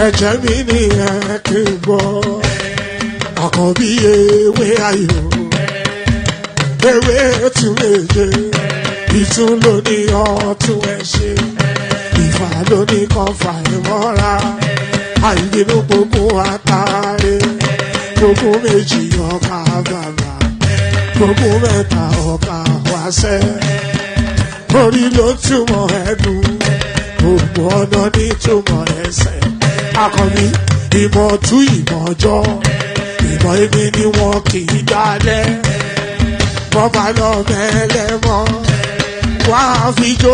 ẹ̀jẹ̀ mi ni ẹ kí n gbọ́ àkànbí ewé ayò ewé tún méje ìtún ló ní ọtún ẹ ṣe ìfà ló ní kan fà ẹ mọ́ra àìbínú gbogbo àtàrẹ gbogbo méjì ọkà bàbà gbogbo mẹ́ta ọkà wáṣẹ́ orí ló túmọ̀ ẹ̀dùn gbogbo ọ̀nà ní túmọ̀ ẹsẹ̀ akọni ìmọ̀ tú ìmọ̀ ọjọ́ ìmọ̀ èmi ni wọn kì í dálẹ̀ bọ́bá lọ mẹ́lẹ́mọ́ wá fi jó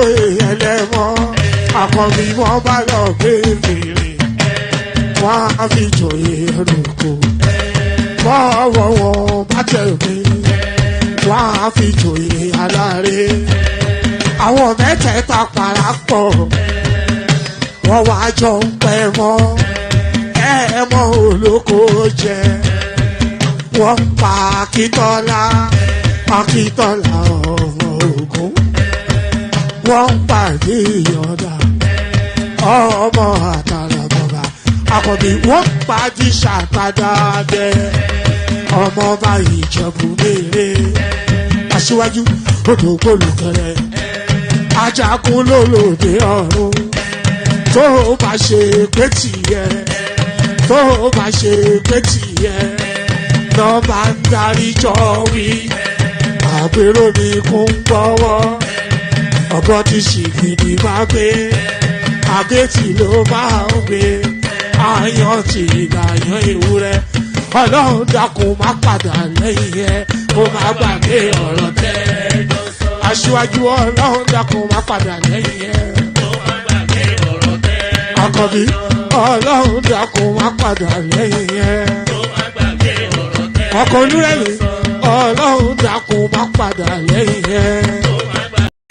ẹlẹ́mọ́ akọni wọn bá lọ bèbèrè wá fi jó ẹlòkó bọ́wọ́ wọn bá tẹ̀lé wá fi jó aláre àwọn mẹ́tẹ̀ẹ̀ta parapọ̀ wọ́n wá jọ ń pẹ́ mọ́ ẹ̀ẹ́mọ́ olóko jẹ wọ́n pa Akíntọ́lá ọmọ Ògún wọ́n pa Ìyọ̀dà ọmọ Àtàràbọ̀bà Àkànbí wọ́n pa Jíṣà Tàdádé ọmọ ọba Ìjẹ̀bú Mèrè Aṣíwájú odògbólùkẹrẹ ajagun lólòdì ọ̀run tó bá ṣe pé tìyẹ tó bá ṣe pé tìyẹ náà bá ń darí jọ wí àgbèrò ní kún gbọ́wọ́ ọgbọ́n ti ṣìgìdì máa gbé àbẹ́tì ló máa ń gbé àyàn tí ìlàyàn ewúrẹ́ Ọlọ́run dákun má padà lẹ́yìn ẹ kó má gbàgbé ọ̀rọ̀ tẹ́ Aṣíwájú Ọlọ́run dákun má padà lẹ́yìn ẹ Àkànbí Ọlọ́run dákun má padà lẹ́yìn ẹ ọkọ̀ olúrẹ̀lẹ̀ Ọlọ́run dákun má padà lẹ́yìn ẹ.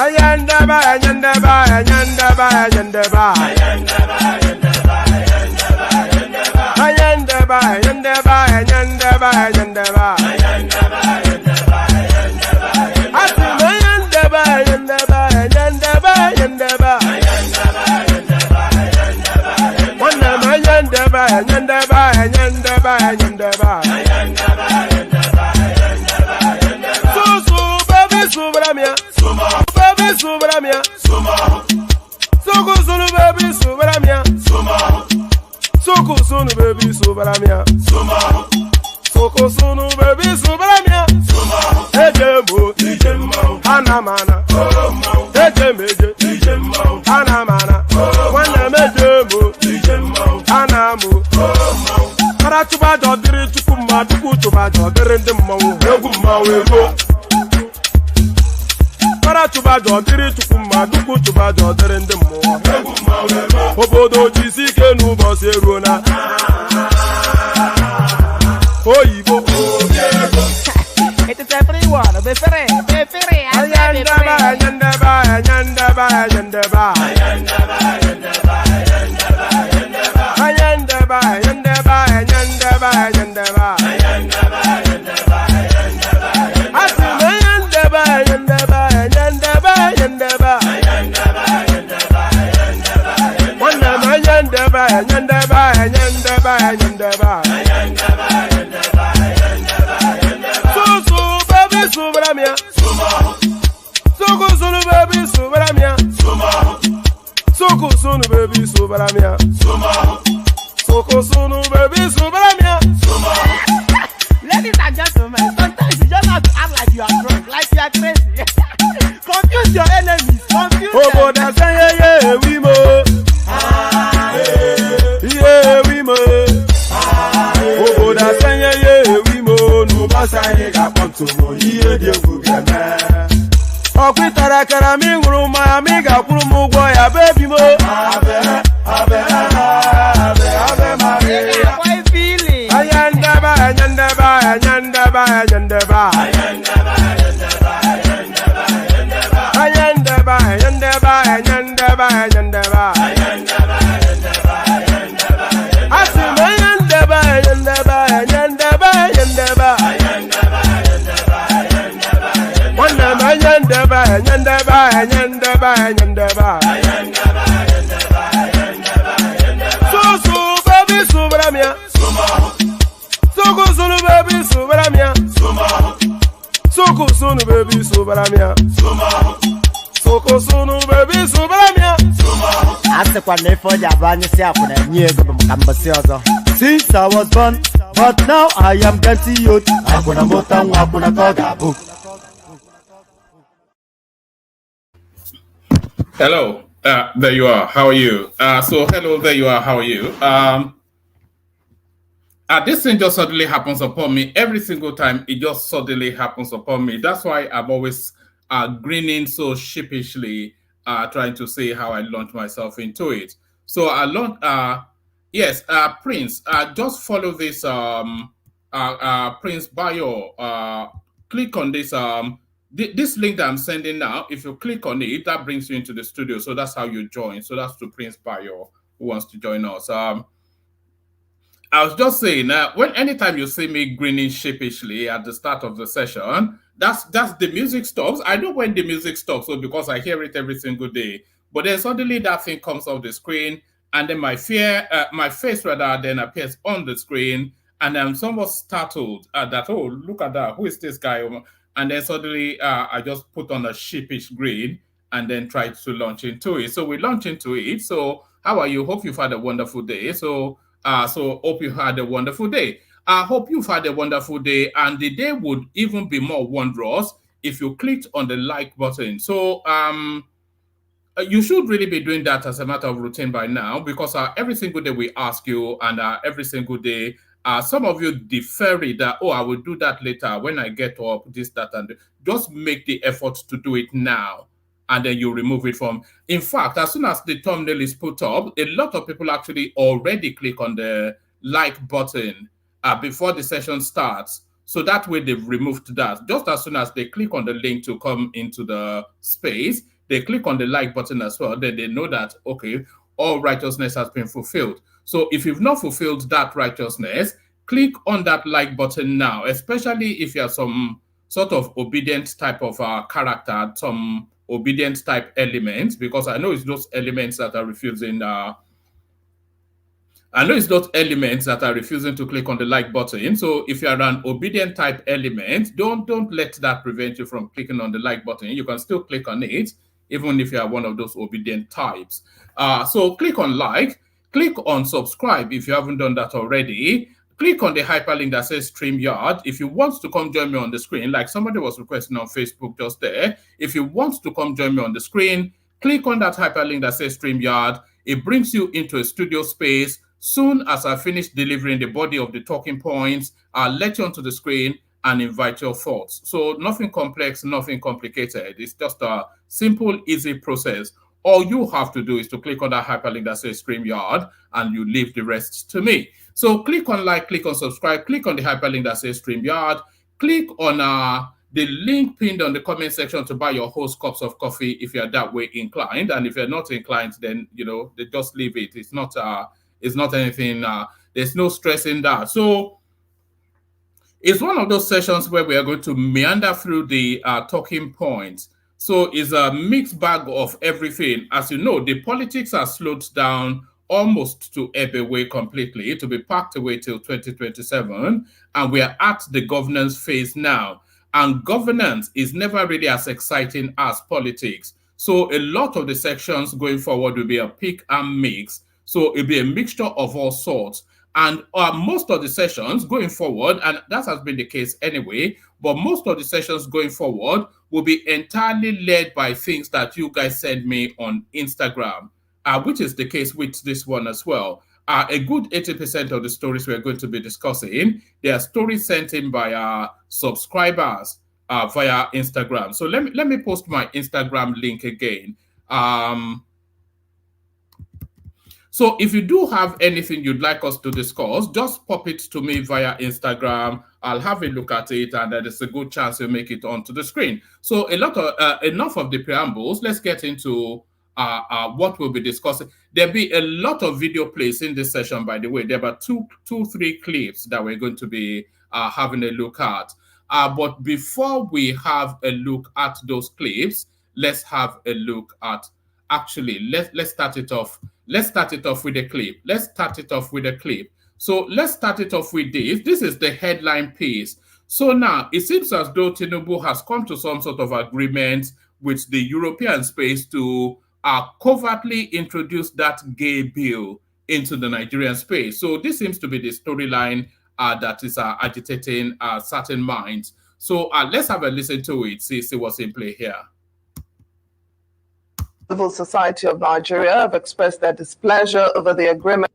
Ayandaba, ayandaba, ayandaba, ayandaba. Ayandaba, ayandaba, ayandaba, ayandaba. Atima ayandaba, ayandaba, ayandaba, ayandaba. Wanama ayandaba, ayandaba, ayandaba, ayandaba. Susu, baby, subramia. Baby, subramia. Suku, sunu, baby, subramia. Suku, sunu, baby, subramia. Suku, sunu, baby, subramia. Ejemo, anamana. Ejemeje, anamana. Wana mejemo, anamu. Karatuba jodiri chukuma tukutuba jodiri ndimmawu egummawu ego. Karatuba jodiri chukuma tukutuba jodiri ndimmawu egummawu ego. Obodo jisike n'ụbọchị eruona. Oyibo obiego. It is everyone, be free. Ayandaba, ayandaba, ayandaba, ayandaba. Ayandaba, ayandaba, ayandaba. Atima ayandaba, ayandaba, ayandaba, ayandaba. Wanama ayandaba, ayandaba, ayandaba, ayandaba. Susu, baby, subramia. Suku, sunu, baby, subramia. Suku, sunu, baby, subramia. Suku, sunu, baby, subramia. Ladies and gentlemen, sometimes you just have to act like you are drunk, like you are crazy. Confuse your enemies, confuse them. Obodo sanye ye we mo. Ye we mo. Obodo sanye ye we mo. Nuba sanye ga ponto mo ye de gugeme. Okwitara kara mi nguru ma mi ga kwuru mu gwo ya baby mo. Abe Maria. Why feeling? Ayandaba, ayandaba, ayandaba, ayandaba. Ayandaba, ayandaba, ayandaba, ayandaba. Atima ayandaba, ayandaba, ayandaba, ayandaba. Wanama ayandaba, ayandaba, ayandaba, ayandaba. Susu, baby, Subaramia. Soko sunu, baby, Subaramia. Soko sunu, baby, Subaramia. Ase kwa nefo jabani si akuna nyego bamkambasi ozo. Since I was born, but now I am getting youth. Akuna mota akuna koga book. Hello, there you are. How are you? Hello, there you are. How are you? This thing just suddenly happens upon me every single time. It just suddenly happens upon me. That's why I'm always grinning so sheepishly, trying to say how I launch myself into it. So I launched. Yes, Prince. Just follow this Prince bio. Click on this this link that I'm sending now. If you click on it, that brings you into the studio. So that's how you join. So that's to Prince bio who wants to join us. I was just saying, anytime you see me grinning sheepishly at the start of the session, that's the music stops. I know when the music stops, so because I hear it every single day. But then suddenly that thing comes off the screen, and then my face rather then appears on the screen, and I'm somewhat startled at that. Oh, look at that! Who is this guy? And then suddenly I just put on a sheepish grin and then tried to launch into it. So we launch into it. So how are you? Hope you've had a wonderful day. So hope you had a wonderful day. I hope you've had a wonderful day, and the day would even be more wondrous if you clicked on the like button. So you should really be doing that as a matter of routine by now, because every single day we ask you, and every single day some of you defer it that, oh, I will do that later when I get up, this, that, and just make the effort to do it now. And then you remove it from. In fact, as soon as the thumbnail is put up, a lot of people actually already click on the like button before the session starts. So that way they've removed that. Just as soon as they click on the link to come into the space, they click on the like button as well. Then they know that, okay, all righteousness has been fulfilled. So if you've not fulfilled that righteousness, click on that like button now, especially if you're some sort of obedient type of character, some obedient type elements, because I know it's those elements that are refusing to click on the like button. So if you're an obedient type element, don't let that prevent you from clicking on the like button. You can still click on it, even if you are one of those obedient types. So click on like, click on subscribe if you haven't done that already. Click on the hyperlink that says StreamYard. If you want to come join me on the screen, like somebody was requesting on Facebook just there, if you want to come join me on the screen, click on that hyperlink that says StreamYard. It brings you into a studio space. Soon as I finish delivering the body of the talking points, I'll let you onto the screen and invite your thoughts. So nothing complex, nothing complicated. It's just a simple, easy process. All you have to do is to click on that hyperlink that says StreamYard, and you leave the rest to me. So click on like, click on subscribe, click on the hyperlink that says StreamYard, click on the link pinned on the comment section to buy your host cups of coffee if you're that way inclined. And if you're not inclined, then they just leave it. It's not anything. There's no stress in that. So it's one of those sessions where we are going to meander through the talking points. So it's a mixed bag of everything. As you know, the politics are slowed down almost to ebb away completely, to be packed away till 2027. And we are at the governance phase now. And governance is never really as exciting as politics. So a lot of the sections going forward will be a pick and mix. So it'll be a mixture of all sorts. And most of the sessions going forward, and that has been the case anyway, but most of the sessions going forward will be entirely led by things that you guys send me on Instagram, which is the case with this one as well. A good 80% of the stories we're going to be discussing, they are stories sent in by our subscribers via Instagram. So let me post my Instagram link again. So if you do have anything you'd like us to discuss, just pop it to me via Instagram. I'll have a look at it, and there's a good chance you'll make it onto the screen. So enough of the preambles. Let's get into what we'll be discussing. There'll be a lot of video plays in this session, by the way. There are three clips that we're going to be having a look at. But before we have a look at those clips, let's have a look at. Actually, let's start it off. Let's start it off with a clip. So let's start it off with this. This is the headline piece. So now it seems as though Tinubu has come to some sort of agreement with the European space to covertly introduce that gay bill into the Nigerian space. So this seems to be the storyline that is agitating certain minds. So let's have a listen to it, see what's in play here. Civil Society of Nigeria have expressed their displeasure over the agreement.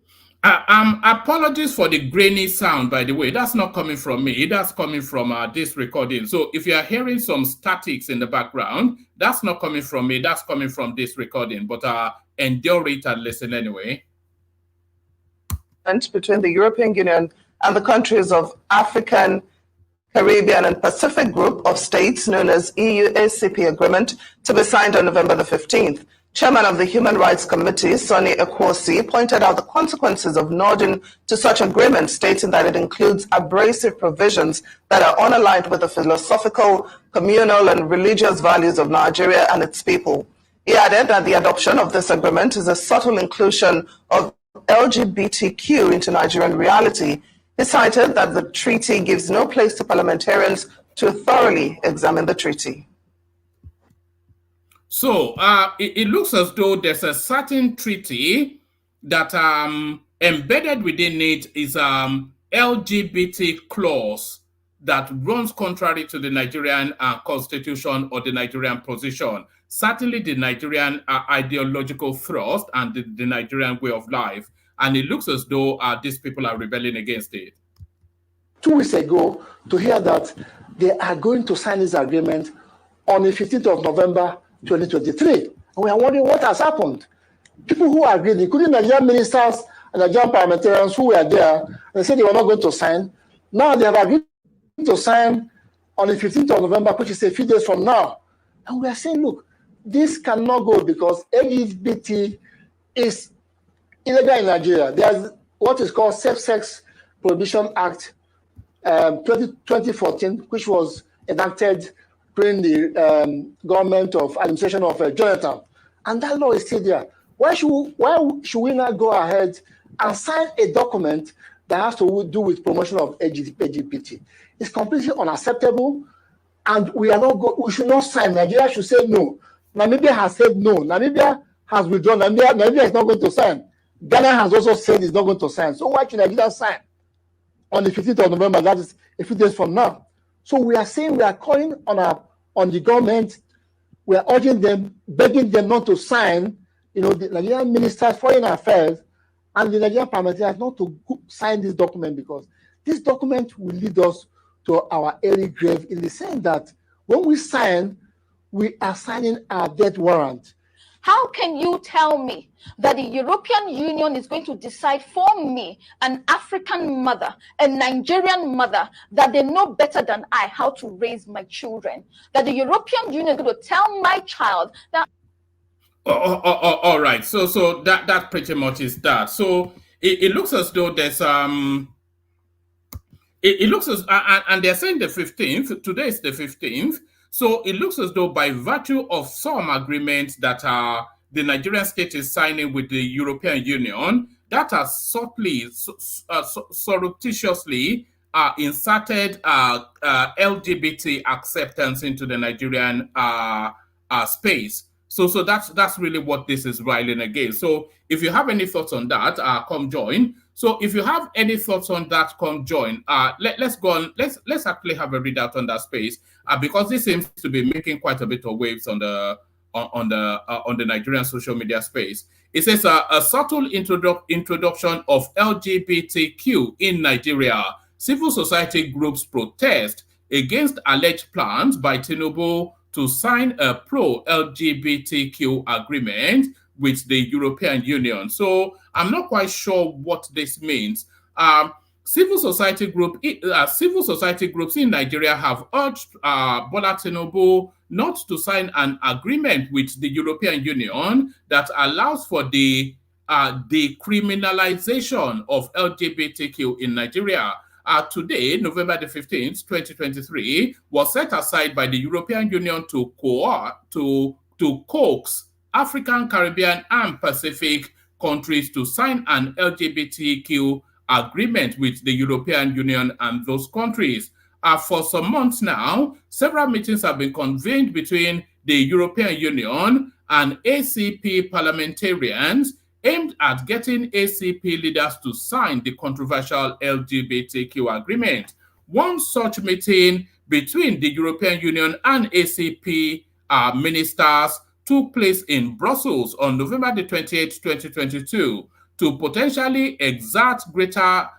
Apologies for the grainy sound, by the way. That's not coming from me. That's coming from this recording. So if you are hearing some statics in the background, that's not coming from me. That's coming from this recording. But endure it and listen anyway. Between the European Union and the countries of African, Caribbean and Pacific Group of States known as EU-ACP Agreement to be signed on November the 15th. Chairman of the Human Rights Committee, Sonny Ekwosi, pointed out the consequences of nodding to such agreement, stating that it includes abrasive provisions that are unaligned with the philosophical, communal and religious values of Nigeria and its people. He added that the adoption of this agreement is a subtle inclusion of LGBTQ into Nigerian reality. He cited that the treaty gives no place to parliamentarians to thoroughly examine the treaty. So it looks as though there's a certain treaty that embedded within it is LGBT clause that runs contrary to the Nigerian constitution or the Nigerian position. Certainly the Nigerian ideological thrust and the Nigerian way of life. And it looks as though these people are rebelling against it. 2 weeks ago, to hear that they are going to sign this agreement on the 15th of November 2023. And we are wondering what has happened. People who agreed, including Nigerian ministers and Nigerian parliamentarians who were there, they said they were not going to sign. Now they have agreed to sign on the 15th of November, which is a few days from now. And we are saying, look, this cannot go because LGBT is illegal in Nigeria. There's what is called Safe-Sex Prohibition Act 2014, which was enacted during the government of administration of Jonathan. And that law is still there. Why should we not go ahead and sign a document that has to do with promotion of LGBT? It's completely unacceptable, and we should not sign. Nigeria should say no. Namibia has said no. Namibia has withdrawn. Namibia is not going to sign. Ghana has also said it's not going to sign. So why should Nigeria sign on the 15th of November? That is a few days from now. So we are saying, we are calling on the government. We are urging them, begging them not to sign. The Nigerian Minister of Foreign Affairs and the Nigerian parliamentarians not to sign this document, because this document will lead us to our early grave, in the sense that when we sign, we are signing our death warrant. How can you tell me that the European Union is going to decide for me, an African mother, a Nigerian mother, that they know better than I how to raise my children? That the European Union is going to tell my child that... all right. So that pretty much is that. So it looks as though there's it looks as and they're saying the 15th. Today is the 15th. So it looks as though by virtue of some agreements that the Nigerian state is signing with the European Union, that has subtly, surreptitiously inserted LGBT acceptance into the Nigerian space. So that's really what this is riling against. So if you have any thoughts on that, come join. So if you have any thoughts on that, come join. Let's go on. Let's actually have a readout on that space, because this seems to be making quite a bit of waves on the Nigerian social media space. It says a subtle introduction of LGBTQ in Nigeria. Civil society groups protest against alleged plans by Tinubu to sign a pro-LGBTQ agreement with the European Union. So I'm not quite sure what this means. Civil society groups in Nigeria have urged Bola Tinubu not to sign an agreement with the European Union that allows for the decriminalization of LGBTQ in Nigeria. Today, November the 15th, 2023, was set aside by the European Union to coax African, Caribbean, and Pacific countries to sign an LGBTQ agreement with the European Union and those countries. For some months now, several meetings have been convened between the European Union and ACP parliamentarians aimed at getting ACP leaders to sign the controversial LGBTQ agreement. One such meeting between the European Union and ACP ministers took place in Brussels on November the 28th, 2022, to potentially exert greater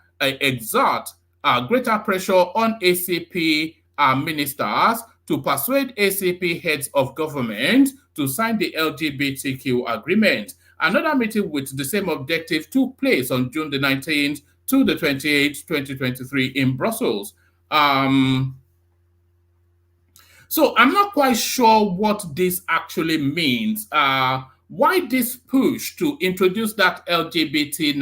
pressure on ACP ministers to persuade ACP heads of government to sign the LGBTQ agreement. Another meeting with the same objective took place on June the 19th to the 28th, 2023 in Brussels. So I'm not quite sure what this actually means. Why this push to introduce that LGBTQ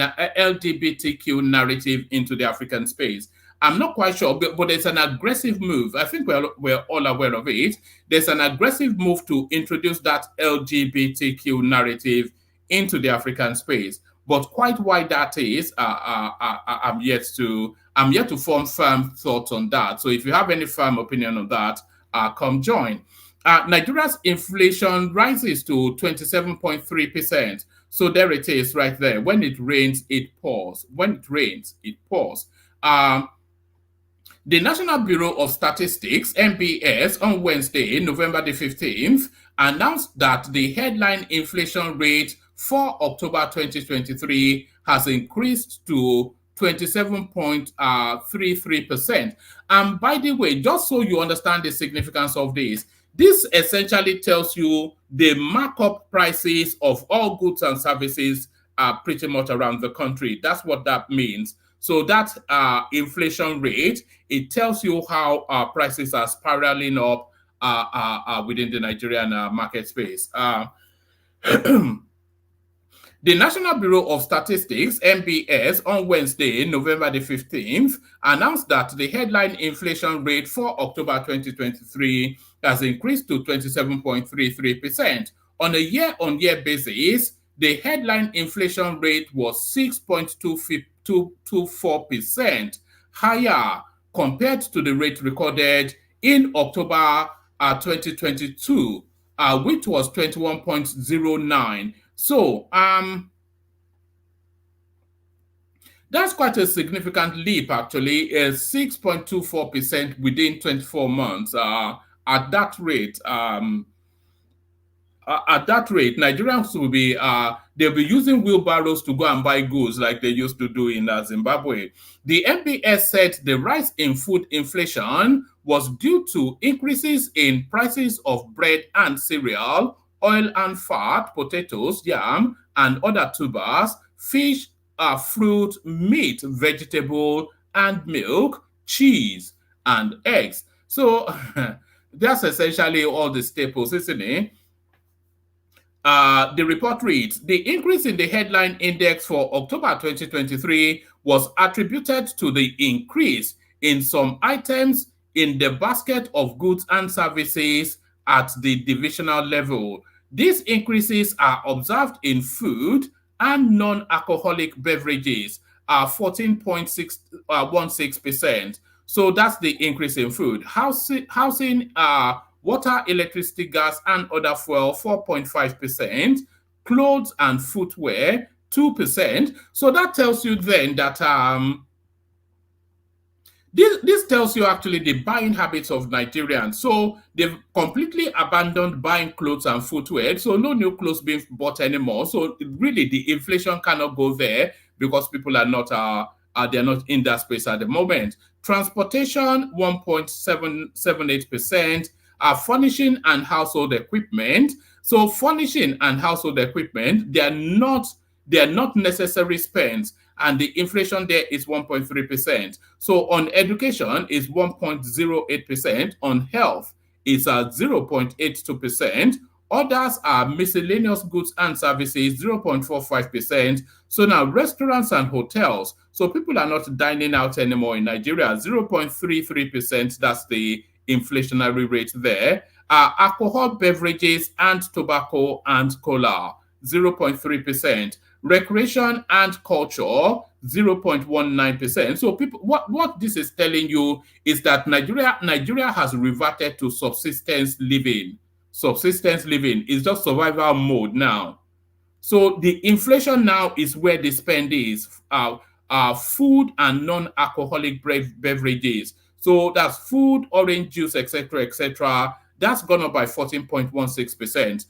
narrative into the African space? I'm not quite sure, but there's an aggressive move. I think we're all aware of it. There's an aggressive move to introduce that LGBTQ narrative into the African space. But quite why that is, I'm yet to form firm thoughts on that. So if you have any firm opinion on that, come join. Nigeria's inflation rises to 27.3%. So there it is right there. When it rains, it pours. When it rains, it pours. The National Bureau of Statistics, NBS, on Wednesday, November the 15th, announced that the headline inflation rate for October 2023 has increased to 27.33%. And by the way, just so you understand the significance of this essentially tells you the markup prices of all goods and services are pretty much around the country. That's what that means. So that inflation rate, it tells you how prices are spiraling up within the Nigerian market space. The National Bureau of Statistics, NBS, on Wednesday, November the 15th, announced that the headline inflation rate for October 2023 has increased to 27.33%. On a year-on-year basis, the headline inflation rate was 6.24% higher compared to the rate recorded in October 2022, which was 21.09%. So, that's quite a significant leap, actually, 6.24% within 24 months. At that rate, Nigerians will be they'll be using wheelbarrows to go and buy goods like they used to do in Zimbabwe. The MBS said the rise in food inflation was due to increases in prices of bread and cereal, oil and fat, potatoes, yam, and other tubers, fish, fruit, meat, vegetable, and milk, cheese, and eggs. So that's essentially all the staples, isn't it? The report reads, the increase in the headline index for October 2023 was attributed to the increase in some items in the basket of goods and services at the divisional level. These increases are observed in food and non-alcoholic beverages, 14.16%. So that's the increase in food. Housing, water, electricity, gas, and other fuel, 4.5%. Clothes and footwear, 2%. So that tells you then that this tells you actually the buying habits of Nigerians. So they've completely abandoned buying clothes and footwear. So no new clothes being bought anymore. So really the inflation cannot go there because people are not they're not in that space at the moment. Transportation, 1.78%. Furnishing and household equipment. So furnishing and household equipment, they are not necessary spends, and the inflation there is 1.3%. So on education is 1.08%. On health is 0.82%. Others are miscellaneous goods and services, 0.45%. So now restaurants and hotels. So people are not dining out anymore in Nigeria, 0.33%. That's the inflationary rate there. Alcohol, beverages, and tobacco and cola, 0.3%. Recreation and culture, 0.19%. So people, what this is telling you is that Nigeria has reverted to subsistence living. Subsistence living is just survival mode now. So the inflation now is where the spend is. Food and non-alcoholic beverages. So that's food, orange juice, etc., etc. That's gone up by 14.16%.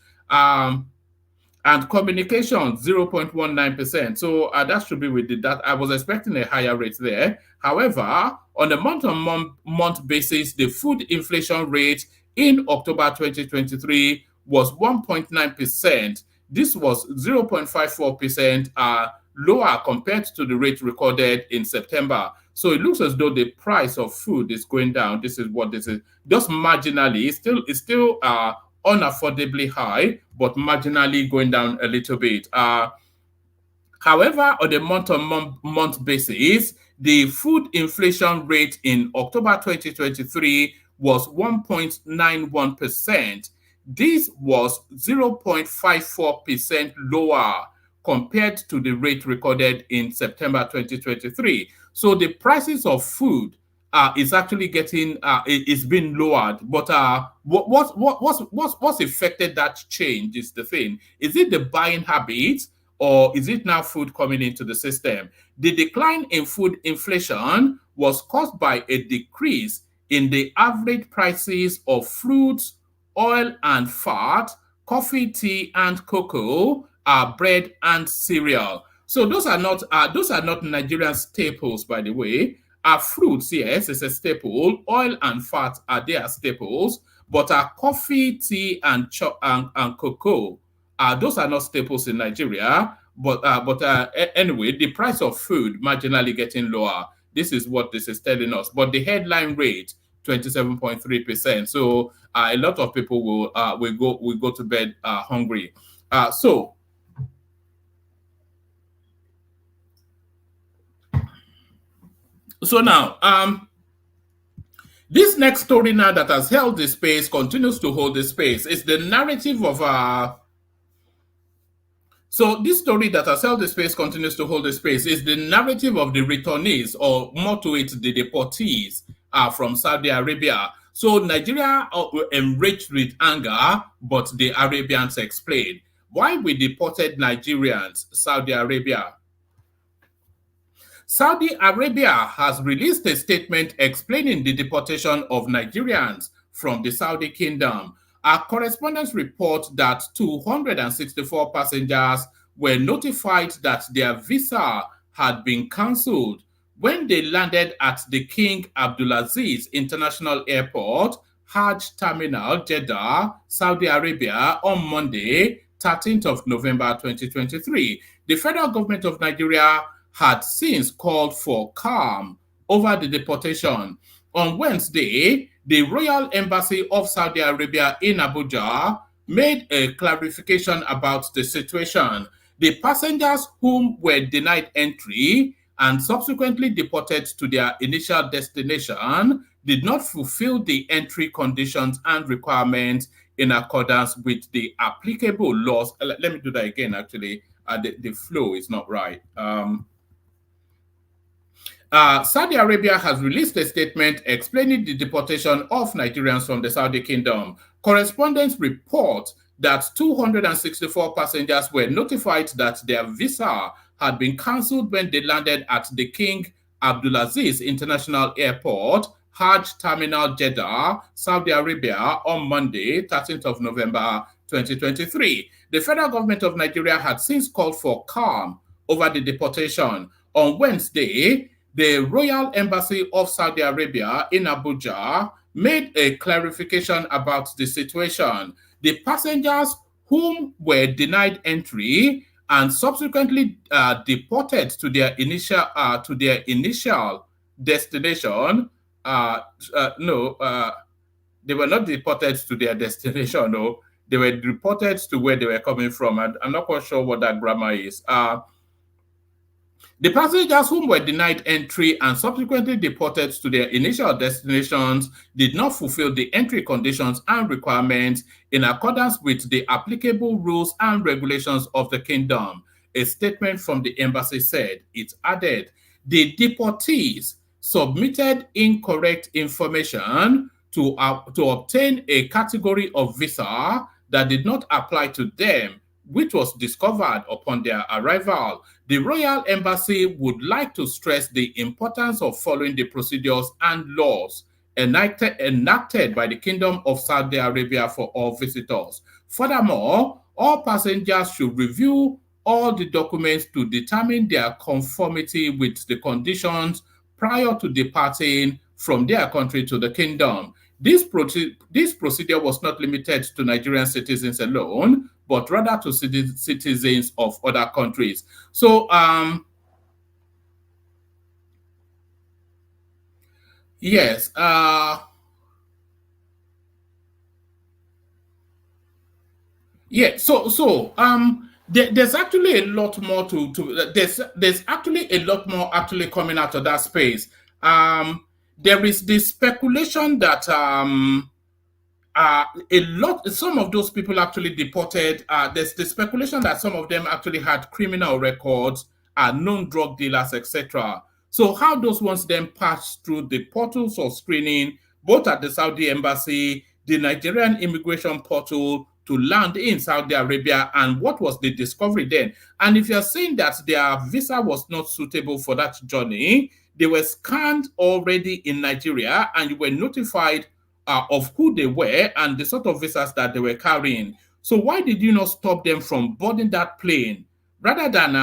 And communication 0.19%. So that should be with that. I was expecting a higher rate there. However, on a month-on-month basis, the food inflation rate in October 2023 was 1.9%. This was 0.54% lower compared to the rate recorded in September. So it looks as though the price of food is going down. This is what this is. Just marginally. It's still unaffordably high, but marginally going down a little bit. However, on a month-on-month basis, the food inflation rate in October 2023 was 1.91%. This was 0.54% lower compared to the rate recorded in September 2023. So the prices of food is actually getting it's been lowered, but what's affected that change is the thing. Is it the buying habits, or is it now food coming into the system? The decline in food inflation was caused by a decrease in the average prices of fruits, oil and fat, coffee, tea, and cocoa, bread and cereal. So those are not Nigerian staples, by the way. Fruits, yes, is a staple. Oil and fat are their staples, but coffee, tea, and cocoa, those are not staples in Nigeria. But anyway, the price of food marginally getting lower. This is what this is telling us. But the headline rate, 27.3%. So a lot of people will go to bed hungry. So now, this next story now that has held the space continues to hold the space. It's the narrative of So this story that has held the space continues to hold the space. Is the narrative of the returnees, or more to it, the deportees from Saudi Arabia. So Nigeria enraged with anger, but the Arabians explained why we deported Nigerians. Saudi Arabia. Saudi Arabia has released a statement explaining the deportation of Nigerians from the Saudi kingdom. Our correspondents report that 264 passengers were notified that their visa had been cancelled when they landed at the King Abdulaziz International Airport, Hajj Terminal, Jeddah, Saudi Arabia, on Monday, 13th of November 2023. The federal government of Nigeria had since called for calm over the deportation. On Wednesday, the Royal Embassy of Saudi Arabia in Abuja made a clarification about the situation. The passengers whom were denied entry and subsequently deported to their initial destination did not fulfill the entry conditions and requirements in accordance with the applicable laws. Let me do that again, actually. The flow is not right. Saudi Arabia has released a statement explaining the deportation of Nigerians from the Saudi kingdom. Correspondents report that 264 passengers were notified that their visa had been cancelled when they landed at the King Abdulaziz International Airport, Hajj Terminal, Jeddah, Saudi Arabia, on Monday, 13th of November 2023. The federal government of Nigeria had since called for calm over the deportation. On Wednesday, the Royal Embassy of Saudi Arabia in Abuja made a clarification about the situation. The passengers whom were denied entry and subsequently deported to their initial destination. They were not deported to their destination. No, they were deported to where they were coming from. And I'm not quite sure what that grammar is. The passengers whom were denied entry and subsequently deported to their initial destinations did not fulfill the entry conditions and requirements in accordance with the applicable rules and regulations of the kingdom. a statement from the embassy said. It added, the deportees submitted incorrect information to obtain a category of visa that did not apply to them, which was discovered upon their arrival. The Royal Embassy would like to stress the importance of following the procedures and laws enacted by the Kingdom of Saudi Arabia for all visitors. Furthermore, all passengers should review all the documents to determine their conformity with the conditions prior to departing from their country to the kingdom. This procedure was not limited to Nigerian citizens alone, but rather to citizens of other countries. So, yes, yeah. There's actually a lot more there's actually a lot more actually coming out of that space. There is this speculation that some of those people actually deported. There's the speculation that some of them actually had criminal records, known drug dealers, etc. So how those ones then passed through the portals of screening, both at the Saudi embassy, the Nigerian immigration portal, to land in Saudi Arabia, and what was the discovery then? And if you're saying that their visa was not suitable for that journey, they were scanned already in Nigeria, and you were notified of who they were and the sort of visas that they were carrying. So why did you not stop them from boarding that plane rather than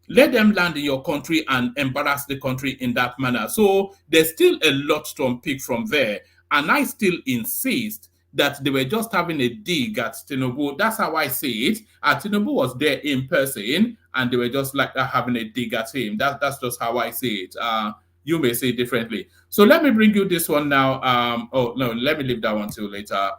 let them land in your country and embarrass the country in that manner? So there's still a lot to unpick from there. And I still insist that they were just having a dig at Tinubu. That's how I see it. Tinubu was there in person, and they were just like having a dig at him. That's just how I see it. You may say it differently. So let me bring you this one now. Oh, no, let me leave that one till later.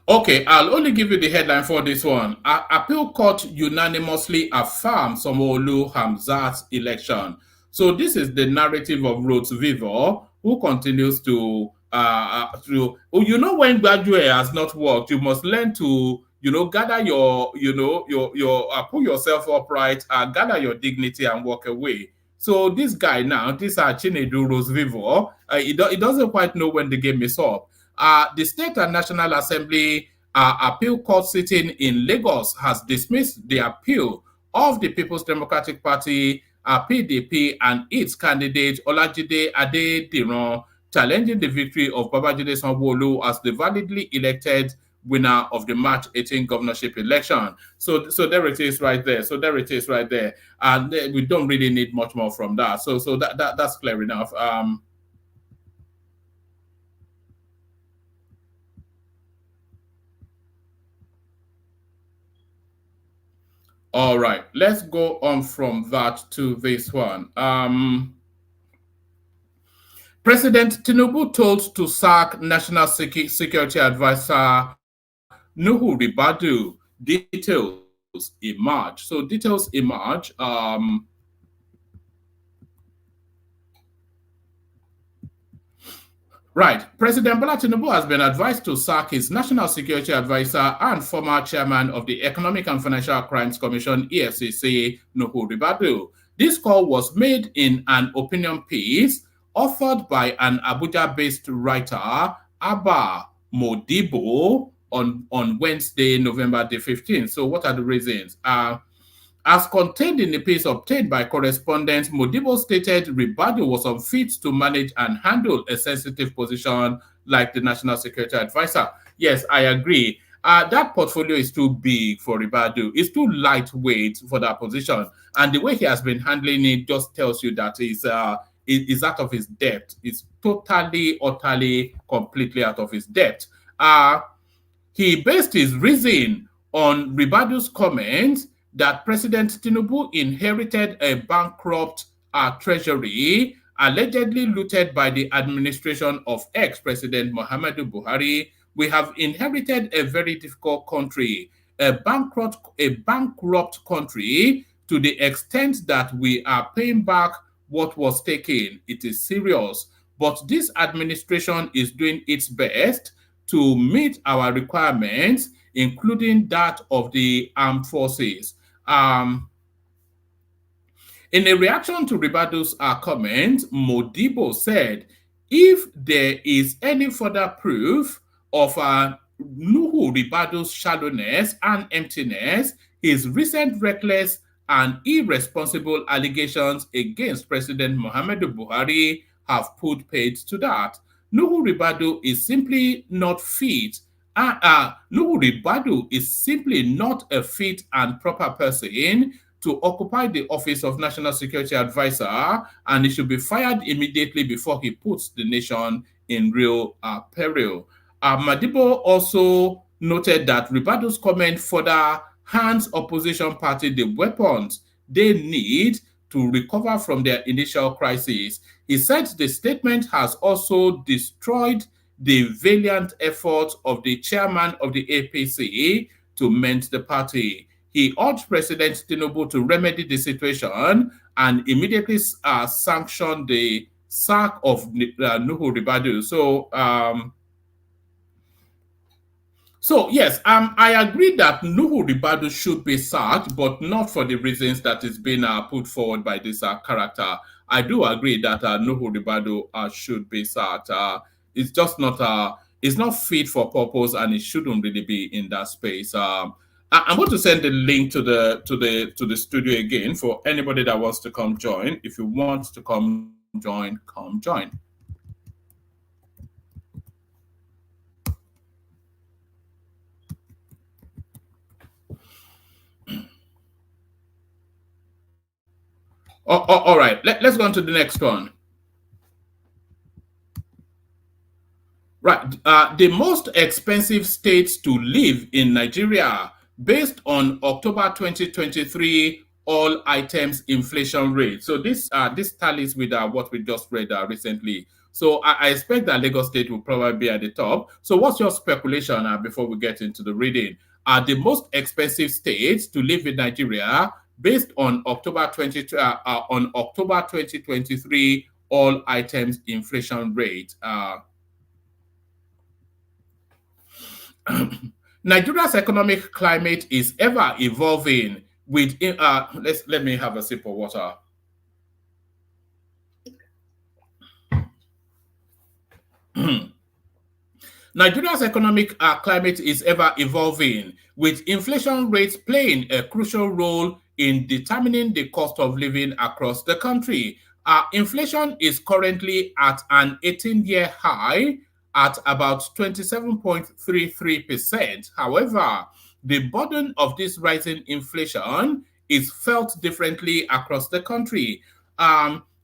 Okay, I'll only give you the headline for this one. Appeal court unanimously affirms Sanwo-Olu Hamzat's election. So this is the narrative of Rhodes Vivo, who continues to when graduate has not worked, you must learn to gather your pull yourself upright, gather your dignity and walk away. So this guy now, this Chinedu Rhodes Vivo, he doesn't quite know when the game is up. The State and National Assembly appeal court sitting in Lagos has dismissed the appeal of the People's Democratic Party, PDP, and its candidate Olajide Adediran, challenging the victory of Babajide Sanwo-Olu as the validly elected winner of the March 18 governorship election. So there it is right there. And we don't really need much more from that. So that's clear enough. All right, let's go on from that to this one. President Tinubu told to sack National Security Advisor Nuhu Ribadu. Details emerge. So details emerge. Right. President Bola Tinubu has been advised to sack his National Security Advisor and former chairman of the Economic and Financial Crimes Commission, EFCC, Nuhu Ribadu. This call was made in an opinion piece authored by an Abuja-based writer, Abba Modibo, on Wednesday, November the 15th. So what are the reasons? As contained in the piece obtained by correspondents, Modibo stated Ribadu was unfit to manage and handle a sensitive position like the National Security Advisor. Yes, I agree. That portfolio is too big for Ribadu. It's too lightweight for that position. And the way he has been handling it just tells you that he's out of his depth. It's totally, utterly, completely out of his depth. He based his reason on Ribadu's comments that President Tinubu inherited a bankrupt treasury allegedly looted by the administration of ex-President Muhammadu Buhari. We have inherited a very difficult country, a bankrupt country, to the extent that we are paying back what was taken. It is serious. But this administration is doing its best to meet our requirements, including that of the armed forces. In a reaction to Ribado's comment, Modibo said, if there is any further proof of Nuhu Ribado's shallowness and emptiness, his recent reckless and irresponsible allegations against President Muhammadu Buhari have put paid to that. Nuhu Ribadu is simply not fit. Nuhu Ribadu is simply not a fit and proper person to occupy the office of National Security Advisor, and he should be fired immediately before he puts the nation in real peril. Madibo also noted that Ribado's comment further hands opposition party the weapons they need to recover from their initial crisis. He said the statement has also destroyed the valiant efforts of the chairman of the APC to mend the party. He urged President Tinubu to remedy the situation and immediately sanction the sack of Nuhu Ribadu. So yes, I agree that Nuhu Ribadu should be sacked, but not for the reasons that is being put forward by this character. I do agree that Nuhu Ribadu should be sacked. It's just not it's not fit for purpose, and it shouldn't really be in that space. I'm going to send the link to the studio again for anybody that wants to come join. If you want to come join, come join. All right, let's go on to the next one. Right, the most expensive states to live in Nigeria based on October 2023 all items inflation rate. So this tallies with what we just read recently. So I expect that Lagos State will probably be at the top. So what's your speculation before we get into the reading? The most expensive states to live in Nigeria based on October 2023 all items inflation rate. Nigeria's economic climate is ever evolving with let me have a sip of water. Nigeria's economic climate is ever evolving, with inflation rates playing a crucial role in determining the cost of living across the country. Inflation is currently at an 18-year high at about 27.33%. However, the burden of this rising inflation is felt differently across the country.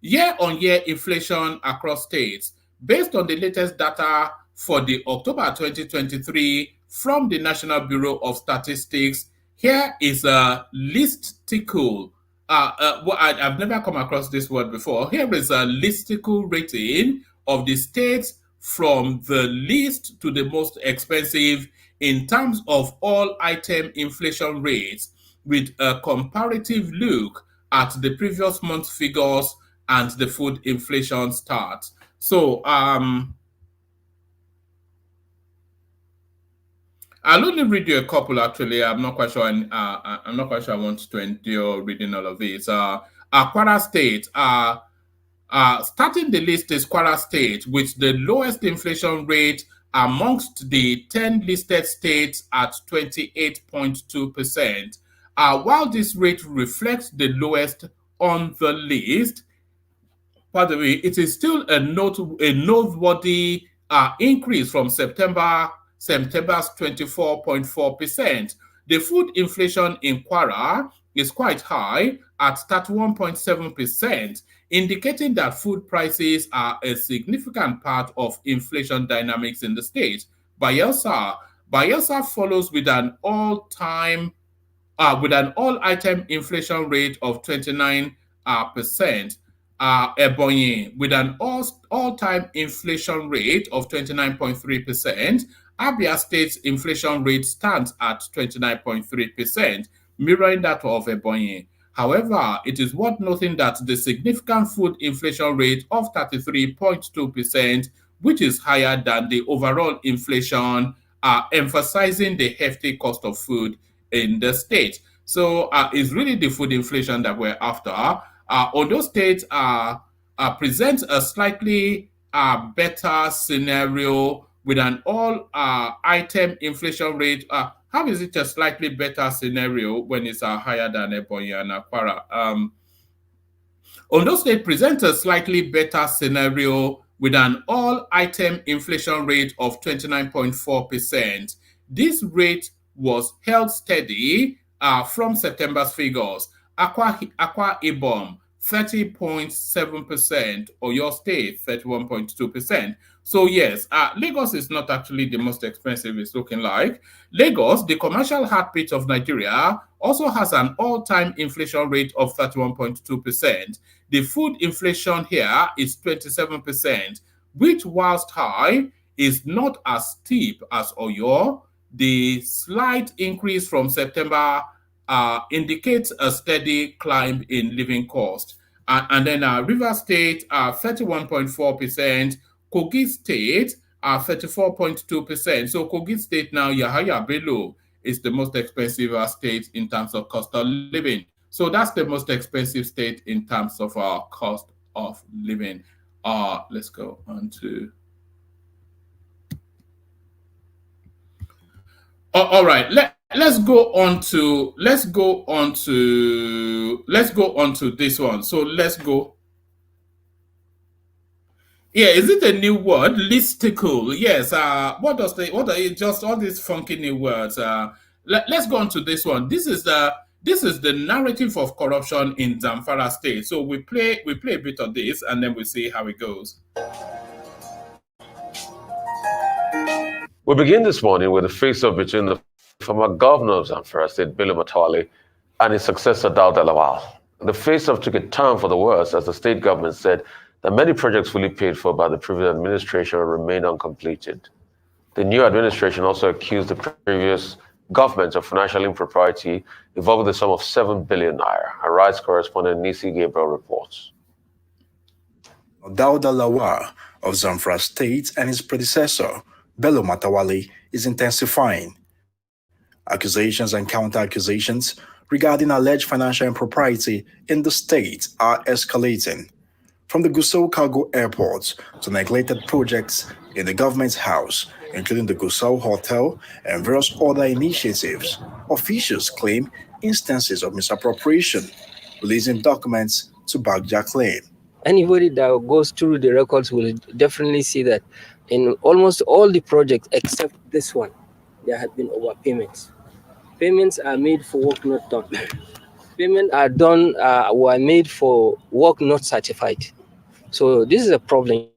Year-on-year inflation across states, based on the latest data for the October 2023 from the National Bureau of Statistics, here is a listicle. I've never come across this word before. Here is a listicle rating of the states from the least to the most expensive in terms of all item inflation rates, with a comparative look at the previous month's figures and the food inflation stats. So I'll only read you a couple. Actually, I'm not quite sure. I'm not quite sure I want to endure reading all of these. Kwara State. Starting the list is Kwara State, with the lowest inflation rate amongst the 10 listed states at 28.2%. While this rate reflects the lowest on the list, by the way, it is still a noteworthy increase from September's 24.4%. The food inflation in Kwara is quite high at 31.7%, indicating that food prices are a significant part of inflation dynamics in the state. Bayelsa follows with an all-item inflation rate of 29%. Ebonyi with an all-time inflation rate of 29.3%. Abia State's inflation rate stands at 29.3%, mirroring that of Ebonyi. However, it is worth noting that the significant food inflation rate of 33.2% which is higher than the overall inflation, emphasizing the hefty cost of food in the state. So it's really the food inflation that we're after. Although states presents a slightly better scenario with an all-item inflation rate. How is it a slightly better scenario when it's higher than Ebonyi and Akwara? Ondo State presents a slightly better scenario with an all-item inflation rate of 29.4%. This rate was held steady from September's figures. Akwa Ibom, 30.7%, or your state, 31.2%. So yes, Lagos is not actually the most expensive it's looking like. Lagos, the commercial heartbeat of Nigeria, also has an all-time inflation rate of 31.2%. The food inflation here is 27%, which whilst high, is not as steep as Oyo. The slight increase from September indicates a steady climb in living cost. And then River State, 31.4%, Kogi State, 34.2%. So Kogi State now, Yahaya Bello, is the most expensive state in terms of cost of living. So that's the most expensive state in terms of our cost of living. Let's go on to. All right. Let's go on to this one. So let's go. Yeah, is it a new word? Listicle. Yes. What are just all these funky new words? Let's go on to this one. This is the narrative of corruption in Zamfara State. So we play a bit of this and then we see how it goes. We begin this morning with a face-off between the former governor of Zamfara State, Bello Matawalle, and his successor, Dauda Lawal. The face-off took a turn for the worse as the state government said that many projects fully paid for by the previous administration remained uncompleted. The new administration also accused the previous government of financial impropriety involving the sum of 7 billion naira. Our rights correspondent Nisi Gabriel reports. Dauda Lawal of Zamfara State and his predecessor, Bello Matawalle, is intensifying. Accusations and counter-accusations regarding alleged financial impropriety in the state are escalating. From the Gusau Cargo Airport to neglected projects in the government's house, including the Gusau Hotel and various other initiatives, officials claim instances of misappropriation, releasing documents to back their claim. Anybody that goes through the records will definitely see that in almost all the projects except this one, there have been overpayments. Payments are made for work not done. Payments were made for work not certified. So this is a problem,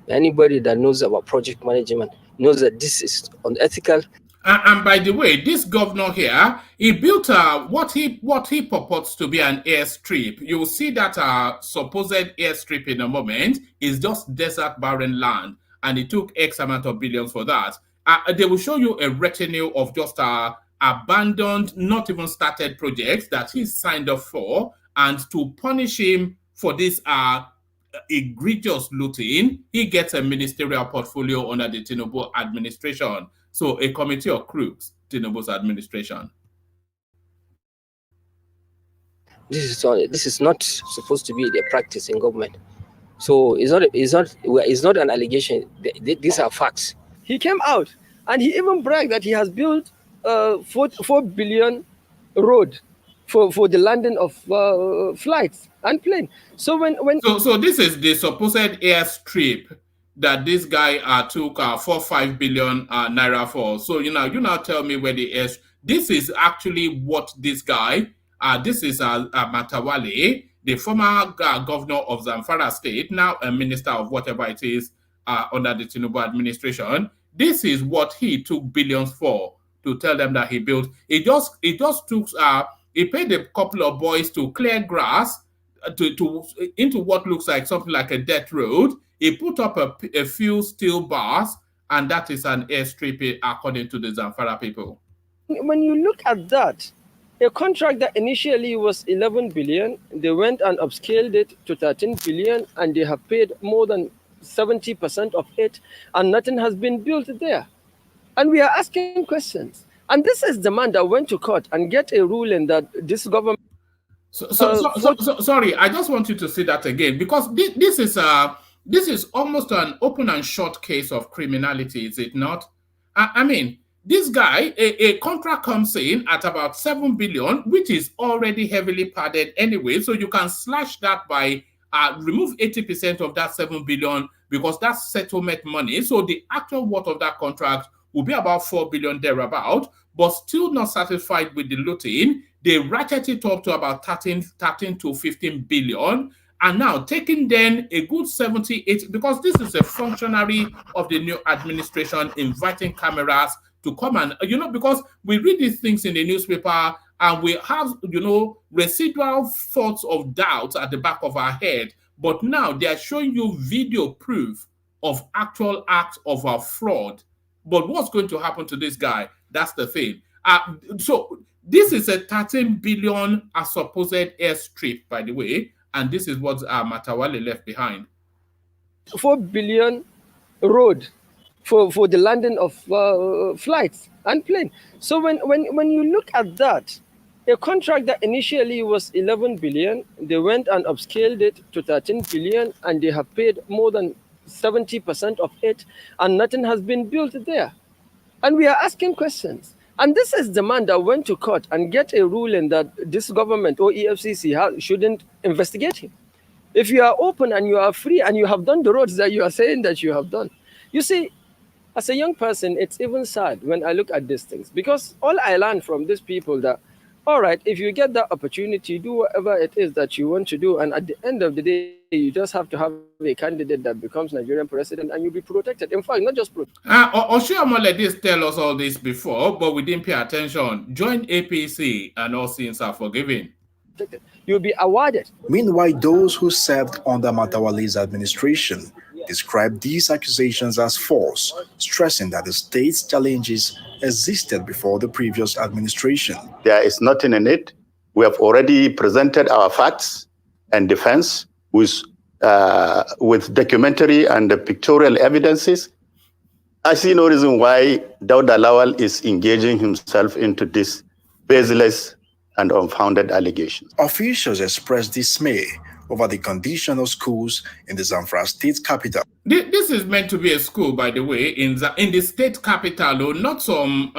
Anybody that knows about project management knows that this is unethical. And by the way, this governor here, he built what he purports to be an airstrip. You will see that supposed airstrip in a moment is just desert barren land, and it took X amount of billions for that. They will show you a retinue of just abandoned, not even started projects that he signed up for, and to punish him for this egregious looting, he gets a ministerial portfolio under the Tinubu administration. So a committee of crooks, Tinubu's administration. This is not supposed to be the practice in government. So it's not an allegation. These are facts. He came out and he even bragged that he has built 4 billion road for the landing of flights and planes. So so this is the supposed airstrip that this guy took 4-5 billion naira for. So you now tell me where the air. This is actually what this guy. This is Matawalle, the former governor of Zamfara State, now a minister of whatever it is under the Tinubu administration. This is what he took billions for, to tell them that he built. He just took. He paid a couple of boys to clear grass into what looks like something like a dirt road. He put up a few steel bars, and that is an airstrip according to the Zamfara people. When you look at that, a contract that initially was 11 billion, they went and upscaled it to 13 billion, and they have paid more than 70% of it, and nothing has been built there. And we are asking questions. And this is the man that went to court and get a ruling that this government... Sorry, I just want you to say that again, because this is almost an open and short case of criminality, is it not? I mean, this guy, a contract comes in at about 7 billion, which is already heavily padded anyway. So you can slash that by remove 80% of that 7 billion because that's settlement money. So the actual worth of that contract will be about 4 billion thereabout, but still not satisfied with the looting. They ratchet it up to about 13 to 15 billion. And now taking then a good 78, because this is a functionary of the new administration inviting cameras to come and, because we read these things in the newspaper and we have, residual thoughts of doubt at the back of our head. But now they are showing you video proof of actual acts of a fraud. But what's going to happen to this guy? That's the thing. So this is a 13 billion supposed airstrip, by the way. And this is what Matawale left behind. 4 billion road for the landing of flights and plane. So when you look at that, a contract that initially was 11 billion, they went and upscaled it to 13 billion, and they have paid more than 70% of it, and nothing has been built there. And we are asking questions. And this is the man that went to court and get a ruling that this government or EFCC shouldn't investigate him. If you are open and you are free and you have done the roads that you are saying that you have done. You see, as a young person, it's even sad when I look at these things, because all I learned from these people that, all right, if you get that opportunity, do whatever it is that you want to do. And at the end of the day, you just have to have a candidate that becomes Nigerian president and you'll be protected. In fact, not just protected. Oshiomhole did tell us all this before, but we didn't pay attention. Join APC and all sins are forgiven. You'll be awarded. Meanwhile, those who served under Matawale's administration described these accusations as false, stressing that the state's challenges existed before the previous administration. There is nothing in it. We have already presented our facts and defense with documentary and pictorial evidences. I see no reason why Dauda Lawal is engaging himself into this baseless and unfounded allegations. Officials expressed dismay over the condition of schools in the Zamfara state capital. This is meant to be a school, by the way, in the state capital, not some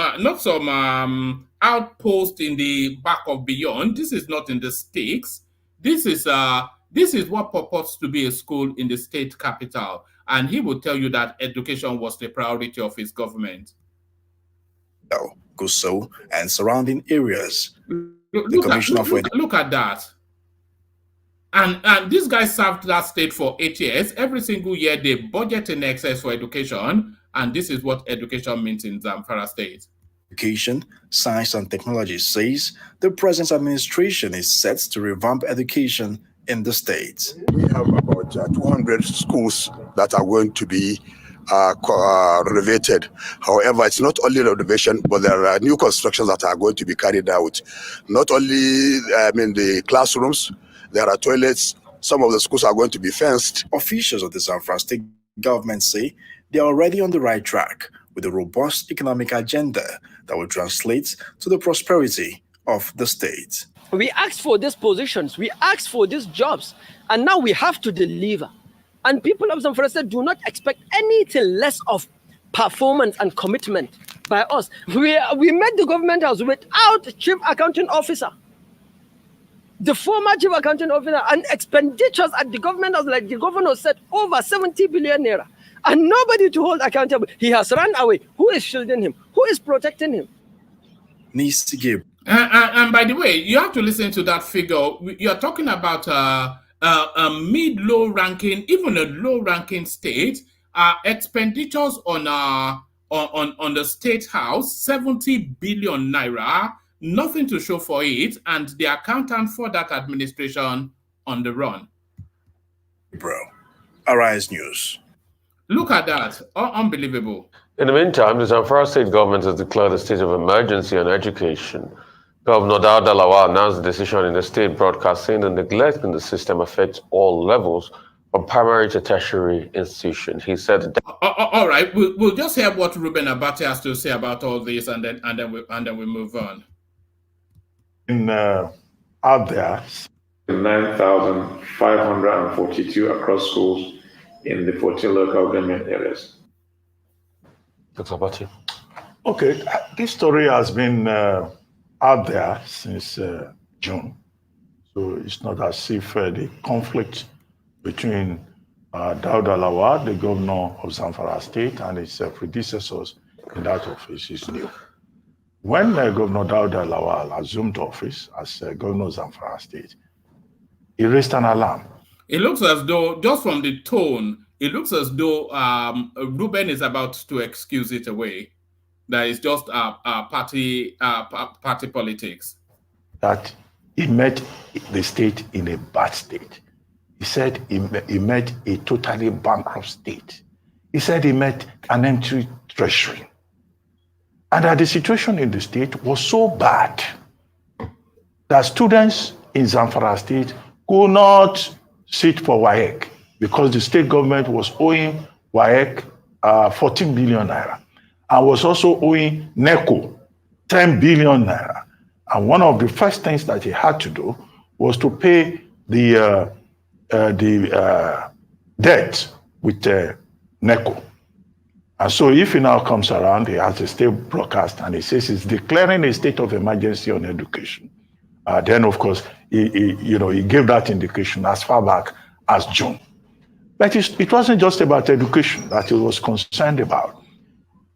outpost in the back of beyond. This is not in the stakes. This is what purports to be a school in the state capital, and he will tell you that education was the priority of his government. Gusau and surrounding areas. Look at that. And this guy served that state for 8 years. Every single year, they budget in excess for education. And this is what education means in Zamfara State. Education, Science and Technology says the present administration is set to revamp education in the state. We have about 200 schools that are going to be renovated. However, it's not only renovation, but there are new constructions that are going to be carried out. Not only, the classrooms, there are toilets. Some of the schools are going to be fenced. Officials of the Zamfara state government say they are already on the right track with a robust economic agenda that will translate to the prosperity of the state. We asked for these positions, we asked for these jobs, and now we have to deliver. And people of Zamfara state do not expect anything less of performance and commitment by us. We met the government house without chief accounting officer. The former chief accounting officer, and expenditures at the government house, like the governor said, over 70 billion naira. And nobody to hold accountable. He has run away. Who is shielding him? Who is protecting him? Needs to give. And by the way, you have to listen to that figure. You're talking about a mid-low ranking, even a low-ranking state. Expenditures on the state house, 70 billion naira. Nothing to show for it, and the accountant for that administration on the run. Arise News. Look at that. Unbelievable. In the meantime, the Zamfara state government has declared a state of emergency on education. Governor Dauda Lawal announced the decision in the state broadcast saying the neglect in the system affects all levels from primary to tertiary institution. He said that All right, we'll just hear what Ruben Abati has to say about all this, and then we move on. Out there, 9,542 across schools in the 14 local government areas. Dr. Abati. Okay, this story has been out there since June. So it's not as if the conflict between Dauda Lawal, the governor of Zamfara State, and his predecessors in that office is new. When Governor Dauda Lawal assumed office as governor of Zamfara State, he raised an alarm. It looks as though, just from the tone, it looks as though Ruben is about to excuse it away. That is just party politics. That he met the state in a bad state. He said he met a totally bankrupt state. He said he met an empty treasury. And that the situation in the state was so bad that students in Zamfara State could not sit for WAEC because the state government was owing WAEC 14 billion naira and was also owing NECO 10 billion naira. And one of the first things that he had to do was to pay the debt with NECO. And so if he now comes around, he has a state broadcast and he says he's declaring a state of emergency on education. Then, of course, he gave that indication as far back as June. But it wasn't just about education that he was concerned about.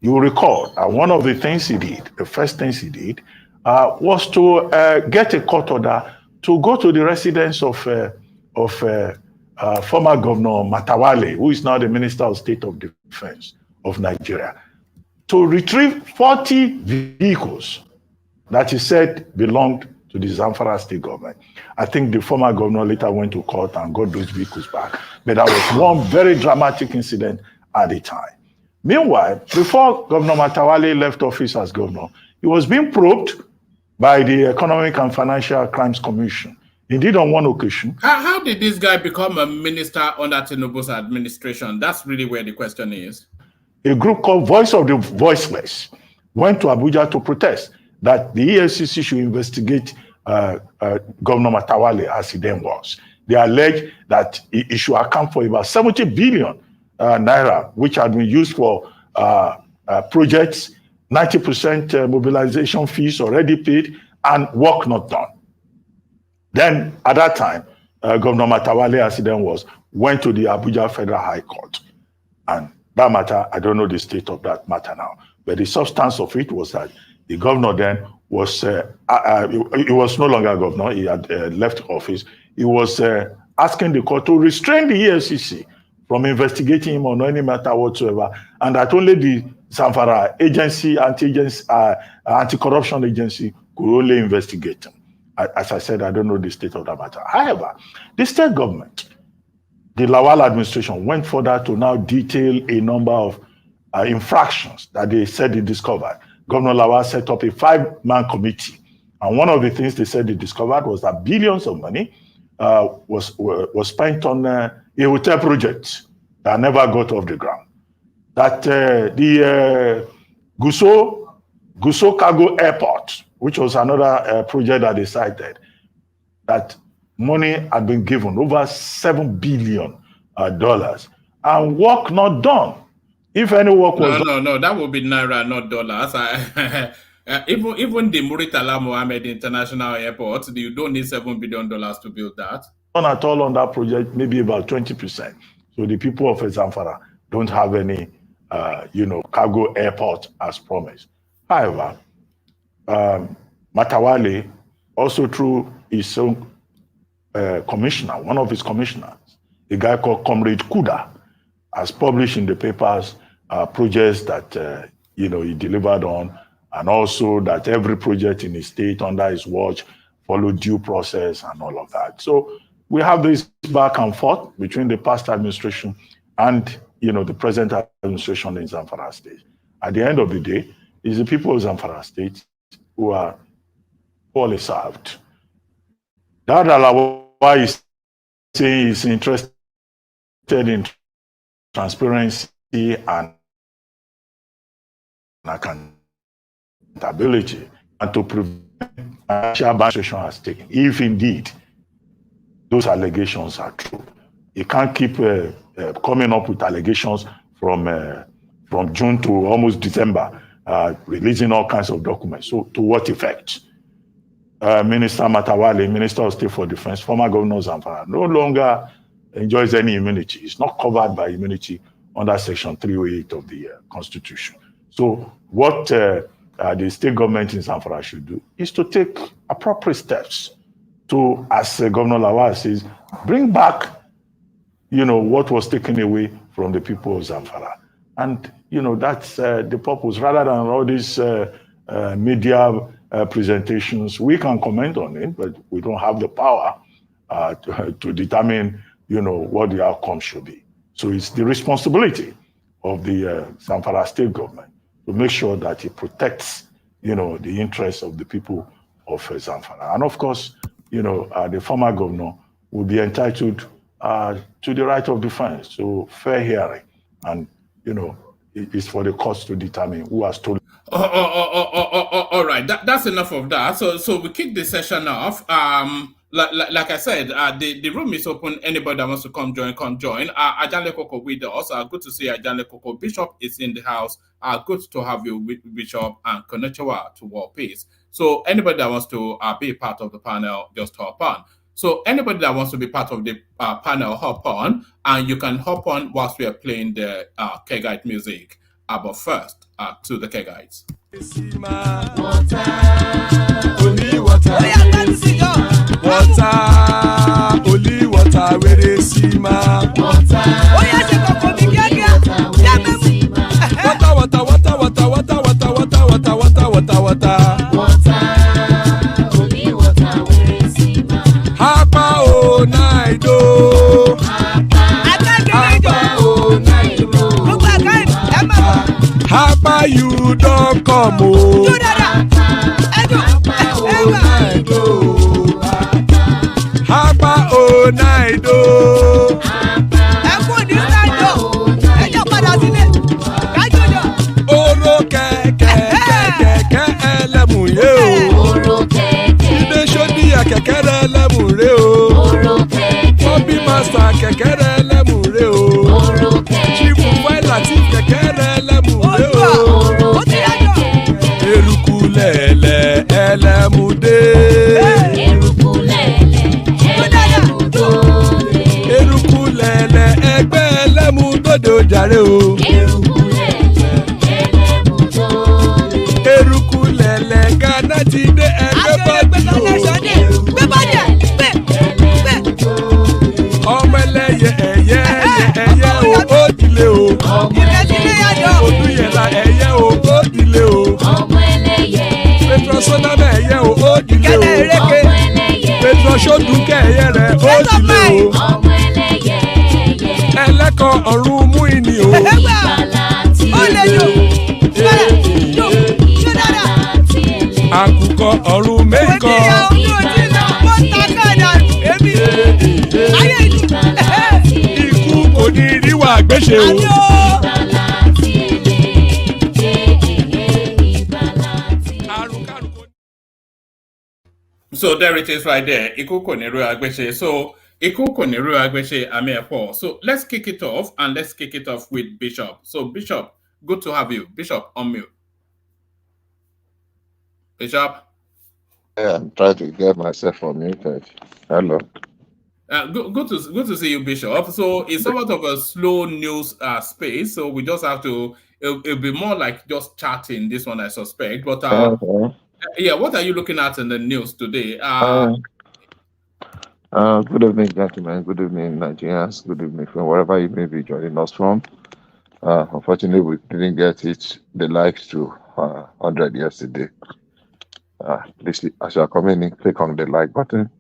You will recall one of the things he did, the first things he did, was to get a court order to go to the residence of former Governor Matawale, who is now the Minister of State of Defense of Nigeria, to retrieve 40 vehicles that he said belonged to the Zamfara state government. I think the former governor later went to court and got those vehicles back. But that was one very dramatic incident at the time. Meanwhile, before Governor Matawale left office as governor, he was being probed by the Economic and Financial Crimes Commission. Indeed, on one occasion. How did this guy become a minister under Tinubu's administration? That's really where the question is. A group called Voice of the Voiceless went to Abuja to protest that the EFCC should investigate Governor Matawale as he then was. They allege that he should account for about 70 billion naira, which had been used for projects, 90% mobilization fees already paid, and work not done. Then, at that time, Governor Matawale, as he then was, went to the Abuja Federal High Court. And that matter, I don't know the state of that matter now, but the substance of it was that the governor then was, he was no longer governor, he had left office. He was asking the court to restrain the EFCC from investigating him on any matter whatsoever, and that only the Zamfara agency, anti-corruption agency could only investigate him. As I said, I don't know the state of that matter. However, the state government, the Lawal administration, went further to now detail a number of infractions that they said they discovered. Governor Lawal set up a 5-man committee. And one of the things they said they discovered was that billions of money was spent on a hotel project that never got off the ground. That the Gusau Cargo Airport, which was another project that they cited, that money had been given, over $7 billion, and work not done. If any work was done. No, that would be naira, not dollars. Even the Muritala Mohammed International Airport, you don't need $7 billion to build that. Not at all on that project, maybe about 20%. So the people of Zamfara don't have any, cargo airport as promised. However, Matawale, also through his own commissioner, one of his commissioners, a guy called Comrade Kuda, has published in the papers projects that he delivered on, and also that every project in his state under his watch followed due process and all of that. So we have this back and forth between the past administration and the present administration in Zamfara State. At the end of the day, it's the people of Zamfara State who are poorly served. That is saying he's interested in transparency and accountability, and to prevent financial administration has taken, if indeed those allegations are true. You can't keep coming up with allegations from June to almost December, releasing all kinds of documents. So to what effect? Minister Matawale, Minister of State for Defense, former Governor Zamfara, no longer enjoys any immunity. It's not covered by immunity under Section 308 of the Constitution. So what the state government in Zamfara should do is to take appropriate steps to, as Governor Lawal says, bring back, what was taken away from the people of Zamfara. And, that's the purpose. Rather than all these media presentations, we can comment on it, but we don't have the power to determine, what the outcome should be. So it's the responsibility of the Zamfara state government to make sure that it protects, the interests of the people of Zamfara. And of course, the former governor will be entitled to the right of defense, so fair hearing. And, it's for the courts to determine who has told. All right, that's enough of that. So we kick the session off. Like I said, the room is open. Anybody that wants to come join. Ajanle Koko with us. Good to see Ajanle Koko. Bishop is in the house. Good to have you, Bishop, and Konnichiwa to World Peace. So anybody that wants to be part of the panel, just hop on. So anybody that wants to be part of the panel, hop on, and you can hop on whilst we are playing the Kegite music. But first, to the Kegites. Only water, where they see ma. Water, Hapa o naido. Hapa you don't come o. Hapa o naido. Oro kẹ̀kẹ́ ẹlẹ́mù yé o. Ilé sọ́dí àkẹ́kẹ́ ẹlẹ́mù ré o. Bobby Master kẹ̀kẹ́ ẹlẹ́mù ré o. Chief Wẹ́lá tí kẹ̀kẹ́ ẹlẹ́mù ré o. Eruku lẹ̀lẹ̀ ẹlẹ́mù dé. Eruku lẹ̀lẹ̀ ẹgbẹ́ ẹlẹ́mù dòde ojàre o. Eruku lẹ̀lẹ̀ Ghana ti dé ẹgbẹ́ bọ́ọ̀dì o. Ọmọ ẹlẹ́yẹ ẹyẹ o ó dìlé o. Odúyẹ̀lá ẹyẹ o ó dìlé o. Petrosonama ẹyẹ o ó dìlé o. Petrosodúnkẹ́ ẹyẹ rẹ̀ ó dìlé o. Ẹlẹ́kọ̀ ọ̀run mú ìní o. Àkùkọ ọ̀run méjìkọ. Ikú kò ní ríwà gbéṣe o. So there it is right there. Iku kò ní rí agbéṣe. So Iku kò ní rí agbéṣe àmì ẹ̀pọ̀. So let's kick it off, and let's kick it off with Bishop. So Bishop, good to have you. Bishop, on mute. Bishop. Yeah, I'm trying to get myself unmuted. Hello. Good to see you, Bishop. So it's somewhat of a slow news space, so we just have to. It'll be more like just chatting. This one, I suspect. But yeah, what are you looking at in the news today? Good evening, gentlemen. Good evening, Nigerians. Good evening from wherever you may be joining us from. Unfortunately, we didn't get the likes to 100 yesterday. Please, as you are coming in, click on the like button.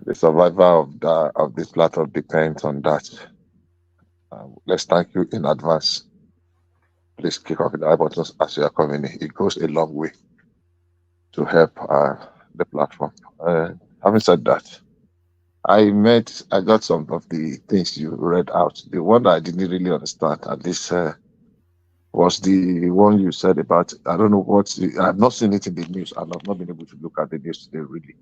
The survival of this platform depends on that. Let's thank you in advance. Please click on the like button as you are coming in. It goes a long way to help the platform. Having said that, I got some of the things you read out. The one that I didn't really understand, at least, was the one you said about, I don't know I've not seen it in the news, and I've not been able to look at the news today, really.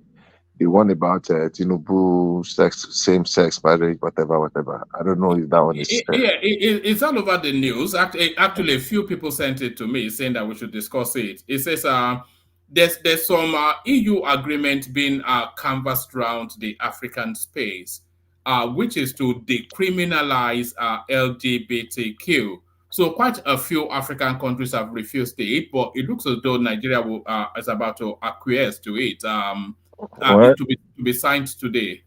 The one about Tinubu, same-sex marriage, whatever. I don't know if that one is... It's all over the news. Actually, a few people sent it to me saying that we should discuss it. It says there's some EU agreement being canvassed around the African space, which is to decriminalize LGBTQ. So quite a few African countries have refused it, but it looks as though Nigeria is about to acquiesce to it. To be signed today.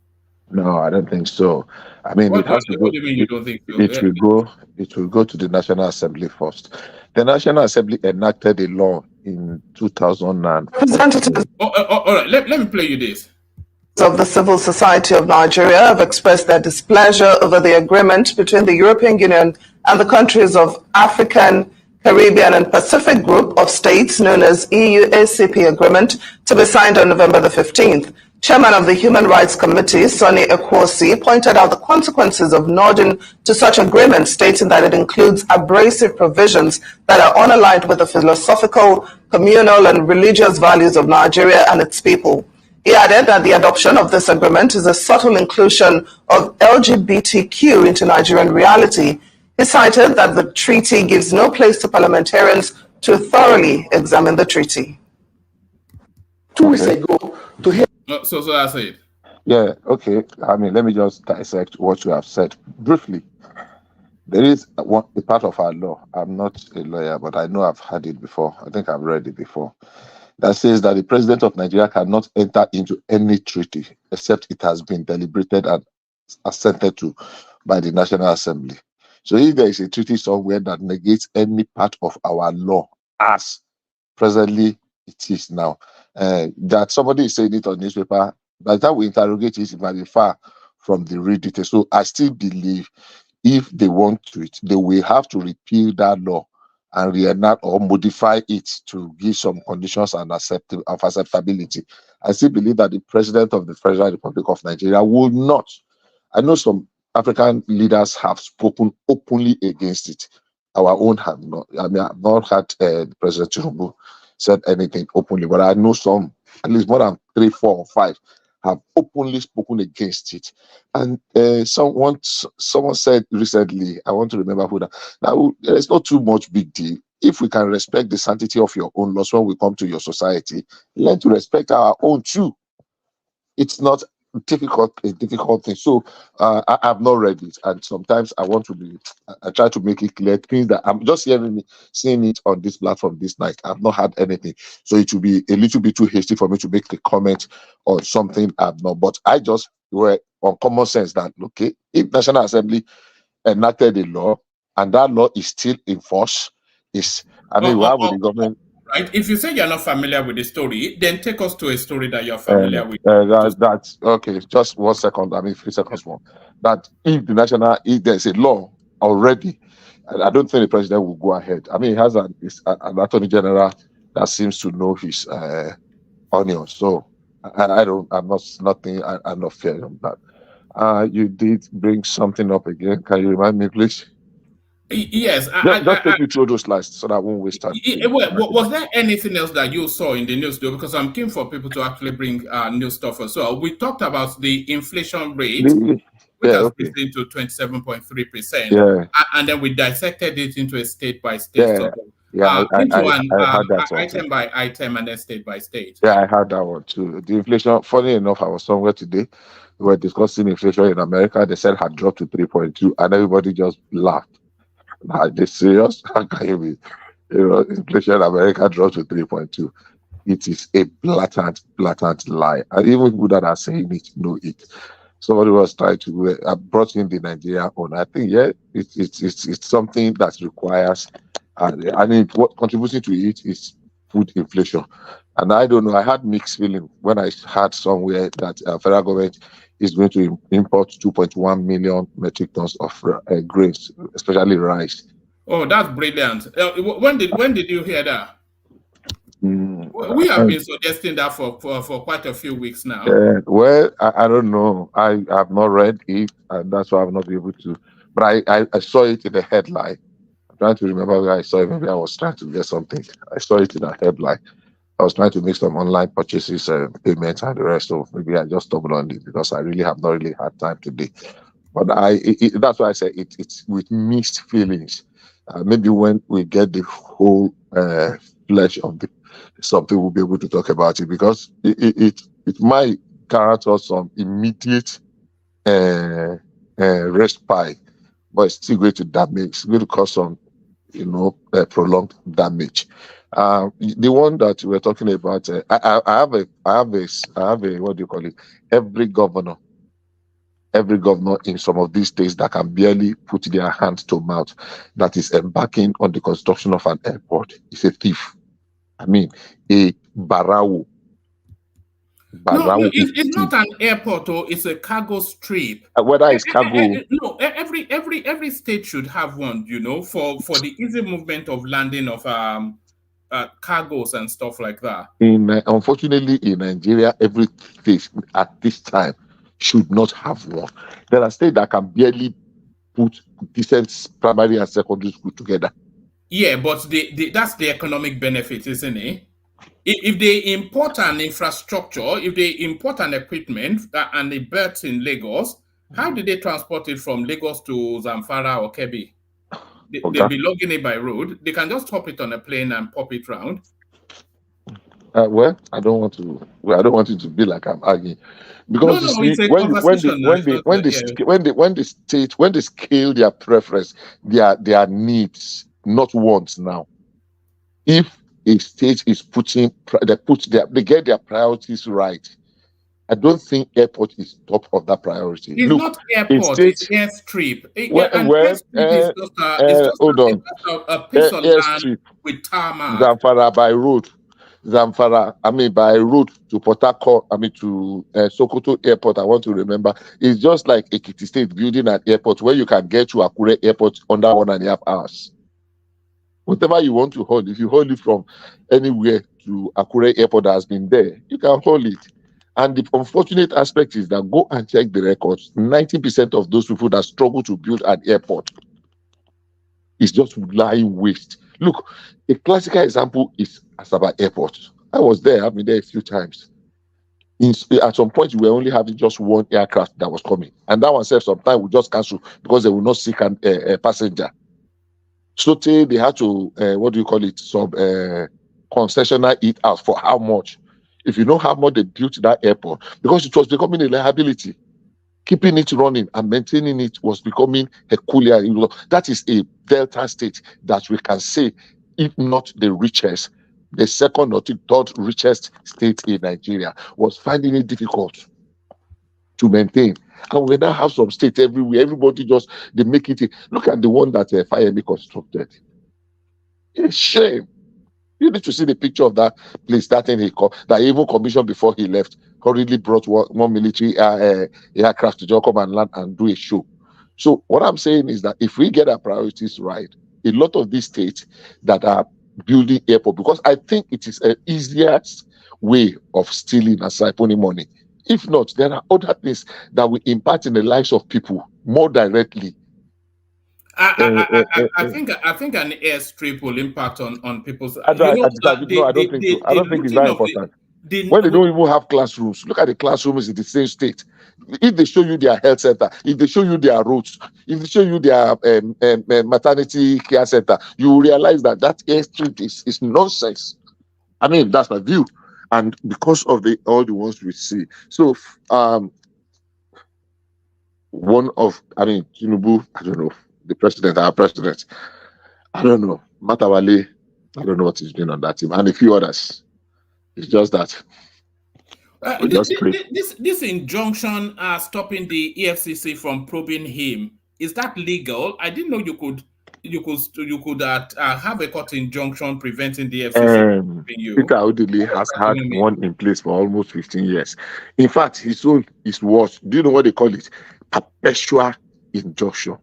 No, I don't think so. I mean, What it has to go. do you mean you don't think so? It will go to the National Assembly first. The National Assembly enacted a law in 2009. Representatives all right, let me play you this. Of the civil society of Nigeria have expressed their displeasure over the agreement between the European Union and the countries of African, Caribbean and Pacific Group of States known as EU-ACP agreement to be signed on November the 15th. Chairman of the Human Rights Committee, Sonny Ekwosi, pointed out the consequences of nodding to such agreement, stating that it includes abrasive provisions that are unaligned with the philosophical, communal and religious values of Nigeria and its people. He added that the adoption of this agreement is a subtle inclusion of LGBTQ into Nigerian reality. He cited that the treaty gives no place to parliamentarians to thoroughly examine the treaty. 2 weeks ago, to hear. So that's it. Yeah, okay. I mean, let me just dissect what you have said briefly. There is a part of our law. I'm not a lawyer, but I know I've heard it before. I think I've read it before. That says that the president of Nigeria cannot enter into any treaty except it has been deliberated and assented to by the National Assembly. So if there is a treaty somewhere that negates any part of our law as presently it is now, that somebody is saying it on newspaper, by the time we interrogate it might be far from the real detail. So I still believe if they want to it, they will have to repeal that law and reenact or modify it to give some conditions and acceptability. I still believe that the president of the Federal Republic of Nigeria will not. I know some African leaders have spoken openly against it. Our own have not. I mean, I've not had President Tinubu said anything openly, but I know some, at least more than 3, 4, or 5, have openly spoken against it. And someone said recently, I want to remember who that, now there is not too much big deal. If we can respect the sanctity of your own laws when we come to your society, learn to respect our own too. It's not a difficult thing. So I've not read it, and sometimes I try to make it clear things that I'm just seeing it on this platform this night. I've not had anything, so it will be a little bit too hasty for me to make a comment on something I've not. But I just were on common sense that okay, if National Assembly enacted a law and that law is still in force, why would the government? Right. If you say you're not familiar with the story, then take us to a story that you're familiar with. That's okay. Just 1 second. 3 seconds more. That if there's a law already, I don't think the president will go ahead. I mean, he has an attorney general that seems to know his onions. So I'm not fair on that. You did bring something up again. Can you remind me, please? Yes. Just take me through those slides so that I won't waste time. Was there anything else that you saw in the news, though? Because I'm keen for people to actually bring new stuff as well. We talked about the inflation rate, which has risen to 27.3%. Yeah. And then we dissected it into a state-by-state. I heard that item by item and then state by state. Yeah, I heard that one too. The inflation, funny enough, I was somewhere today. We were discussing inflation in America. They said had dropped to 3.2, and everybody just laughed. Are they serious? How can you be? Inflation in America dropped to 3.2. It is a blatant lie. And even people that are saying it know it. Somebody was trying to brought in the Nigeria on. I think it's something that requires, and what contributing to it is food inflation. And I don't know. I had mixed feeling when I heard somewhere that federal government is going to import 2.1 million metric tons of grains, especially rice. Oh, that's brilliant. When did you hear that? We have been suggesting that for quite a few weeks now. Well, I don't know. I have not read it, and that's why I've not been able to. But I saw it in the headline. I'm trying to remember where I saw it. Maybe I was trying to get something. I saw it in a headline. I was trying to make some online purchases, payments, and the rest. So maybe I just stumbled on it because I really have not really had time today. But that's why I say it's with mixed feelings. Maybe when we get the whole flesh of the something, we'll be able to talk about it, because it might grant us some immediate respite, but it's still going to damage. It's going to cause some, prolonged damage. The one that we're talking about, I have a what do you call it? Every governor in some of these states that can barely put their hand to mouth, that is embarking on the construction of an airport, is a thief. I mean, a barao. No, it's not an airport, or it's a cargo strip. Whether it's cargo, no, every state should have one, for the easy movement of landing of cargos and stuff like that. Unfortunately, in Nigeria, every state at this time should not have one. There are states that can barely put decent primary and secondary school together. Yeah, but that's the economic benefit, isn't it? If they import an infrastructure, if they import an equipment and they berth in Lagos, how do they transport it from Lagos to Zamfara or Kebbi? They'll be logging it by road. They can just top it on a plane and pop it round. Well, I don't want it to be like I'm arguing, because when they scale their preference, their needs, not wants now. If a state is they get their priorities right, I don't think airport is top of that priority. It's not airport, it's airstrip. Airstrip is just a piece of land with tarmac. Zamfara by road. By road to Port Harcourt, to Sokoto Airport, I want to remember, it's just like Ekiti State building an airport where you can get to Akure Airport under 1.5 hours. Whatever you want to hold, if you hold it from anywhere to Akure Airport that has been there, you can hold it. And the unfortunate aspect is that, go and check the records, 90% of those people that struggle to build an airport is just lying waste. Look, a classical example is Asaba Airport. I was there, I've been there a few times. At some point, we were only having just one aircraft that was coming. And that one said sometimes we just cancel because they will not seek a passenger. So they had to, some concessional eat out for how much? If you know how much they built that airport, because it was becoming a liability. Keeping it running and maintaining it was becoming peculiar. That is a Delta state that we can say, if not the richest, the second or third richest state in Nigeria, was finding it difficult to maintain. And we now have some states everywhere. Everybody they make it. Look at the one that Fayemi constructed. It's a shame. You need to see the picture of that place, that thing that even commissioned before he left. Hurriedly brought one military aircraft to just come and land and do a show. So what I'm saying is that if we get our priorities right, a lot of these states that are building airport, because I think it is an easiest way of stealing and siphoning money. If not, there are other things that will impact in the lives of people more directly. I think an airstrip will impact on people's. I don't think so. I don't think it's very important. When they don't even have classrooms, look at the classrooms in the same state. If they show you their health center, if they show you their roads, if they show you their maternity care center, you will realize that airstrip is nonsense. That's my view, and because of all the ones we see. So, Tinubu, I don't know. The president, our president, I don't know. Matawale, I don't know what he's doing on that team, and a few others. It's just that. This injunction stopping the EFCC from probing him, is that legal? I didn't know you could have a court injunction preventing the EFCC from probing you. Peter Odili has had one in place for almost 15 years. In fact, his own is worse. Do you know what they call it? Perpetual injunction.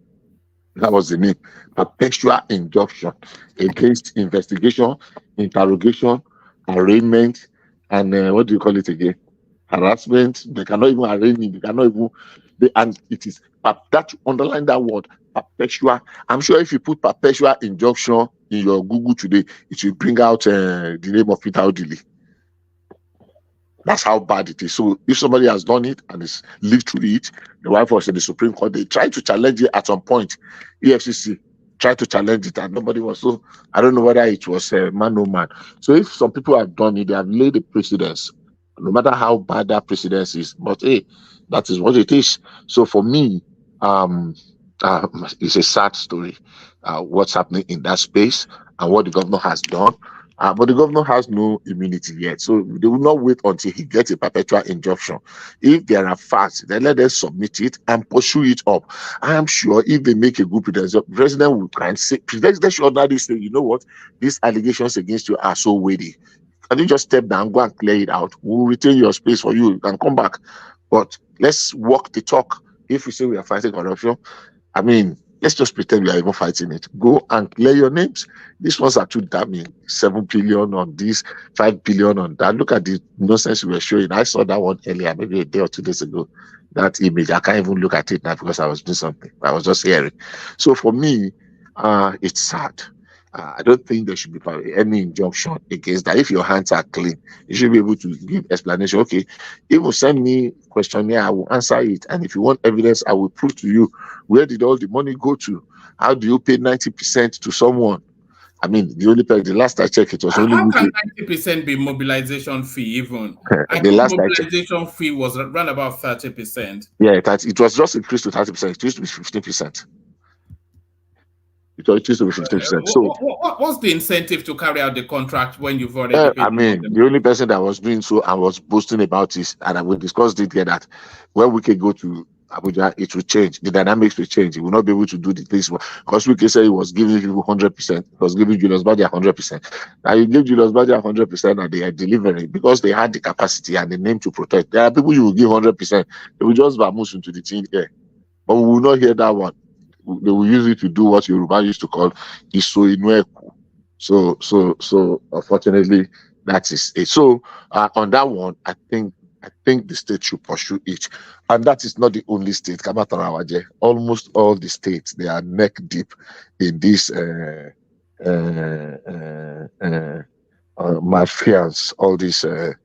That was the name. Perpetual injunction against investigation, interrogation, arraignment, and what do you call it again? Harassment. They cannot even arraign him. They cannot even. And it is that underline that word perpetual. I'm sure if you put perpetual injunction in your Google today, it will bring out the name of Peter Odili. That's how bad it is. So if somebody has done it and is lived through it, the wife was in the Supreme Court, they tried to challenge it at some point. EFCC tried to challenge it and nobody was. So I don't know whether it was man or man. So if some people have done it, they have laid a precedence, no matter how bad that precedence is. But hey, that is what it is. So for me, it's a sad story. What's happening in that space and what the governor has done. But the governor has no immunity yet. So they will not wait until he gets a perpetual injunction. If there are facts, then let them submit it and pursue it up. I am sure if they make a good president will try and say, president should ordinarily say, you know what, these allegations against you are so weighty. Can you just step down, go and clear it out? We'll retain your space for you. You can come back. But let's walk the talk. If we say we are fighting corruption, I mean, let's just pretend we are even fighting it. Go and clear your names. These ones are too damning. 7 billion on this, 5 billion on that. Look at the nonsense we were showing. I saw that one earlier, maybe a day or 2 days ago. That image, I can't even look at it now because I was doing something. I was just hearing. So for me, it's sad. I don't think there should be any injunction against that. If your hands are clean, you should be able to give explanation. Okay, if you send me questionnaire, I will answer it. And if you want evidence, I will prove to you where did all the money go to? How do you pay 90% to someone? I mean, the last I checked, it was only. How can 90% be mobilization fee even? I The think last I mobilization fee was around about 30%. Yeah, it was just increased to 30%. It used to be 15%. It used to be 15%. So What's the incentive to carry out the contract when you've already paid? I mean, the only person that was doing so and was boasting about it, and I will discuss it here, that when we can go to Abuja, it will change. The dynamics will change. He will not be able to do the things because we can say he was giving people 100%. He was giving Julius Badia 100%. Now you give Julius Badia 100% and they are delivering because they had the capacity and the name to protect. There are people you will give 100%. They will just vamoose into the team here, but we will not hear that one. They will use it to do what Yoruba used to call Iso Inueku. So unfortunately, that is it. So on that one, I think the state should pursue it, and that is not the only state. Almost all the states, they are neck deep in this mafias, all this the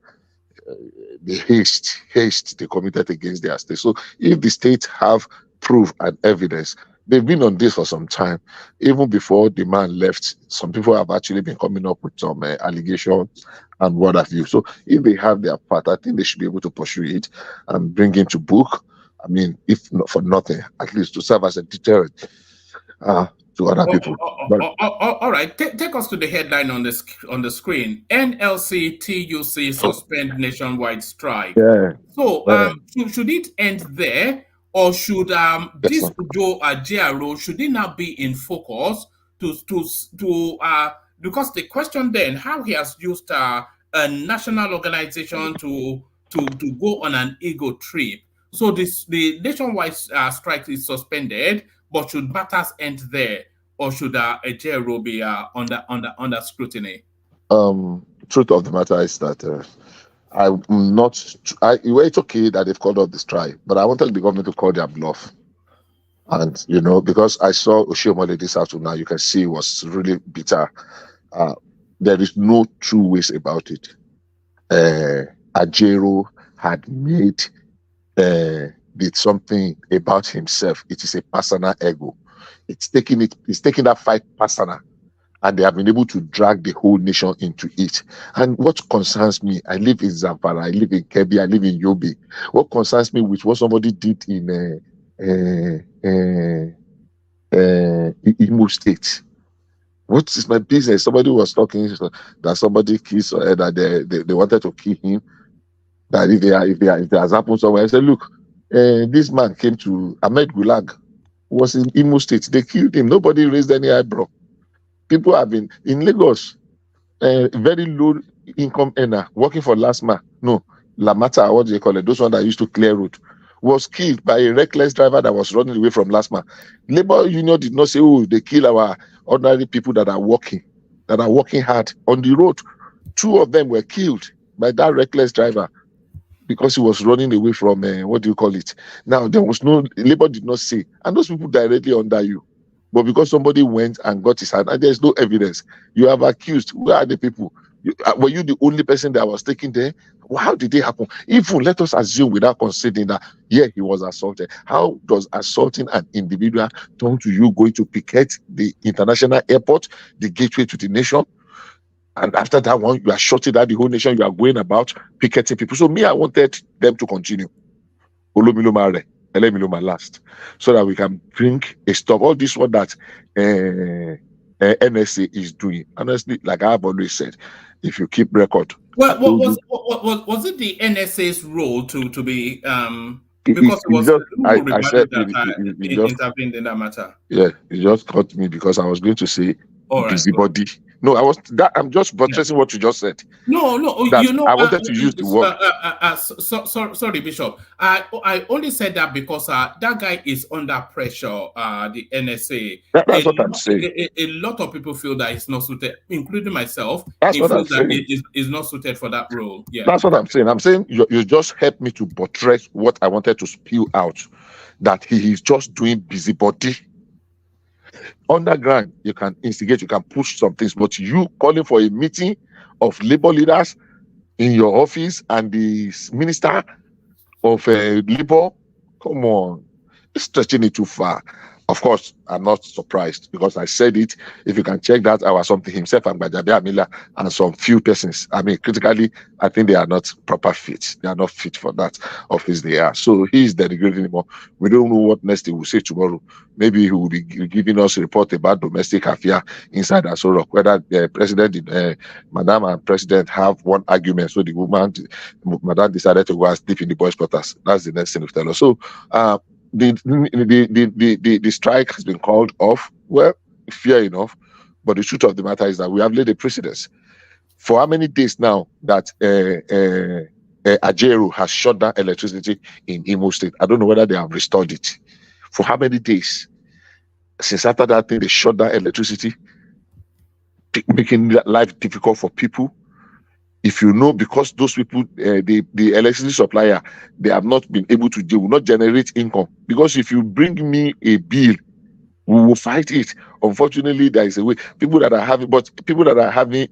haste they committed against their state. So if the states have proof and evidence, they've been on this for some time. Even before the man left, some people have actually been coming up with some allegations and what have you. So if they have their part, I think they should be able to pursue it and bring him to book. I mean, if not for nothing, at least to serve as a deterrent to other people. All right, take us to the headline on the screen. NLC TUC suspend nationwide strike. Yeah. So should it end there? Or should this Joe Ajero, should it now be in focus because the question then, how he has used a national organization to go on an ego trip. So the nationwide strike is suspended, but should matters end there, or should Ajero be under scrutiny? Truth of the matter is that it's okay that they've called off the strike, but I wanted the government to call their bluff. And, because I saw Oshiomhole this afternoon, now you can see it was really bitter. There is no two ways about it. Ajero had did something about himself. It is a personal ego. It's taking that fight personal. And they have been able to drag the whole nation into it. And what concerns me, I live in Zamfara, I live in Kebbi, I live in Yobe. What concerns me with what somebody did in Imo State. What is my business? Somebody was talking that somebody kissed or that they wanted to kill him. That if there has happened somewhere, I said, look, this man came to Ahmed Gulag, who was in Imo State. They killed him. Nobody raised any eyebrow. People have been in Lagos, very low income earner working for Lamata, what do they call it? Those ones that used to clear road, was killed by a reckless driver that was running away from Lasma. Labor Union did not say, oh, they kill our ordinary people that are working hard on the road. 2 of them were killed by that reckless driver because he was running away from what do you call it? Now there was no labor did not say, and those people directly under you. But because somebody went and got his hand, and there's no evidence, you have accused. Where are the people? Were you the only person that was taken there? Well, how did it happen? Even let us assume without considering that, yeah, he was assaulted. How does assaulting an individual turn to you going to picket the international airport, the gateway to the nation? And after that one, you are shutting down the whole nation. You are going about picketing people. So me, I wanted them to continue. Olomilomare, Elemiloma last, so that we can bring a stop. All this one that NSA is doing. Honestly, like I've always said, if you keep record. Well, was it the NSA's role to be because it was I said that intervened in that matter? Yeah, it just caught me because I was going to say busybody. No, I'm just buttressing what you just said. No, I wanted to use the word. Sorry, Bishop. I only said that because that guy is under pressure. The NSA. That's what I'm saying. A lot of people feel that it's not suited, including myself. That's what I'm saying. It is not suited for that role. Yeah. That's what I'm saying. I'm saying you just helped me to buttress what I wanted to spew out. That he is just doing busybody. Underground, you can instigate, you can push some things, but you calling for a meeting of labor leaders in your office and the minister of labor, come on, it's stretching it too far. Of course, I'm not surprised because I said it. If you can check that out, something himself and Bajabi Amila and some few persons. I mean, critically, I think they are not proper fit. They are not fit for that office they are. So he is delegating anymore. We don't know what next he will say tomorrow. Maybe he will be giving us a report about domestic affair inside Asorok, whether the president, Madam and president have one argument. So the woman, Madam decided to go and sleep in the boys' quarters. That's the next thing to tell us. So, the strike has been called off. Well, fair enough, but the truth of the matter is that we have laid a precedence. For how many days now that Ajero has shut down electricity in Imo State? I don't know whether they have restored it. For how many days? Since after that thing, they shut down electricity, making life difficult for people. If you know, because those people, the electricity supplier, they have not been able to will not generate income. Because if you bring me a bill, we will fight it. Unfortunately, there is a way. People that are having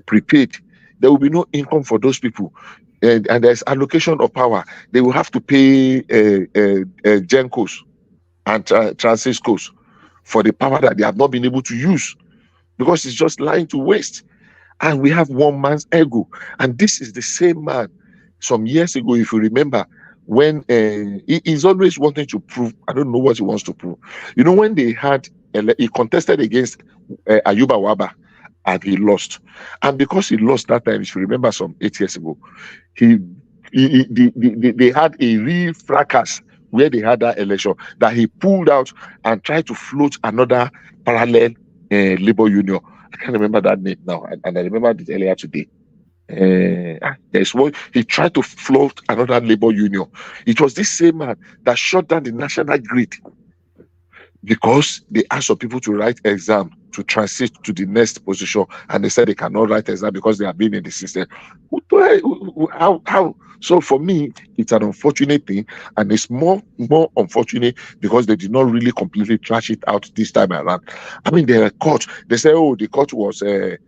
prepaid, there will be no income for those people. And there's allocation of power. They will have to pay Gencos and Transiscos for the power that they have not been able to use, because it's just lying to waste. And we have one man's ego. And this is the same man some years ago, if you remember, when he's always wanting to prove, I don't know what he wants to prove. You know, when he contested against Ayuba Waba and he lost. And because he lost that time, if you remember some 8 years ago, they had a real fracas where they had that election that he pulled out and tried to float another parallel labor union. I can't remember that name now, and I remember it earlier today. There's one, he tried to float another labor union. It was this same man that shut down the national grid because they asked some people to write exam to transit to the next position, and they said they cannot write exam because they have been in the system. How? So for me, it's an unfortunate thing, and it's more unfortunate because they did not really completely trash it out this time around. I mean, they were caught. They say, oh, the court was the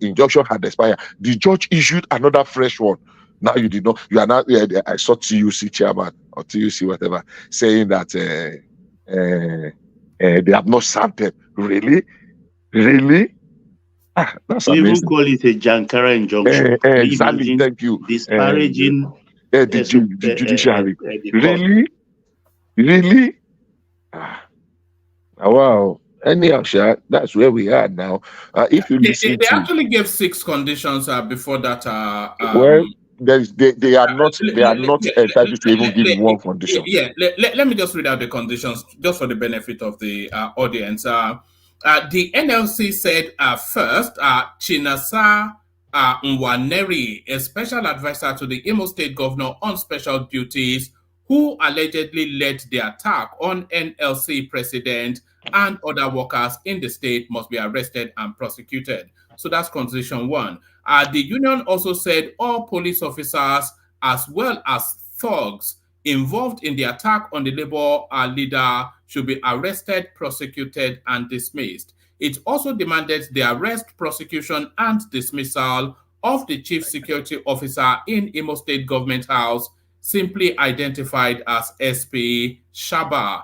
injunction had expired. The judge issued another fresh one. Now you did not. You are not. I saw TUC chairman or TUC whatever saying that they have not served them. Really? That's you amazing. even call it a Jankara injunction. Exactly. Thank you. Disparaging the judiciary. Really? Wow. Anyhow, that's where we are now. If you listen, they actually gave 6 conditions before that. Well, they are not entitled to even give one condition. Let me just read out the conditions just for the benefit of the audience. The NLC said first, Chinasa Nwaneri, a special advisor to the Imo State governor on special duties, who allegedly led the attack on NLC president and other workers in the state, must be arrested and prosecuted. So that's condition one. The union also said all police officers as well as thugs involved in the attack on the labor leader should be arrested, prosecuted, and dismissed. It also demanded the arrest, prosecution, and dismissal of the chief security officer in Imo State Government House, simply identified as SP Shaba.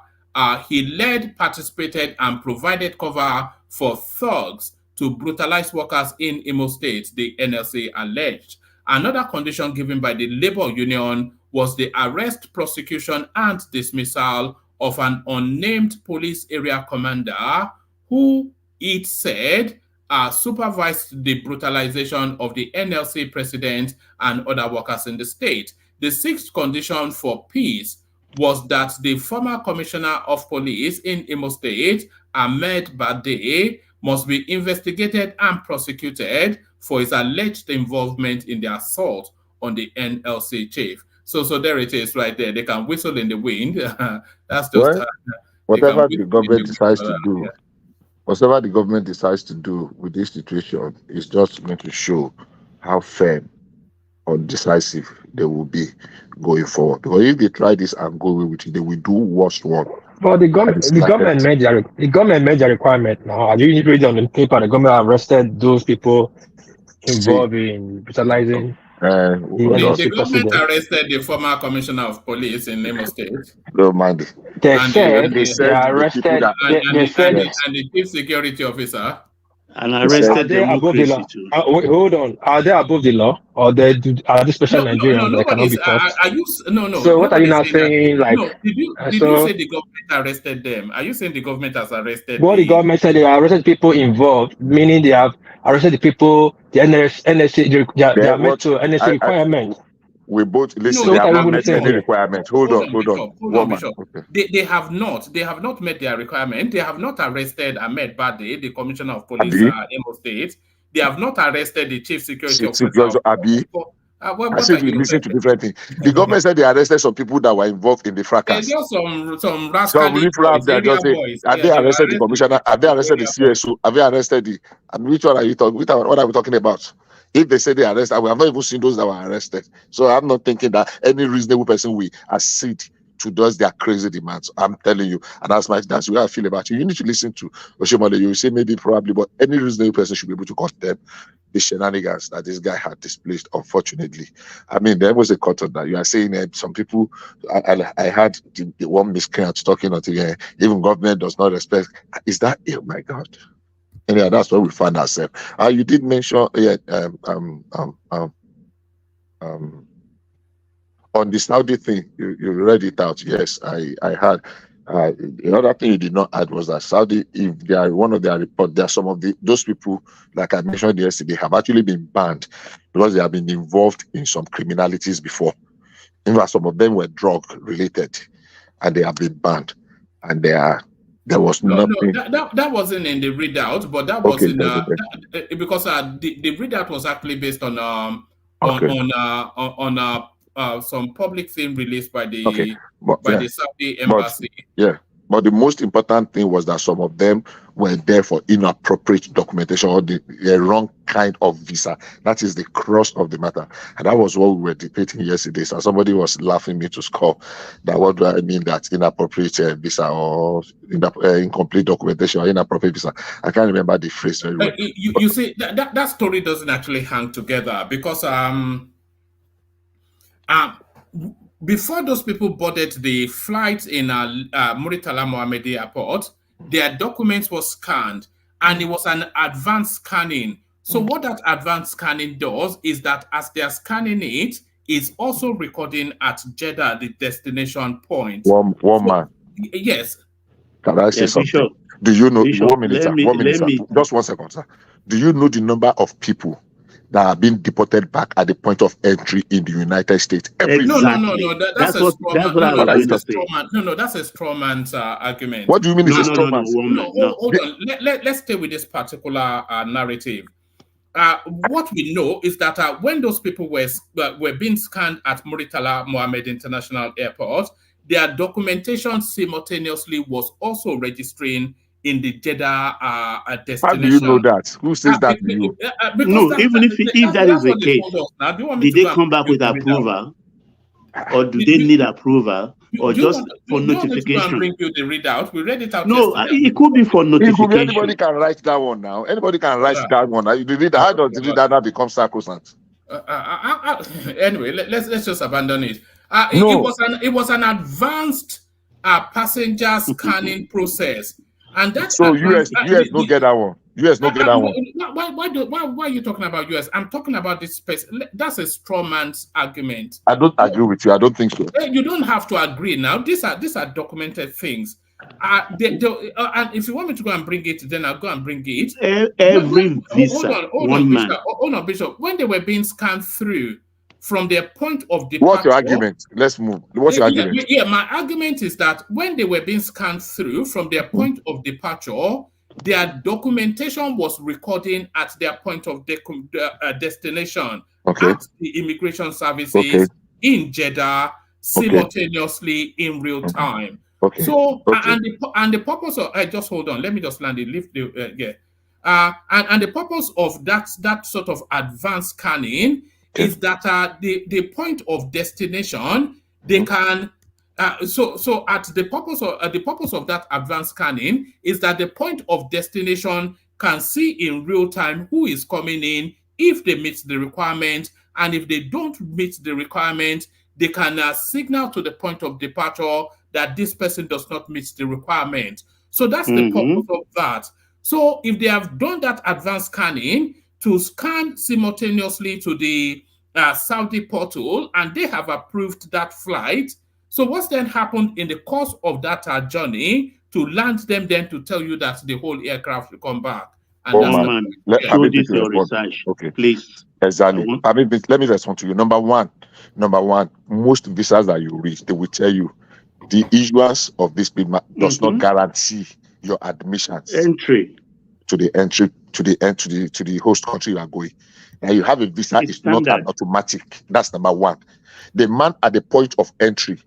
He led, participated, and provided cover for thugs to brutalize workers in Imo State, the NLC alleged. Another condition given by the labor union was the arrest, prosecution, and dismissal of an unnamed police area commander who, it said, supervised the brutalization of the NLC president and other workers in the state. The sixth condition for peace was that the former commissioner of police in Imo State, Ahmed Bade, must be investigated and prosecuted for his alleged involvement in the assault on the NLC chief. So there it is right there. They can whistle in the wind. That's just whatever the government decides to do. Whatever the government decides to do with this situation is just going to show how firm or decisive they will be going forward. Because if they try this and go away with it, they will do worst one. But the government made their requirement now. As you read on the paper, the government arrested those people involved in brutalizing. The government arrested the former commissioner of police in Imo State. Don't mind it. They arrested the chief security officer. And arrested democracy too. Hold on. Are they above the law, or are they special Nigerians that cannot be touched? So what are you now saying? Like, did you say the government arrested them? Are you saying the government has arrested? What the government said, they arrested people involved, meaning they have arrested the people. The NSC, they are met to NSC requirements. We both listen. They have not met any requirement. Hold on. Bishop. Okay. They have not met their requirement. They have not arrested Ahmed Bade, the commissioner of police in Imo State. They have not arrested the chief security officer. I said we listen to different things. The government said they arrested some people that were involved in the fracas. There's some rascally boys. Have they arrested the commissioner? Have they arrested the CSO? Have they arrested the? And which one are you talking? What are we talking about? If they say they arrested, we have not even seen those that were arrested. So I'm not thinking that any reasonable person will accede to those their crazy demands. I'm telling you, and that's the way I feel about you. You need to listen to Oshimole. You will say maybe probably, but any reasonable person should be able to condemn the shenanigans that this guy had displayed. Unfortunately, I mean there was a cut on that. You are saying some people. I had the one miscreant talking until even government does not respect. Is that? Oh my God. And yeah, that's where we find ourselves. You did mention on the Saudi thing, you read it out. Yes, I had. The other thing you did not add was that Saudi, if they are one of their report, there are some of those people, like I mentioned yesterday, have actually been banned because they have been involved in some criminalities before. In fact, some of them were drug related, and they have been banned, and there was nothing. No, that wasn't in the readout, but that was in because the readout was actually based on some public thing released by the the Saudi embassy. But the most important thing was that some of them were there for inappropriate documentation or the wrong kind of visa. That is the crux of the matter. And that was what we were debating yesterday. So somebody was laughing me to score that what do I mean that inappropriate visa or incomplete documentation or inappropriate visa. I can't remember the phrase very well. You see, that story doesn't actually hang together because before those people boarded the flight in Muritala Mohammed Airport, their documents were scanned, and it was an advanced scanning. So what that advanced scanning does is that as they're scanning it, it's also recording at Jeddah, the destination point. One man. Yes. Can I say something? Bishop, Do you know? Bishop, 1 minute, sir. Just 1 second, sir. Do you know the number of people that have been deported back at the point of entry in the United States? No. That's a straw man's argument. What do you mean it's a straw man? Hold on. Let's stay with this particular narrative. What we know is that when those people were being scanned at Muritala Mohammed International Airport, their documentation simultaneously was also registering in the Jeddah destination. How do you know that? Who says that to you? No, even if that is the case, did they come back with approval? approval? Or do they need approval? Or just for notification? Bring you the readout. We read it out. No, it could be for notification. Anybody can write that one now. Anybody can write that one. How does the reader become sacrosanct? Anyway, let's just abandon it. It was an advanced passenger scanning process, and that's so US no get that one. US no get that one. Why are you talking about US? I'm talking about this space. That's a straw man's argument. I don't agree with you. I don't think so. You don't have to agree now. These are documented things. And if you want me to go and bring it, then I'll go and bring it. Every visa. Hold on, Bishop. When they were being scanned through from their point of departure. What's your argument? Let's move. What's your argument? Yeah, my argument is that when they were being scanned through from their point of departure, their documentation was recording at their point of destination at the immigration services in Jeddah simultaneously in real time. And the purpose of just hold on, let me just land it. And the purpose of that sort of advanced scanning is that the point of destination they can. So at the purpose of that advanced scanning is that the point of destination can see in real time who is coming in, if they meet the requirement, and if they don't meet the requirement, they can signal to the point of departure that this person does not meet the requirement. So that's the purpose of that. So if they have done that advanced scanning to scan simultaneously to the Saudi portal, and they have approved that flight. So what's then happened in the course of that journey to land them then to tell you that the whole aircraft will come back? And show this your research. Okay, please. Exactly. Let me respond to you. Number one, most visas that you read, they will tell you the issuance of this payment does not guarantee your admissions to the host country you are going. And you have a visa, it's not an automatic. That's number one. The man at the point of entry,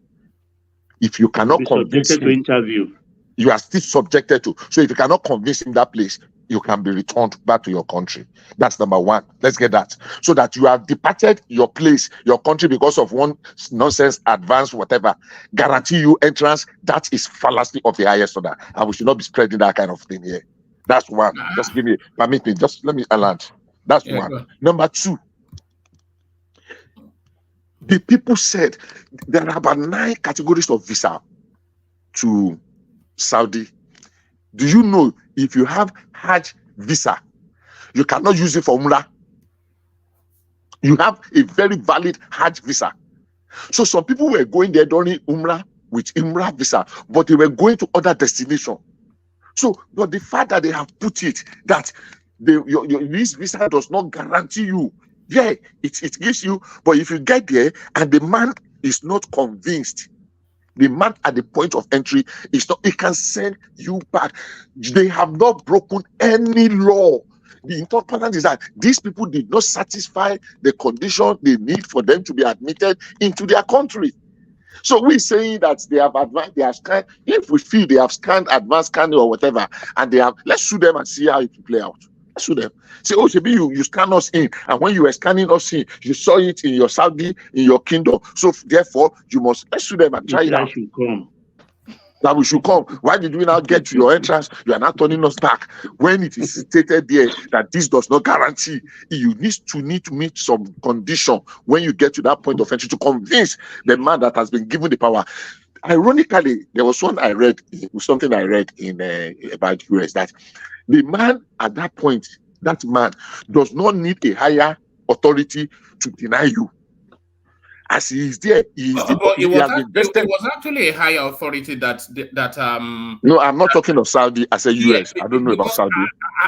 if you cannot convince him, to interview, you are still subjected to. So if you cannot convince him that place, you can be returned back to your country. That's number one. Let's get that. So that you have departed your place, your country, because of one nonsense, advance, whatever, guarantee you entrance. That is fallacy of the highest order. And we should not be spreading that kind of thing here. That's one. Just permit me. Just let me land. That's one. Number two, the people said there are about 9 categories of visa to Saudi. Do you know if you have Hajj visa, you cannot use it for Umrah? You have a very valid Hajj visa. So some people were going there during Umrah with Umrah visa, but they were going to other destinations. So, but the fact that they have put it that this visa does not guarantee you. Yeah, it gives you, but if you get there and the man is not convinced, the man at the point of entry is not, it can send you back. They have not broken any law. The important is that these people did not satisfy the condition they need for them to be admitted into their country. So we're saying that they have advanced, they have scanned. If we feel they have scanned, advanced scanning or whatever, and they have, let's sue them and see how it will play out. Let's sue them. Say, oh, Shebi, you scan us in, and when you were scanning us in, you saw it in your Saudi, in your kingdom. So therefore, you must, let's sue them and try it out. That we should come. Why did we now get to your entrance? You are not turning us back when it is stated there that this does not guarantee. You need to meet some condition when you get to that point of entry to convince the man that has been given the power. Ironically, there was something I read in about US that the man at that point, that man does not need a higher authority to deny you. As he is there, it was actually a higher authority that. No, I'm not talking of Saudi. I said US. I don't know about Saudi.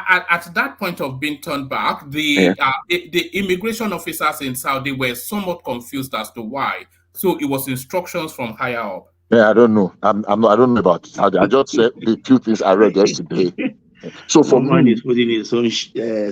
At that point of being turned back, the immigration officers in Saudi were somewhat confused as to why. So it was instructions from higher up. Yeah, I don't know. I don't know about Saudi. I just said the few things I read yesterday. So for me, is putting his own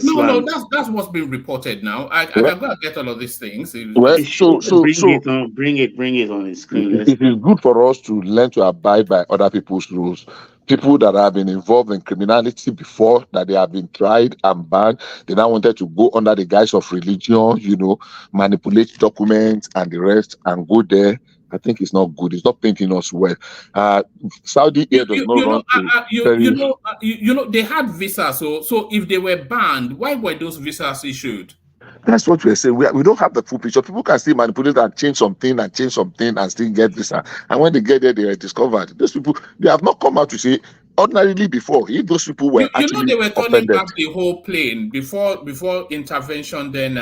no, that's what's been reported now. I can go and get all of these things. Well, bring it on the screen. It is good for us to learn to abide by other people's rules. People that have been involved in criminality before, that they have been tried and banned, they now wanted to go under the guise of religion, manipulate documents and the rest and go there. I think it's not good. It's not painting us well. Saudi air does not run they had visas. So if they were banned, why were those visas issued? That's what we're saying. We don't have the full picture. People can still manipulate and change something and still get visa. And when they get there, they are discovered. Those people, they have not come out to say ordinarily before. If those people were actually they were turning offended. back the whole plane before intervention. Then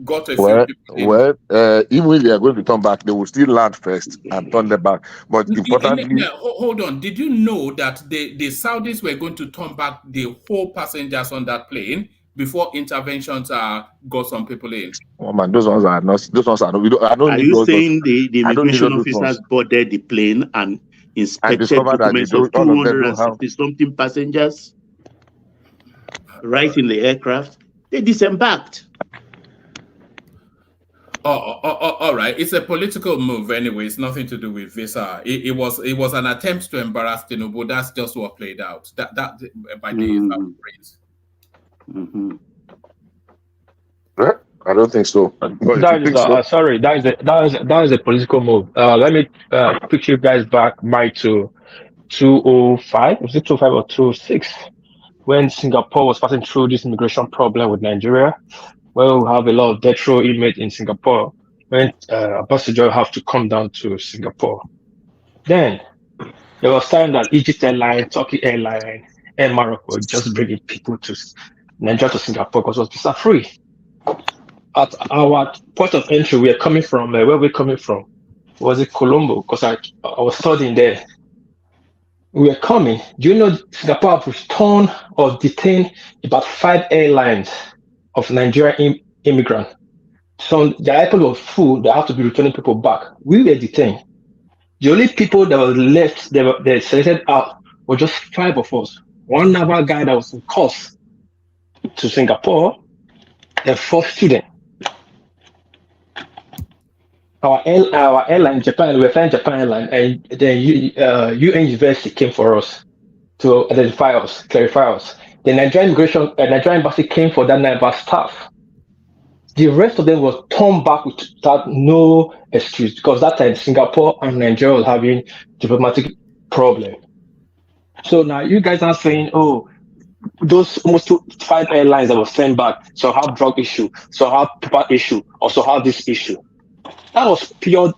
got a few people. Even if they are going to turn back, they will still land first and turn them back. But importantly, hold on. Did you know that the Saudis were going to turn back the whole passengers on that plane before interventions got some people in? Oh man, those ones are not. Are you saying the immigration officers boarded the plane and inspected documents of 260 something passengers right in the aircraft? They disembarked. All right. It's a political move anyway. It's nothing to do with visa. It was an attempt to embarrass Tinubu. That's just what played out. That by the phrase. I don't think so. Sorry, that is a political move. Let me put you guys back to 2005. Was it 2005 or 2006? When Singapore was passing through this immigration problem with Nigeria, where we have a lot of death row inmates in Singapore, when Ambassador have to come down to Singapore. Then there was time that Egypt Airline, Turkey Airline, and Morocco just bringing people to Nigeria to Singapore because it was visa free. At our port of entry, we are coming from, where we're coming from, was it Colombo? Because I was studying there. We were coming. Do you know Singapore have returned or detained about 5 airlines of Nigerian immigrants? So the airport was full, they have to be returning people back. We were detained. The only people that were left, they selected out, were just 5 of us. One naval guy that was in course to Singapore, and 4 students. Our airline, Japan, we were flying Japan airline, and then UN University came for us to identify us, clarify us. The Nigerian embassy came for that Nigerian staff. The rest of them was turned back without no excuse because that time Singapore and Nigeria was having diplomatic problem. So now you guys are saying, oh, those almost 5 airlines that were sent back, so have drug issue, so have paper issue, also have this issue. That was pure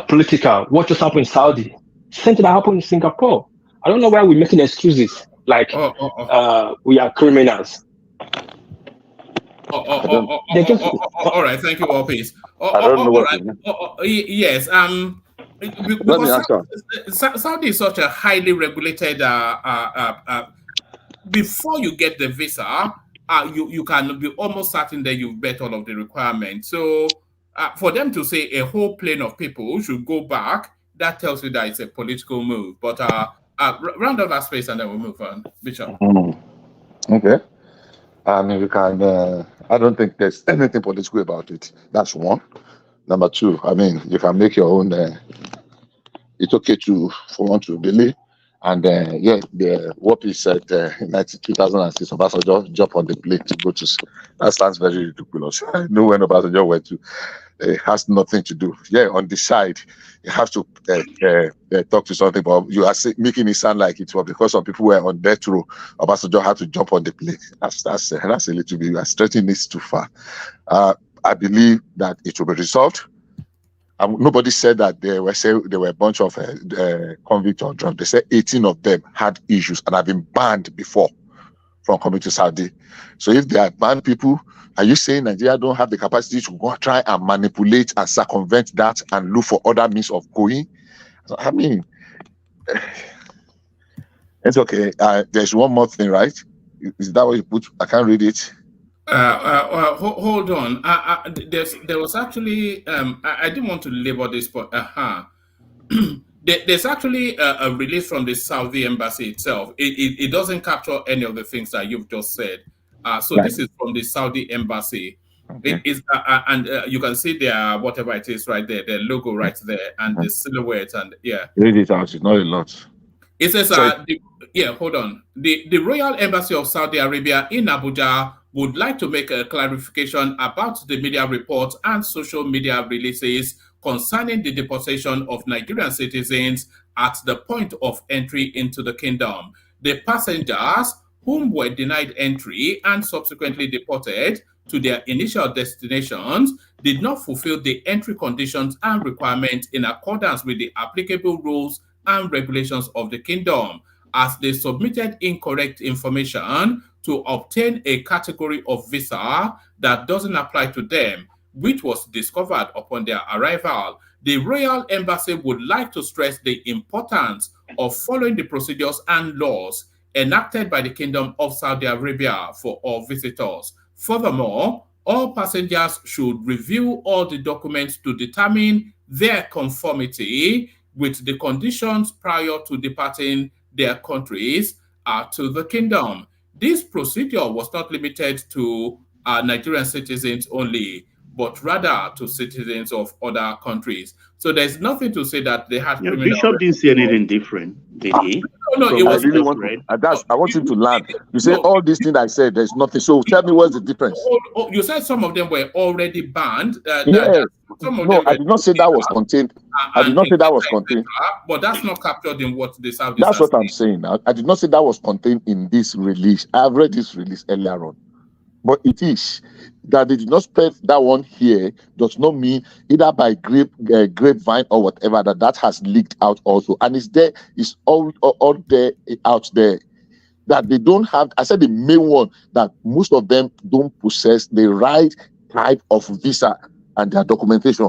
political. What just happened in Saudi? Same thing that happened in Singapore. I don't know why we're making excuses like we are criminals. All right, thank you, Opis. I don't know what yes. Because Saudi is such a highly regulated. Before you get the visa, you can be almost certain that you've met all of the requirements. So for them to say a whole plane of people should go back, that tells you that it's a political move. But round up that space and then we'll move on. Bishop. Okay. I mean, we can. I don't think there's anything political about it. That's one. Number 2, I mean, you can make your own. It's okay for one to believe. And what he said in 2006, Obasanjo jump on the plane to go to. That sounds very ridiculous. I know when Obasanjo went to. It has nothing to do. Yeah, on the side, you have to talk to something, but you are making it sound like it was because some people were on death row. Obasanjo had to jump on the plane. That's a little bit. You are stretching this too far. I believe that it will be resolved. Nobody said that there were a bunch of convicts on drugs. They said 18 of them had issues and have been banned before from coming to Saudi. So if they are banned people, are you saying Nigeria don't have the capacity to go try and manipulate and circumvent that and look for other means of going? I mean, it's okay. There's one more thing, right? Is that what you put? I can't read it. Hold on. There was actually I didn't want to label this, but There's actually a release from the Saudi embassy itself. It doesn't capture any of the things that you've just said. So Right. this is from the Saudi embassy. Okay. It is, and you can see their whatever it is right there, their logo right there, and the silhouette, and yeah. Read it out. It's not a lot. It says, So, hold on. The Royal Embassy of Saudi Arabia in Abuja would like to make a clarification about the media reports and social media releases concerning the deportation of Nigerian citizens at the point of entry into the kingdom. The passengers whom were denied entry and subsequently deported to their initial destinations did not fulfill the entry conditions and requirements in accordance with the applicable rules and regulations of the kingdom, as they submitted incorrect information to obtain a category of visa that doesn't apply to them, which was discovered upon their arrival. The Royal Embassy would like to stress the importance of following the procedures and laws enacted by the Kingdom of Saudi Arabia for all visitors. Furthermore, all passengers should review all the documents to determine their conformity with the conditions prior to departing their countries to the kingdom. This procedure was not limited to Nigerian citizens only, but rather to citizens of other countries. So there's nothing to say that they had criminal Bishop didn't say anything different, did he? No, it was I really want to, I want him to learn. You say all these things I said, there's nothing. So tell me what's the difference. You said some of them were already banned. Yeah. No, I did not say that was contained. I did not say that was contained. But that's not captured in what the Saudis That's what I'm saying. I did not say that was contained in this release. I have read this release earlier on. But it is that they did not spread that one here does not mean either by grapevine or whatever that has leaked out also. And it's there, it's all there out there. That they don't have, I said the main one, that most of them don't possess the right type of visa and their documentation.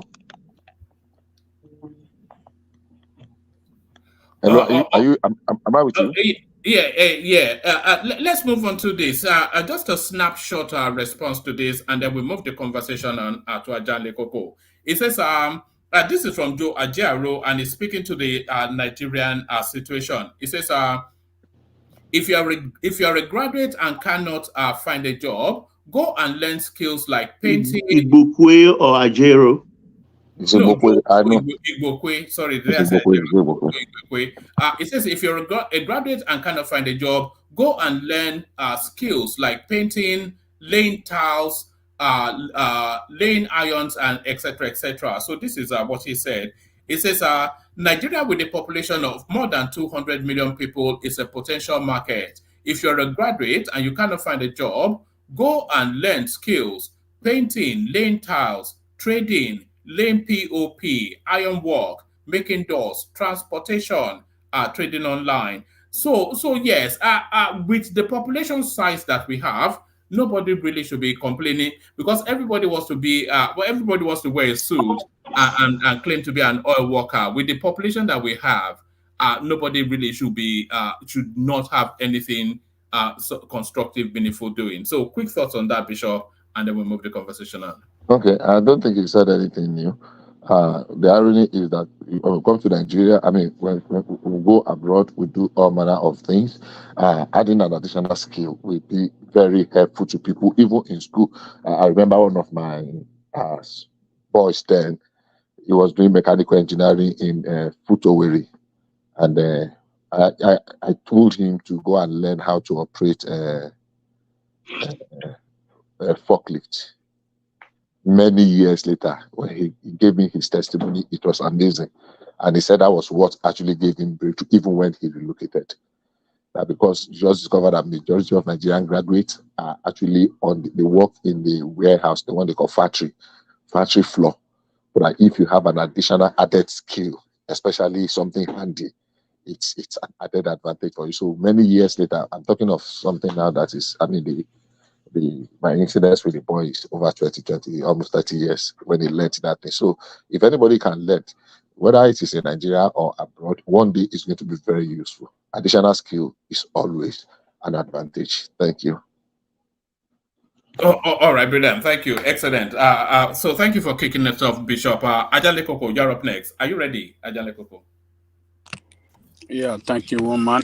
Hello, am I with you? Let's move on to this. Just a snapshot response to this, and then we move the conversation on to Ajanle Koko. It says, this is from Joe Ajero, and he's speaking to the Nigerian situation. He says, if you are a graduate and cannot find a job, go and learn skills like painting. Ibukwe or Ajero? No, Igokwe. Sorry, did I say Igokwe? It says if you're a graduate and cannot find a job, go and learn skills like painting, laying tiles, laying irons, and etc. etc. So this is what he said. It says Nigeria, with a population of more than 200 million people, is a potential market. If you're a graduate and you cannot find a job, go and learn skills: painting, laying tiles, trading, laying POP, iron work, making doors, transportation, trading online. So yes, with the population size that we have, nobody really should be complaining, because everybody wants to be, everybody wants to wear a suit and claim to be an oil worker. With the population that we have, nobody really should not have anything constructive, meaningful doing. So quick thoughts on that, Bishop, and then we'll move the conversation on. Okay, I don't think he said anything new. The irony is that when we come to Nigeria, I mean, when we go abroad, we do all manner of things. Adding an additional skill will be very helpful to people, even in school. I remember one of my boys then, he was doing mechanical engineering in Futoweri. And I told him to go and learn how to operate a forklift. Many years later, when he gave me his testimony, it was amazing. And he said that was what actually gave him breakthrough, even when he relocated. Because he just discovered that majority of Nigerian graduates are actually they work in the warehouse, the one they call factory floor. But if you have an additional added skill, especially something handy, it's an added advantage for you. So many years later, I'm talking of something now that is, I mean, my incidents with the boy is over 20, almost 30 years when he learned that thing. So if anybody can learn, whether it is in Nigeria or abroad, one day it's going to be very useful. Additional skill is always an advantage. Thank you. All right, brilliant. Thank you. Excellent. So thank you for kicking us off, Bishop. Ajanle Koko, you're up next. Are you ready, Ajanle Koko? Yeah, thank you, woman.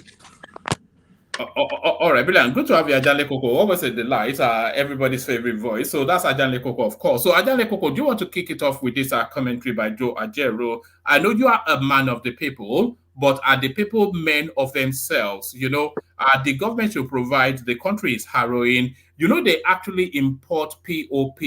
All right, brilliant. Good to have you, Ajanle Koko. Always at the light, everybody's favorite voice. So that's Ajanle Koko, of course. So Ajanle Koko, do you want to kick it off with this commentary by Joe Ajero? I know you are a man of the people, but are the people men of themselves? You know, the government should provide, the country is harrowing. You know, they actually import POP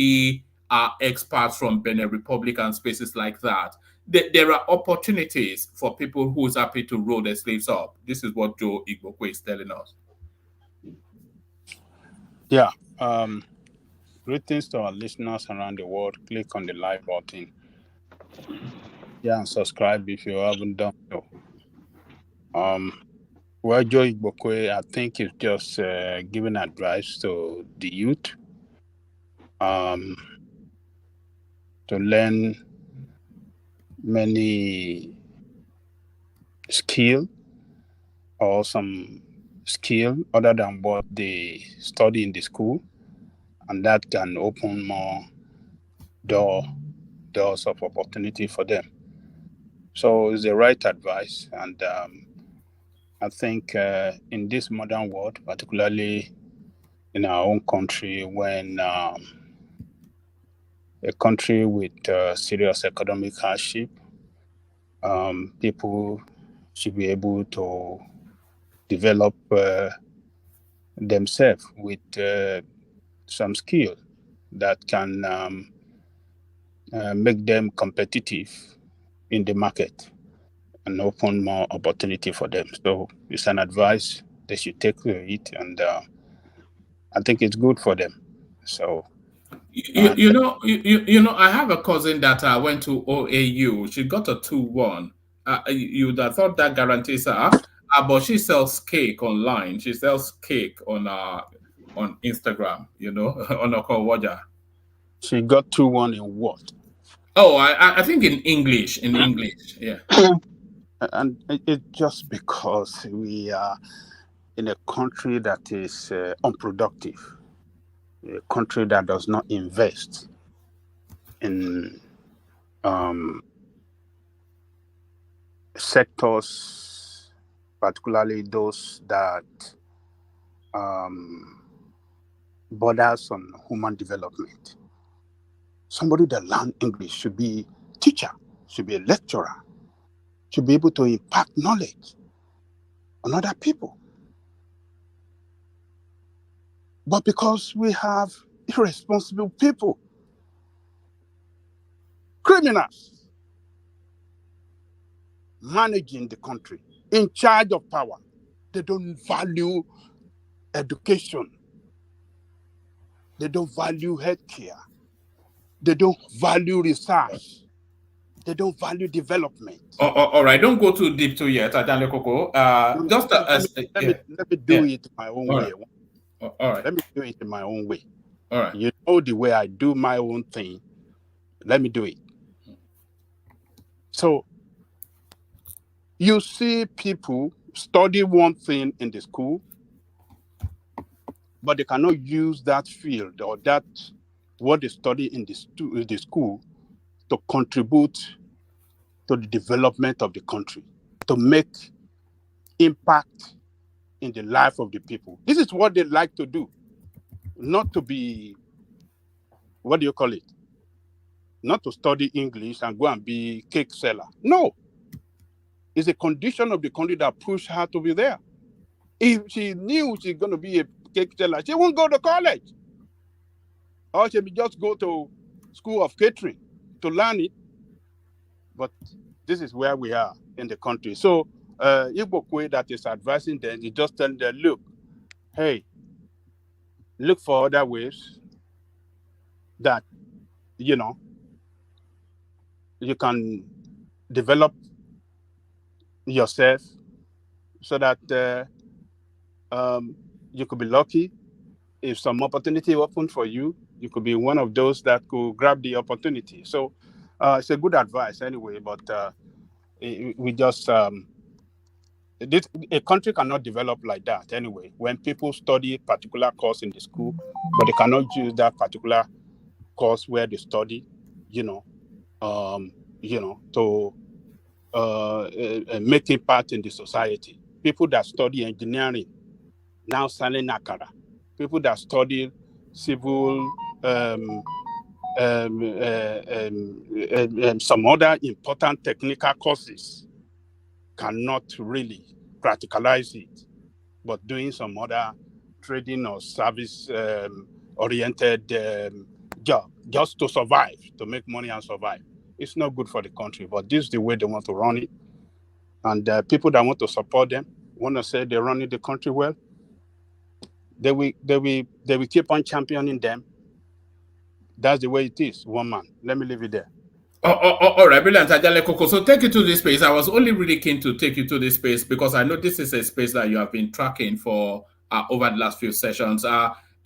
experts from Benin Republic and spaces like that. There are opportunities for people who's happy to roll their sleeves up. This is what Joe Igbokwe is telling us. Yeah. Greetings to our listeners around the world. Click on the like button. Yeah, and subscribe if you haven't done so. Well, Joe Igbokwe, I think, is just giving advice to the youth to learn many skill or some skill other than what they study in the school, and that can open more doors of opportunity for them. So it's the right advice, and I think in this modern world, particularly in our own country, when a country with serious economic hardship, people should be able to develop themselves with some skill that can make them competitive in the market and open more opportunity for them. So it's an advice they should take it, and I think it's good for them. So You know, I have a cousin that went to OAU. She got a 2-1. You would have thought that guarantees her, but she sells cake online. She sells cake on Instagram. You know, on a Kawaja. She got 2-1 in what? Oh, I think in English. In English, yeah. And it's just because we are in a country that is unproductive, a country that does not invest in sectors, particularly those that borders on human development. Somebody that learns English should be a teacher, should be a lecturer, should be able to impart knowledge on other people. But because we have irresponsible people, criminals, managing the country, in charge of power, they don't value education. They don't value healthcare. They don't value research. They don't value development. All right, don't go too deep to yet, Ajanle Koko. Let me do it my own way. All right. Let me do it in my own way. All right. You know the way I do my own thing. Let me do it. So you see people study one thing in the school, but they cannot use that field or that what they study in the school to contribute to the development of the country, to make impact in the life of the people. This is what they like to do, not to be, what do you call it? Not to study English and go and be cake seller. No. It's a condition of the country that pushed her to be there. If she knew she's going to be a cake seller, she won't go to college. Or she would just go to school of catering to learn it. But this is where we are in the country. So Igbokwe that is advising them, he just tell them, look, hey, look for other ways that, you know, you can develop yourself so that you could be lucky. If some opportunity open for you, you could be one of those that could grab the opportunity. So it's a good advice anyway, but we just, a country cannot develop like that anyway. When people study a particular course in the school, but they cannot use that particular course where they study, to making part in the society. People that study engineering now selling akara. People that study civil, some other important technical courses cannot really practicalize it, but doing some other trading or service oriented job just to survive, to make money and survive. It's not good for the country, but this is the way they want to run it. And people that want to support them, want to say they're running the country well, they will keep on championing them. That's the way it is, one man. Let me leave it there. All right, brilliant. Ajale Koko. So take you to this space. I was only really keen to take you to this space because I know this is a space that you have been tracking for over the last few sessions.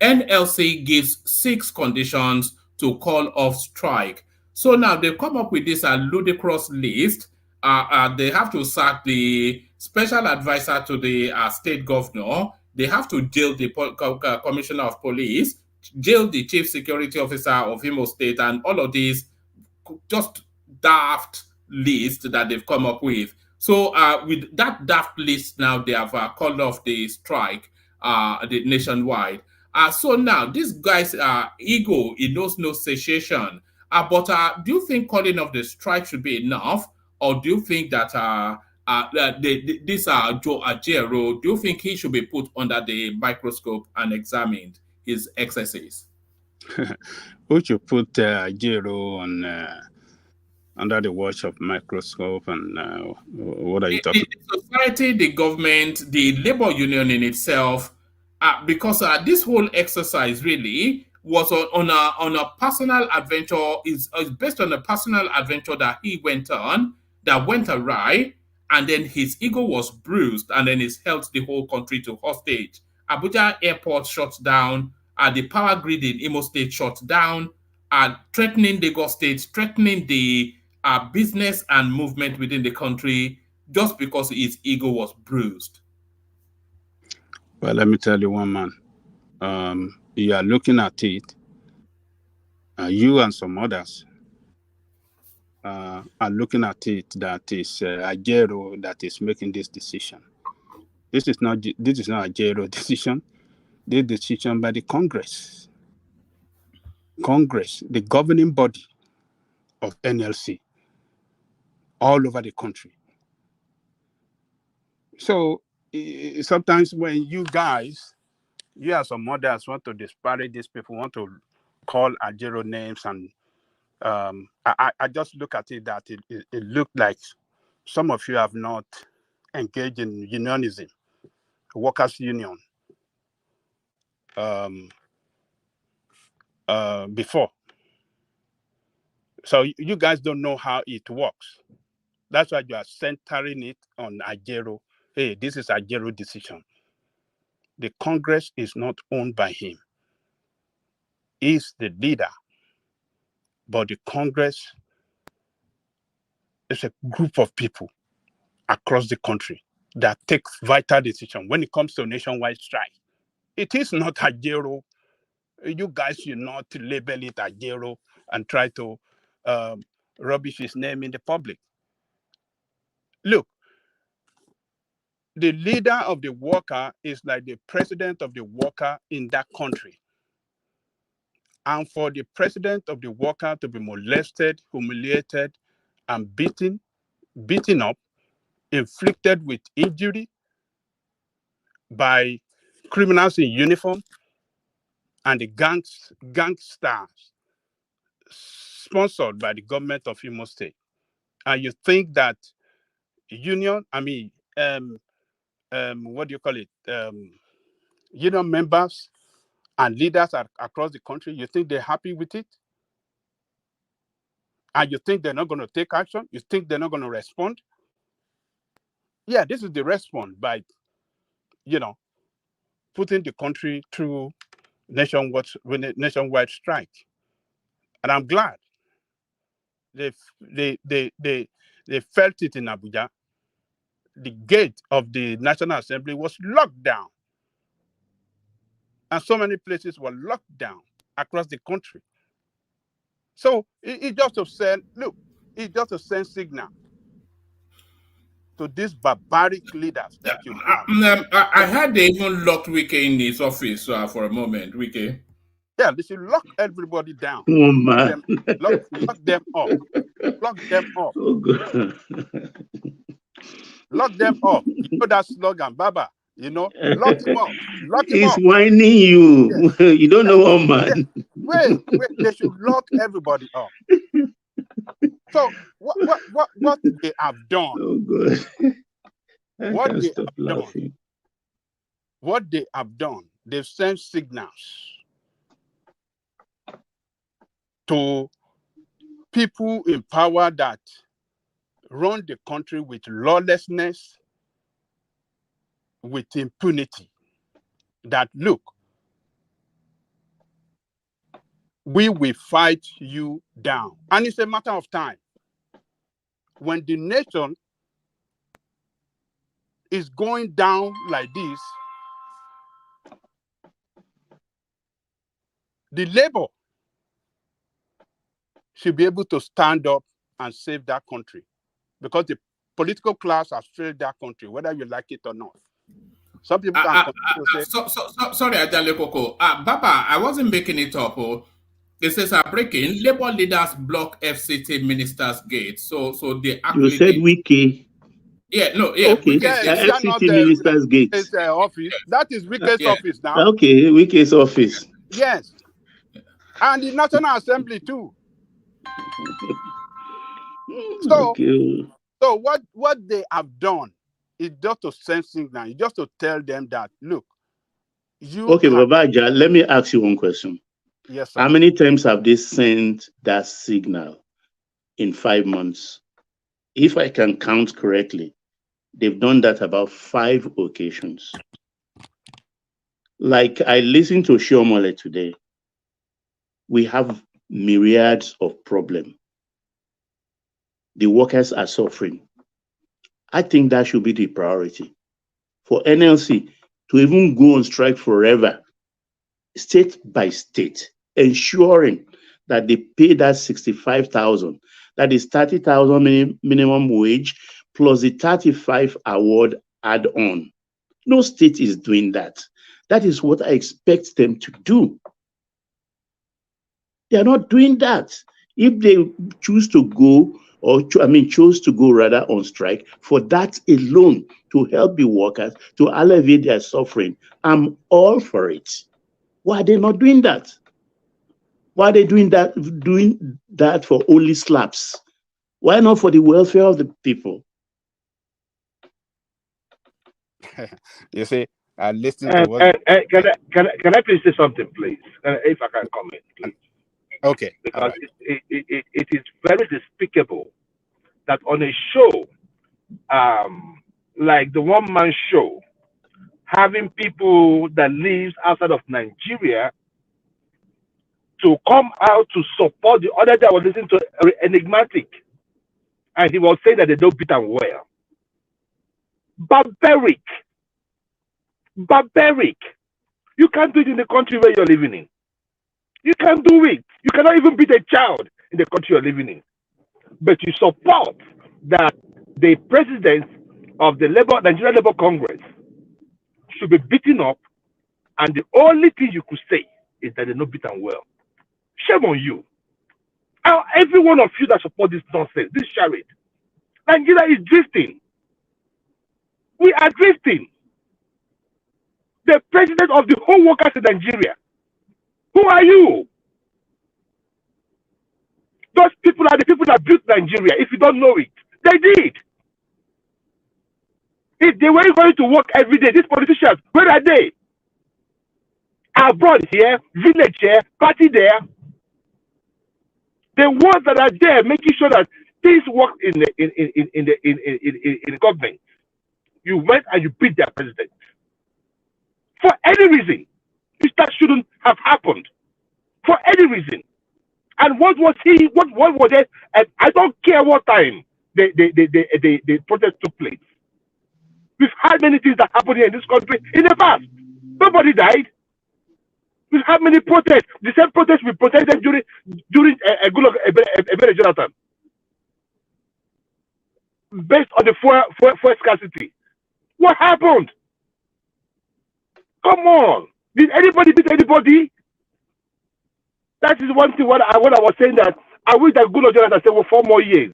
NLC gives 6 conditions to call off strike. So now they've come up with this ludicrous list. They have to sack the special advisor to the state governor. They have to jail the commissioner of police, jail the chief security officer of Imo State, and all of these just daft list that they've come up with. So with that daft list now, they have called off the strike the nationwide. So now this guy's ego, it knows no satiation. But do you think calling off the strike should be enough? Or do you think that this Joe Ajero, do you think he should be put under the microscope and examined, his excesses? We should put Ajero on under the watch of microscope, and what are you talking about? The society, the government, the labor union in itself, because this whole exercise really was on a personal adventure, is based on a personal adventure that he went on, that went awry, and then his ego was bruised, and then it's held the whole country to hostage. Abuja airport shut down, the power grid in Imo State shut down, threatening Lagos State, threatening the business and movement within the country, just because his ego was bruised. Well, let me tell you, one man. You are looking at it, you and some others are looking at it, that is Ajero that is making this decision. This is not Ajero decision. This decision by the Congress, the governing body of NLC, all over the country. So sometimes when you guys, you and some others want to disparage these people, want to call Ajero names, and I just look at it that it looked like some of you have not engaged in unionism, workers' union, before. So you guys don't know how it works. That's why you are centering it on Ajero. Hey, this is Ajero decision. The Congress is not owned by him. He's the leader. But the Congress is a group of people across the country that take vital decisions when it comes to nationwide strike. It is not Ajero. You guys should not label it Ajero and try to rubbish his name in the public. Look, the leader of the worker is like the president of the worker in that country. And for the president of the worker to be molested, humiliated, and beaten up, inflicted with injury by criminals in uniform and the gangsters sponsored by the government of Imo State. And you think that union, what do you call it? Union members and leaders across the country, you think they're happy with it? And you think they're not going to take action? You think they're not going to respond? Yeah, this is the response by, putting the country through nationwide strike. And I'm glad they felt it in Abuja. The gate of the National Assembly was locked down. And so many places were locked down across the country. So it just to send, look, it's just to send signal to these barbaric leaders that you have. I heard they even locked Wike in his office for a moment. Wike. Yeah, they should lock everybody down. Oh, man. Lock them up. Lock them up. Oh, God. Lock them up. You know that slogan, Baba. You know, lock him up. Lock him He's up. whining you. Yeah. You don't know what, man. Yeah. Wait. They should lock everybody up. So what they have done? Oh, God. What they have done, they've sent signals to people in power that run the country with lawlessness, with impunity, that look, we will fight you down. And it's a matter of time. When the nation is going down like this, the labor should be able to stand up and save that country, because the political class has failed that country, whether you like it or not. Some people can say, sorry, Ajale Koko. Baba, I wasn't making it up. It says breaking labor leaders block FCT ministers' gate. So they actually. You said Wike. Yeah, no, yeah. Okay. FCT ministers' gate. It's office. That is Wike's office now. Okay, Wike's office. Yes. And the National Assembly too. So what they have done is just to send signal, just to tell them that, look, you. Okay, Babaja, let me ask you one question. Yes, sir. How many times have they sent that signal in 5 months? If I can count correctly, they've done that about 5 occasions. Like I listened to Shiomole today. We have myriads of problems. The workers are suffering. I think that should be the priority for NLC to even go on strike forever, state by state, ensuring that they pay that 65,000, that is 30,000 minimum wage plus the 35 award add-on. No state is doing that. That is what I expect them to do. They are not doing that. If they choose to go, chose to go rather on strike, for that alone to help the workers, to alleviate their suffering, I'm all for it. Why are they not doing that? Why are they doing that for only slaps? Why not for the welfare of the people? You see, I listen to what. Can I please say something, please? If I can comment, please. Okay. Because it is very despicable that on a show like the one-man show, having people that live outside of Nigeria to come out to support the other day I was listening to Enigmatic, and he was saying that they don't beat them well. Barbaric. You can't do it in the country where you're living in. You can't do it. You cannot even beat a child in the country you're living in. But you support that the president of the Nigerian Labour Congress should be beaten up, and the only thing you could say is that they don't beat them well. Shame on you. Every one of you that support this nonsense, this charade. Nigeria is drifting. We are drifting. The president of the whole workers in Nigeria. Who are you? Those people are the people that built Nigeria, if you don't know it. They did. If they were going to work every day, these politicians, where are they? Abroad here, village here, party there. The ones that are there making sure that things work in the government. You went and you beat their president. For any reason. That shouldn't have happened. For any reason. And what was he? What was it? And I don't care what time the protest took place. We've had many things that happened here in this country in the past. Nobody died. We've had many protests. The same protests we protested during Jonathan. based on the fuel scarcity. What happened? Come on. Did anybody beat anybody? That is one thing what I was saying, that I wish that Goodluck Jonathan said, well, 4 more years.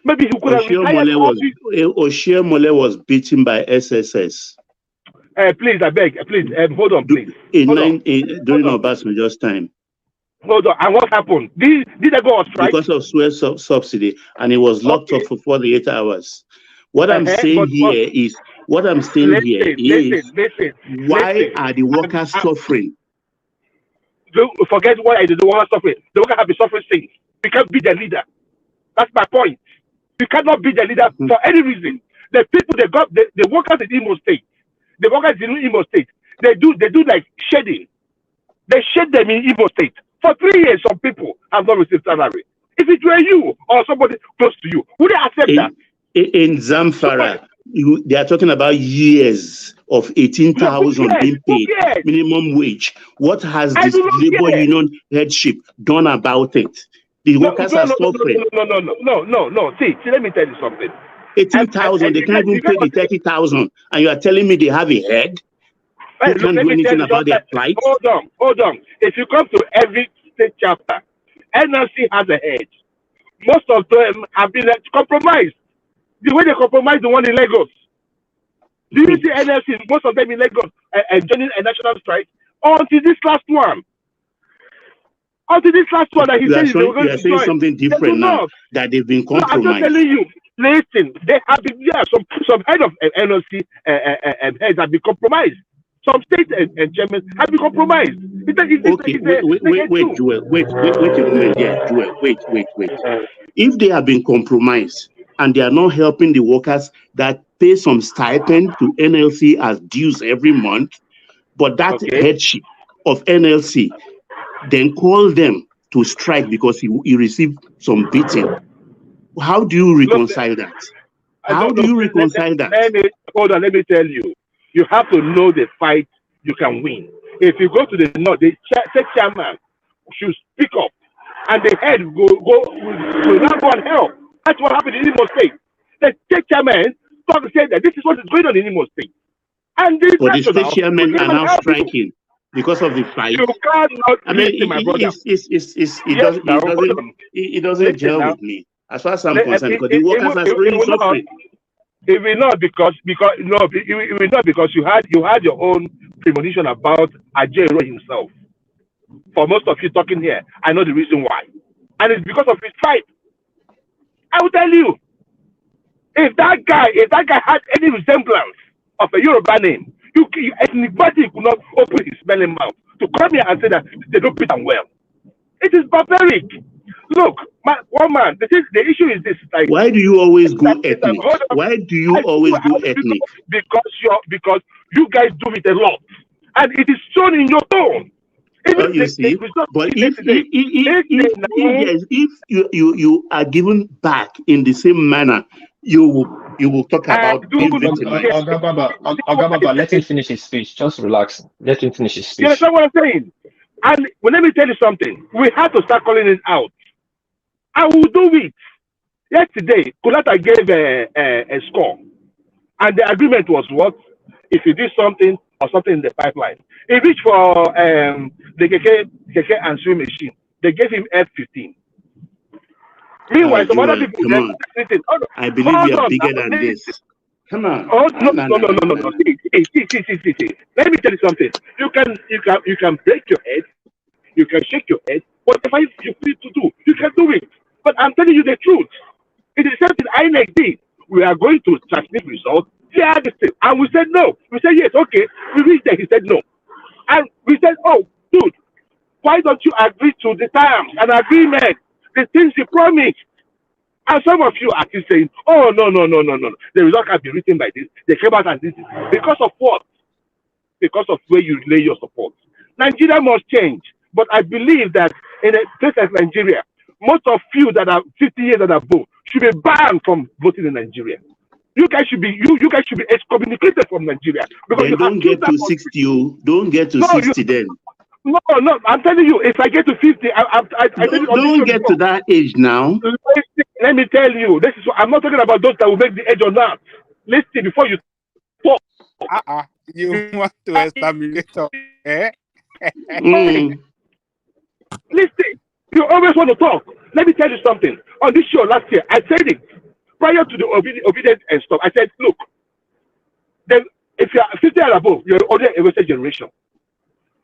Maybe he could have retired all these. Oshiomhole was beaten by SSS. Please, I beg, please, hold on, please. During Obasanjo's time. Hold on, and what happened? Did they go on strike? Because of fuel subsidy, and he was locked up for 48 hours. What I'm saying here is, why are the workers suffering? Forget why the workers suffering. The workers have been suffering since. We can't be their leader. That's my point. You cannot be the leader for any reason. The people they got, the workers in Imo State, the workers in Imo State, they do like shedding. They shed them in Imo State. For 3 years, some people have not received salary. If it were you or somebody close to you, would they accept that? In Zamfara, they are talking about years of 18,000 being paid minimum wage. What has this labor union headship done about it? The workers are suffering. No. See, let me tell you something. 18,000, they can't even pay the 30,000, and you are telling me they have a head? Who can't do anything about their plight? Hold on. If you come to every state chapter, NLC has a head. Most of them have been compromised. The way they compromised the one in Lagos. Do you see NLC, most of them in Lagos, joining a national strike? Until this last one. That he said they were going to saying something different now, that they've been compromised. I'm just telling you, listen, they have been, some head of NLC heads have been compromised. Some states and chairmen have been compromised. Wait a moment, Joel. If they have been compromised and they are not helping the workers that pay some stipend to NLC as dues every month, but that headship of NLC then call them to strike because he received some beating. How do you reconcile that? Hold on, let me tell you. You have to know the fight you can win. If you go to the north, the state chairman should speak up, and the head will not go and help. That's what happened in Imo State. The state chairman said that this is what is going on in Imo State. And the state chairmen are now striking because of the fight. You cannot. I mean, it doesn't gel with me. As far as I'm concerned, because the workers are really suffering. It will not because you had your own premonition about Ajero himself. For most of you talking here, I know the reason why, and it's because of his fight. I will tell you, if that guy had any resemblance of a Yoruba name, anybody could not open his smelling mouth to come here and say that they don't treat them well. It is barbaric. Look, the issue is this. Like, why do you always go ethnic? Why do you always go ethnic? Because you guys do it a lot, and it is shown in your tone. Well, you see, but if you are given back in the same manner, you will talk about being Ogababa, let him finish his speech. Just relax. Let him finish his speech. You understand what I'm saying? And let me tell you something. We have to start calling it out. I will do it. Yesterday, Kulata gave a score, and the agreement was what? If you did something or something in the pipeline, he reached for the keke and swim machine. They gave him F-15. Meanwhile, some other people. I believe you are bigger than this. Come on. Oh no. See. Let me tell you something. You can break your head, you can shake your head. Whatever you feel to do, you can do it. But I'm telling you the truth. It is something INEC did. We are going to transmit results. And we said no. We said yes, okay. We reached there. He said no. And we said, oh, dude, why don't you agree to the terms and agreement, the things you promised? And some of you are still saying, oh, no. The result can be written by this. They came out and this. Because of what? Because of where you lay your support. Nigeria must change. But I believe that in a place like Nigeria, most of you that are 50 years and above should be banned from voting in Nigeria. You guys should be excommunicated from Nigeria. Because you don't get to 60. Don't get to 60 then. No, I'm telling you, if I get to 50, I don't get to that age now. Let me tell you, this is what, I'm not talking about those that will make the age or not. Listen before you talk. You want to establish eh? Listen, you always want to talk. Let me tell you something. On this show last year, I said it prior to the obedience and stuff. I said, look, then if you are 50 and above, you're already a wasted generation.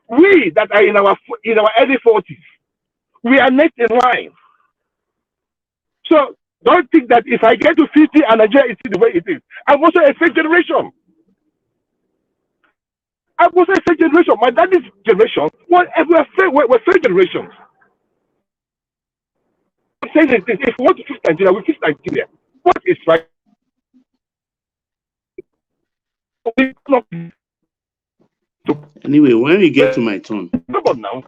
We that are in our early 40s, we are next in line. So don't think that if I get to 50 and Nigeria is the way it is, I'm also a fake generation. I'm also a fake generation. My daddy's generation, we're fake generations. I'm saying this, if we want to fix Nigeria, we fix Nigeria. What is right? Anyway, when we get to my turn. Come on now.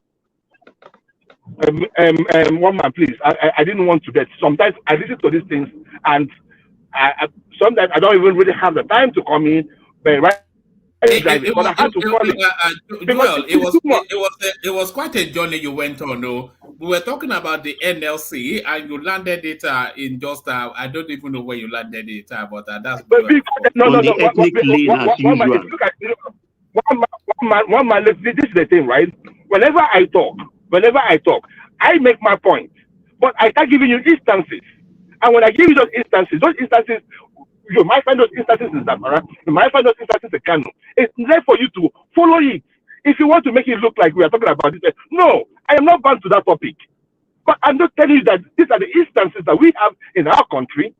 One man, please. I didn't want to bet. Sometimes I listen to these things, and sometimes I don't even really have the time to come in. But right, but I had to call it was quite a journey you went on. No, we were talking about the NLC, and you landed it in just I don't even know where you landed it, but that's One man. This is the thing, right? Whenever I talk, I make my point, but I start giving you instances, and when I give you those instances, you might find those instances in Zamfara, you might find those instances in Kano. It's there for you to follow it. If you want to make it look like we are talking about this, no, I am not bound to that topic. But I'm just telling you that these are the instances that we have in our country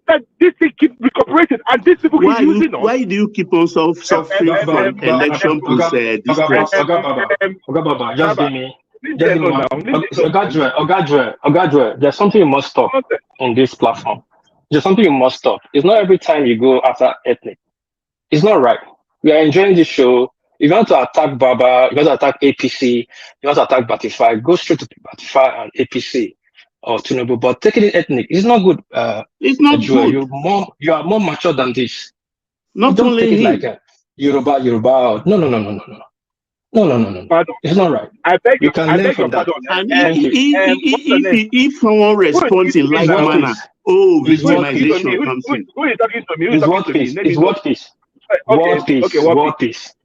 that this thing keep recuperating, and these people keep using us. Why do you keep on suffering from election distress? Just give me. Ogadre, there's something you must stop on this platform. There's something you must stop. It's not every time you go after ethnic. It's not right. We are enjoying this show. If you want to attack Baba, you want to attack APC, you want to attack Batify, go straight to Batify and APC or Tinubu. But taking it ethnic, it's not good. It's not good. You are more mature than this. Not don't only take it like Yoruba. No. Pardon. It's not right. I beg you can learn from that. And if someone responds in like manner, victimization comes in. Who is talking to me? It's what peace. What peace? Okay, what peace?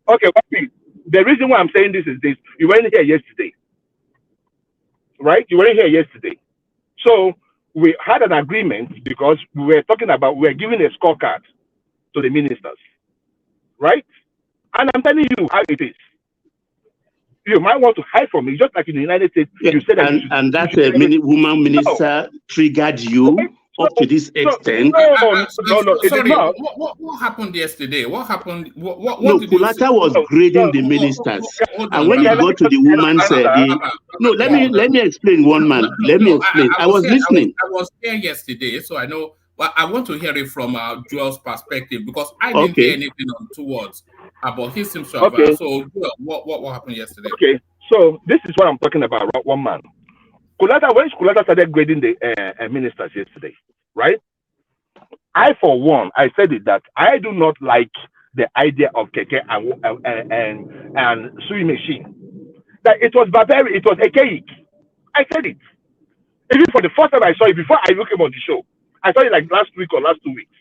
The reason why I'm saying this is this. You weren't here yesterday. Right? You weren't here yesterday. So we had an agreement because we were giving a scorecard to the ministers. Right? And I'm telling you how it is. You might want to hide from me, just like in the United States. You said that and that's a woman minister triggered you up to this extent. No, sorry, what happened yesterday? What happened? What did Kulata was grading the ministers, and when he got to the woman, let me explain. One man, let me explain. I was listening. I was there yesterday, so I know. But I want to hear it from Joel's perspective because I didn't hear anything on towards about his himself. So, Joel, what happened yesterday? Okay, so this is what I'm talking about. One man, when Kulata started grading the ministers yesterday, right? I, for one, I said it that I do not like the idea of keke and sewing machine. That it was barbaric, it was archaic. I said it. Even for the first time I saw it, before I came on the show. I saw it like last week or last 2 weeks.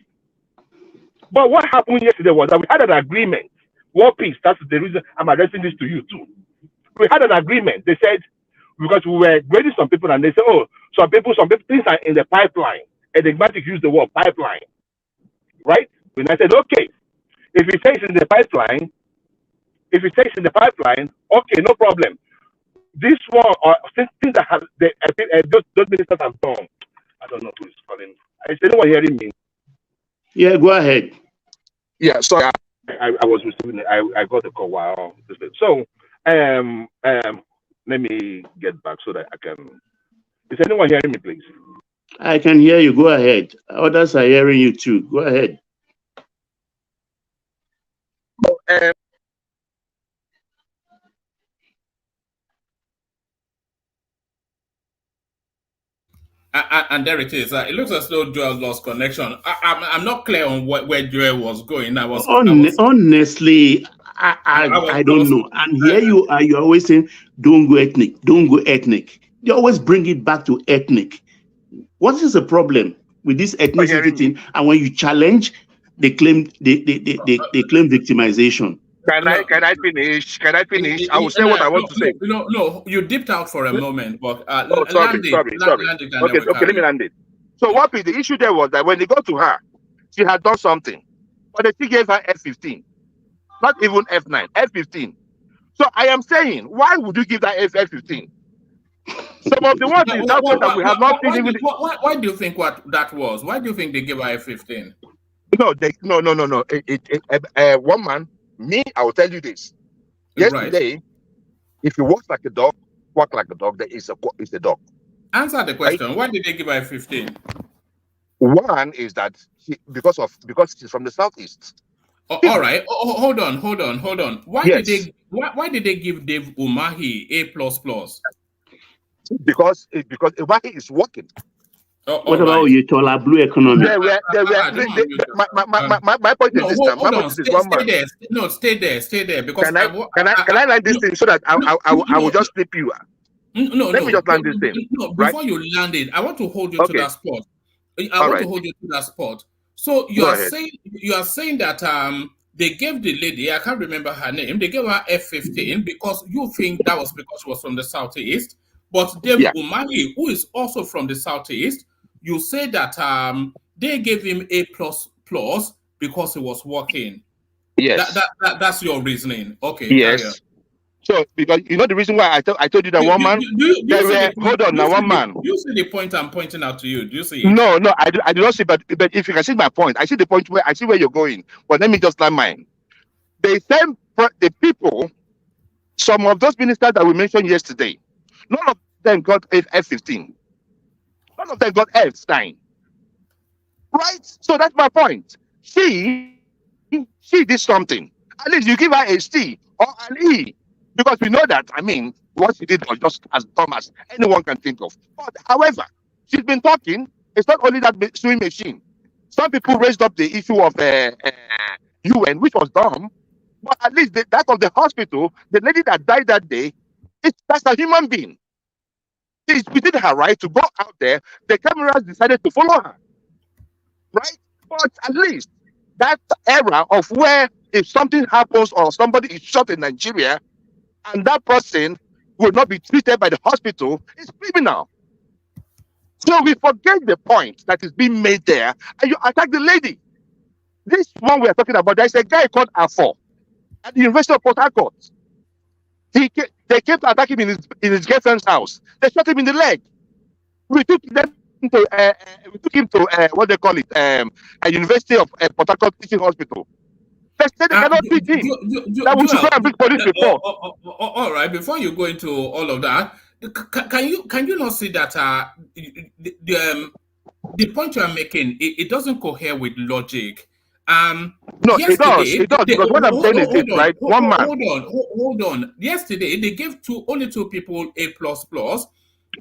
But what happened yesterday was that we had an agreement. War peace, that's the reason I'm addressing this to you too. We had an agreement. They said, because we were grading some people and they said, some people, things are in the pipeline. Enigmatic used the word pipeline. Right? When I said, okay, if it says in the pipeline, okay, no problem. This one, or things that have, those ministers have done. I don't know who is calling. Is anyone hearing me? Yeah, go ahead. Yeah, sorry. I was receiving it. I got the call while so let me get back so that I can. Is anyone hearing me, please? I can hear you. Go ahead. Others are hearing you too. Go ahead. And there it is. It looks as though Joel lost connection. I'm not clear on where Joel was going. Honestly, I don't know. And here you are, you're always saying, don't go ethnic, don't go ethnic. They always bring it back to ethnic. What is the problem with this ethnicity thing? And when you challenge, they claim they claim victimization. Can I finish? Can I finish? I will say what I want to say. No, you dipped out for a moment, but Sorry. land it, and then we Okay, let me land it. So what the issue there was that when they got to her, she had done something, but they still gave her F15, not even F9, F15. So I am saying, why would you give that F15? Some of the ones in Southwest that we have not seen even. Why do you think what that was? Why do you think they gave her F15? No. One man, me, I will tell you this. Yesterday, if you walk like a dog, walk like a dog, there is a dog. Answer the question. Right? Why did they give her F15? One is that because she's from the southeast. All right. Hold on. Why did they give Dave Umahi A++? Because Umahi is working. What about Oyetola Blue Economy? My point is this time. My point is this one man. Stay there. Because can I land this thing so that I will just flip you? Let me just land this thing. No, before you land it, I want to hold you to that spot. I want to hold you to that spot. So you are saying that they gave the lady, I can't remember her name, they gave her F15 because you think that was because she was from the southeast. But Dave Umahi, who is also from the southeast, you say that they gave him A++ because he was working. Yes. That's your reasoning. Okay. Yes. So because you know the reason why I told you that one man. Hold on, now one man. Do you see the point I'm pointing out to you? Do you see it? No, I do not see. But if you can see my point, I see the point where I see where you're going. But let me just land mine. They send the people. Some of those ministers that we mentioned yesterday, none of them got F15. None of them got F9. Right? So that's my point. She did something. At least you give her a C or an E. Because we know that, what she did was just as dumb as anyone can think of. But however, she's been talking. It's not only that sewing machine. Some people raised up the issue of UN, which was dumb. But at least that of the hospital, the lady that died that day, that's a human being. It's within her right to go out there. The cameras decided to follow her. Right? But at least that era of where if something happens or somebody is shot in Nigeria, and that person will not be treated by the hospital, it's criminal. So we forget the point that is being made there, and you attack the lady. This one we are talking about, there's a guy called Afo at the University of Port Harcourt. They came to attack him in his girlfriend's house. They shot him in the leg. We took him to what they call it, a University of Port Harcourt Teaching Hospital. They said they cannot treat him. That we should go and bring police report. All right, before you go into all of that, can you not see that the point you are making it doesn't cohere with logic? No, it does. Because what I'm saying is this, right? One man. Hold on. Yesterday they gave only two people A++.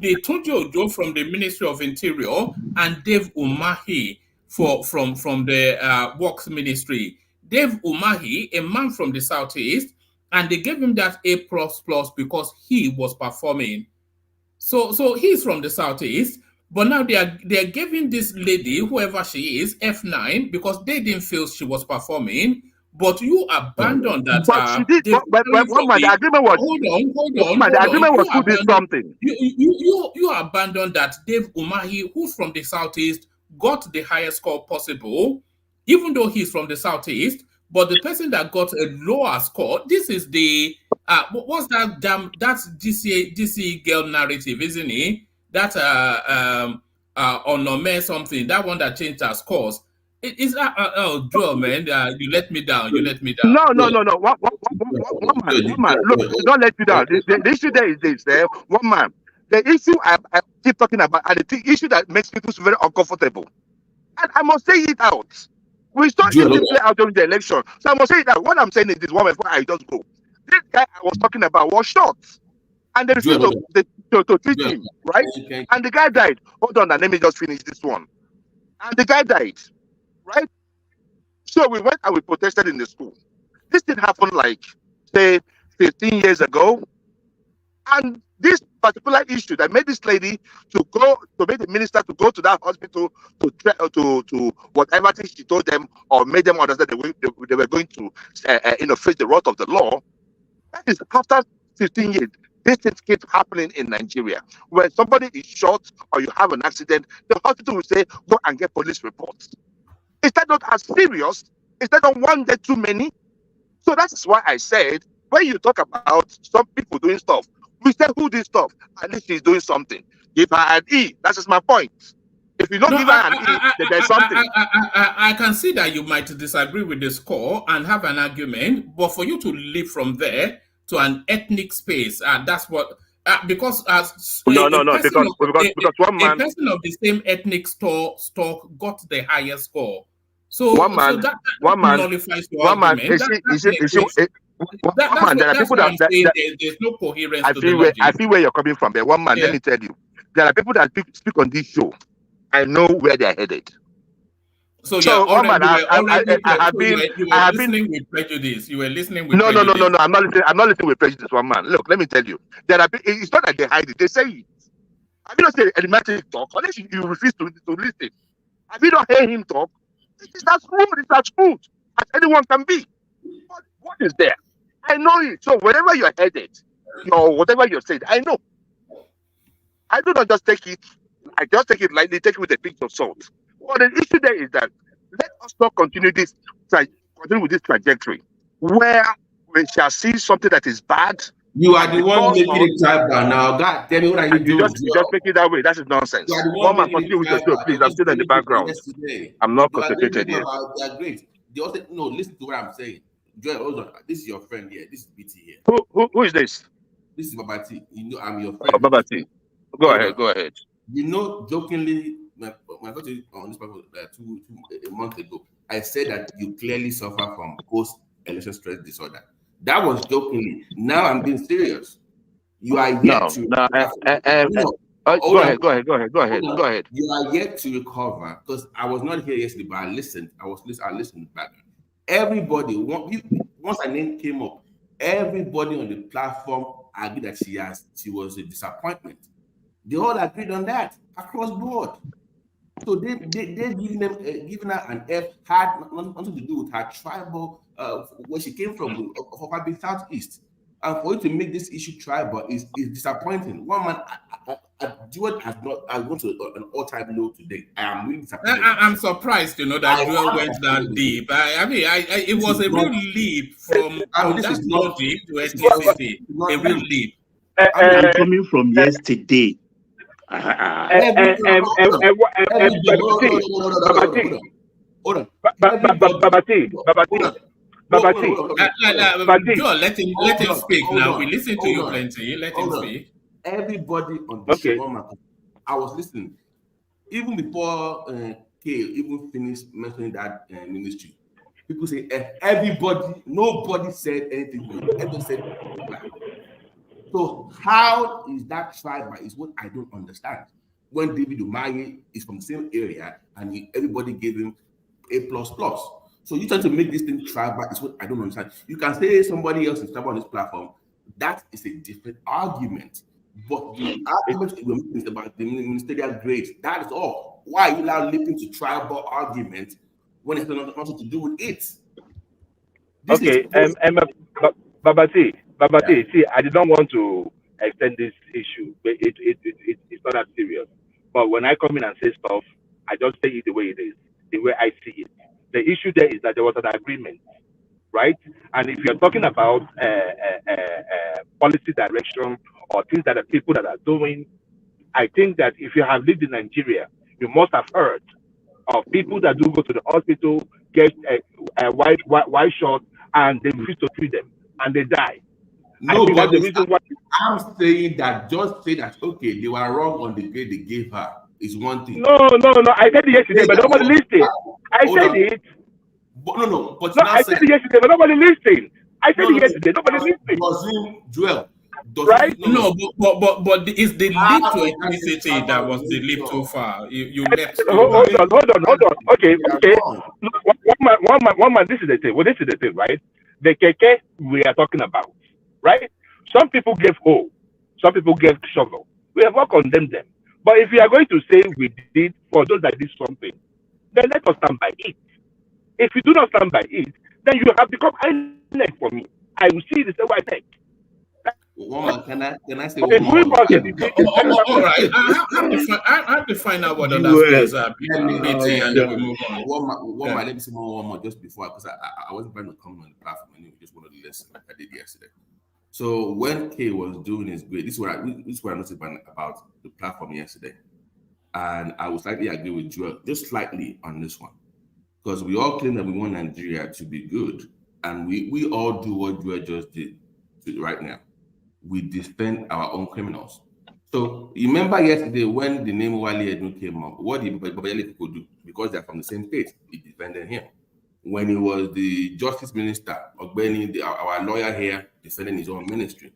They Tunji Ojo from the Ministry of Interior and Dave Umahi from the Works Ministry. Dave Umahi, a man from the southeast, and they gave him that A++ because he was performing. So he's from the southeast, but now they are giving this lady, whoever she is, F9 because they didn't feel she was performing. But you abandoned that. But she did. But the agreement was. Hold on. The agreement was to do something. You abandoned that. Dave Umahi, who's from the southeast, got the highest score possible, even though he's from the southeast. But the person that got a lower score, this is the what's that damn that's DC girl narrative, isn't it? That Onome something, that one that changed her scores. Is that Joel, man? You let me down. No. One man. Look, don't let you down. The issue there is this. One man. The issue I keep talking about, and the issue that makes people very uncomfortable, and I must say it out. We start to play out during the election, so I must say it out. What I'm saying is this: one before I just go. This guy I was talking about was shot, and they refused to treat him, right? Okay. And the guy died. Hold on, let me just finish this one. And the guy died. Right? So we went and we protested in the school. This thing happened like, say, 15 years ago. And this particular issue that made this lady to make the minister to go to that hospital to whatever thing she told them or made them understand they were going to face the wrath of the law. That is after 15 years. This thing keeps happening in Nigeria. When somebody is shot or you have an accident, the hospital will say, go and get police reports. Is that not as serious? Is that not one day too many? So that's why I said, when you talk about some people doing stuff, we say who did stuff, at least she's doing something. Give her an E. That's just my point. If you don't give her an E, then there's something. I can see that you might disagree with the score and have an argument, but for you to leap from there to an ethnic space, that's what because because one man, a person of the same ethnic stock got the highest score. So one man, that one man nullifies your argument. That's why I'm saying there's no coherence to the logic. I feel where you're coming from there. One man, let me tell you, there are people that speak on this show. I know where they're headed. So you were listening with prejudice. You were listening with prejudice. No. I'm not listening with prejudice. One man. Look, let me tell you. It's not that they hide it. They say it. Have you not said enigmatic talk? Unless you refuse to listen. Have you not heard him talk? It's as smooth as anyone can be. What is there? I know it. So wherever you're headed, or whatever you're saying, I know. I do not just take it. I just take it lightly, take it with a pinch of salt. But the issue there is that let us not continue with this trajectory where we shall see something that is bad. You are the one making it tribal now. God, tell me what are you doing? You just make it that way. That is nonsense. One man, continue with your show, please. I'm still in the background. I'm not concentrated here. They are great. They also listen to what I'm saying. Joel, hold on. This is your friend here. This is BT here. Who is this? This is Babati. You know I'm your friend. Oh, Babati. Go ahead. You know, jokingly, my question on this paper a month ago, I said that you clearly suffer from post-election stress disorder. That was jokingly. Now I'm being serious. You are yet to. Go ahead. You are yet to recover because I was not here yesterday, but I listened. I listened back. Everybody, once her name came up, everybody on the platform agreed that she was a disappointment. They all agreed on that across board. So they giving her an F had nothing to do with her tribal where she came from, of the Southeast. And for you to make this issue tribal is disappointing. One man, Jewel has gone to an all-time low today. I am really disappointed. I'm surprised, that Jewel went down deep. It was a real leap from that logic to ethnicity. A real leap. I'm coming from yesterday. Babati, let him speak now. We listen to you plenty. Let him speak. Everybody on the show, I was listening. Even before K even finished mentioning that ministry, people say nobody said anything. Everybody said. So how is that tribal is what I don't understand. When David Umahi is from the same area and everybody gave him A++. So you trying to make this thing tribal is what I don't understand. You can say somebody else is tribal on this platform. That is a different argument. But the argument we're making is about the ministerial grades. That is all. Why are you now leaping to tribal argument when it has nothing to do with it? Babati, see, I did not want to extend this issue, but it's not that serious. But when I come in and say stuff, I just say it the way it is, the way I see it. The issue there is that there was an agreement, right? And if you're talking about policy direction or things that the people that are doing, I think that if you have lived in Nigeria, you must have heard of people that do go to the hospital, get a white shot, and they refuse to treat them, and they die. No, but the reason why I'm saying that, just say that, okay, they were wrong on the grade they gave her is one thing. No. I said it yesterday, but nobody listened. I said it. But no. But I said it yesterday, but nobody listened. I said it yesterday, nobody listened. Joel. Right? No, but it's the leap to ethnicity that was the leap too far. You left. Hold on. Okay. One man. This is the thing. Well, this is the thing, right? the keke we are talking about, right? Some people gave hoe, some people gave shovel. We have not condemned them. But if you are going to say we did for those that did something, then let us stand by it. If you do not stand by it, then you have become INEC for me. I will see the same way I think. Woman, can I say Okay, one more? moving forward, All right. I have to find out what understands BT, and then we move on. Let me say one more just before, because I wasn't planning to come on the platform anyway, just wanted to listen like I did yesterday. So when K was doing his grade, this is what I noticed about the platform yesterday. And I would slightly agree with Joel, just slightly on this one. Because we all claim that we want Nigeria to be good. And we all do what Joel just did right now. We defend our own criminals. So you remember yesterday when the name Wale Edun came up, what did Babayale people do? Because they're from the same state, he defended him. When he was the justice minister, Ogbeni, our lawyer here, defending his own ministry.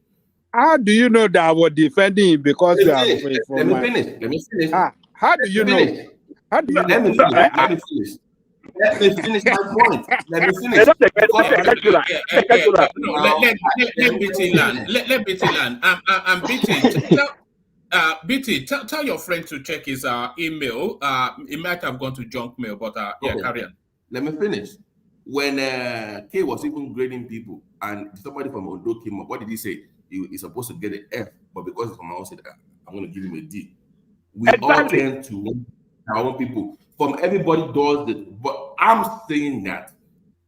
How do you know that I was defending him because you are Let me finish. How do you know? How do you know? Let me finish. Let me finish my point. Let me finish. Let BT land. I'm BT. BT, tell your friend to check his email. It might have gone to junk mail, but Okay. Carry on. Let me finish. When K was even grading people, and somebody from Ondo came up, what did he say? He's supposed to get an F, but because he's from my own state, I'm going to give him a D. We all tend to want our own people. From everybody does it, but I'm saying that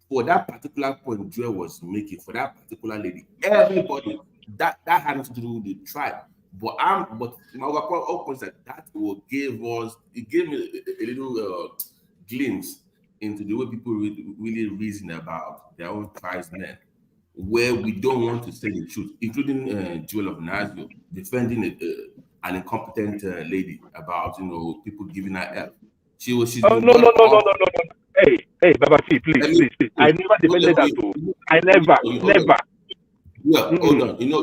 for that particular point Joel was making, for that particular lady, everybody that had nothing to do with the tribe. But my overall point is that will give us, it gave me a little glimpse into the way people really reason about their own tribesmen, where we don't want to say the truth, including Joel of Nazio defending an incompetent lady about people giving her help. No. Hey, Baba, please. I never defended that too. I never. Yeah, hold on. You know,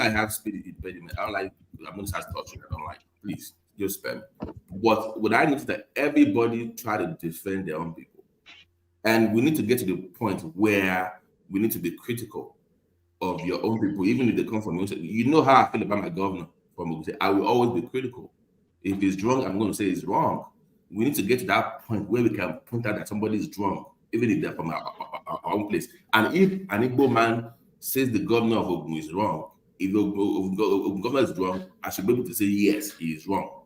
I have spirit impediment. I don't like. I'm going to start touching. I don't like. Please, just spare me. But what I need is that everybody try to defend their own people, and we need to get to the point where we need to be critical of your own people, even if they come from you. You know how I feel about my governor. I will always be critical. If he's wrong, I'm going to say he's wrong. We need to get to that point where we can point out that somebody is wrong, even if they're from our own place. And if an Igbo man says the governor of Ogun is wrong, if the governor is wrong, I should be able to say, yes, he is wrong.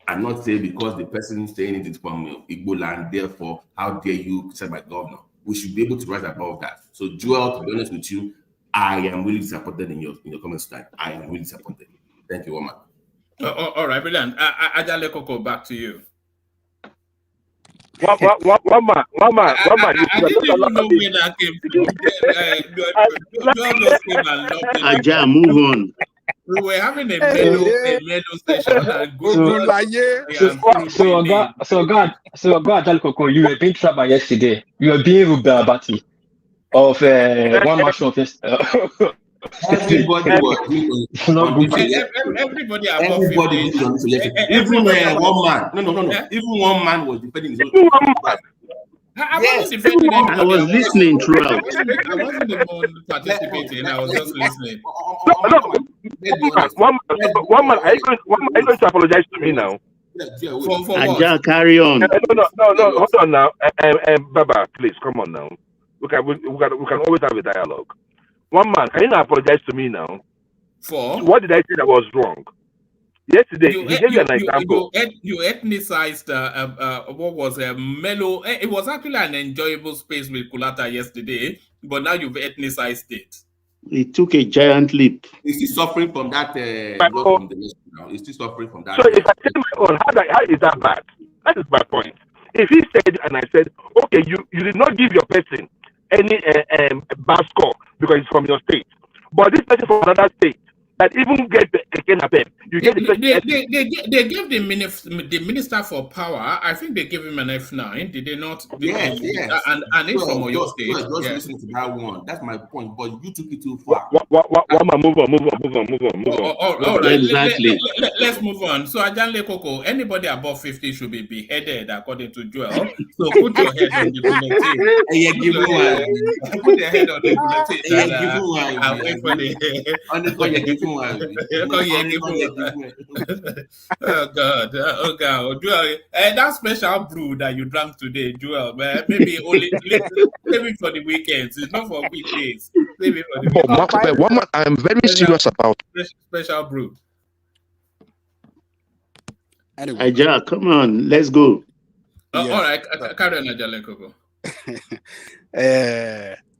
And not say because the person saying it is from Igbo land, therefore, how dare you say my governor? We should be able to rise above that. So, Joel, to be honest with you, I am really disappointed in your comments tonight. I am really disappointed. Thank you, Woman. All right, brilliant. Ajale Koko, back to you. One man. I didn't even know where that came from. Aja, move on. We were having a mellow session and So God, Ajale Koko, you were being trapped by yesterday. You were being Rubabati of one match of Everybody above 50. Even one man. No. Even one man was defending his own. I was listening throughout. I wasn't the one participating. I was just listening. One man. Are you going to apologize to me now? For Aja, carry on. No. Hold on now. Baba, please come on now. We can always have a dialogue. One man, can you not apologize to me now? For what did I say that was wrong? Yesterday, he gave you an example. You ethnicized what was a mellow. It was actually an enjoyable space with Kulata yesterday, but now you've ethnicized it. He took a giant leap. Is he suffering from that? From the list now? Is he suffering from that? So if I say my own, how is that bad? That is my point. If he said and I said, okay, you did not give your person any bad score because it's from your state, but this person from another state that even get the Keke Napep. You get the they gave the minister for power. I think they gave him an F9. Did they not? Yes. And it's from Oyo State. Just listen to that one. That's my point. But you took it too far. Move on. All right. Exactly. Let's move on. So Ajanle Koko, anybody above 50 should be beheaded according to Joel. So put your head on the guillotine. Put your head on the guillotine. I'll wait for the. Oh God. Joel, that special brew that you drank today, Joel, man, maybe for the weekends. It's not for weekdays. Maybe for the weekends. I'm very serious about special brew. Anyway, Aja, come on, let's go. All right, carry on, Aja Koko.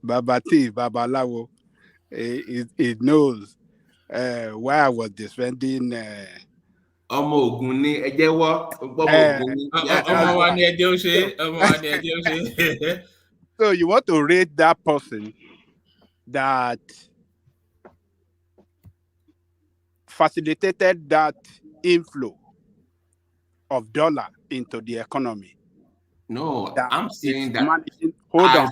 Baba T, Baba Lawo, it knows why I was defending. So you want to rate that person that facilitated that inflow of dollar into the economy? No, I'm saying that. Hold on.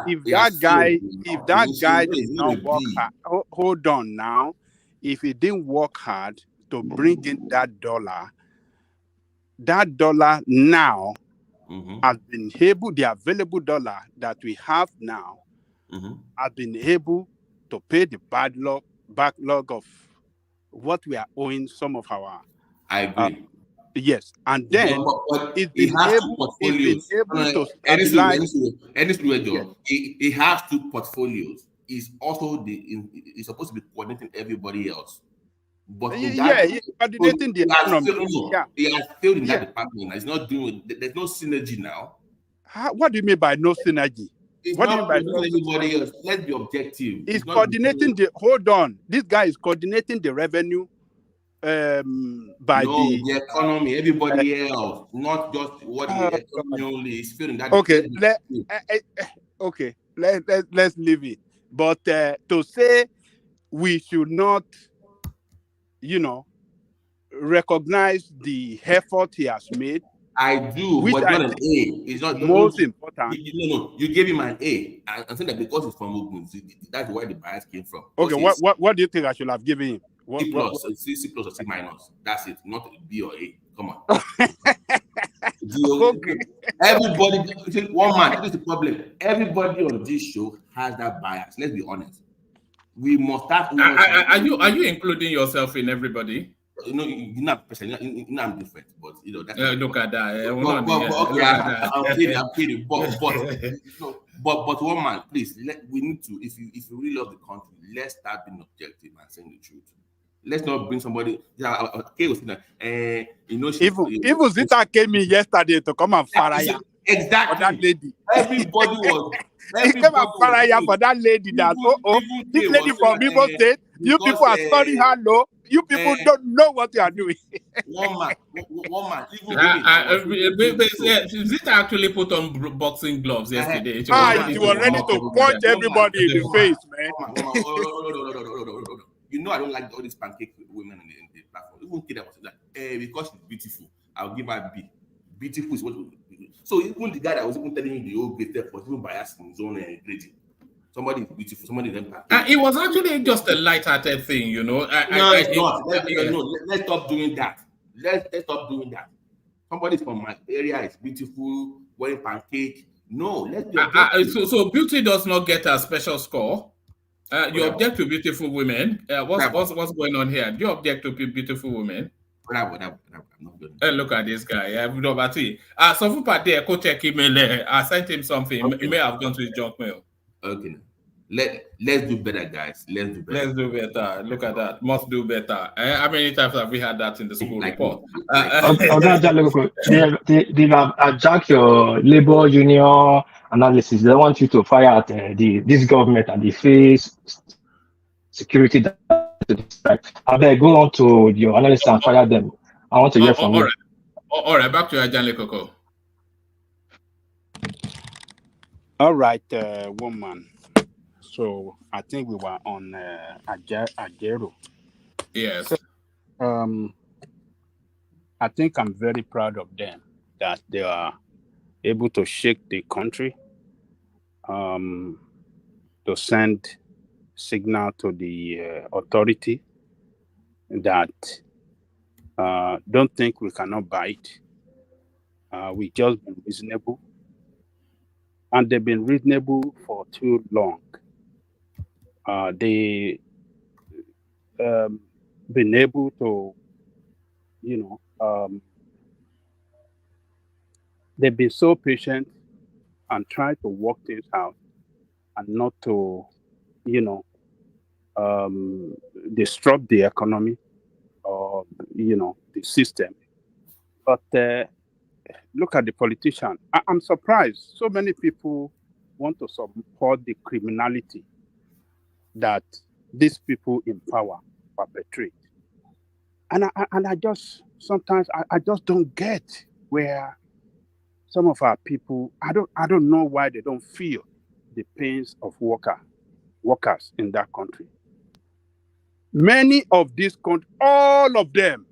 If that guy did not work hard, hold on now. If he didn't work hard to bring in that dollar now has been able, the available dollar that we have now has been able to pay the backlog of what we are owing some of our. I agree. Yes, and then it's been able to stabilize. He has two portfolios. He's also he's supposed to be coordinating everybody else. But he's coordinating the economy. He has failed in that department. He's not doing. There's no synergy now. What do you mean by no synergy? What do you mean by no anybody else? Let's be objective. He's coordinating the. Hold on, this guy is coordinating the revenue. By the economy, everybody else, not just what the economy only is feeling. That let's leave it. But to say we should not, recognize the effort he has made. I do, but not an A. It's not most important. No, you gave him an A. I'm saying that because it's from Ogun, that's where the bias came from. Okay, what do you think I should have given him? C plus or C minus. That's it. Not B or A. Come on. Okay. Everybody, one man. That is the problem. Everybody on this show has that bias. Let's be honest. We must start. Are you including yourself in everybody? You're not person. I'm different, but that's look at that. I'm kidding. But one man, please. We need to. If you really love the country, let's start being objective and saying the truth. Let's not bring somebody. Even Zita came in yesterday to come and faraya. Exactly. For that lady. Everybody he came and faraya for that lady. This lady from Igbo State. You people are sorry her low. You people don't know what you are doing. One man. Zita actually put on boxing gloves yesterday. She was ready to punch everybody in the face, man. You know I don't like all these pancake women in the platform. Even Kida was like, because she's beautiful, I'll give her B. Beautiful is what. So even the guy that was even telling you the old great was even biased in his own grading. Somebody is beautiful, somebody is pancake. It was actually just a light-hearted thing, It's not. Let's stop doing that. Let's stop doing that. Somebody from my area is beautiful, wearing pancake. No, let's be so beauty does not get a special score. You object to beautiful women. What's going on here? Do you object to beautiful women? Look at this guy. I sent him something. He may have gone to his junk mail. Okay. Let's do better, guys. Let's do better. Look at that. Must do better. How many times have we had that in the school report? They have adjust your labor union analysis. They want you to fire at this government and the face security. I better go on to your analysis and fire them. I want to hear from you. All right, back to Ajanle Koko. All right, woman. So I think we were on Ajero. Yes. So, I think I'm very proud of them that they are able to shake the country, to send signal to the authority that don't think we cannot buy it. We just been reasonable, and they've been reasonable for too long. They been able to, they've been so patient and try to work things out, and not to, disrupt the economy or the system. But look at the politician. I'm surprised so many people want to support the criminality that these people in power perpetrate. And I just sometimes I just don't get where some of our people, I don't know why they don't feel the pains of workers in that country. Many of these countries, all of them,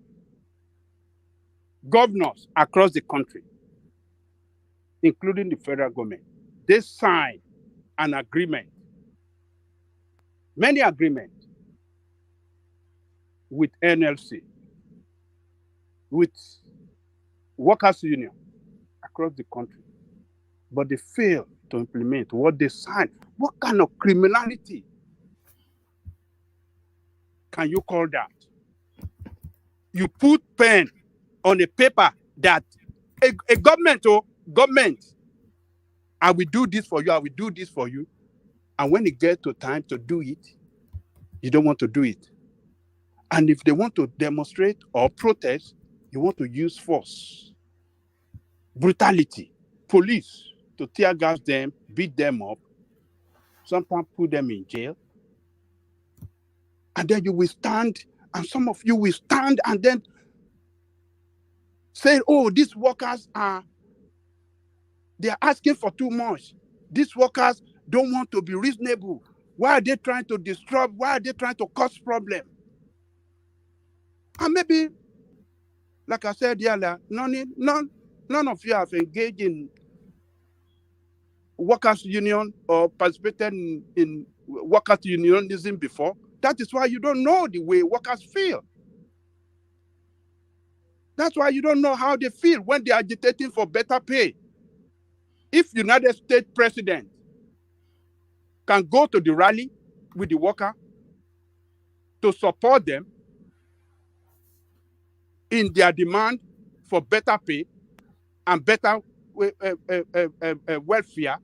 governors across the country, including the federal government, they sign an agreement, many agreements with NLC, with workers' union across the country, but they fail to implement what they signed. What kind of criminality can you call that? You put pen on a paper that a government, I will do this for you, I will do this for you. And when it gets to time to do it, you don't want to do it. And if they want to demonstrate or protest, you want to use force, brutality, police to tear gas them, beat them up, sometimes put them in jail. And then you will stand, and some of you will stand and then say, oh, these workers they're asking for too much. These workers don't want to be reasonable. Why are they trying to disrupt? Why are they trying to cause problem? And maybe, like I said earlier, none of you have engaged in workers' union or participated in workers' unionism before. That is why you don't know the way workers feel. That's why you don't know how they feel when they're agitating for better pay. If United States president can go to the rally with the worker to support them in their demand for better pay and better welfare,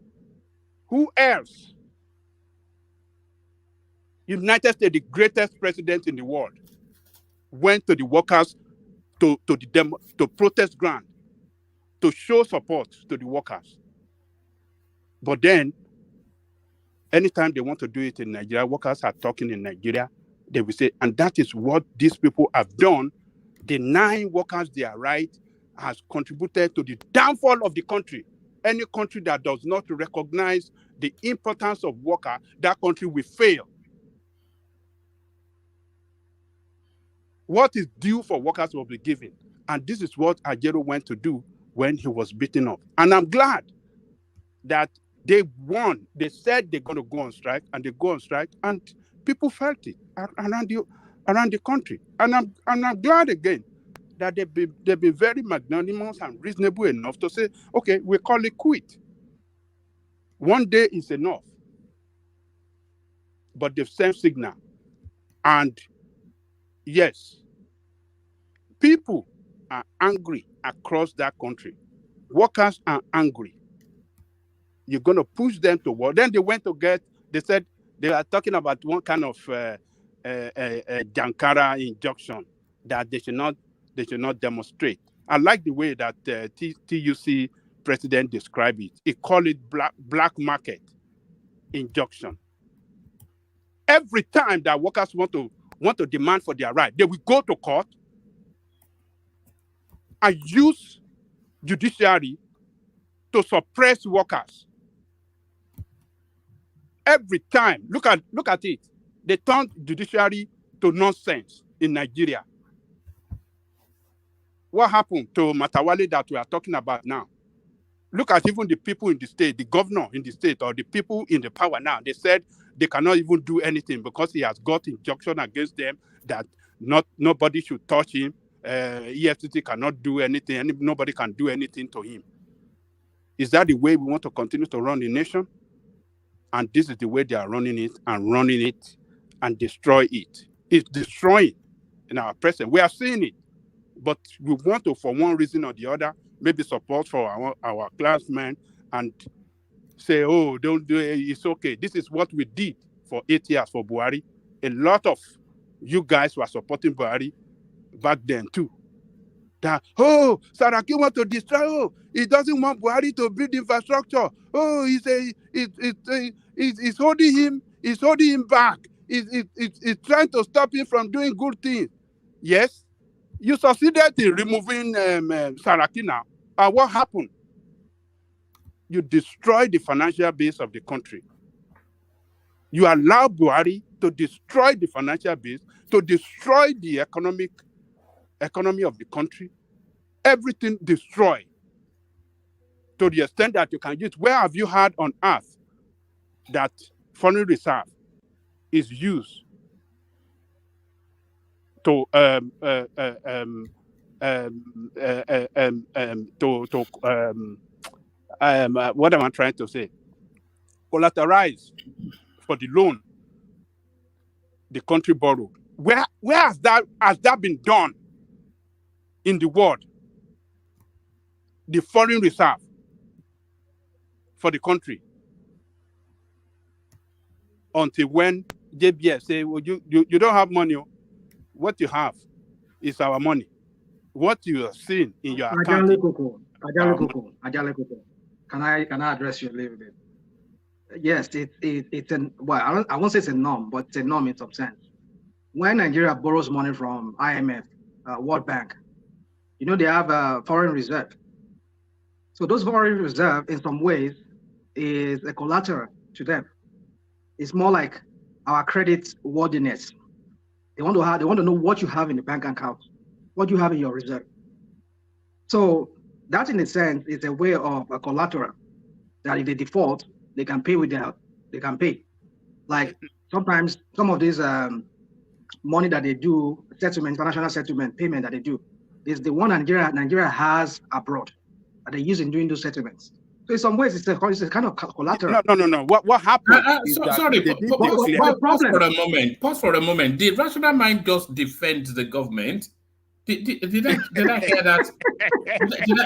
who else? United States, the greatest president in the world, went to the workers to protest ground, to show support to the workers. But then, anytime they want to do it in Nigeria, workers are talking in Nigeria, they will say, and that is what these people have done, denying workers their right, has contributed to the downfall of the country. Any country that does not recognize the importance of worker, that country will fail. What is due for workers will be given. And this is what Ajero went to do when he was beaten up. And I'm glad that they won. They said they're going to go on strike, and they go on strike, and people felt it around the country. And I'm glad again that they've been very magnanimous and reasonable enough to say, okay, we call it quit. One day is enough. But they've sent signal. And yes, people are angry across that country. Workers are angry. You're going to push them to war. Then they said they are talking about one kind of Jankara injunction that they should not demonstrate. I like the way that TUC president described it. He called it black market injunction. Every time that workers want to demand for their right, they will go to court and use judiciary to suppress workers. Every time, look at it. They turned judiciary to nonsense in Nigeria. What happened to Matawale that we are talking about now? Look at even the people in the state, the governor in the state, or the people in the power now. They said they cannot even do anything because he has got injunction against them that nobody should touch him. EFCC cannot do anything, and nobody can do anything to him. Is that the way we want to continue to run the nation? And this is the way they are running it and destroy it. It's destroying in our present. We are seeing it, but we want to, for one reason or the other, maybe support for our clansmen and say, oh, don't do it, it's okay. This is what we did for 8 years for Buhari. A lot of you guys were supporting Buhari back then too. That, oh, Saraki want to destroy, oh, he doesn't want Buhari to build infrastructure. Oh, he's holding him back. He's trying to stop him from doing good things. Yes, you succeeded in removing Saraki now. And what happened? You destroyed the financial base of the country. You allow Buhari to destroy the financial base, to destroy the economy of the country. Everything destroyed to the extent that you can use. Where have you had on earth that foreign reserve is used to what am I trying to say? Collateralize for the loan the country borrowed. Where has that been done in the world? The foreign reserve for the country. Until when JBS say, well, you don't have money. What you have is our money. What you are seeing in your account. Ajale Koko. Can I address you a little bit? Yes, it's I won't say it's a norm, but it's a norm in some sense. When Nigeria borrows money from IMF, World Bank, they have a foreign reserve. So those foreign reserve, in some ways, is a collateral to them. It's more like our credit worthiness. They want to know what you have in the bank account, what you have in your reserve. So that, in a sense, is a way of a collateral that if they default, they can pay they can pay. Like sometimes some of these money that they do, settlement, international settlement payment that they do, is the one Nigeria has abroad that they use in doing those settlements. So in some ways, it's a kind of collateral. No. What happened? Sorry, pause for a moment. Did Rational Mind just defend the government? Did I hear that?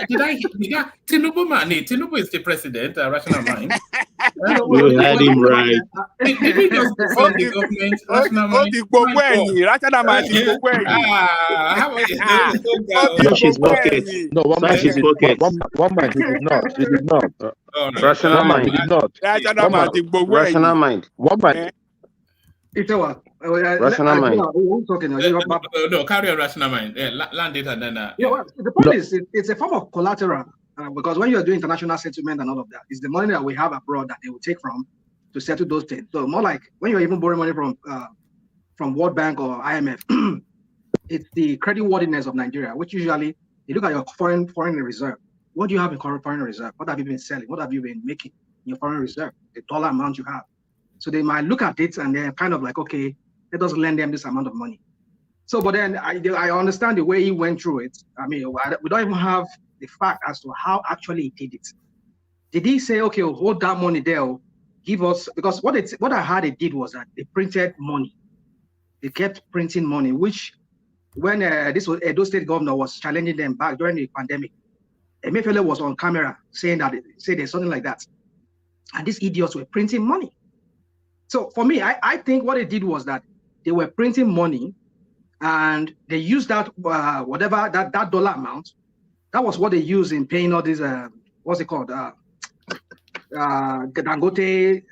Did I Tinubu Tinubu is the president, Rational Mind. You had him right. Did he just defend the government? Rational Mind. How are you? Touch his pocket. No, one Touch his pocket. One mind, he did not. He did not. Rational mind. He did not. Rational mind. One mind. Rational mind. No, carry on, Rational Mind. Land it and then. The point is, it's a form of collateral because when you're doing international settlement and all of that, it's the money that we have abroad that they will take from to settle those things. So more like when you're even borrowing money from World Bank or IMF, it's the credit worthiness of Nigeria, which usually you look at your foreign reserve. What do you have in foreign reserve? What have you been selling? What have you been making in your foreign reserve? The dollar amount you have. So they might look at it and they're kind of like, okay, let us lend them this amount of money. So, but then I understand the way he went through it. I mean, we don't even have the fact as to how actually he did it. Did he say, okay, we'll hold that money there, give us, because what I heard they did was that they printed money. They kept printing money, which when this was Edo State governor was challenging them back during the pandemic, Emefiele was on camera saying there's something like that. And these idiots were printing money. So for me, I think what they did was that they were printing money and they used that, whatever, that dollar amount, that was what they used in paying all these, what's it called? Dangote,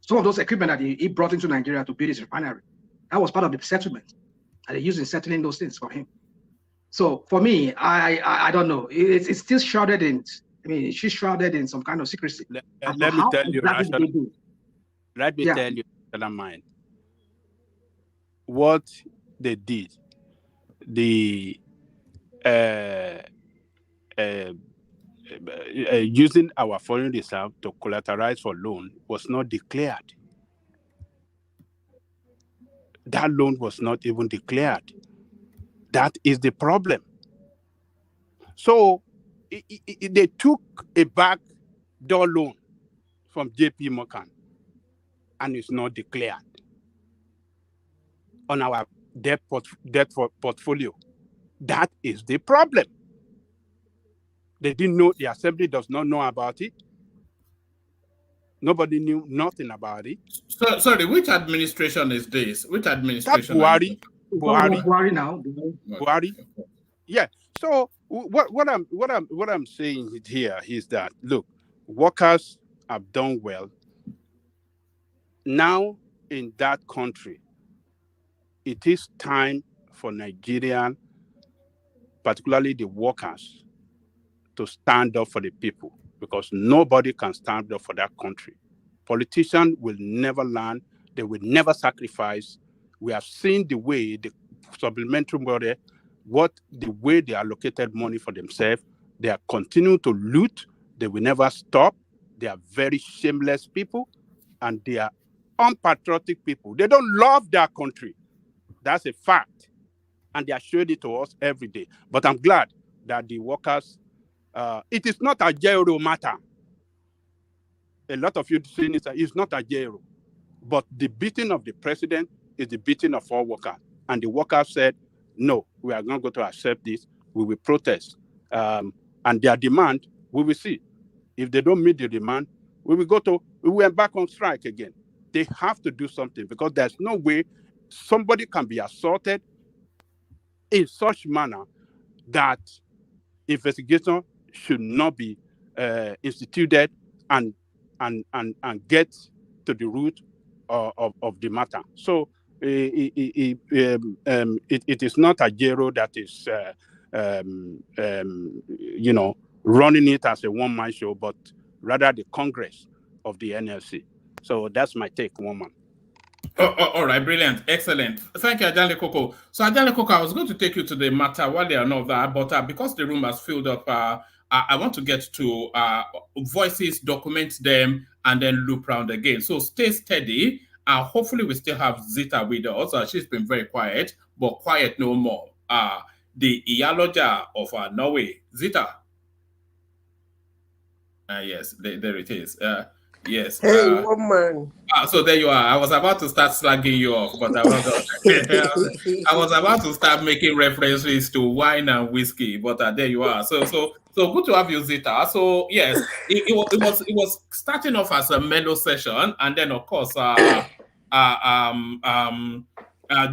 some of those equipment that he brought into Nigeria to build his refinery. That was part of the settlement. And they used in settling those things for him. So for me, I don't know. It's still shrouded in, she's shrouded in some kind of secrecy. Let me tell you, let me tell you, mind, what they did, the using our foreign reserve to collateralize for loan was not declared. That loan was not even declared. That is the problem. So they took a backdoor loan from JP Morgan and it's not declared on our debt portfolio. That is the problem. They didn't know, the assembly does not know about it. Nobody knew nothing about it. So, sorry, which administration is this? Which administration? Buhari. Buhari now. Buhari. Yeah. So what I'm saying here is that, look, workers have done well. Now in that country, it is time for Nigerian, particularly the workers, to stand up for the people, because nobody can stand up for that country. Politicians will never learn. They will never sacrifice. We have seen the way the supplementary money, the way they allocated money for themselves. They are continuing to loot. They will never stop. They are very shameless people, and they are unpatriotic people. They don't love their country. That's a fact. And they are showing it to us every day. But I'm glad that the workers, it is not a Jero matter. A lot of you saying it's not a Jero. But the beating of the president is the beating of all workers. And the workers said, no, we are not going to accept this. We will protest. And their demand, we will see. If they don't meet the demand, we will embark on strike again. They have to do something, because there's no way somebody can be assaulted in such manner that investigation should not be instituted and get to the root of the matter. So it is not a Jero that is running it as a one-man show, but rather the Congress of the NLC. So that's my take, woman. All right, brilliant, excellent. Thank you, Ajale Koko. So, Ajale Koko, I was going to take you to the matter while they are not there, but because the room has filled up, I want to get to voices, document them, and then loop round again. So, stay steady. Hopefully, we still have Zita with us. She's been very quiet, but quiet no more. The Iyaloja of Norway, Zita. Yes, there it is. Yes. Hey, woman. So there you are. I was about to start slagging you off, but I was about to start making references to wine and whiskey, but there you are. So good to have you, Zita. So yes, it was starting off as a mellow session, and then of course,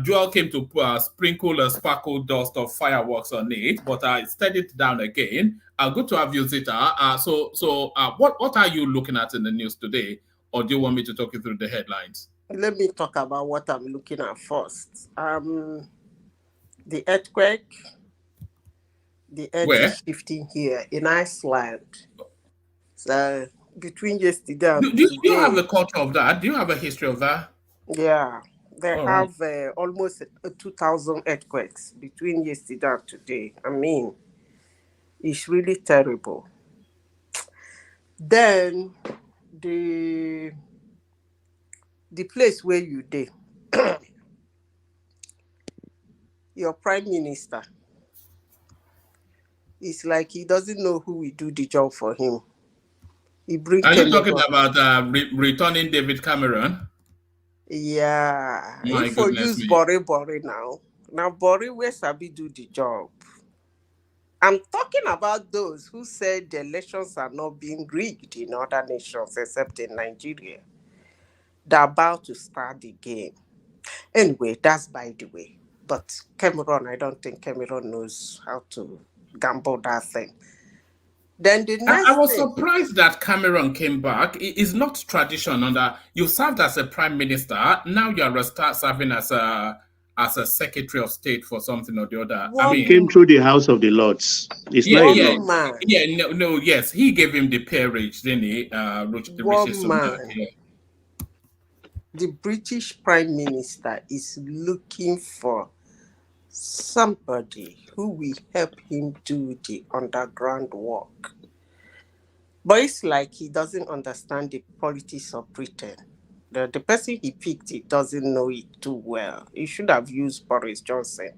Joel came to sprinkle a sparkle dust of fireworks on it, but I steadied it down again. Good to have you, Zita. So what are you looking at in the news today, or do you want me to talk you through the headlines? Let me talk about what I'm looking at first. The earthquake, the earth is shifting here in Iceland. So between yesterday and do you have a culture of that? Do you have a history of that? Yeah, they have almost 2,000 earthquakes between yesterday and today. I mean, it's really terrible. Then the place where you did, your prime minister, it's like he doesn't know who will do the job for him. He brings. Are you talking about returning David Cameron? Yeah, My if we use Bori now. Now Bori, where Sabi do the job? I'm talking about those who said the elections are not being rigged in other nations except in Nigeria. They're about to start the game. Anyway, that's by the way. But Cameron, I don't think Cameron knows how to gamble that thing. Then the next I was surprised that Cameron came back. It is not tradition under you served as a prime minister. Now you are serving as a secretary of state for something or the other. I mean, came through the House of the Lords. It's not enough. Yes. He gave him the peerage, didn't he? One man. the British Prime Minister is looking for somebody who will help him do the underground work. But it's like he doesn't understand the politics of Britain. The person he picked, he doesn't know it too well. He should have used Boris Johnson.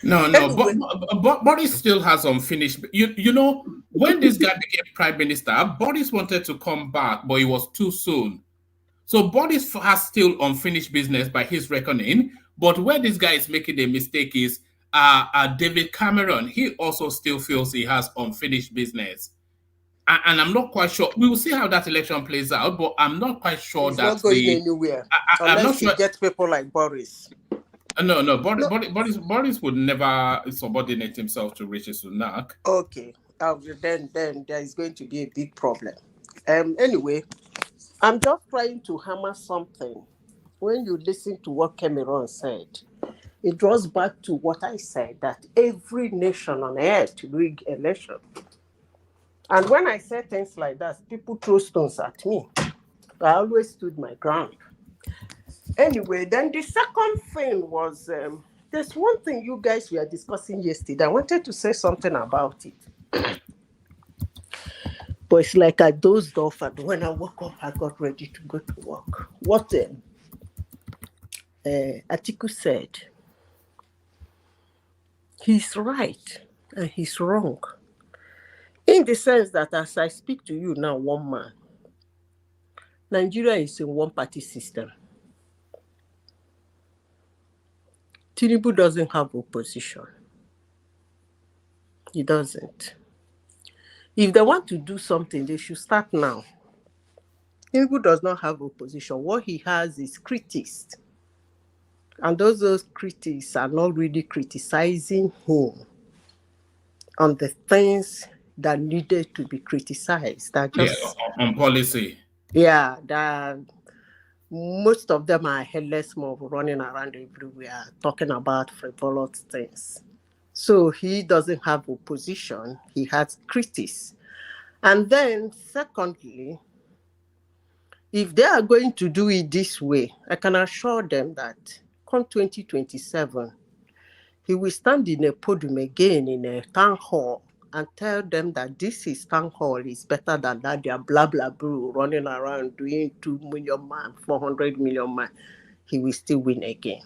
No, Anyway, but Boris still has unfinished. You know, when this guy became prime minister, Boris wanted to come back, but it was too soon. So Boris has still unfinished business by his reckoning. But where this guy is making a mistake is David Cameron. He also still feels he has unfinished business. And I'm not quite sure. We will see how that election plays out, but I'm not quite sure he's not that going anywhere I'm not unless he sure. gets people like Boris. No. Boris would never subordinate himself to Rishi Sunak. Okay, then there is going to be a big problem. Anyway, I'm just trying to hammer something. When you listen to what Cameron said, it draws back to what I said, that every nation on earth rig election. And when I say things like that, people throw stones at me. I always stood my ground. Anyway, then the second thing was, there's one thing you guys were discussing yesterday. I wanted to say something about it. But it's like I dozed off, and when I woke up, I got ready to go to work. What Atiku said, he's right and he's wrong. In the sense that as I speak to you now, one man, Nigeria is a one-party system. Tinubu doesn't have opposition. He doesn't. If they want to do something, they should start now. Tinubu does not have opposition. What he has is critics. And those critics are not really criticizing him on the things that needed to be criticized. That just on policy. Yeah, that most of them are headless mob running around everywhere talking about frivolous things. So he doesn't have opposition. He has critics. And then secondly, if they are going to do it this way, I can assure them that come 2027, he will stand in a podium again in a town hall and tell them that this is town hall is better than that. They are blah, blah, blah, running around doing 2 million man, 400 million man. He will still win again.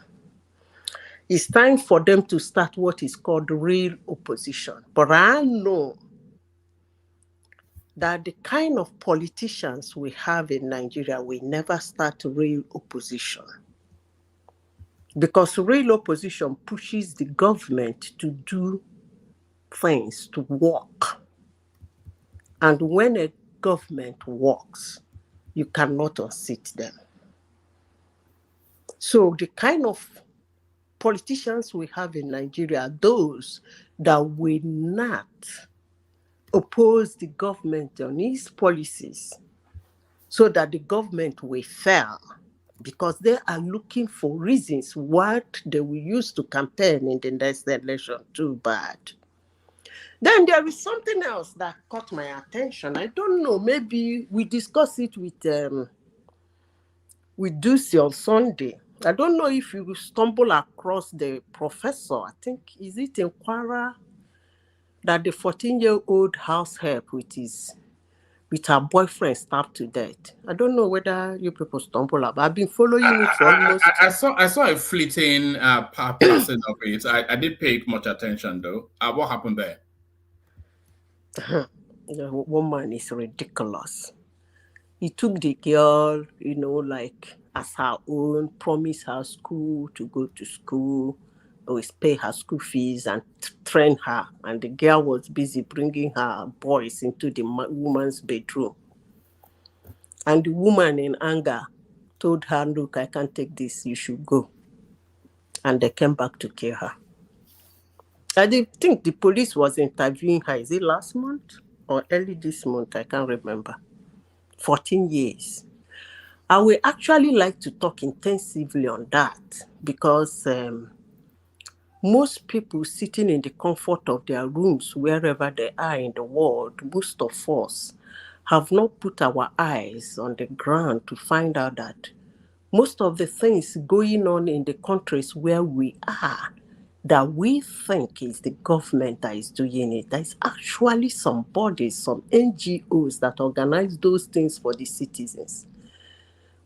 It's time for them to start what is called real opposition. But I know that the kind of politicians we have in Nigeria will never start real opposition. Because real opposition pushes the government to do things, to work. And when a government works, you cannot unseat them. So the kind of politicians we have in Nigeria are those that will not oppose the government on its policies so that the government will fail, because they are looking for reasons what they will use to campaign in the next election. Too bad. Then there is something else that caught my attention. I don't know, maybe we discussed it with Ducey on Sunday. I don't know if you stumble across the professor, I think, is it in Kwara, that the 14-year-old house help with her boyfriend stabbed to death. I don't know whether you people stumble up. I've been following it for almost... I saw a fleeting passing of it. I didn't pay much attention though. What happened there? The woman is ridiculous. He took the girl, like as her own, promised her school to go to school, always pay her school fees and train her. And the girl was busy bringing her boys into the woman's bedroom. And the woman in anger told her, look, I can't take this, you should go. And they came back to kill her. I think the police was interviewing her, is it last month or early this month? I can't remember. 14 years. I would actually like to talk intensively on that, because most people sitting in the comfort of their rooms, wherever they are in the world, most of us have not put our eyes on the ground to find out that Most of the things going on in the countries where we are that we think is the government that is doing it, there's actually some bodies, some NGOs that organize those things for the citizens.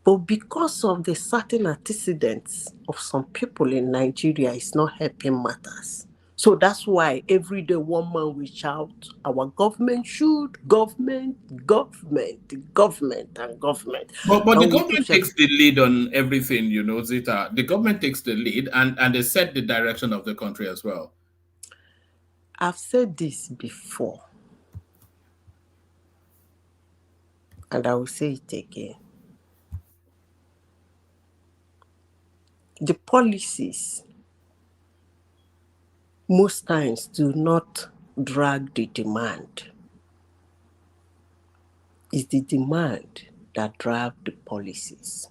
But because of the certain antecedents of some people in Nigeria, it's not helping matters. So that's why every day one man will shout, our government should, government, and government. But the And we government push it. takes the lead on everything, Zita. The government takes the lead and they set the direction of the country as well. I've said this before, and I will say it again. The policies most times do not drag the demand. It's the demand that drives the policies.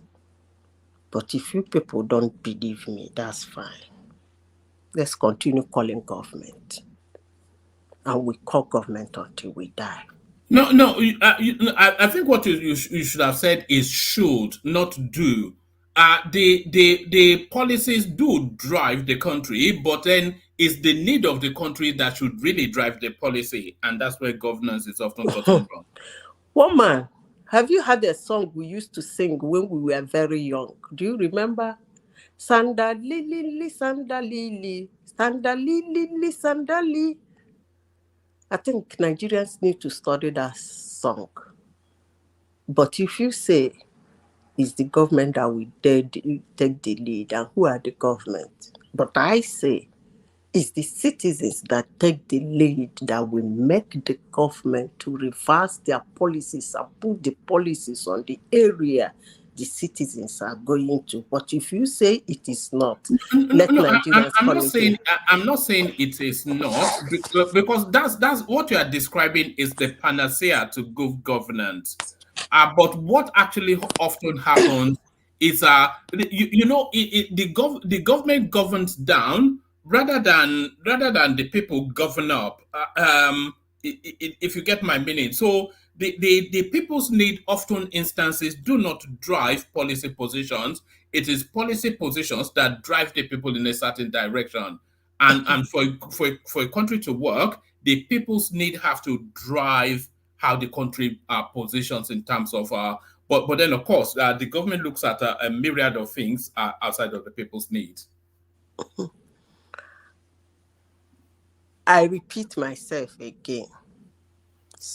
But if you people don't believe me, that's fine. Let's continue calling government. And we call government until we die. No, I think what you should have said is should, not do. The policies do drive the country, but then it's the need of the country that should really drive the policy, and that's where governance is often gotten wrong. Woman, have you heard a song we used to sing when we were very young? Do you remember? Sanda lili, sanda lili, sanda lili, sanda li. I think Nigerians need to study that song. But if you say it's the government that will take the lead, and who are the government? But I say it's the citizens that take the lead that will make the government to reverse their policies and put the policies on the area the citizens are going to. But if you say it is not, let Nigerians I'm come not into saying I'm not saying it is not because that's what you are describing is the panacea to good governance. But what actually often happens is the government governs down rather than the people govern up. If you get my meaning, so the people's need often instances do not drive policy positions. It is policy positions that drive the people in a certain direction. And for a country to work, the people's need have to drive how the country positions in terms of but then of course the government looks at a myriad of things outside of the people's needs. I repeat myself again.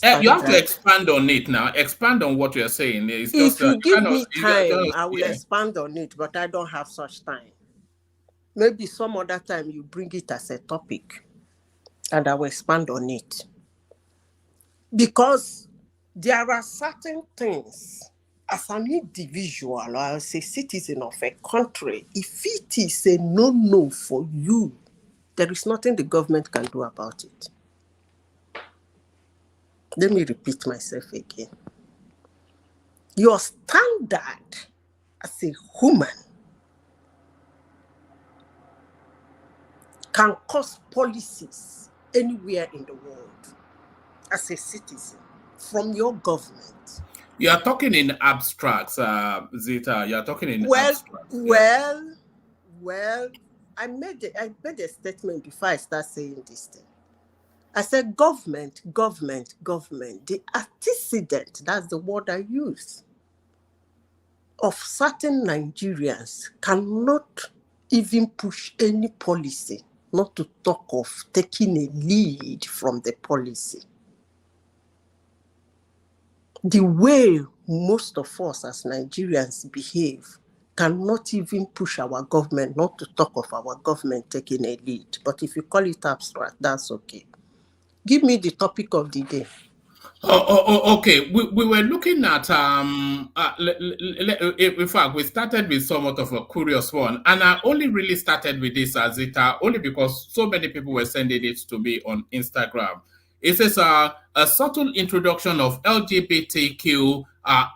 You have to expand on it now. Expand on what you're saying. It's if just you give me time, just, I will expand on it, but I don't have such time. Maybe some other time you bring it as a topic and I will expand on it. Because there are certain things, as an individual or as a citizen of a country, if it is a no-no for you, there is nothing the government can do about it. Let me repeat myself again. Your standard as a human can cause policies anywhere in the world as a citizen from your government. You are talking in abstracts, Zita. You are talking in abstracts. Well, I made a statement before I start saying this thing. I said government. The antecedent, that's the word I use, of certain Nigerians cannot even push any policy, not to talk of taking a lead from the policy. The way most of us as Nigerians behave cannot even push our government, not to talk of our government taking a lead. But if you call it abstract, that's okay. Give me the topic of the day. Okay. We were looking at in fact, we started with somewhat of a curious one, and I only really started with this, Zita, only because so many people were sending it to me on Instagram. It says a subtle introduction of LGBTQ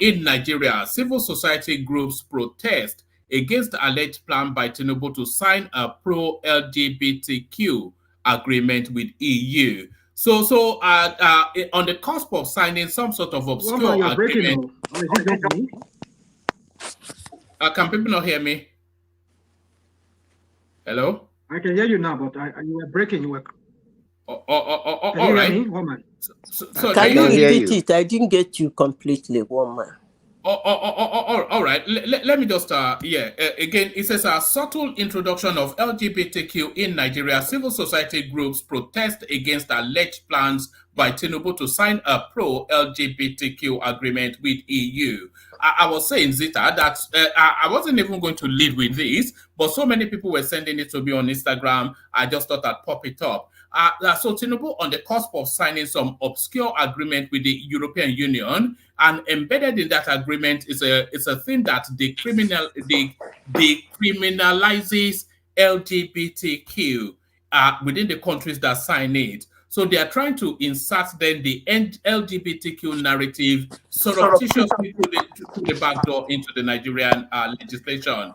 in Nigeria. Civil society groups protest against the alleged plan by Tinubu to sign a pro-LGBTQ agreement with EU. So on the cusp of signing some sort of obscure agreement. Can people not hear me? Hello? I can hear you now, but you were breaking. You were. Can All you hear right. me, woman? So Can you can you repeat it? I didn't get you completely, woman. all right. Let me just again, it says a subtle introduction of LGBTQ in Nigeria. Civil society groups protest against alleged plans by Tinubu to sign a pro-LGBTQ agreement with EU. I was saying, Zita, that I wasn't even going to lead with this, but so many people were sending it to me on Instagram. I just thought I'd pop it up. So Tinubu on the cusp of signing some obscure agreement with the European Union, and embedded in that agreement is a thing that decriminalizes LGBTQ within the countries that sign it. So they are trying to insert then the LGBTQ narrative surreptitiously through the back door into the Nigerian legislation.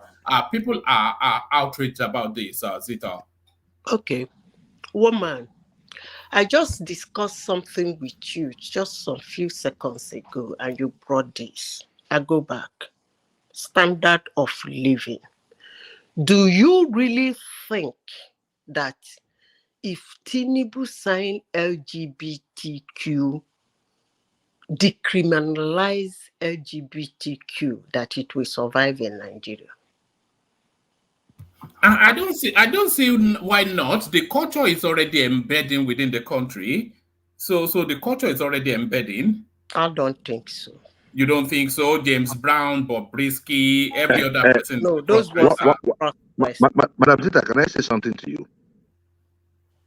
People are outraged about this, Zita. Okay, woman. I just discussed something with you just some few seconds ago, and you brought this. I go back. Standard of living. Do you really think that if Tinubu signed LGBTQ, decriminalize LGBTQ, that it will survive in Nigeria? I don't see why not. The culture is already embedding within the country. So the culture is already embedding. I don't think so. You don't think so? James Brown, Bobrisky, every other person. No, those ones are Madam Zita, can I say something to you?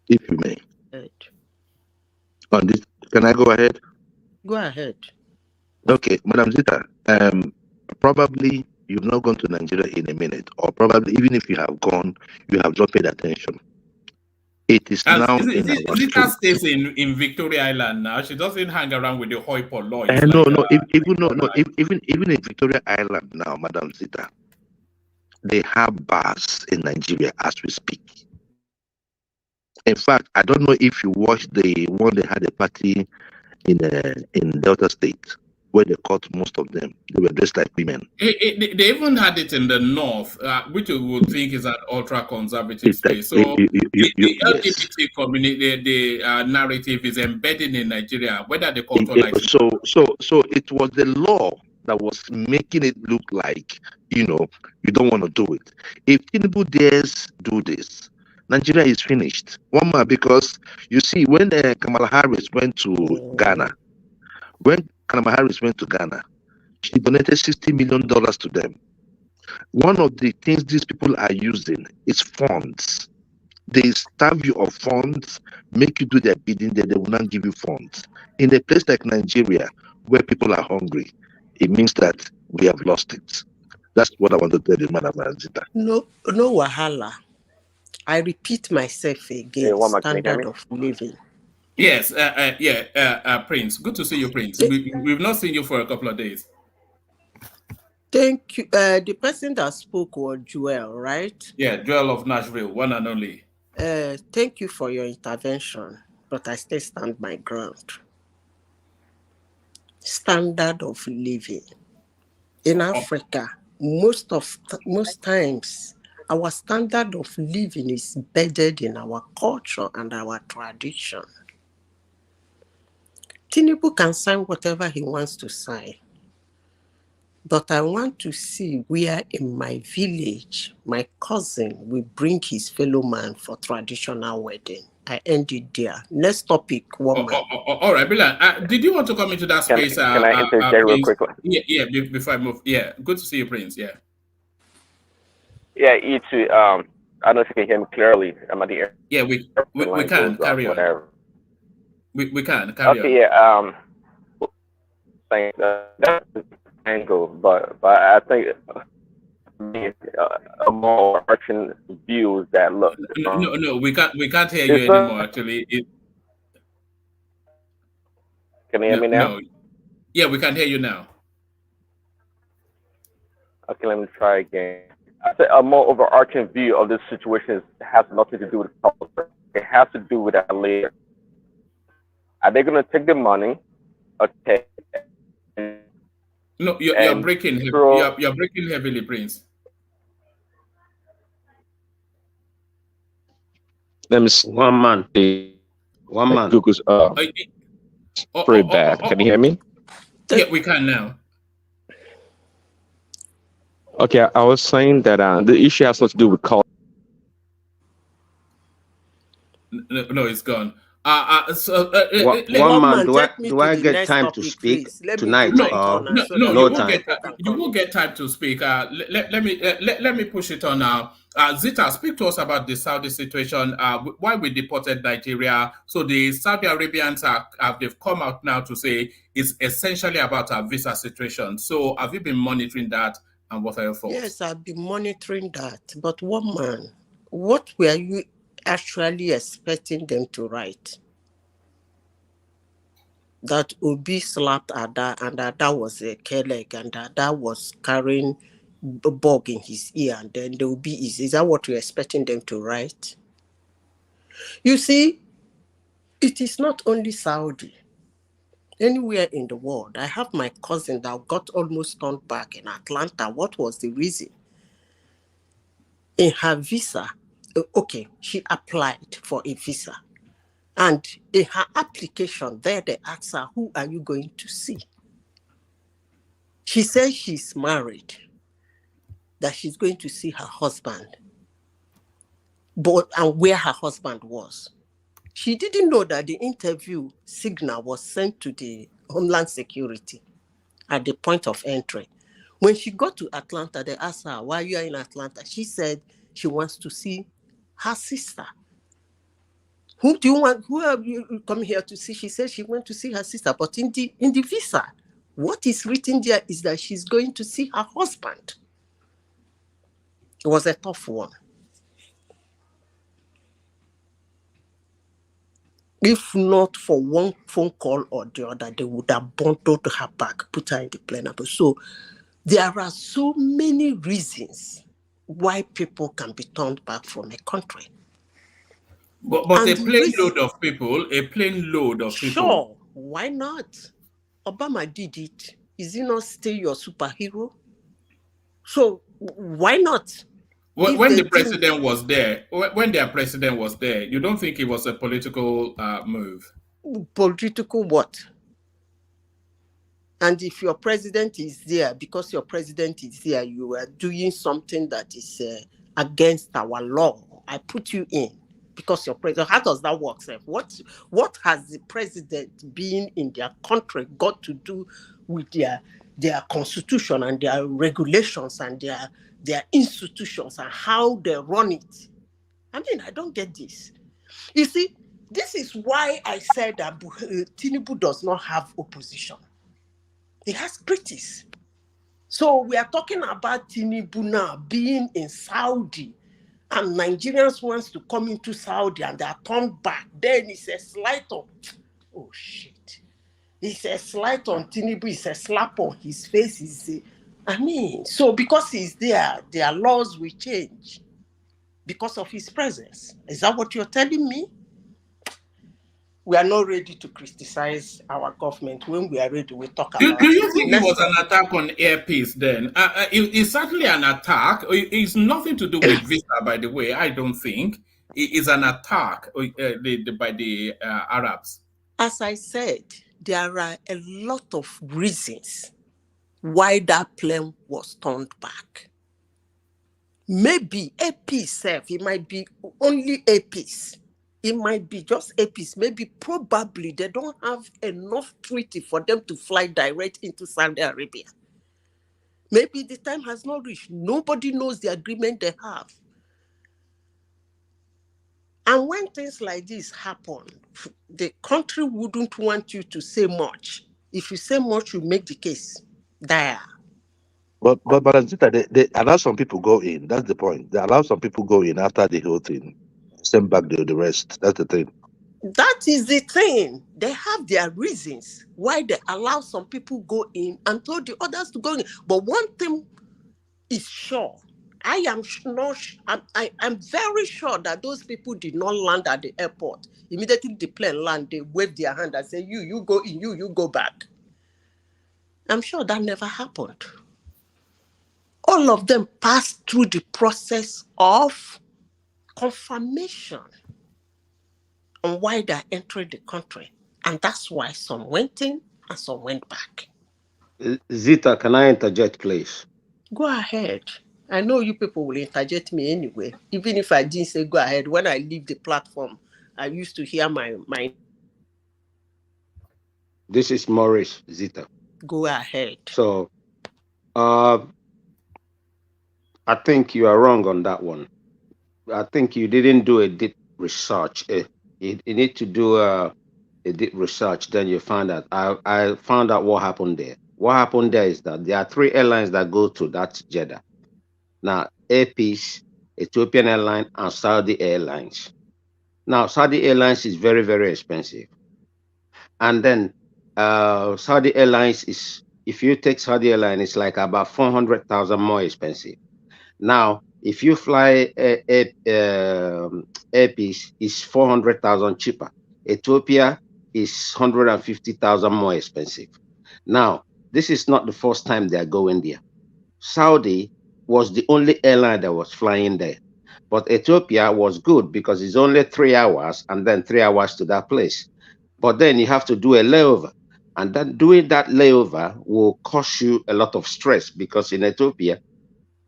If you may. On this, can I go ahead? Go ahead. Okay, Madam Zita, probably you've not gone to Nigeria in a minute, or probably even if you have gone, you have not paid attention. It is now in our Zita streets. stays in Victoria Island now. She doesn't hang around with the hoi polloi. Even in Victoria Island now, Madam Zita, they have bars in Nigeria as we speak. In fact, I don't know if you watched the one they had a party in Delta State where they caught most of them. They were dressed like women. They even had it in the north, which you would think is an ultra-conservative space. So the LGBT community, the narrative is embedded in Nigeria, whether the culture likes it. So it was the law that was making it look like, you don't want to do it. If Tinubu dares do this, Nigeria is finished. One more, because you see, when Kamala Harris went to Ghana, she donated $60 million to them. One of the things these people are using is funds. They starve you of funds, make you do their bidding, then they will not give you funds. In a place like Nigeria, where people are hungry, it means that we have lost it. That's what I want to tell you, Madam Zita. No wahala. I repeat myself again. Standard of living. Yes, Prince. Good to see you, Prince. We've not seen you for a couple of days. Thank you. The person that spoke was Joel, right? Yeah, Joel of Nashville, one and only. Thank you for your intervention, but I still stand my ground. Standard of living. In Africa, most times, our standard of living is embedded in our culture and our tradition. Tinubu can sign whatever he wants to sign. But I want to see where in my village, my cousin will bring his fellow man for traditional wedding. I end it there. Next topic, woman. All right, Bilal. Did you want to come into that space? Can I interject real quickly? Yeah, before I move. Yeah, good to see you, Prince. Yeah. Yeah, you too. I don't know if you can hear me clearly. I'm at the air. Yeah, we can carry on. Whatever. We can carry on. Okay, yeah. That's the angle, but I think a more overarching view is that look. No, we can't hear you anymore. Actually, Can you hear me now? No. Yeah, we can hear you now. Okay, let me try again. I say a more overarching view of this situation has nothing to do with culture. It has to do with that later. Are they going to take the money? Okay. No, you're And breaking. through You're breaking heavily, Prince. Let me see. One man. One man. Google's pretty bad. Can you hear me? Yeah, we can now. Okay, I was saying that the issue has not to do with culture. No, it's gone. One man. Man, take me Do to I the get next time to topic, speak please. Let me do tonight my No, or corner no, so no, that no you other won't time? get people can you come won't in. get time to speak. Let me push it on now. Zita, speak to us about the Saudi situation. Why we deported Nigeria? So the Saudi Arabians they've come out now to say it's essentially about our visa situation. So have you been monitoring that, and what are your thoughts? Yes, I've been monitoring that. But one man, what were you actually expecting them to write? That Obi slapped Ada and Ada was a Keleg and Ada was carrying a bug in his ear and then the Obi is that what you're expecting them to write? You see, it is not only Saudi. Anywhere in the world. I have my cousin that got almost turned back in Atlanta. What was the reason? In her visa, okay, she applied for a visa. And in her application, there they asked her, who are you going to see? She says she's married, that she's going to see her husband, and where her husband was. She didn't know that the interview signal was sent to the Homeland Security at the point of entry. When she got to Atlanta, they asked her, why are you in Atlanta? She said she wants to see her sister. Who are you come here to see? She said she went to see her sister, but in the visa, what is written there is that she's going to see her husband. It was a tough one. If not for one phone call or the other, they would have bundled her back, put her in the plane. So there are so many reasons why people can be turned back from a country. But And a plane load of people. Sure, why not? Obama did it. Is he not still your superhero? So why not? When the president was there, when their president was there, you don't think it was a political move? Political what? And if your president is there, because your president is there, you are doing something that is against our law. I put you in because your president. How does that work, sir? What has the president being in their country got to do with their constitution and their regulations and their institutions and how they run it? I mean, I don't get this. You see, this is why I said that Tinubu does not have opposition. He has critics. So we are talking about Tinubu now being in Saudi, and Nigerians wants to come into Saudi and they are turned back. Then it's a slight on, oh shit. It's a slight on Tinubu, it's a slap on his face. So because he's there, their laws will change because of his presence. Is that what you're telling me? We are not ready to criticize our government. When we are ready, we talk about it. Do you think it was an attack on airpeace then? It's certainly an attack. It's nothing to do with visa, by the way. I don't think it is an attack by the Arabs. As I said, there are a lot of reasons why that plane was turned back. Maybe a piece, it might be only a piece. It might be just a piece. Maybe probably they don't have enough treaty for them to fly direct into Saudi Arabia. Maybe the time has not reached. Nobody knows the agreement they have. And when things like this happen, the country wouldn't want you to say much. If you say much, you make the case dire. But Anzita, they allow some people go in. That's the point. They allow some people go in after the whole thing. Send back the rest. That's the thing. That is the thing. They have their reasons why they allow some people go in and told the others to go in. But one thing is sure. I'm very sure that those people did not land at the airport. Immediately the plane land, they wave their hand and say, you go in, you go back. I'm sure that never happened. All of them passed through the process of confirmation on why they're entering the country. And that's why some went in and some went back. Zita, can I interject, please? Go ahead. I know you people will interject me anyway. Even if I didn't say go ahead, when I leave the platform, I used to hear my This is Maurice, Zita. Go ahead. So, I think you are wrong on that one. I think you didn't do a deep research. You need to do a deep research. Then you find out. I found out what happened there. What happened there is that there are 3 airlines that go to that Jeddah. Now, Airpeace, Ethiopian Airlines, and Saudi Airlines. Now, Saudi Airlines is very, very expensive. And then Saudi Airlines is, if you take Saudi Airlines, it's like about 400,000 more expensive. Now, if you fly Airpeace, it's 400,000 cheaper. Ethiopia is 150,000 more expensive. Now, this is not the first time they are going there. Saudi was the only airline that was flying there. But Ethiopia was good because it's only 3 hours and then 3 hours to that place. But then you have to do a layover. And then doing that layover will cause you a lot of stress because in Ethiopia,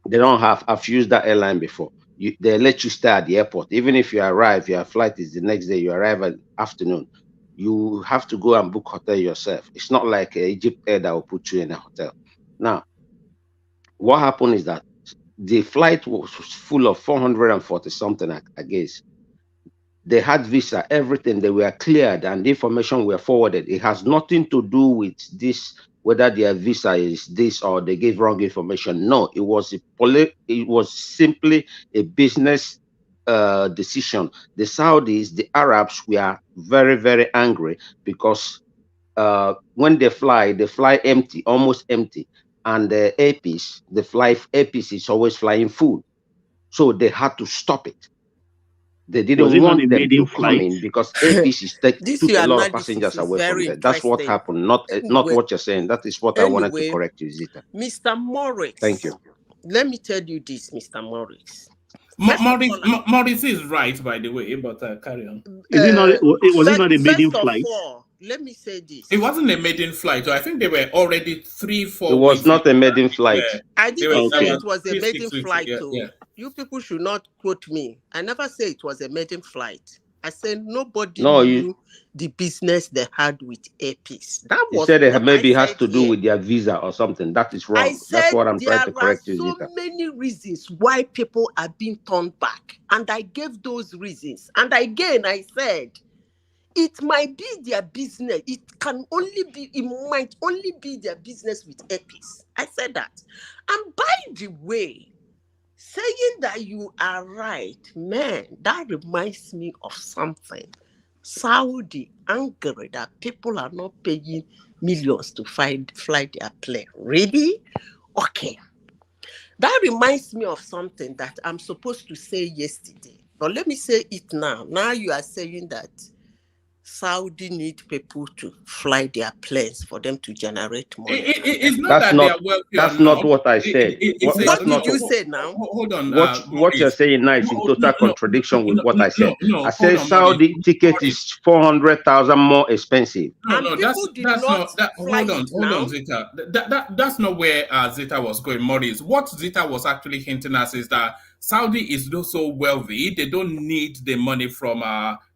they don't have, I've used that airline before. They let you stay at the airport. Even if you arrive, your flight is the next day, you arrive at afternoon. You have to go and book hotel yourself. It's not like Egypt Air that will put you in a hotel. Now, what happened is that the flight was full of 440 something, I guess. They had visa, everything, they were cleared and the information were forwarded. It has nothing to do with this, whether their visa is this or they gave wrong information. No, it was simply a business decision. The Saudis, the Arabs were very, very angry because when they fly empty, almost empty. And the Airpeace, Airpeace is always flying full. So they had to stop it. They didn't want them to come in because Airpeace took a lot of passengers away from there. That's what happened, not what you're saying. That is what I wanted to correct you, Zita. Mr. Morris. Thank you. Let me tell you this, Mr. Morris. Morris is right, by the way, but carry on. Was it not a maiden flight? Let me say this. It wasn't a maiden flight. I think they were already 3-4 It was not a maiden flight. I didn't say it was a maiden flight. You people should not quote me. I never said it was a maiden flight. I said nobody knew the business they had with Airpeace. That was. You said it maybe has to do with their visa or something. That is wrong. That's what I'm trying to correct you, Zita. There are so many reasons why people are being turned back, and I gave those reasons. And again, I said it might be their business. It might only be their business with Airpeace. I said that. And by the way, saying that you are right, man, that reminds me of something. Saudi angry that people are not paying millions to fly their plane. Really? Okay. That reminds me of something that I'm supposed to say yesterday. But let me say it now. Now you are saying that Saudi need people to fly their planes for them to generate money. It's not that they are wealthy. That's not what I said. What did you say now? Hold on. What you're saying now is in total contradiction with what I said. I said Saudi ticket is 400,000 more expensive. No, that's not. Hold on, Zita. That's not where Zita was going. Maurice, what Zita was actually hinting at is that Saudi is so wealthy, they don't need the money from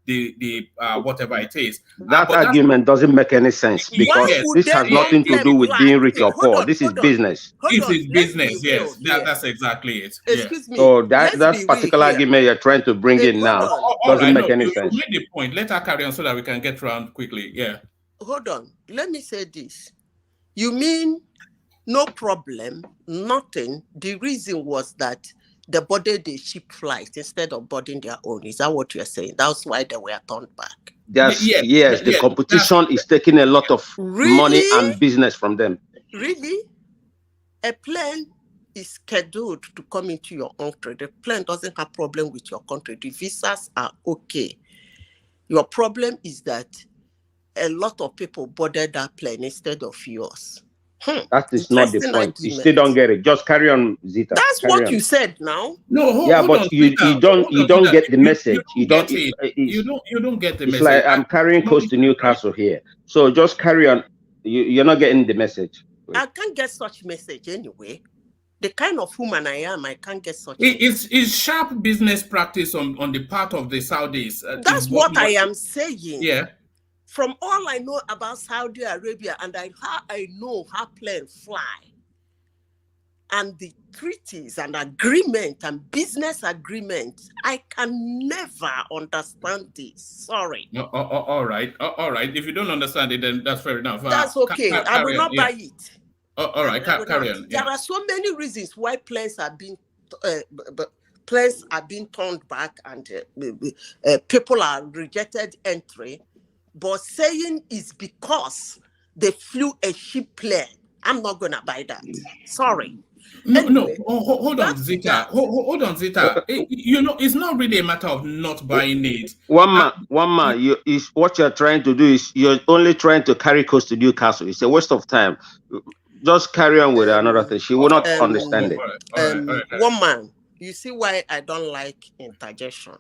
the whatever it is. That argument doesn't make any sense because this has nothing to do with being rich or poor. This is business. This is business, yes. That's exactly it. Excuse me. So that particular argument you're trying to bring in now doesn't make any sense. You made the point. Let her carry on so that we can get around quickly. Yeah. Hold on. Let me say this. You mean no problem, nothing. The reason was that they boarded the cheap flight instead of boarding their own. Is that what you're saying? That's why they were turned back. Yes, the competition is taking a lot of money and business from them. Really? A plane is scheduled to come into your country. The plane doesn't have problem with your country. The visas are okay. Your problem is that a lot of people boarded that plane instead of yours. That is not the point. You still don't get it. Just carry on, Zita. That's carry what on. you said now. No, yeah, but you don't get the message. You don't get it. You don't get the it's message. like I'm carrying coast to Newcastle here. So just carry on. You're not getting the message. I can't get such message anyway. The kind of woman I am, I can't get such. It's sharp business practice on the part of the Saudis. That's what I am saying. Yeah. From all I know about Saudi Arabia and how I know how planes fly, and the treaties and agreement and business agreements, I can never understand this. Sorry. All right. All right. If you don't understand it, then that's fair enough. That's okay. I will not buy it. All right. Carry on. There are so many reasons why planes are being turned back and people are rejected entry. But saying it's because they flew a cheap plane, I'm not gonna buy that. Sorry. No. Hold on, Zita. Hold on, Zita. It's not really a matter of not buying it. One man. What you're trying to do is you're only trying to carry coast to Newcastle. It's a waste of time. Just carry on with another thing. She will not understand it. One man. You see why I don't like interjection.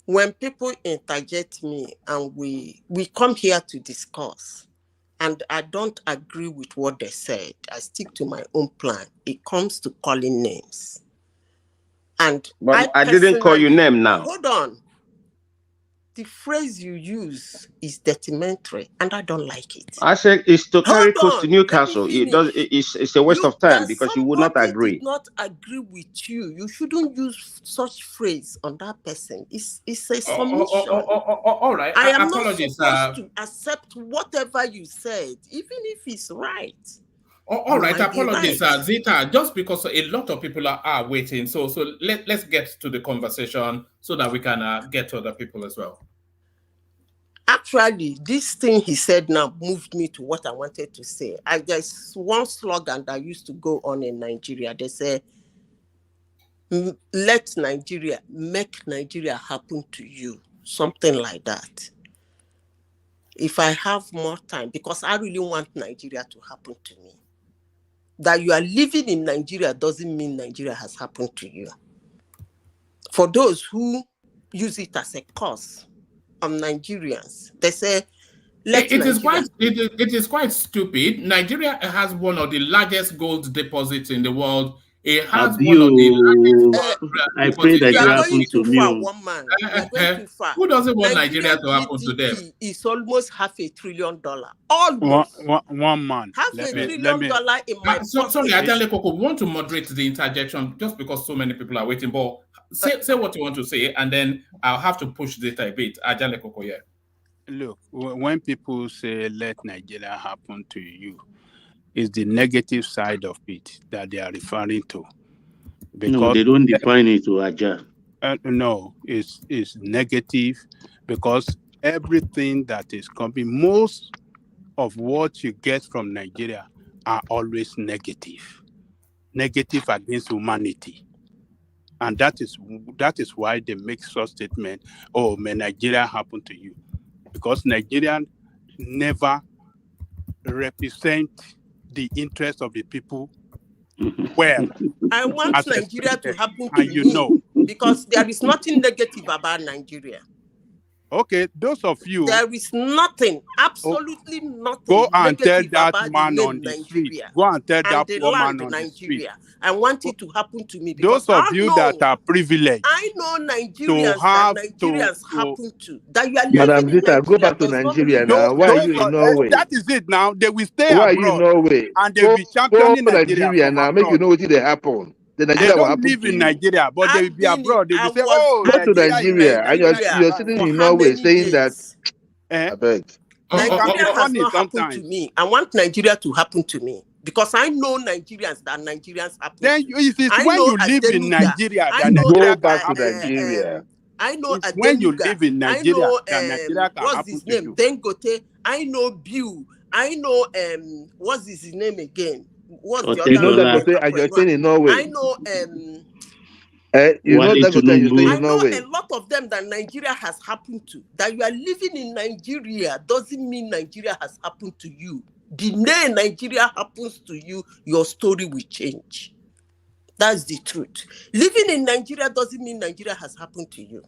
When people interject me and we come here to discuss, and I don't agree with what they said, I stick to my own plan. It comes to calling names. And but I didn't call your name now. Hold on. The phrase you use is detrimentary, and I don't like it. I said it's to carry coast to Newcastle. It's a waste of time because you would not agree. Did not agree with you. You shouldn't use such phrase on that person. It's a submission. All right. I am not supposed to accept whatever you said, even if it's right. All right, apologies, Zita. Just because a lot of people are waiting, so let's get to the conversation so that we can get to other people as well. Actually, this thing he said now moved me to what I wanted to say. There's one slogan that used to go on in Nigeria. They say, "Let Nigeria make Nigeria happen to you," something like that. If I have more time, because I really want Nigeria to happen to me. That you are living in Nigeria doesn't mean Nigeria has happened to you. For those who use it as a curse on Nigerians, they say, it is quite stupid. Nigeria has one of the largest gold deposits in the world. It has one of the largest. I pray that it happens to me. One man. You are going too far. Who doesn't want Nigeria to happen to them? It's almost $500 billion. Almost. One man. $500 billion in my sorry, Ajale Koko, we want to moderate the interjection just because so many people are waiting. But say what you want to say, and then I'll have to push data a bit. Ajale Koko, yeah. Look, when people say let Nigeria happen to you, it's the negative side of it that they are referring to. Because no, they don't define it to Aja. No, it's negative because everything that is coming, most of what you get from Nigeria are always negative against humanity. And that is why they make such statement, oh, may Nigeria happen to you. Because Nigerians never represent the interest of the people well. I want Nigeria to happen to me because there is nothing negative about Nigeria. Okay, those of you... There is nothing, absolutely nothing. Go and tell that man on the street. Go and tell that woman on the street. I want it to happen to me. Those of you that are privileged. I know Nigerians happen to. That you are Madam Zita, go back to Nigeria now. Why are you in Norway? That is it now. They will stay abroad. Why are you in Norway? And they will be championing Nigeria now. Make you know what they happen. They don't live in Nigeria, but they will be abroad. They will say, "Oh, go to Nigeria," and you're sitting in Norway saying that. I beg. Nigeria has not happened to me. I want Nigeria to happen to me because I know Nigerians that Nigerians happen. Then it is when you live in Nigeria that Nigeria back to Nigeria. I know when you live in Nigeria that Nigeria can happen to you. Dengote. I know Biu. I know what's his name again? What's the you know that and you're staying in Norway. I know you know that you're staying in Norway. A lot of them that Nigeria has happened to. That you are living in Nigeria doesn't mean Nigeria has happened to you. The day Nigeria happens to you, your story will change. That's the truth. Living in Nigeria doesn't mean Nigeria has happened to you.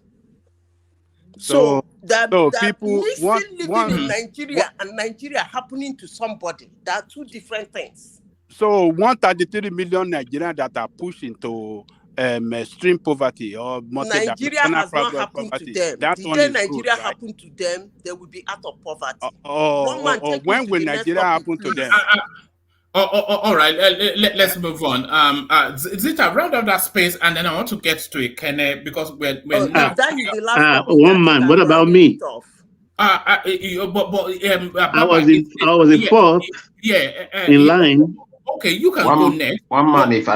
So that people missing living in want Nigeria and Nigeria happening to somebody, they are two different things. So 133 million Nigerians that are pushed into extreme poverty or Nigeria has not happened to poverty. them. That The one day is good, Nigeria right? happened to them, they will be out of poverty. One Or, man, or take me when to will the next Nigeria topic, happen to please. them? All right, let's move on. Zita, round up that space, and then I want to get to Ikene because we're now. That is the last topic. One man. What about me? But I Baba, was in fourth in line. Okay, you can one, go next. One man, if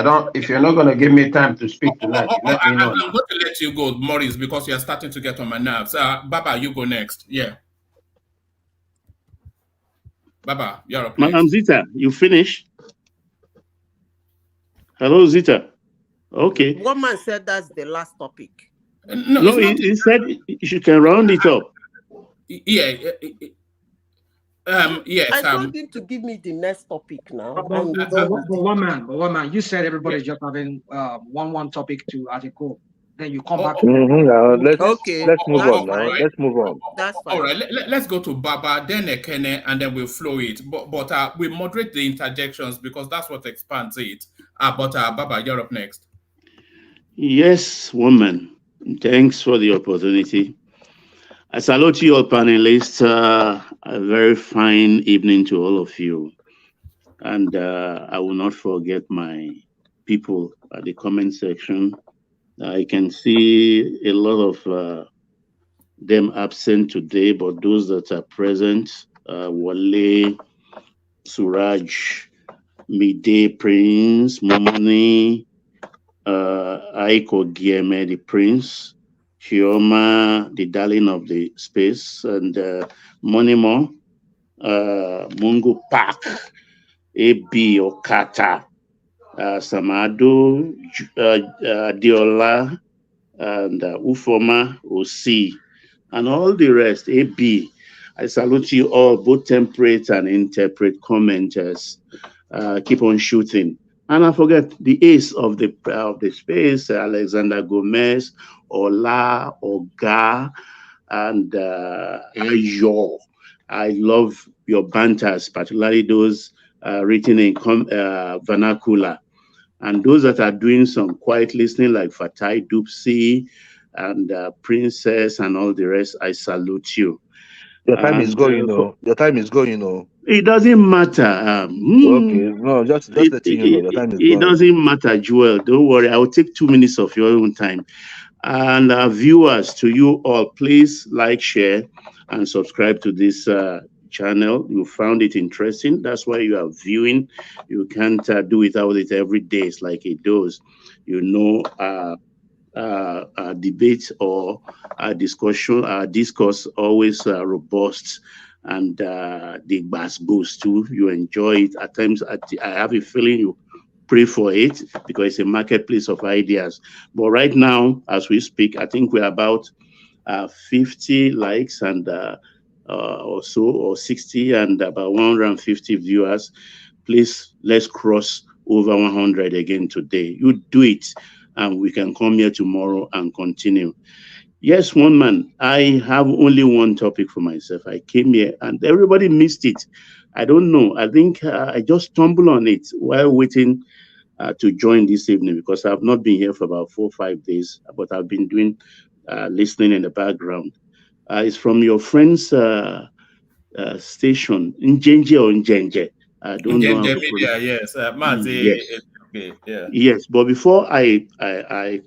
you're not gonna give me time to speak tonight, let me know. I'm going to let you go, Maurice, because you're starting to get on my nerves. Baba, you go next. Yeah. Baba, you're up next. Madam Zita, you finished? Hello, Zita. Okay. One man said that's the last topic. No, he said you can round it up. Yeah. Yes. I told him to give me the next topic now. But one man, you said everybody's just having one topic to article. Then you come back to let's move on now. Right. Let's move on. That's fine. All right, let's go to Baba, then Ekene, and then we'll flow it. But we moderate the interjections because that's what expands it. Baba, you're up next. Yes, woman. Thanks for the opportunity. I salute you all panelists. A very fine evening to all of you. And I will not forget my people at the comment section. I can see a lot of them absent today, but those that are present, Wale, Suraj, Mide Prince, Momoni, Aiko Gieme, the Prince, Chioma, the darling of the space, and Monimo, Mungo Park, AB Okata, Samado, Diola, and Ufoma, Osi, and all the rest, AB. I salute you all, both temperate and interpret commenters. Keep on shooting. And I forget the ace of the space, Alexander Gomez, Ola, Oga, and Ayo. I love your banters, particularly those written in vernacular. And those that are doing some quiet listening like Fatai Dupsi and Princess and all the rest, I salute you. Your time is going, Your time is going, It doesn't matter. Okay, no, just letting you know, your time is going. It doesn't matter, Joel. Don't worry. I will take 2 minutes of your own time. And viewers, to you all, please like, share, and subscribe to this channel. You found it interesting. That's why you are viewing. You can't do without it every day. It's like it does. You know, debate or discourse always robust, and the bass boost too. You enjoy it at times. I have a feeling you pray for it because it's a marketplace of ideas. But right now, as we speak, I think we're about 50 likes and or so, or 60, and about 150 viewers. Please, let's cross over 100 again today. You do it, and we can come here tomorrow and continue. Yes, one man, I have only one topic for myself. I came here and everybody missed it. I don't know. I think I just stumbled on it while waiting to join this evening because I've not been here for about 4 or 5 days, but I've been doing listening in the background. It's from your friend's station, Njenje or Njenje. I don't know how to Media, yes. Yeah. Yes, but before I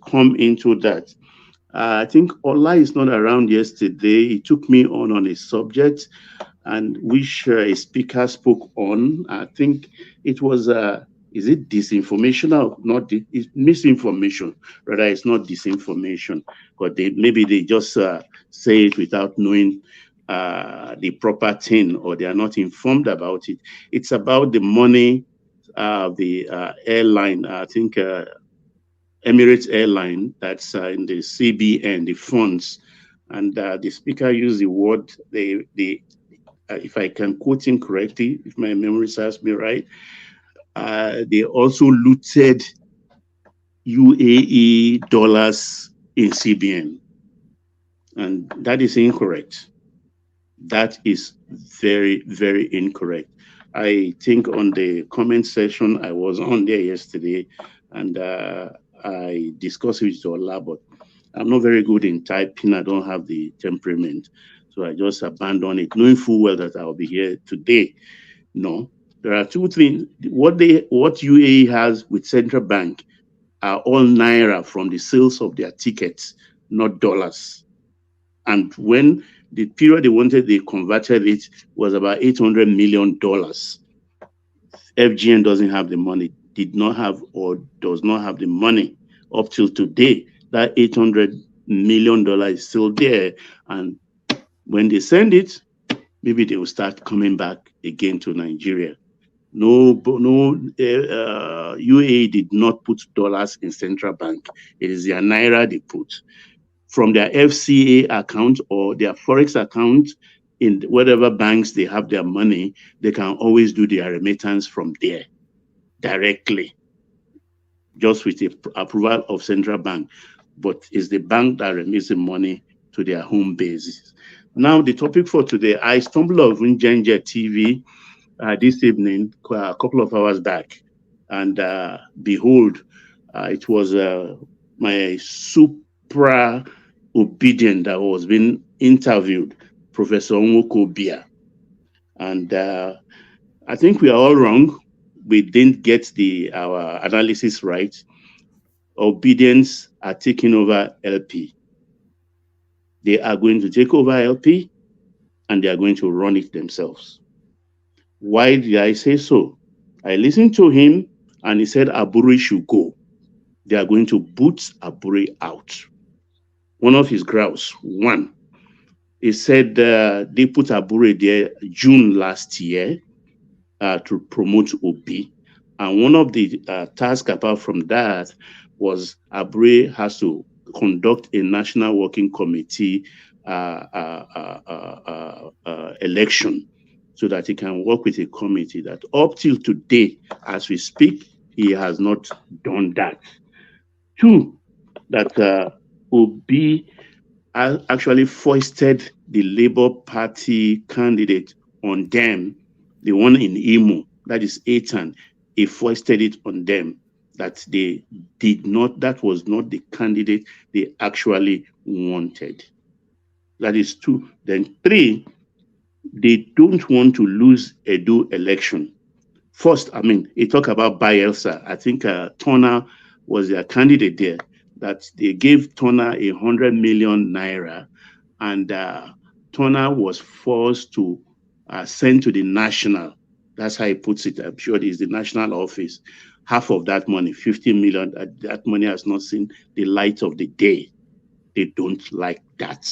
come into that, I think Ola is not around yesterday. He took me on a subject, and which a speaker spoke on. I think it was is it disinformation or not? It's misinformation. Rather, it's not disinformation, but maybe they just say it without knowing the proper thing, or they are not informed about it. It's about the money, the airline. I think Emirates Airline, that's in the CBN, the funds, and the speaker used the word if I can quote him correctly, if my memory serves me right, they also looted UAE dollars in CBN. And that is incorrect. That is very, very incorrect. I think on the comment section, I was on there yesterday and I discussed with Ola, but I'm not very good in typing. I don't have the temperament. So I just abandoned it, knowing full well that I'll be here today. No, there are two things. What UAE has with central bank are all naira from the sales of their tickets, not dollars. And when the period they converted it was about $800 million. FGN doesn't have the money, did not have or does not have the money up till today. That $800 million is still there. And when they send it, maybe they will start coming back again to Nigeria. UAE did not put dollars in central bank. It is their naira they put. From their FCA account or their Forex account in whatever banks they have their money, they can always do their remittance from there directly, just with the approval of central bank. But it's the bank that remits the money to their home bases. Now, the topic for today, I stumbled on Ginger TV this evening, a couple of hours back, and behold, it was my supra obedient that was being interviewed, Professor Nwoko Bia. And I think we are all wrong. We didn't get our analysis right. Obedience are taking over LP. They are going to take over LP and they are going to run it themselves. Why did I say so? I listened to him and he said Aburi should go. They are going to boot Aburi out. One of his grouse, one. He said they put Aburi there June last year to promote Obi. And one of the tasks apart from that was Aburi has to conduct a national working committee election so that he can work with a committee that up till today, as we speak, he has not done that. Two, that Obi actually foisted the Labour Party candidate on them, the one in Imo, that is Ethan. He foisted it on them that they did not, that was not the candidate they actually wanted. That is two. Then three, they don't want to lose Edo election. First, I mean, he talked about Bielsa. I think Turner was their candidate there, that they gave Turner 100 million naira, and Turner was forced to send to the national. That's how he puts it. I'm sure it is the national office. Half of that money, 50 million, that money has not seen the light of the day. They don't like that.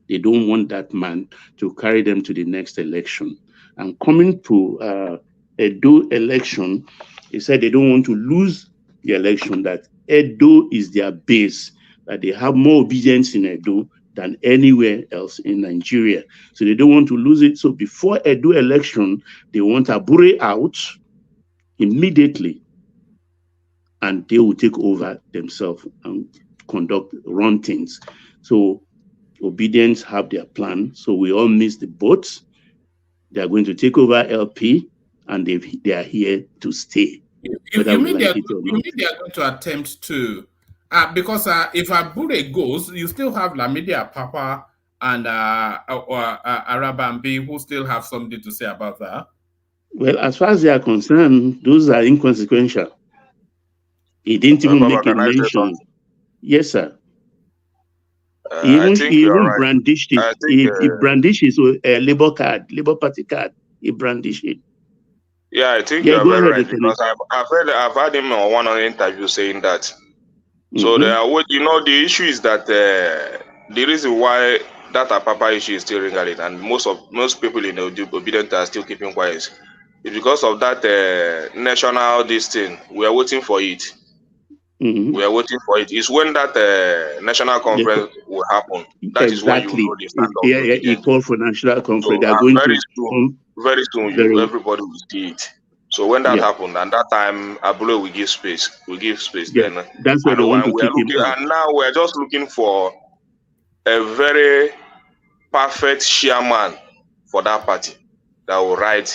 They don't want that man to carry them to the next election. And coming to Edo election, he said they don't want to lose the election, that Edo is their base, that they have more obedience in Edo than anywhere else in Nigeria. So they don't want to lose it. So before Edo election, they want Abure out immediately, and they will take over themselves and run things. So obedience have their plan. So we all miss the boat. They are going to take over LP, and they are here to stay. You mean they are going to attempt to, because if Abure goes, you still have Lamidi Papa and Arabambi who still have something to say about that. Well, as far as they are concerned, those are inconsequential. He didn't even make a mention. Yes, sir. He even brandished it. He brandished his Labour card, Labour Party card. He brandished it. Yeah, I think you're very right, because I've had him on one of the interviews saying that. So the issue is that the reason why that Papa issue is still ringing, and most people in the obedient are still keeping quiet, is because of that national this thing. We are waiting for it. We are waiting for it. It's when that national conference will happen. That is when you Exactly. know the stand of Yeah, the he called for national conference. So They are going very to soon, everybody will see it. So when that happened, and that time Abule will give space. We give space Yeah, then. that's why And they want to we are keep him looking, out. and now we are just looking for a very perfect chairman for that party that will ride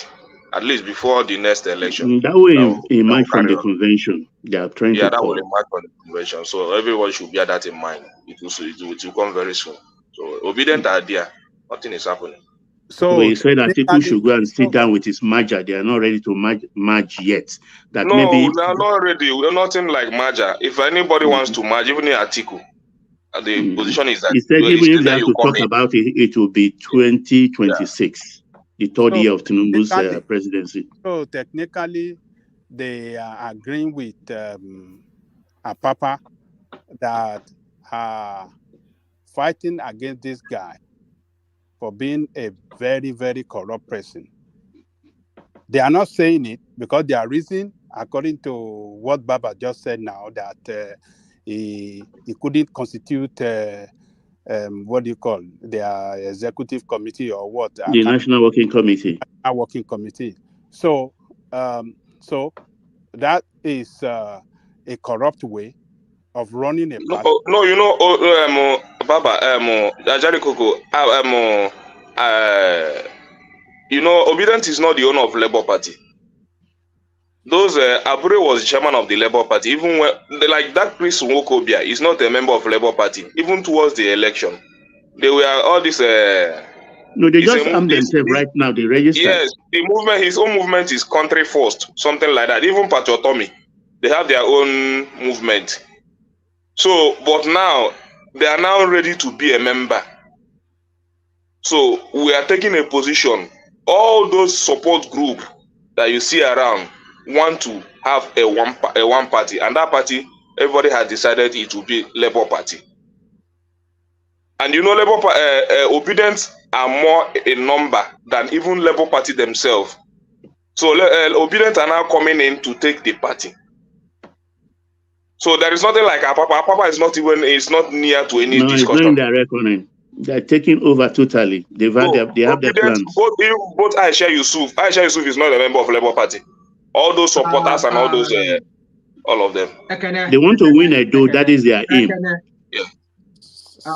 at least before the next election. That will emerge from the convention. They are trying to That will call. emerge from the convention. So everyone should bear that in mind. It will come very soon. So obedient idea. Nothing is happening. But he said that Atiku should go and sit down with his merger. They are not ready to merge yet. That No, maybe they are not ready. We're nothing like merger. If anybody wants to merge, even in Atiku, the position is that he said even if they have you to come talk in. about it, it will be 2026, the third year of Tinubu's presidency. So technically, they are agreeing with Apapa that are fighting against this guy for being a very, very corrupt person. They are not saying it because their reason, according to what Baba just said now, that he couldn't constitute what do you call their executive committee or what? The National Working Committee. Working committee. So, so that is a corrupt way of running a party. No, you know, Baba, Ajari Koko, you know, Obedient is not the owner of Labour Party. Those Abure was chairman of the Labour Party. Even when, like that Chris Nwokobia is not a member of Labour Party. Even towards the election, they were all this. No, they just armed themselves right now. They registered. Yes, the movement, his own movement is country first, something like that. Even Patriotomy, they have their own movement. So, but now they are now ready to be a member. So we are taking a position. All those support group that you see around want to have a one party, and that party, everybody has decided it will be Labour Party. And you know, Obedience are more in number than even Labour Party themselves. So Obedient are now coming in to take the party. So there is nothing like Apapa. Apapa is not near to any discussion. It's not in their reckoning. They're taking over totally. They have their plans. Both Aisha Yusuf is not a member of Labour Party. All those supporters and all those, all of them. They want to win a do. That is their aim. Yeah.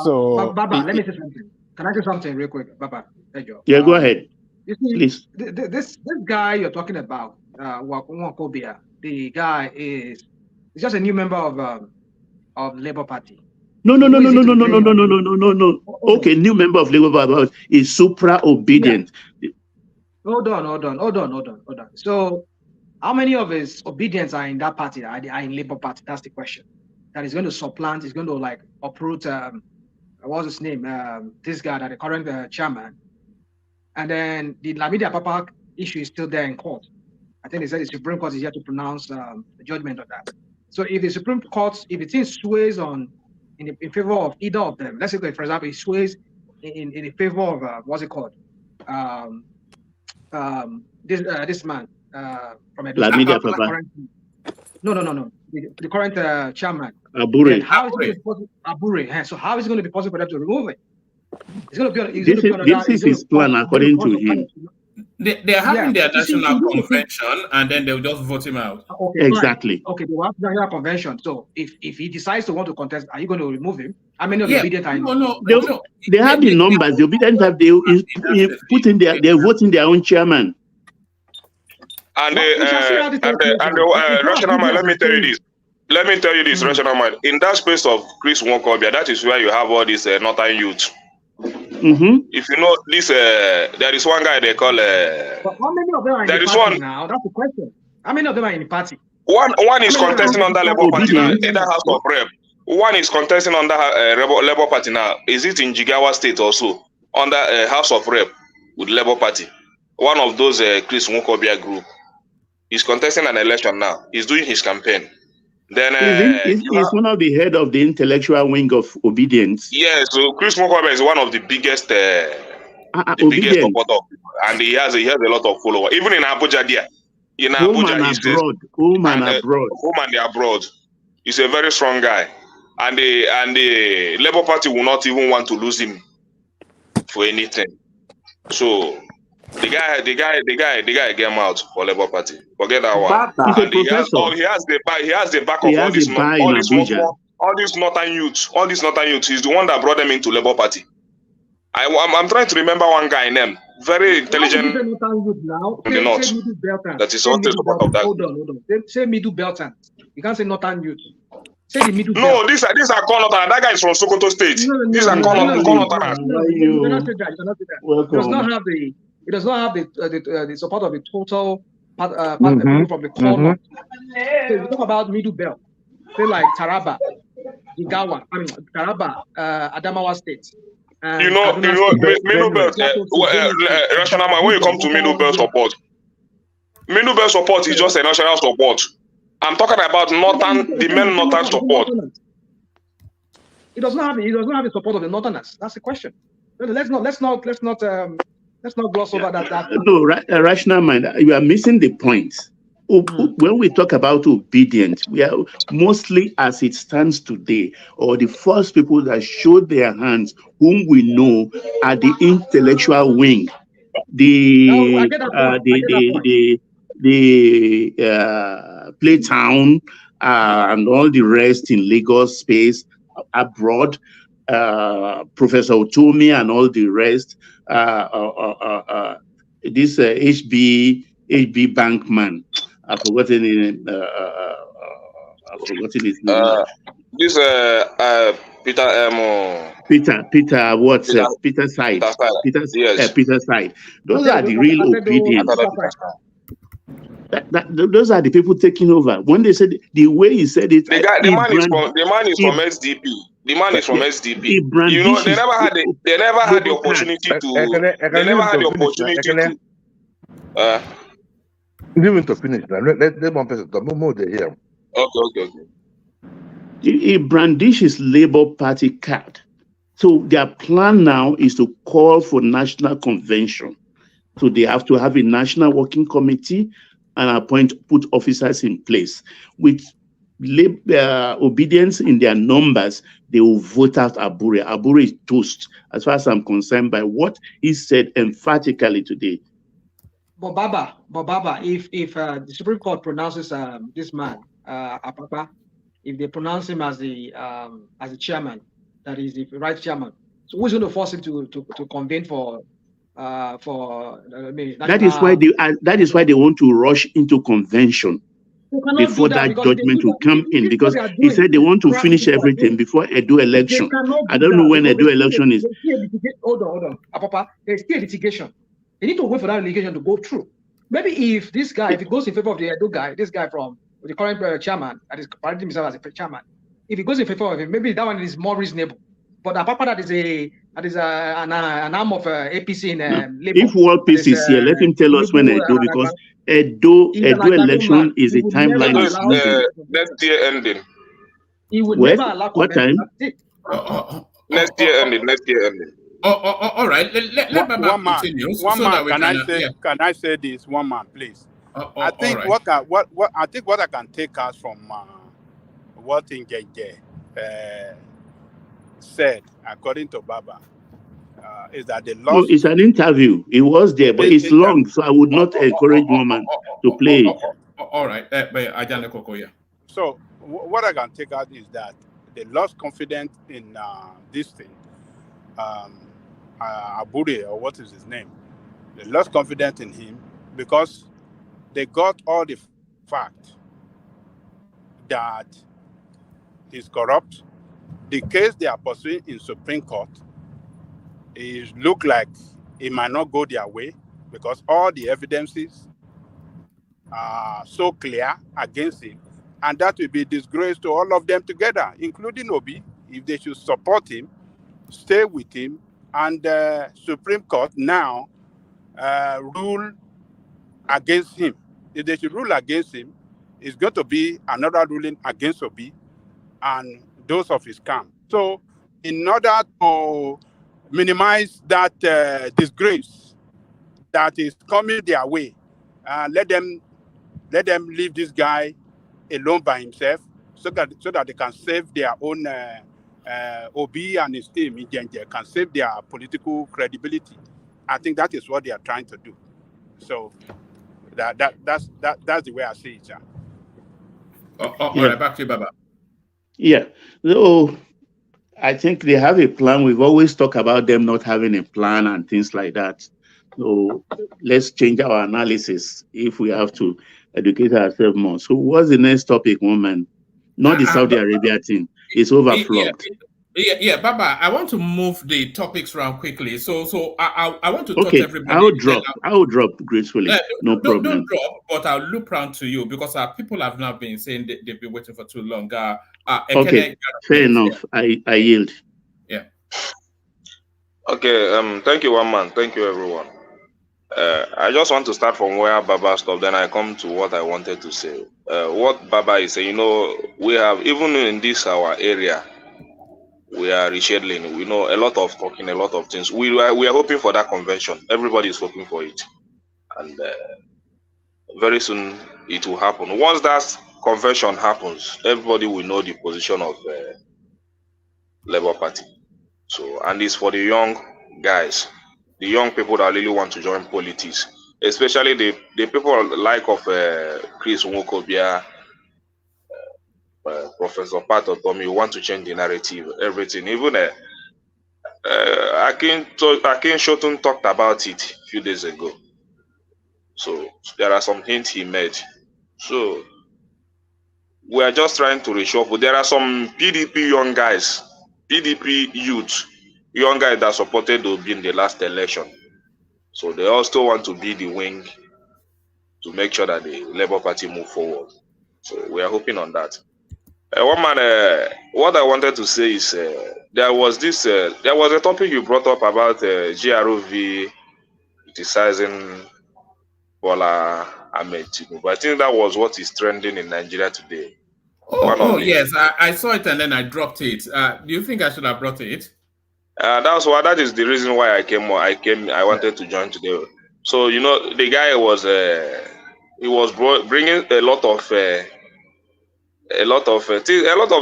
So, Baba, let me say something. Can I say something real quick, Baba? Yeah, go ahead. You see, please. This guy you're talking about, Nwokobia, the guy is just a new member of Labour Party. No. Okay, new member of Labour Party is supra obedient. Yeah. Hold on. So, how many of his obedience are in that party? Are in Labour Party? That's the question. That is going to supplant. Is going to like uproot. What's his name? This guy, that the current chairman. And then the Lamidi Apapa issue is still there in court. I think they said the Supreme Court is yet to pronounce the judgment on that. So if the Supreme Court, if it sways in favor of either of them, let's say, for example, it sways in favor of what's it called? This man from Edo. Lamidi Apapa. No. The current chairman. Abure. How is it possible? Abure. So how is it going to be possible for them to remove it? It's going to be. This is his plan, according to him. They're having their national convention, and then they'll just vote him out. Okay, exactly. Fine. Okay, they will have national convention. So if he decides to want to contest, are you going to remove him? How many of the obedient are? No. They have the numbers. The obedient have they're voting their own chairman. And rational mind, let me tell you this. Rational mind. In that space of Chris Nwokobia, that is where you have all these northern youth. If you know this, there is one guy they call. But how many of them are in the party now? That's the question. How many of them are in the party? One is contesting under Labour Party now, in the House of Rep. One is contesting under Labour Party now. Is it in Jigawa State also under House of Rep with Labour Party? One of those Chris Nwokobia group is contesting an election now. He's doing his campaign. Then he's one of the head of the intellectual wing of Obedience. Yes, so Chris Nwokobia is one of the biggest, biggest supporter, and he has a lot of followers. Even in Abuja, there. In Abuja, he's home and abroad. Home and abroad. He's a very strong guy, and the Labour Party will not even want to lose him for anything. So the guy get him out for Labour Party. Forget that one. He's a And he has the back He of has a bar in Abuja. all these northern youths. He's the one that brought them into Labour Party. I'm trying to remember one guy name, very intelligent in the north. That is also support of that. Hold on. Say middle Belton. You can't say northern youth. Say the middle. No, these are Konotan. That guy is from Sokoto State. These are Konotan. You cannot say that. You cannot say that. Welcome. It does not have the support of the total people from the core north. So if you talk about middle belt, say like Taraba, Jigawa, Taraba, Adamawa State. You know, middle belt. Rational man, when you come to middle belt support is just a national support. I'm talking about the main northern support. It does not have the support of the northerners. That's the question. Let's not gloss over that. No, rational mind. You are missing the point. When we talk about obedience, we are mostly as it stands today, or the first people that showed their hands, whom we know are the intellectual wing, the Playtown and all the rest in Lagos space, abroad, Professor Otomi and all the rest, this HB Bankman. I've forgotten his name. This Peter Side. Yes. Peter Side. Those are the real obedience. Those are the people taking over. When they said the way he said it, the man is from SDP. The man is from SDP. You know, they never had the opportunity to. Even to finish, let one person talk. More they hear. Okay. He brandishes Labour Party card. So their plan now is to call for national convention. So they have to have a national working committee and put officers in place. With obedience in their numbers, they will vote out Abure. Abure is toast, as far as I'm concerned, by what he said emphatically today. But Baba, if the Supreme Court pronounces this man, Apapa, if they pronounce him as the chairman, that is the right chairman, so who's going to force him to convene for? That is why they want to rush into convention before that judgment will come in, because he said they want to finish everything before Edo election. I don't know when Edo election is. Hold on, Apapa. There's still litigation. They need to wait for that litigation to go through. Maybe if it goes in favor of the Edo guy, this guy from the current chairman, that is parading himself as a chairman, if it goes in favor of him, maybe that one is more reasonable. But Apapa, that is an arm of APC in Labour. If World Peace is here, let him tell us when Edo, because Edo election is a timeline. Next year ending. He would never allow what time? Next year ending. All right. Let Baba continue. Can I say this? One man, please. I think what I can take us from what Ngenge said, according to Baba, is that the loss. No, it's an interview. It was there, but it's long, so I would not encourage woman to play it. All right. So what I can take out is that they lost confidence in this thing. Abure, or what is his name? They lost confidence in him because they got all the fact that he's corrupt. The case they are pursuing in Supreme Court is look like it might not go their way because all the evidences are so clear against him, and that will be disgrace to all of them together, including Obi, if they should support him, stay with him, and the Supreme Court now rule against him. If they should rule against him, it's going to be another ruling against Obi and those of his camp. So in order to minimize that disgrace that is coming their way, let them leave this guy alone by himself so that they can save their own Obi and his team in Genje, can save their political credibility. I think that is what they are trying to do. So that's the way I see it, sir. All right, back to you, Baba. Yeah. So I think they have a plan. We've always talked about them not having a plan and things like that. So let's change our analysis if we have to educate ourselves more. So what's the next topic, woman? Not the Saudi Arabia thing. It's overflogged. Yeah, Baba, I want to move the topics around quickly. So I want to touch Okay, everybody. I'll drop gracefully. No problem. Don't drop, but I'll loop round to you because people have now been saying they've been waiting for too long. Okay, fair enough. I yield. Yeah. Okay. Thank you, one man. Thank you, everyone. I just want to start from where Baba stopped. Then I come to what I wanted to say. What Baba is saying, we have even in this our area. We are rescheduling. We know a lot of talking, a lot of things. We are hoping for that convention. Everybody is hoping for it, and very soon it will happen. Once that convention happens, everybody will know the position of Labour Party. So, and it's for the young guys, the young people that really want to join politics, especially the people like of Chris Nwokobia, Professor Pat Otomi, who want to change the narrative, everything. Even Akin Shotun talked about it a few days ago. So there are some hints he made. So we are just trying to reshuffle. There are some PDP young guys, PDP youth, young guys that supported Obi in the last election. So they also want to be the wing to make sure that the Labour Party move forward. So we are hoping on that. One man, what I wanted to say is there was a topic you brought up about GROV criticizing Bola Ahmed Tinubu. I think that was what is trending in Nigeria today. Yes, I saw it and then I dropped it. Do you think I should have brought it? That is the reason why I came. I wanted to join today. So the guy was bringing a lot of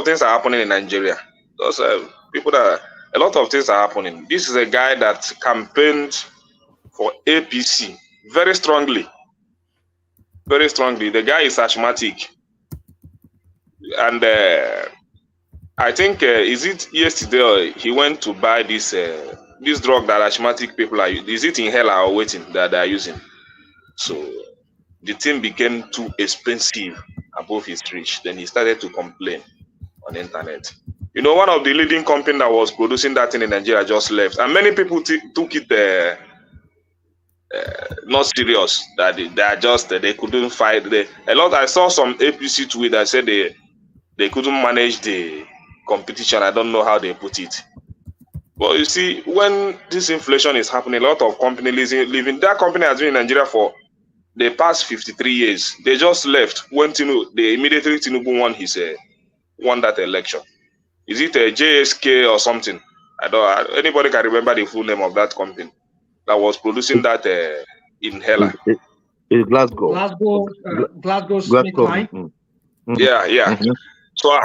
things are happening in Nigeria. Those a lot of things are happening. This is a guy that campaigned for APC very strongly. Very strongly. The guy is asthmatic. And I think, is it yesterday he went to buy this drug that asthmatic people are using? Is it inhaler or waiting that they are using? So the thing became too expensive above his reach. Then he started to complain on the internet. One of the leading companies that was producing that thing in Nigeria just left. And many people took it not serious, that they couldn't fight. I saw some APC tweet that said they couldn't manage the competition. I don't know how they put it. But you see, when this inflation is happening, a lot of companies leaving. That company has been in Nigeria for the past 53 years. They just left when immediately Tinubu won that election. Is it a JSK or something? Anybody can remember the full name of that company that was producing that inhaler? It's Glasgow. Glasgow Smith Line. Yeah. Mm-hmm. So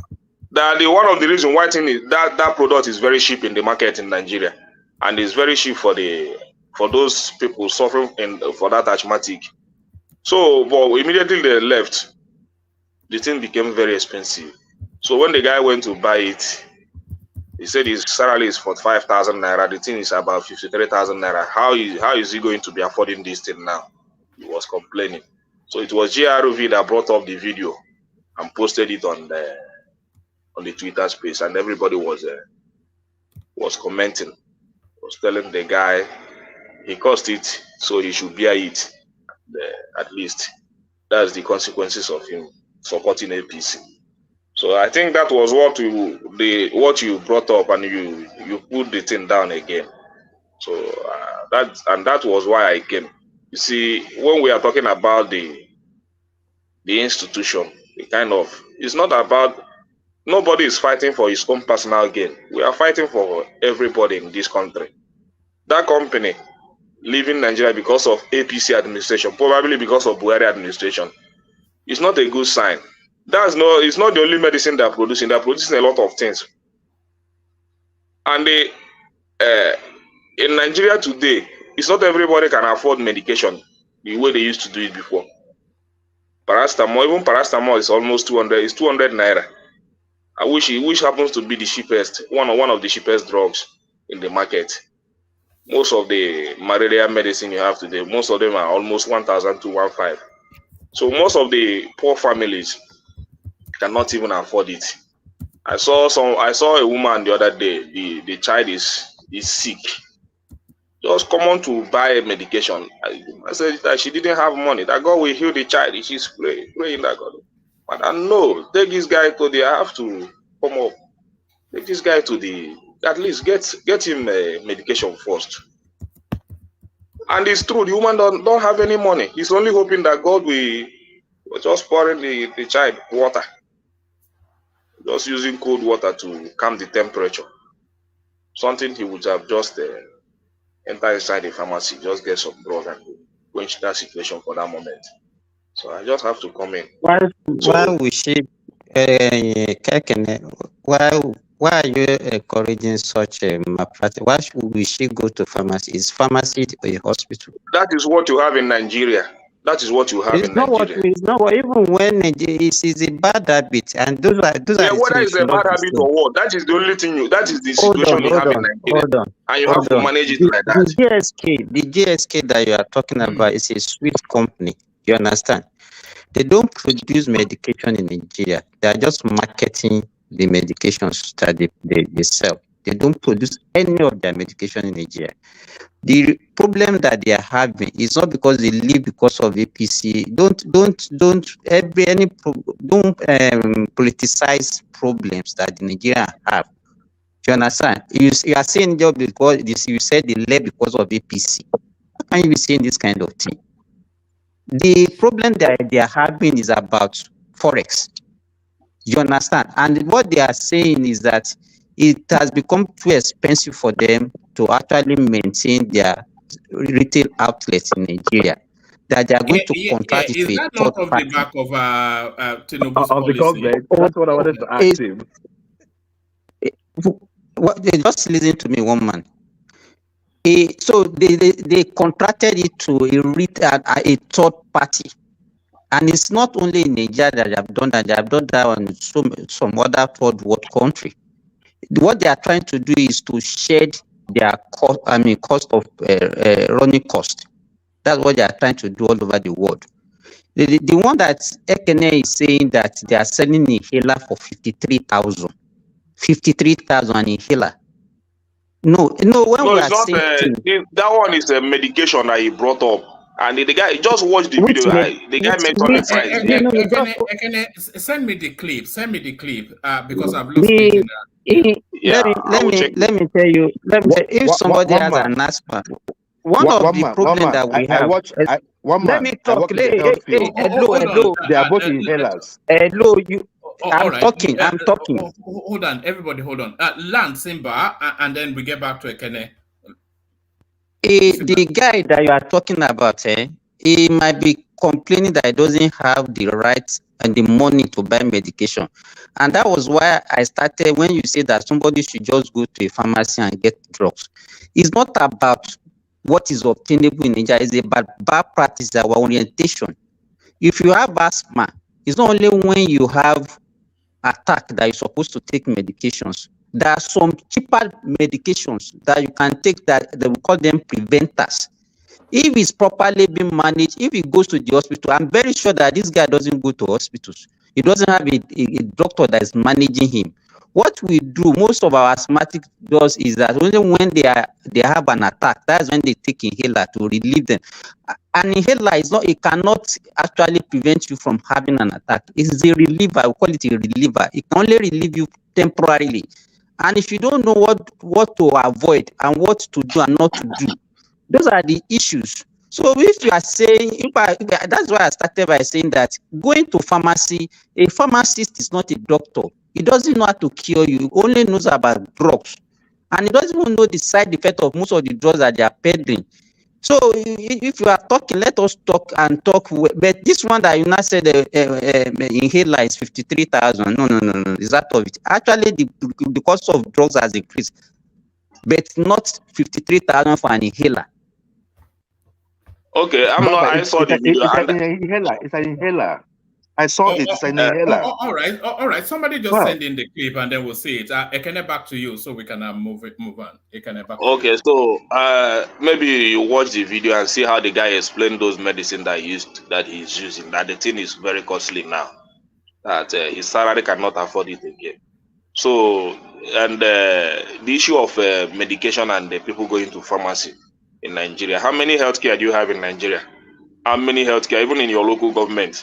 one of the reasons why that product is very cheap in the market in Nigeria, and it's very cheap for those people suffering for that asthmatic. So, but immediately they left, the thing became very expensive. So when the guy went to buy it, he said his salary is 45,000 naira. The thing is about 53,000 naira. How is he going to be affording this thing now? He was complaining. So it was GROV that brought up the video and posted it on the Twitter space, and everybody was commenting, was telling the guy he caused it, so he should bear it. At least that's the consequences of him supporting APC. So I think that was what you brought up, and you put the thing down again. So that was why I came. You see, when we are talking about the institution, it's not about, nobody is fighting for his own personal gain. We are fighting for everybody in this country. That company leaving Nigeria because of APC administration, probably because of Buhari administration, it's not a good sign. It's not the only medicine they're producing. They're producing a lot of things. And in Nigeria today, it's not everybody can afford medication the way they used to do it before. Paracetamol is almost 200. It's 200 naira. Which happens to be the cheapest, one of the cheapest drugs in the market. Most of the malaria medicine you have today, most of them are almost 1,000 to 1,500. So most of the poor families cannot even afford it. I saw a woman the other day. The child is sick. Just come on to buy a medication. I said that she didn't have money. That God will heal the child. She's praying that God. But I know, take this guy to I have to come up. Take this guy to at least get him medication first. And it's true, the woman don't have any money. He's only hoping that God will just pouring the child water. Just using cold water to calm the temperature. Something he would have just enter inside the pharmacy, just get some drug and quench that situation for that moment. So I just have to come in. Why we should why are you encouraging such a malpractice? Why should we go to pharmacy? Is pharmacy a hospital? That is what you have in Nigeria. That is what you have in Nigeria. It's not what, even when it's a bad habit, and those are whether it's a bad habit or what, that is the only thing that is the situation you have in Nigeria. And you have to manage it like that. The GSK that you are talking about is a sweet company. You understand? They don't produce medication in Nigeria. They are just marketing the medications that they sell. They don't produce any of their medication in Nigeria. The problem that they are having is not because they live because of APC. Don't politicize problems that the Nigerians have. You understand? You are saying just because you said they left because of APC. How can you be saying this kind of thing? The problem that they are having is about forex. You understand? And what they are saying is that it has become too expensive for them to actually maintain their retail outlets in Nigeria. That they are going to contract it with a third party. Is that not of the back of Tinubu's policy? The government? That's what I wanted to ask him. Just listen to me, one man. So they contracted it to a third party. And it's not only in Nigeria that they have done that. They have done that on some other third world country. What they are trying to do is to shed their cost of running cost. That's what they are trying to do all over the world. The one that Ekene is saying that they are selling inhaler for 53,000. 53,000 inhaler. No, we are it's not. That one is a medication that he brought up. And the guy just watched the video. The guy mentioned the price. Send me the clip. Because I've lost it. Let me tell you. If somebody has an asthma, one of the problems that we have. Let me talk. Hello. They are both inhalers. Hello, you. I'm talking. Hold on, everybody. Hold on. Land Simba, and then we get back to Ekene. The guy that you are talking about, he might be complaining that he doesn't have the right and the money to buy medication. And that was why I started when you say that somebody should just go to a pharmacy and get drugs. It's not about what is obtainable in Nigeria, it's about bad practice, our orientation. If you have asthma, it's not only when you have attack that you're supposed to take medications. There are some cheaper medications that you can take that we call them preventers. If it's properly being managed, if he goes to the hospital, I'm very sure that this guy doesn't go to hospitals. He doesn't have a doctor that is managing him. What we do, most of our asthmatic does is that only when they have an attack, that's when they take inhaler to relieve them. An inhaler is not, it cannot actually prevent you from having an attack. It's a reliever, we call it a reliever. It can only relieve you temporarily. And if you don't know what to avoid and what to do and not to do, those are the issues. So if you are saying, that's why I started by saying that going to pharmacy, a pharmacist is not a doctor. He doesn't know how to cure you. He only knows about drugs. And he doesn't even know the side effect of most of the drugs that they are peddling. So if you are talking, let us talk and talk. But this one that you now said inhaler is 53,000. No. Is that of it? Actually, the cost of drugs has increased, but not 53,000 for an inhaler. Okay, Baba, I saw the video it's and an inhaler. It's an inhaler. I saw it. It's an inhaler. All right. Somebody just Wow. send in the clip and then we'll see it. Ekene, back to you so we can move on. Ekene, back to you. okay, so maybe you watch the video and see how the guy explained those medicine that he's using. That the thing is very costly now. That his salary cannot afford it again. So and the issue of medication and the people going to pharmacy in Nigeria. How many healthcare do you have in Nigeria? How many healthcare, even in your local government?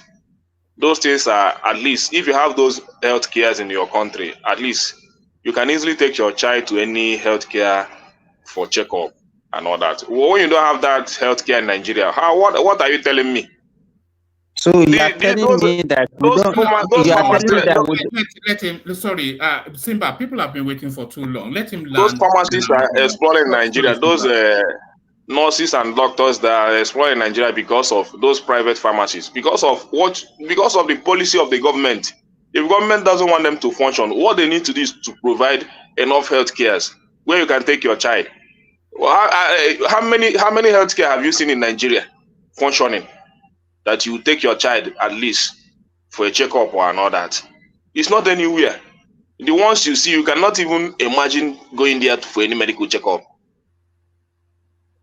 Those things are, at least if you have those health cares in your country, at least you can easily take your child to any healthcare for checkup and all that. When you don't have that healthcare in Nigeria, what are you telling me? So you are telling me that we don't. You are telling me that let him. Sorry, Simba. People have been waiting for too long. Let him Those land. pharmacists are exploring Nigeria. Those nurses and doctors that are exploring Nigeria because of those private pharmacies, because of the policy of the government. If government doesn't want them to function, what they need to do is to provide enough health cares where you can take your child. Well, how many healthcare have you seen in Nigeria functioning that you take your child at least for a checkup or all that? It's not anywhere. The ones you see, you cannot even imagine going there for any medical checkup.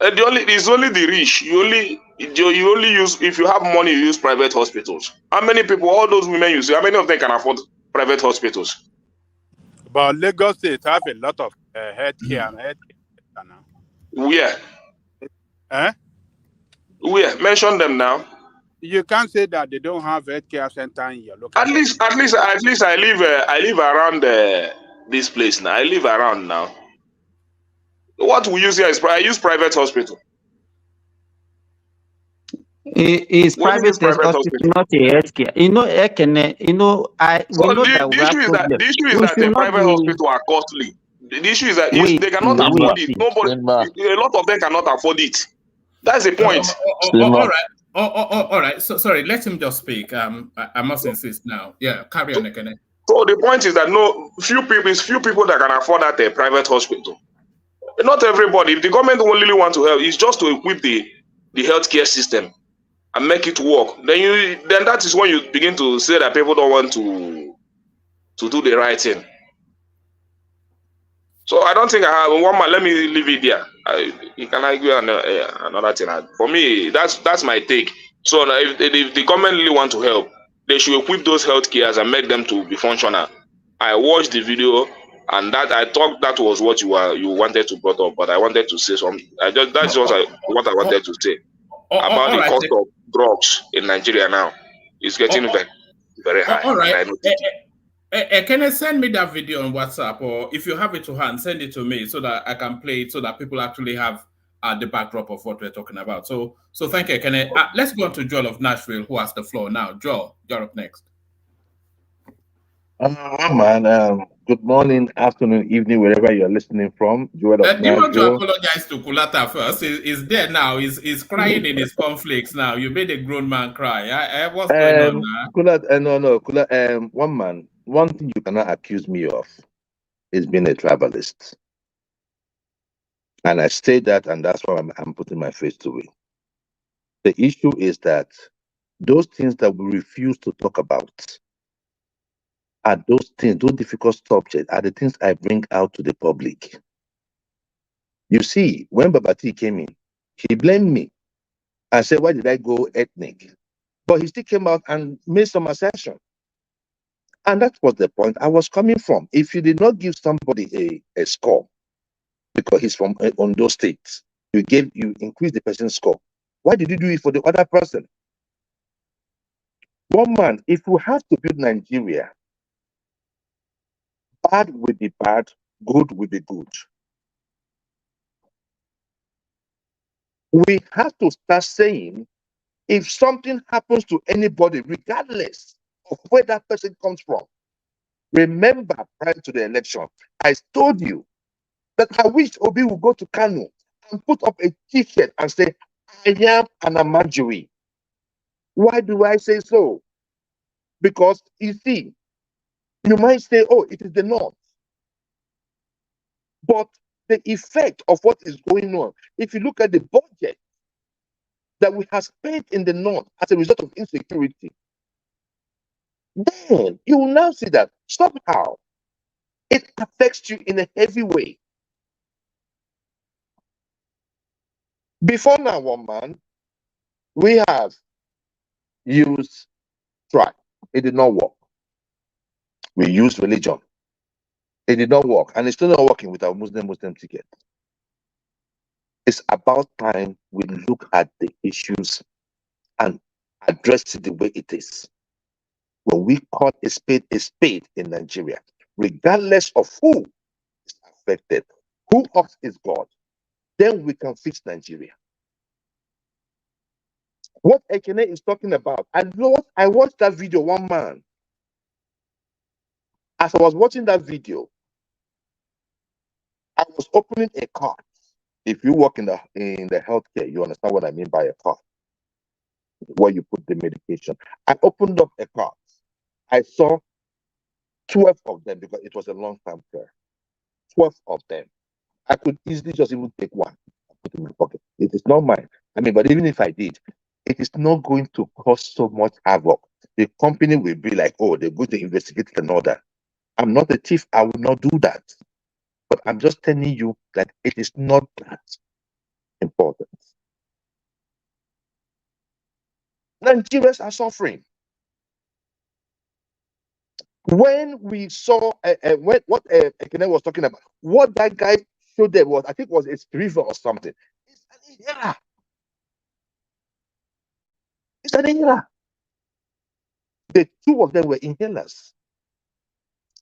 It's only the rich. You only use, if you have money, you use private hospitals. How many people, all those women you see, how many of them can afford private hospitals? But Lagos State have a lot of healthcare and healthcare now. Where? Eh? Where? Mention them now. You can't say that they don't have healthcare center in your local. At least I live around this place now. I live around now. What we use here is I use private hospital. Is private hospital not a healthcare? You know, Ekene, we know that we have problem. The issue is that the private hospital are costly. The issue is that they cannot afford it. A lot of them cannot afford it. That's the point. All right. So sorry, let him just speak. I must insist now. Yeah, carry on, Ekene. So the point is that few people that can afford that private hospital. Not everybody. If the government really want to help, it's just to equip the healthcare system and make it work. Then that is when you begin to say that people don't want to do the right thing. So I don't think I have one man. Let me leave it there. You can argue another thing. For me, that's my take. So if the government really want to help, they should equip those health cares and make them to be functional. I watched the video and that I thought that was what you wanted to brought up, but I wanted to say something. That's just what I wanted to say about the cost of drugs in Nigeria now. It's getting very, very high. All right. Can you send me that video on WhatsApp, or if you have it to hand, send it to me so that I can play it so that people actually have the backdrop of what we're talking about. So thank you, Can let's go on to Joel of Nashville, who has the floor now. Joel, you're up next. Good morning, afternoon, evening, wherever you're listening from. Joel of Do you want to Nashville. apologize to Kulata first? He's there now. He's crying in his conflicts now. You made a grown man cry. What's going on now? Kula, one man. One thing you cannot accuse me of is being a tribalist. And I say that, and that's why I'm putting my face to it. The issue is that those things that we refuse to talk about are those things, those difficult subjects are the things I bring out to the public. You see, when Babati came in, he blamed me and said, why did I go ethnic? But he still came out and made some assertion. And that was the point I was coming from. If you did not give somebody a score, because he's from Ondo State, you increase the person's score. Why did you do it for the other person? One man, if we have to build Nigeria, bad will be bad, good will be good. We have to start saying, if something happens to anybody, regardless of where that person comes from, remember prior to the election, I told you that I wish Obi would go to Kano and put up a t-shirt and say, I am an Amajiri. Why do I say so? Because you see, you might say, oh, it is the North. But the effect of what is going on, if you look at the budget that we have spent in the North as a result of insecurity, then you will now see that somehow it affects you in a heavy way. Before now, one man, we have used tribe. It did not work. We used religion. It did not work. And it's still not working with our Muslim ticket. It's about time we look at the issues and address it the way it is. When we call a spade in Nigeria, regardless of who is affected, who else is God, then we can fix Nigeria. What Ekene is talking about, I watched that video, one man. As I was watching that video, I was opening a card. If you work in the healthcare, you understand what I mean by a card, where you put the medication. I opened up a card. I saw 12 of them because it was a long-term care. 12 of them. I could easily just even take one and put it in my pocket. It is not mine. I mean, but even if I did, it is not going to cause so much havoc. The company will be like, oh, they're going to investigate and all that. I'm not a thief. I will not do that. But I'm just telling you that it is not that important. Nigerians are suffering. When we saw what Ekene was talking about, what that guy showed there was, I think, was a river or something. It's an inhaler. It's an inhaler. The two of them were inhalers,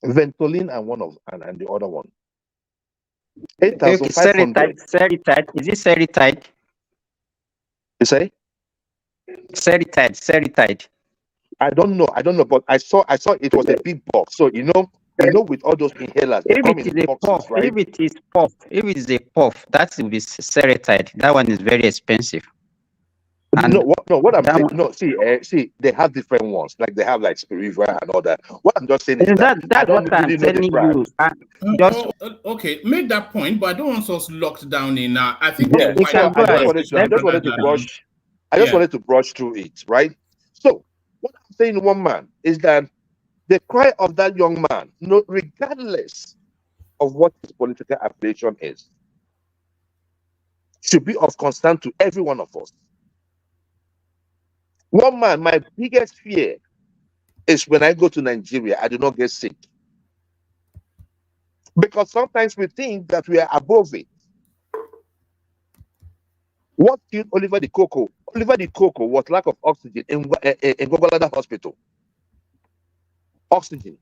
Ventolin and the other one. 8,500. Seritide. Is it Seritide? You say? Seritide. I don't know, but I saw it was a big box. So you know with all those inhalers, they come in boxes, right? If it is a puff, that will be Seritide. That one is very expensive. And what I'm saying, see, they have different ones. Like they have like Spiriva and all that. What I'm just saying is that I don't really know the brand. Okay, make that point, but I don't want us locked down in. I think I just wanted to brush through it, right? So what I'm saying, one man, is that the cry of that young man, regardless of what his political affiliation is, should be of concern to every one of us. One man, my biggest fear is when I go to Nigeria, I do not get sick. Because sometimes we think that we are above it. What killed Oliver the Coco? Oliver the Coco was lack of oxygen in Gogolada Hospital. Oxygen.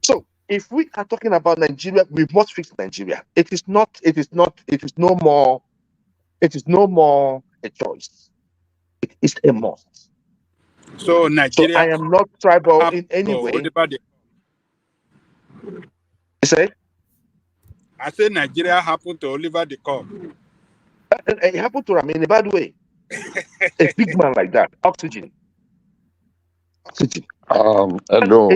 So if we are talking about Nigeria, we must fix Nigeria. It is no more a choice. It is a must. So Nigeria. So I am not tribal in any way. You say? I say Nigeria happened to Oliver the Cock. It happened to him in a bad way. A big man like that. Oxygen. Hello.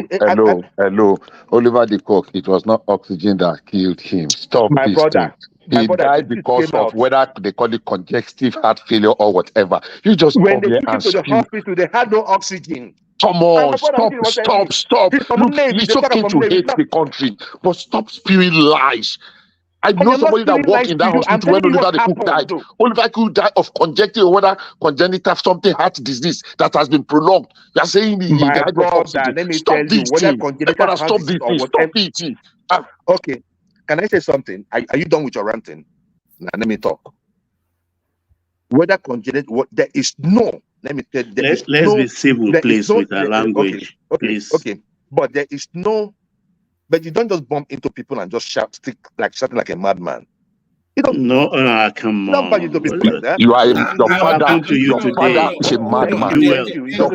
Oliver the Cock, it was not oxygen that killed him. Stop this thing. He died because of whether they call it congestive heart failure or whatever. You just when come they here took him and to the hospital, they had no oxygen. Come on, stop. Look, it's okay to hate the country, but stop spewing lies. I know somebody that worked in that hospital when Oliver the Cook died. Oliver Cook died of congestive or whether congenital something heart disease that has been prolonged. You are saying he died of oxygen. Let me Stop tell this you, whether thing. congenital heart Stop disease this or thing. whatever. Stop it. Okay, can I say something? Are you done with your ranting? Now let me talk. Whether congenital, there is no. Let me tell you, let's be civil, please, with our language. Okay. But there is no. But you don't just bump into people and just shouting like a madman. You don't. No, come on. Nobody do people like that. You are your father is a madman. Your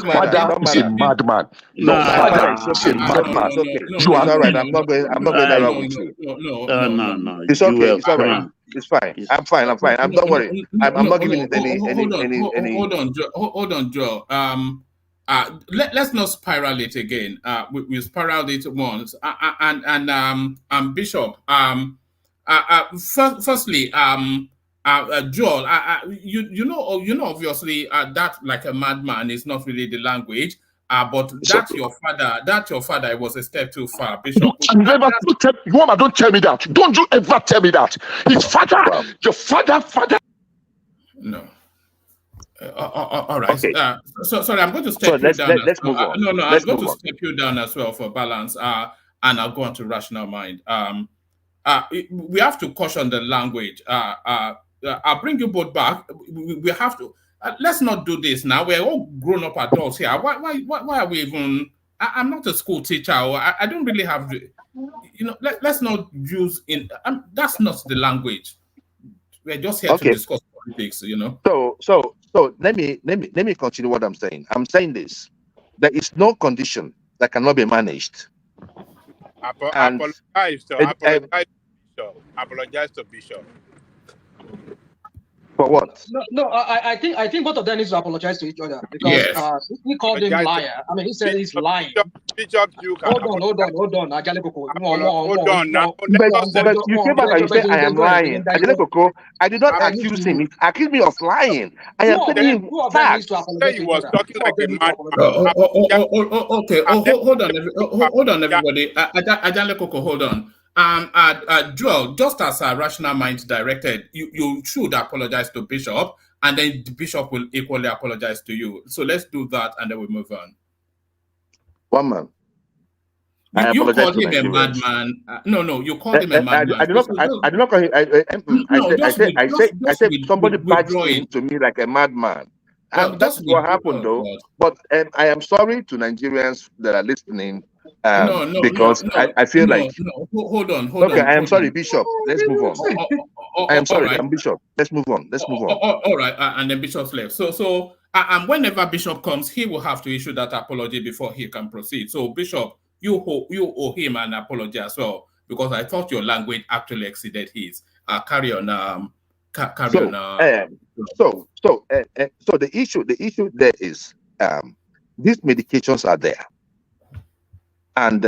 father is a madman. Your father is a madman. It's all right. I'm not going that route with you. No. It's okay. It's all right. It's fine. I'm fine. I'm fine. Don't worry. I'm not giving it any. Hold on, hold on, Joe. Let's not spiral it again. We spiraled it once. Bishop. Firstly, Joel. You know, obviously, that like a madman is not really the language. But that your father was a step too far, Bishop. Don't tell me that. Don't you ever tell me that. His father, your father. No. All right. Okay. So sorry, I'm going to step you down. Let's move on. No, let's I'm going move to on. step you down as well for balance. And I'll go on to rational mind. We have to caution the language. I'll bring you both back. We have to. Let's not do this now. We're all grown up adults here. Why are we even? I'm not a school teacher. I don't really have. Let's not use in. That's not the language. We're just here to discuss politics. So let me continue what I'm saying. I'm saying this: there is no condition that cannot be managed. Apologize to Bishop. For what? No. I think both of them need to apologize to each other because he called him liar. I mean, he said he's lying. Bishop, you can hold on. Hold on now. But you came back and you said I am lying. I did not accuse him. He accused me of lying. I am telling him facts. He was talking like a madman. Okay. Hold on, everybody. Ajale Koko, hold on. Joel, just as a rational mind directed, you should apologize to Bishop, and then the Bishop will equally apologize to you. So let's do that, and then we move on. One man. You called him a madman. No, you called him a madman. I did not call him. I said somebody badged into me like a madman. That's what happened, though. But I am sorry to Nigerians that are listening. Because I feel like. Hold on. Okay, I am sorry, Bishop. Let's move on. I am sorry, I'm Bishop. Let's move on. All right, and then Bishop's left. So whenever Bishop comes, he will have to issue that apology before he can proceed. So Bishop, you owe him an apology as well, because I thought your language actually exceeded his. Carry on. So the issue there is these medications are there. And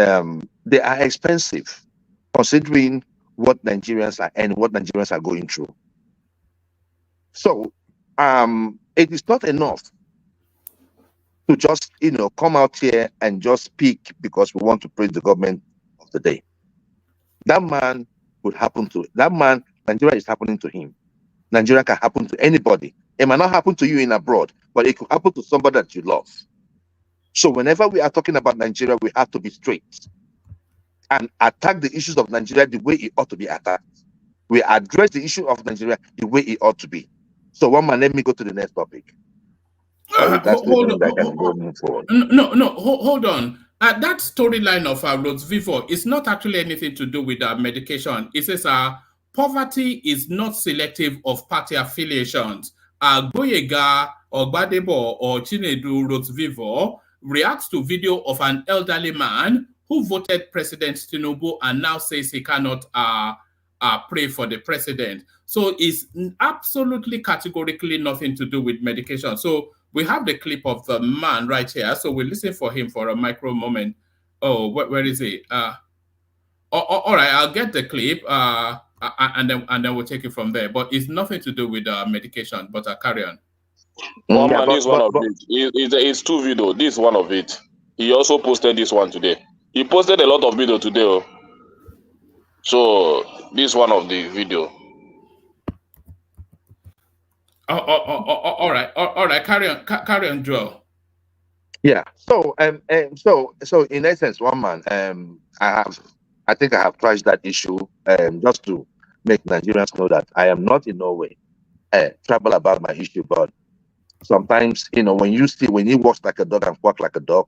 they are expensive, considering what Nigerians are and what Nigerians are going through. So it is not enough to just come out here and just speak because we want to praise the government of the day. That man could happen to that man. Nigeria is happening to him. Nigeria can happen to anybody. It might not happen to you in abroad, but it could happen to somebody that you love. So whenever we are talking about Nigeria, we have to be straight and attack the issues of Nigeria the way it ought to be attacked. We address the issue of Nigeria the way it ought to be. So one man, let me go to the next topic. Hold on. That storyline of Rhodes Vivo is not actually anything to do with medication. It says poverty is not selective of party affiliations. Goyega or Gbadebo or Chinedu Rhodes Vivo reacts to video of an elderly man who voted President Tinubu and now says he cannot pray for the president. So it's absolutely categorically nothing to do with medication. So we have the clip of the man right here. So we'll listen for him for a micro moment. Oh, where is he? All right, I'll get the clip and then we'll take it from there. But it's nothing to do with medication, but carry on. This is one of it. It's two videos. This is one of it. He also posted this one today. He posted a lot of video today. So this is one of the video. All right. Carry on, Joel. Yeah. So so in essence, one man, I think I have trashed that issue just to make Nigerians know that I am not in no way trouble about my issue, but sometimes, when you walk like a dog and quack like a dog,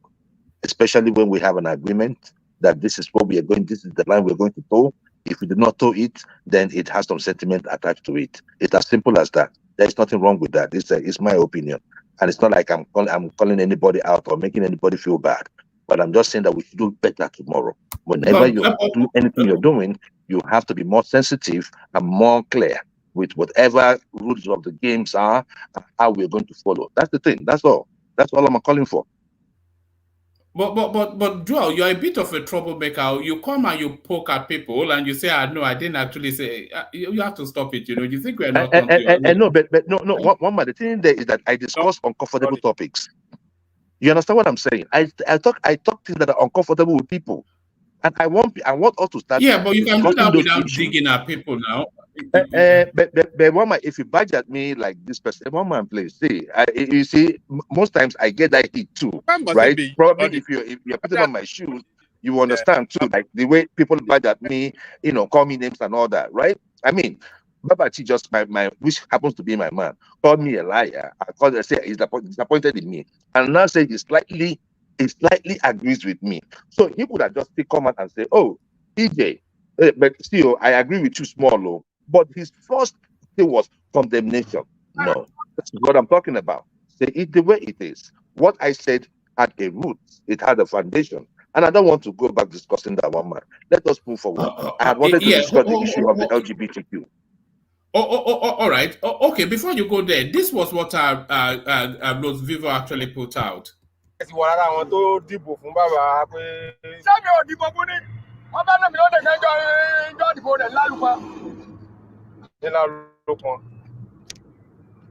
especially when we have an agreement that this is what we are going, this is the line we're going to tow. If we do not tow it, then it has some sentiment attached to it. It's as simple as that. There's nothing wrong with that. It's my opinion, and it's not like I'm calling anybody out or making anybody feel bad. But I'm just saying that we should do better tomorrow. Whenever you do anything you're doing, You have to be more sensitive and more clear with whatever rules of the games are and how we're going to follow. That's the thing. That's all. That's all I'm calling for. But Joel, you're a bit of a troublemaker. You come and you poke at people and you say, no, I didn't actually say. You have to stop it. You think we're not on to And no, but no. One man, the thing there is that I discuss uncomfortable topics. You understand what I'm saying? I talk things that are uncomfortable with people, and I want us to start. Yeah, but you can do discussing that those without issues. digging at people now. But one man, if you badge at me like this person, one man, please see. You see, most times I get that heat too, right? Probably if you're putting on my shoes, you understand too, like the way people badge at me, call me names and all that, right? I mean, Babachi just my which happens to be my man, called me a liar. I called say he's disappointed in me, and now say he slightly agrees with me. So he would have just come out and say, "Oh, EJ, but still, I agree with you, small." But his first thing was condemnation. No, that's what I'm talking about. Say it the way it is. What I said had a root, it had a foundation. And I don't want to go back discussing that one, man. Let us move forward. I had wanted to discuss the issue of the LGBTQ. All right. Okay, before you go there, this was what Rose Vivo actually put out.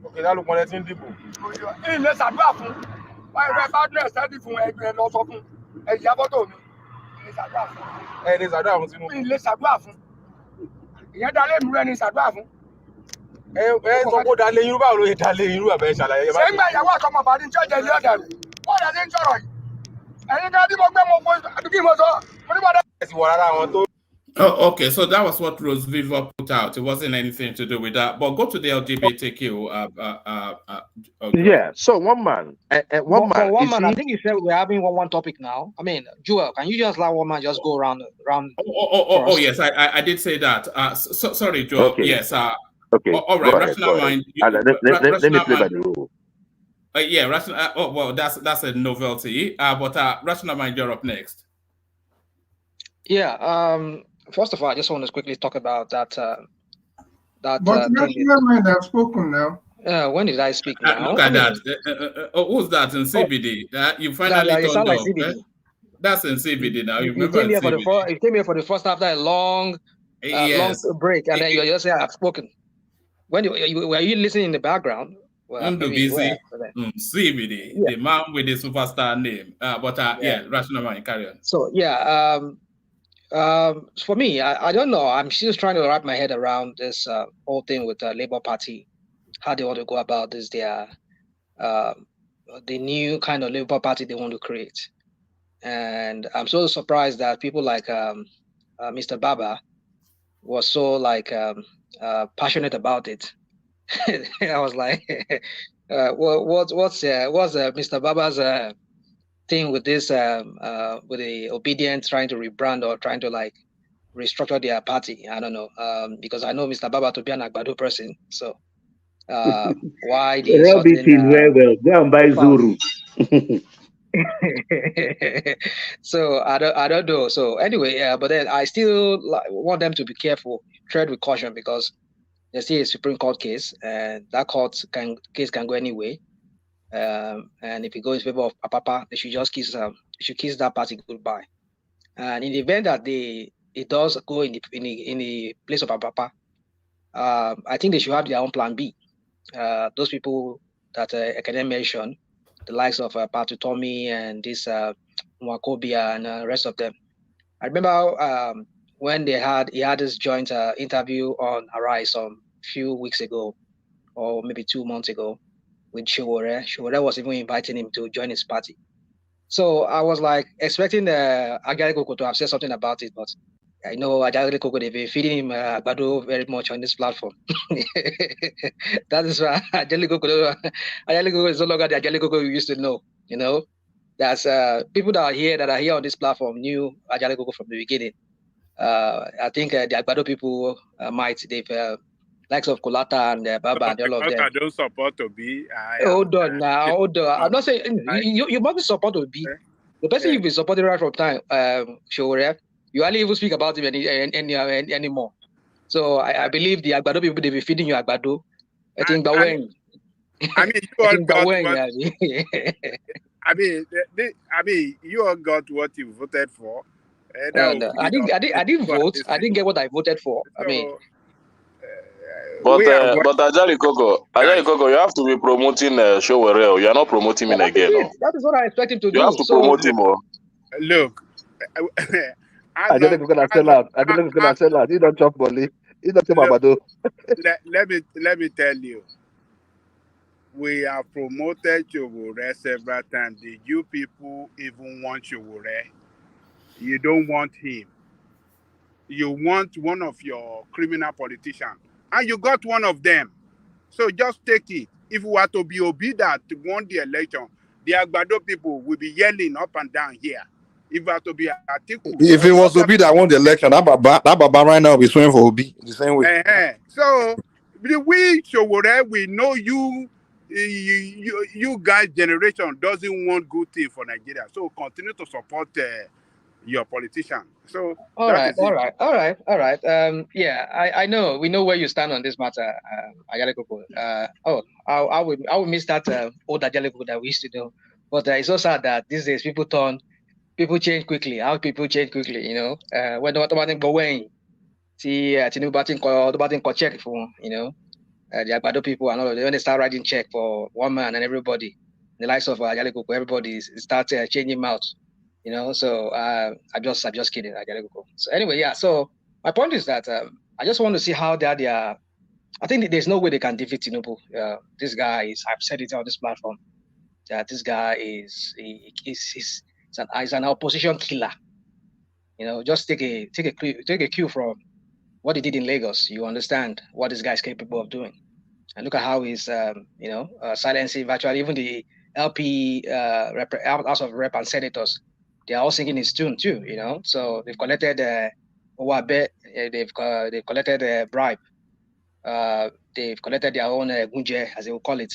òkè lálùpọ̀ lẹ ti ń dìbò. ilé ṣàdúrà fún wọn ẹgbẹ́ bá dúró ẹ̀sẹ̀ bí fún ẹgbẹ́ lọ sọ fún ẹ̀yà fọ́tò mi. ilé ṣàdúrà fún. ilé ṣàdúrà fún Tinubu. ilé ṣàdúrà fún. ìyẹn dalé mi rẹ ni ṣàdúrà fún. ẹ sọ kó dalé irú báwo ló yẹ dalé irú àbẹ ṣàlàyé. ṣé ń gba ìyàwó àtọmọ bàdí tí ó jẹ ilé ọ̀dà rẹ̀ wọ́n dà sí ń sọ̀rọ̀ yìí. ẹ̀yin kan tí mo gbé mo fún àdúgbò mo sọ mo ní bọ́dá. ẹ̀sìn wọ̀ rárá àwọn tó. Oh, okay, so that was what Rose Vivo put out. It wasn't anything to do with that. But go to the LGBTQ. Yeah. So one man, one man. I think you said we're having one topic now. I mean, Joel, can you just let one man just go around? Oh, yes, I did say that. Sorry, Joel. Okay. Yes. Okay. All right. Rational mind. Let me play by the rule. Yeah. Rational. Well, that's a novelty. But Rational mind, you're up next. Yeah. First of all, I just want to quickly talk about that. But Rational mind have spoken now. When did I speak now? Look at that. Who's that in CBD? You finally turned like up. CBD. That's in CBD now. You came here for the first after a long break, and then you just say I've spoken. When were you listening in the background? Well, I'm too busy. CBD, the man with the superstar name. Yeah, Rational mind, carry on. So yeah. For me, I don't know. I'm still trying to wrap my head around this whole thing with the Labour Party, how they want to go about this. The new kind of Labour Party they want to create, and I'm so surprised that people like Mr. Baba was so passionate about it. I was like, what's Mr. Baba's thing with this with the Obedient trying to rebrand or trying to restructure their party? I don't know, because I know Mr. Baba to be an Agbado person, so why the well, go and buy Zuru. So I don't know. So anyway, but then I still want them to be careful, tread with caution, because there's still a Supreme Court case, and that case can go anyway. And if it goes in favor of Papa, they should just kiss that party goodbye. And in the event that it does go in the place of Papa, I think they should have their own plan B. Those people that I can mention, the likes of Patu Tommy and this Mwakobia and the rest of them. I remember when he had this joint interview on Arise some few weeks ago, or maybe 2 months ago, with Shiwore. Shiwore was even inviting him to join his party. So I was expecting Ajale Koko to have said something about it, but I know Ajale Koko, they've been feeding him Agbado very much on this platform. That is why Ajale Koko is no longer the Ajale Koko we used to know. That's people that are here on this platform knew Ajale Koko from the beginning. I think the Agbado people they've likes of Kolata and Baba and all of them. I don't support Obi. Hold on now, hold on. I'm not saying you must be support Obi. The person you've been supporting right from time, Shore, You hardly even speak about him anymore. So I believe the Agbado people, they be feeding you Agbado. I think I mean, you all got what. I mean, you all got what you voted for. No, I didn't vote. I didn't get what I voted for. So, I mean, but Ajali Koko, you have to be promoting Showere. You are not promoting him again. No? That is what I expect him to do. You have to promote him more. Look, I don't think we're gonna sell out. I don't think we're gonna sell out. He don't chop money. He don't chop Abado. Let me tell you. We have promoted Showore several times. Did you people even want Showore? You don't want him. You want one of your criminal politicians. And you got one of them. So just take it. If we were to be Obi that won the election, the Agbado people will be yelling up and down here. If we were to be Atiku. If it was Obi that won the election, that Baba right now will be swimming for Obi the same way. So we Showore, we know you guys generation doesn't want good thing for Nigeria. So continue to support your politician. So all right. Yeah, I know. We know where you stand on this matter, Ajale Koko. I will miss that old Ajale Koko that we used to know. But it's so sad that these days people change quickly. How people change quickly, you know. When the batting go away, see Tinubu batting check for, you know, the Agbado people and all of them. When they start writing check for one man and everybody, the likes of Ajale Koko, everybody start changing mouths. You know, so I'm just kidding. I gotta go. So anyway, yeah. So my point is that I just want to see how they are. I think there's no way they can defeat Tinubu. This guy is. I've said it on this platform that this guy is an opposition killer. You know, just take a cue from what he did in Lagos. You understand what this guy is capable of doing, and look at how he's silencing virtually even the LP House of Rep and senators. They are all singing his tune too, you know. So they've collected they've collected a bribe. They've collected their own gunje, as they will call it.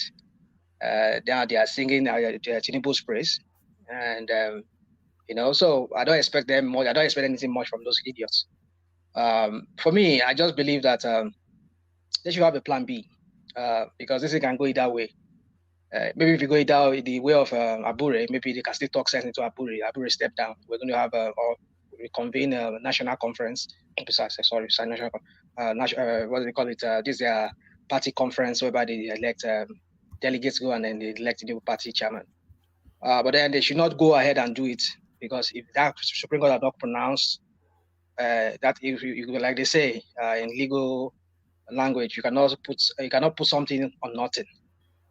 Now they are singing Tinubu's praise, and you know. So I don't expect them more. I don't expect anything much from those idiots. For me, I just believe that they should have a plan B, because this thing can go either way. Maybe if you go down the way of Abure, maybe they can still talk sense into Abure. Abure step down. We're going to have or reconvene a national conference. Sorry, national. What do they call it? This is their party conference whereby they elect delegates go and then they elect the new party chairman. But then they should not go ahead and do it, because if that Supreme Court had not pronounced that, if you like they say in legal language, you cannot put something on nothing.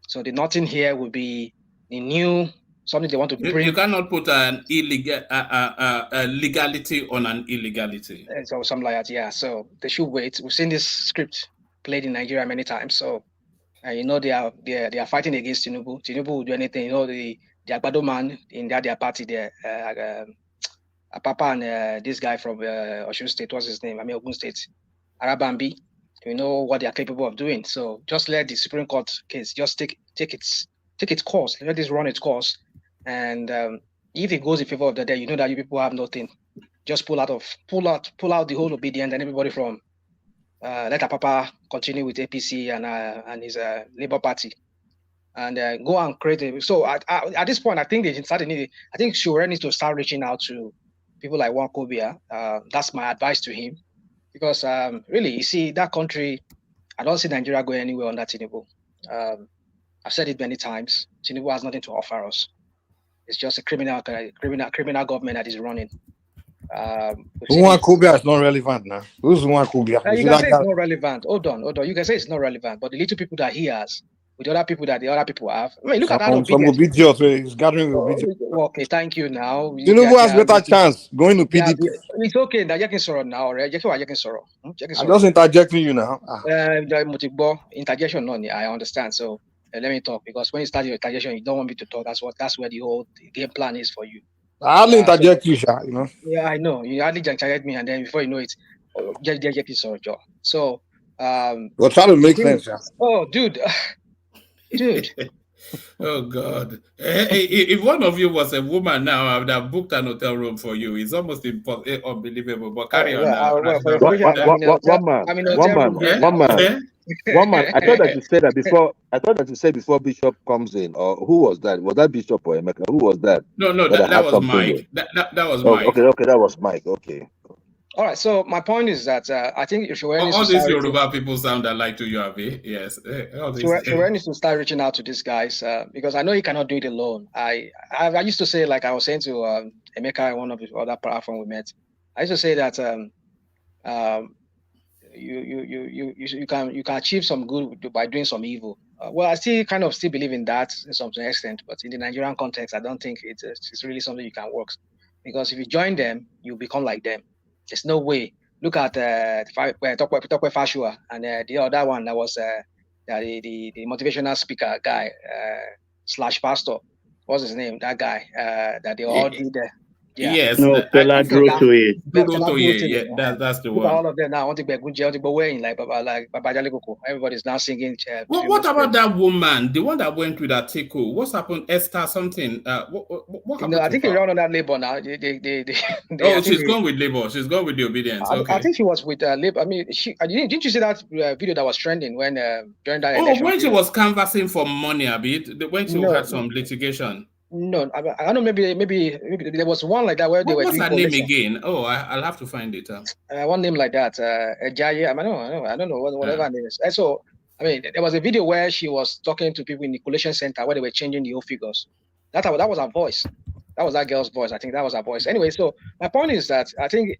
So the nothing here will be the new something they want to bring. You cannot put an legality on an illegality. So something like that, yeah. So they should wait. We've seen this script played in Nigeria many times. So you know they are fighting against Tinubu. Tinubu will do anything. You know the Agbado man in their party there, Papa and this guy from Osun State. What's his name? Ogun State, Arabambi. We know what they are capable of doing. So just let the Supreme Court case just take its course. Let this run its course. And if it goes in favor of the day, you know that you people have nothing. Just pull out the whole obedience, and everybody from let Papa continue with APC and his Labour Party, and go and create a. So at this point, I think they started. I think Showore needs to start reaching out to people like Wakobia. That's my advice to him. Because really, you see, that country, I don't see Nigeria going anywhere under Tinubu. I've said it many times. Tinubu has nothing to offer us. It's just a criminal government that is running. Wakobia is not relevant now. Who's Wakobia? You can say it's not relevant. Hold on. You can say it's not relevant, but the little people that he has, with the other people that the other people have. I mean, look at that obedience. Some obedience, he's gathering obedience. Okay, thank you. Now Tinubu has better chance going to PDP. It's okay. Now you can sorrow now, right? I'm just interjecting you now. Interjection, no, I understand. So let me talk, because when you start your interjection, you don't want me to talk. That's where the whole game plan is for you. I hardly interject you, you know. Yeah, I know. You hardly interject me, and then before you know it, So we'll try to make sense, yeah. Oh, dude. Oh God! If one of you was a woman now, I would have booked an hotel room for you. It's almost unbelievable. But carry on now. Well, for information, I'm in a hotel room here now. One man. I thought that you said that before. I thought that you said before Bishop comes in, or who was that? Was that Bishop or Emeka? Who was that? No, that was Mike. That was Mike. Okay, that was Mike. Okay. All right. So my point is that I think Showeri needs All to these start Yoruba people sound alike to you, Abi. Yes. Showeri needs to start reaching out to these guys because I know he cannot do it alone. I used to say, like I was saying to Emeka, one of the other platform we met, I used to say that you can achieve some good by doing some evil. Well, I still believe in that to some extent, but in the Nigerian context, I don't think it's really something you can work. Because if you join them, you become like them. There's no way. Look at Tokwe Fashua and the other one that was the motivational speaker guy / pastor. What's his name? That guy that they all did there. Yeah. Yes. No, Fela Durotoye. Yeah, that's the Look one. at all of them now. I want to be wearing like Babajale Koko. Everybody's now singing. What about that woman, the one that went with Atiku? What's happened? Esther something. What happened? I think to her? they're on that Labour now. She's gone with Labour. She's gone with the obedience. Okay. I think she was with Labour. I mean, didn't you see that video that was trending when during that election? When she was canvassing for money a bit, when she had some litigation. No, I don't know. Maybe there was one like that where they were doing. What's her name again? Oh, I'll have to find it. One name like that. Ejaye. I don't know whatever her name is. So I mean, there was a video where she was talking to people in the collation center where they were changing the old figures. That was her voice. That was that girl's voice. I think that was her voice. Anyway, so my point is that I think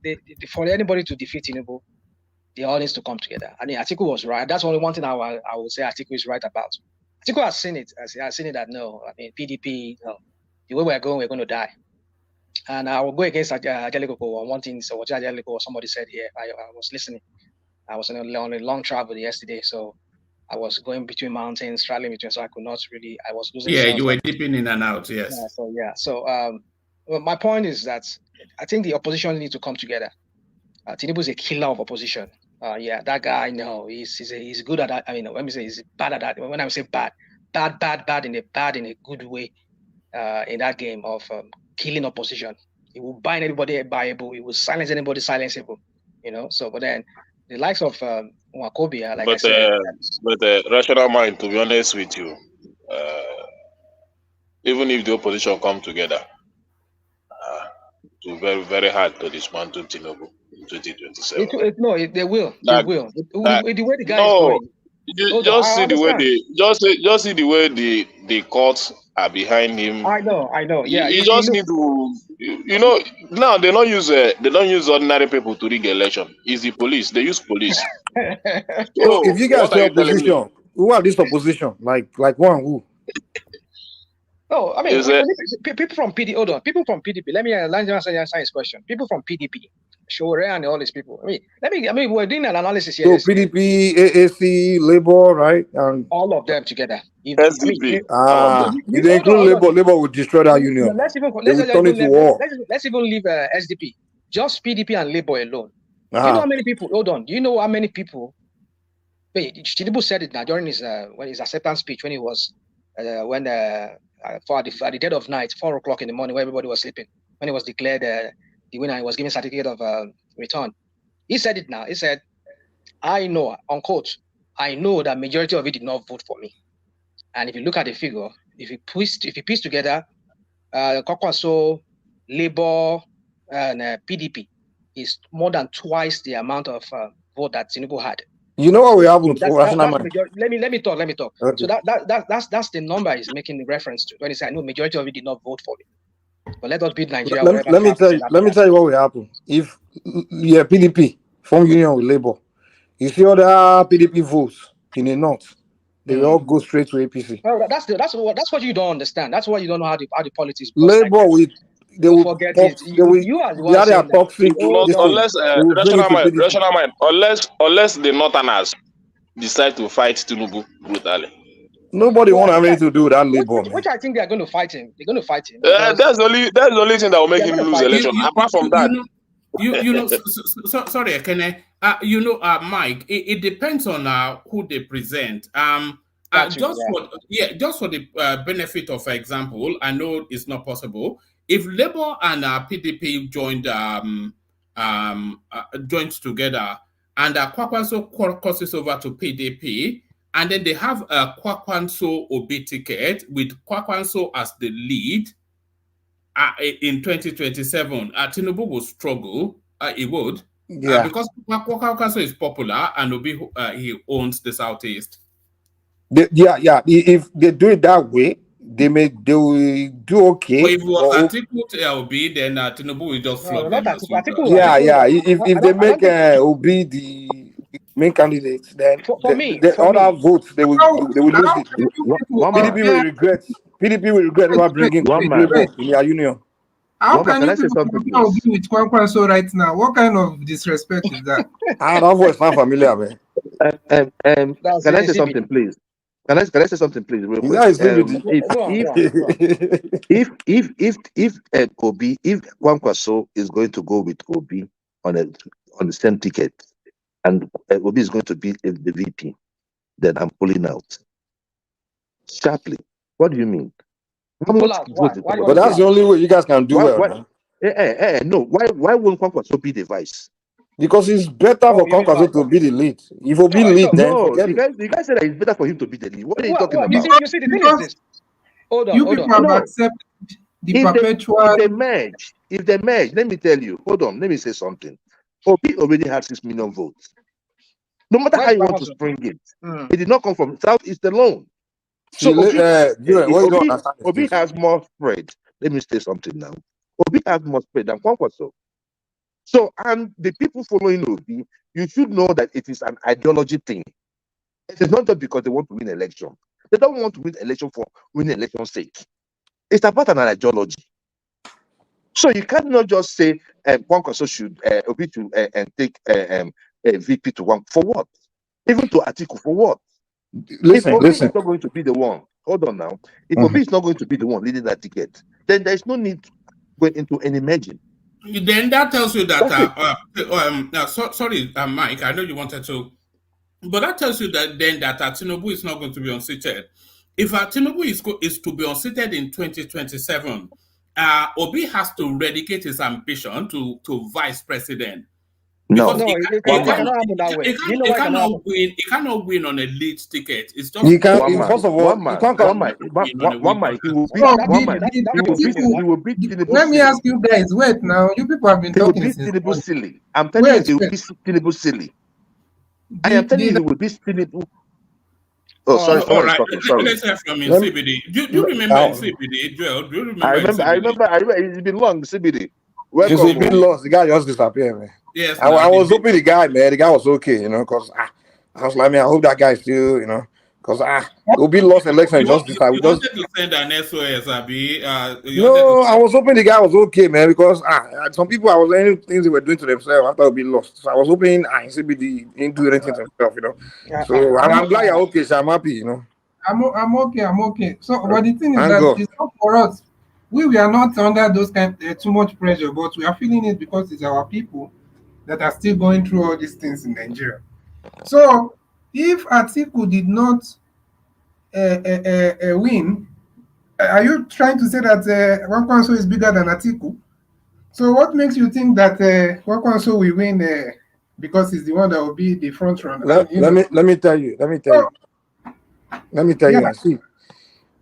for anybody to defeat Tinubu, they all needs to come together. I mean, Atiku was right. That's only one thing I would say Atiku is right about. Atiku has seen it. Has seen it that no, I mean PDP, no, the way we're going to die. And I will go against Ajalikoko on one thing. So what Ajalikoko, somebody said here, I was listening. I was on a long travel yesterday, so I was going between mountains, traveling between, so I could not really. I was losing. Yeah, you were dipping in and out. Yes. So well, my point is that I think the opposition needs to come together. Tinubu is a killer of opposition. That guy, no, he's good at that. I mean, let me say he's bad at that. When I say bad in a good way, in that game of killing opposition. He will bind anybody buyable. He will silence anybody silenceable. So but then the likes of Wakobia, like I said. But rational mind, to be honest with you, even if the opposition come together, it's very, very hard to dismantle Tinubu in 2027. They will. They will. The way the guy is going. Just see the way the courts are behind him. I know. Yeah, you just need to, now they don't use ordinary people to rig election. It's the police. They use police. So if you guys say opposition, who are this opposition? Like one who? No, I mean people from PDP. Hold on, people from PDP. Let me answer his question. People from PDP, Showere and all these people. I mean, we're doing an analysis here. So PDP, AAC, Labour, right? And all of them together. SDP. If they include Labour will destroy that union. Let's even leave SDP. Just PDP and Labour alone. Do you know how many people? Hold on. Do you know how many people? Wait, Tinubu said it now during his acceptance speech when he was at the dead of night, 4 o'clock in the morning, where everybody was sleeping, when he was declared the winner, he was given certificate of return. He said it now. He said, "I know," unquote, "I know that majority of it did not vote for me." And if you look at the figure, if you piece together, Kwakwaso, Labour, and PDP is more than twice the amount of vote that Tinubu had. You know what we have with rational mind? Let me talk. Okay. So that's the number he's making the reference to when he said, "I know majority of it did not vote for me." But let us beat Nigeria. Let me tell you what will happen if PDP form union with Labour. You see other PDP votes in the north, they will all go straight to APC. Well, that's what you don't understand. That's why you don't know how the politics. Labour will. They will forget it. You are the one saying toxic. Rational mind. Unless the Northerners decide to fight Tinubu brutally. Nobody want to have anything to do with that Labour. Which I think they are going to fight him. They're going to fight him. That's the only thing that will make him lose election. Apart from that, sorry, Mike. It depends on who they present. Just for the benefit of example, I know it's not possible. If Labour and PDP joined together, and Kwakwanso crosses over to PDP, and then they have a Kwakwanso Obi ticket with Kwakwanso as the lead in 2027. Tinubu will struggle. He would, because Kwakwanso is popular and Obi he owns the southeast. If they do it that way, they will do okay. But if it was Atiku to Obi, then Tinubu will just float them. If they make Obi the main candidate, then the other votes they will lose it. PDP will regret. PDP will regret about bringing Labour in their union. How can you people compare Obi with Kwankwaso right now? What kind of disrespect is that? That voice not familiar, man. Can I say something, please? Can I say something, please, real quick? If Kwankwaso is going to go with Obi on the same ticket, and Obi is going to be the VP, then I'm pulling out sharply. What do you mean? But that's the only way you guys can do well. No, why won't Kwankwaso be the vice? Because it's better for Kwankwaso to be the lead. If Obi lead, then forget it. You guys said that it's better for him to be the lead. What are you talking about? You see, the thing is this. Hold on. People have accepted the perpetual. If they merge, let me tell you. Hold on, let me say something. Obi already had 6 million votes. No matter how you want to spring it, it did not come from Southeast alone. So Obi has more spread. Let me say something now. Obi has more spread than Kwankwaso. So, and the people following Obi, you should know that it is an ideology thing. It is not just because they want to win election. They don't want to win election for win election's sake. It's about an ideology. So you cannot just say Kwankwaso should Obi to and take a VP to one for what? Even to Atiku for what? If Obi is not going to be the one, hold on now. If Obi is not going to be the one leading that ticket, then there is no need to go into any merging. Then that tells you that sorry, Mike, I know you wanted to, but that tells you that then that Tinubu is not going to be unseated. If Tinubu is to be unseated in 2027, Obi has to relegate his ambition to vice president. No, he cannot win on a lead ticket. It's just he can. First of all, he can't. Let me ask you guys. Wait now, you people have been talking. Tinubu silly. I'm telling you, he will be Tinubu silly. I am telling you, he will be Tinubu. Oh, sorry. All right. Let's hear from him, CBD. Do you remember CBD, Joel? Do you remember? I remember. It's been long, CBD. He's been lost. The guy just disappeared, man. Yes, I was hoping the guy was okay, because I was like, man, I hope that guy still, because we'll be lost election. You wanted to send an SOS, Abi. No, I was hoping the guy was okay, man, because some people, I was learning things they were doing to themselves after we lost. So I was hoping CBD didn't do anything to himself, So I'm glad you're okay, so I'm happy, I'm okay. So, but the thing is that it's not for us. We are not under those too much pressure, but we are feeling it because it's our people that are still going through all these things in Nigeria. So, if Atiku did not win, are you trying to say that Kwankwaso is bigger than Atiku? So, what makes you think that Kwankwaso will win because he's the one that will be the front runner? Let me tell you. I see.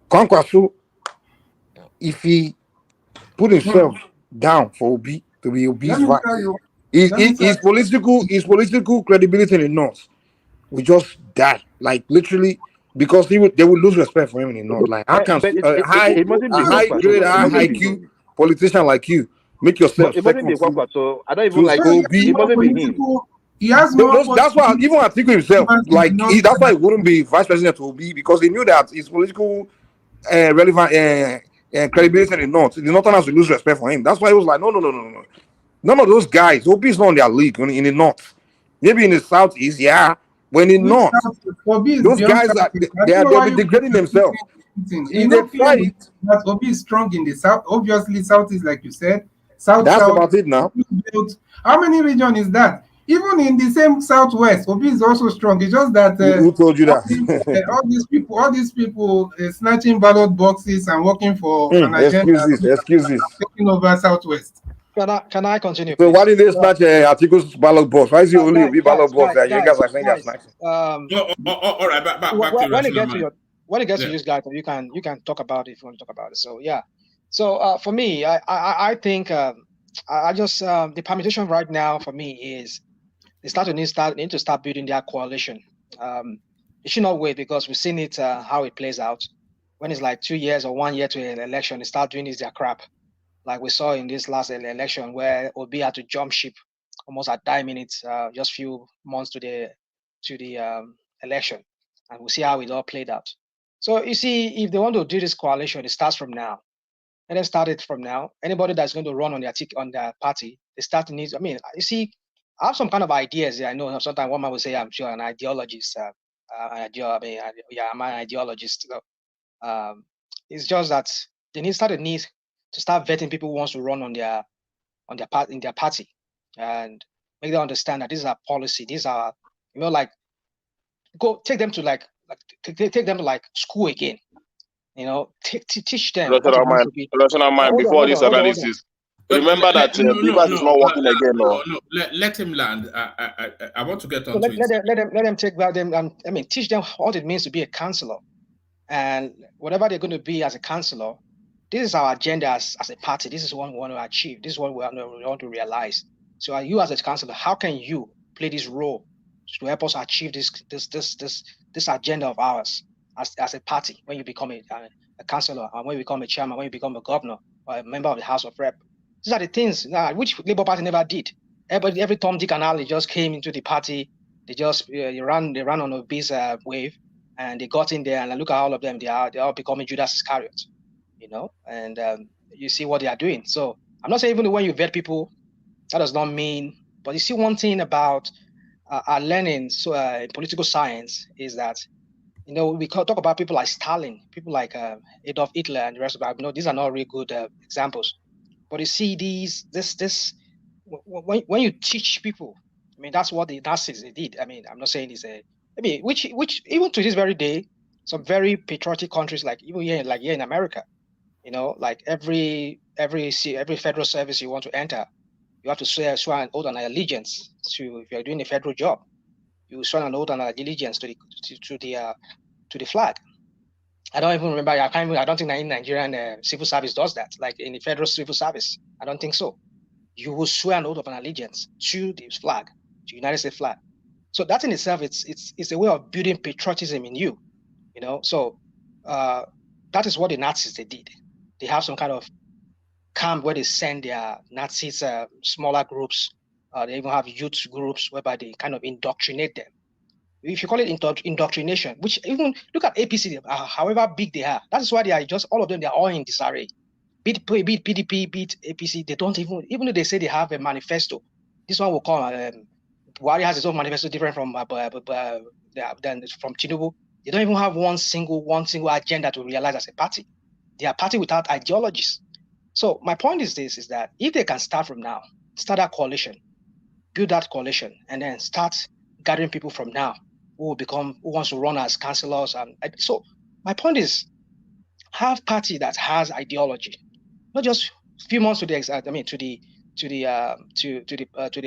Kwankwaso, if he put himself down for Obi to be Obi's vice, his political credibility in the North will just die, like literally, because they will lose respect for him in the North. Like, how can a high IQ politician like you make yourself second? So I don't even like Obi. It mustn't be him. He has more. That's why even Atiku himself, that's why he wouldn't be vice president to Obi, because he knew that his political relevant credibility in the North, the Northerners will lose respect for him. That's why he was like, no. None of those guys, Obi is not in their league in the North. Maybe in the Southeast, yeah. When in the North, those guys, they'll be degrading themselves. In the fight, that Obi is strong in the South. Obviously, South is like you said. That's about it now. How many regions is that? even in the same Southwest, Obi is also strong. It's just that Who told you that? all these people snatching ballot boxes and working for an agenda Excuses. taking over Southwest. Can I continue, So please? why did they snatch Atiku's ballot box? Why is it only Obi ballot box that you guys are saying they're snatching? All right, back to when it gets to Rational to you guys, you can talk about it if you want to talk about it. So yeah, so for me, I think I just the permutation right now for me is they need to start building their coalition. It should not wait because we've seen it how it plays out. When it's like 2 years or 1 year to an election, they start doing this their crap. Like we saw in this last election where Obi had to jump ship almost at 9 minutes, just few months to the election, and we'll see how it all played out. So you see, if they want to do this coalition, it starts from now. And then start it from now. Anybody that's going to run on their party, they start to need. I mean, you see, I have some kind of ideas. I know sometimes one man will say, "I'm sure an ideologist." I'm an ideologist. It's just that they need to start vetting people who wants to run on their part in their party, and make them understand that this is our policy. These are like go take them to take them to like school again. Teach them what it means to be. Rational mind. Before this analysis, remember that Bivas is not working again. No. Let him land. I want to get on to it. Let them take back them. I mean, teach them what it means to be a counselor, and whatever they're going to be as a counselor. This is our agenda as a party. This is what we want to achieve. This is what we want to realize. So, you as a counselor, how can you play this role to help us achieve this agenda of ours as a party? When you become a councillor, and when you become a chairman, when you become a governor or a member of the House of Rep, these are the things which Labour Party never did. Every Tom, Dick, and Harry just came into the party. They just they ran on a Obi's wave, and they got in there. And look at all of them. They are becoming Judas Iscariot. And you see what they are doing. So I'm not saying even when you vet people, that does not mean. But you see, one thing about our learning in political science is that we talk about people like Stalin, people like Adolf Hitler, and the rest of that. These are not really good examples. But you see, when you teach people, I mean, that's what the Nazis they did. I mean, I'm not saying it's which even to this very day, some very patriotic countries like even here in America. Like every federal service you want to enter, you have to swear an oath on allegiance to. If you're doing a federal job, you swear an oath on allegiance to the flag. I don't even remember. I don't think that in Nigerian civil service does that. Like in the federal civil service, I don't think so. You will swear an oath of an allegiance to the flag, to the United States flag. So that in itself, it's a way of building patriotism in you. So that is what the Nazis they did. They have some kind of camp where they send their Nazis, smaller groups. They even have youth groups whereby they kind of indoctrinate them. If you call it indoctrination, which even look at APC, however big they are, that is why they are just all of them. They are all in disarray. Be it PDP, be it APC, they don't even though they say they have a manifesto. This one will call Buhari has his own manifesto different from Tinubu. They don't even have one single agenda to realize as a party. They are a party without ideologies. So my point is that if they can start from now, start that coalition, build that coalition, and then start gathering people from now who wants to run as councillors. And so my point is, have party that has ideology, not just a few months to the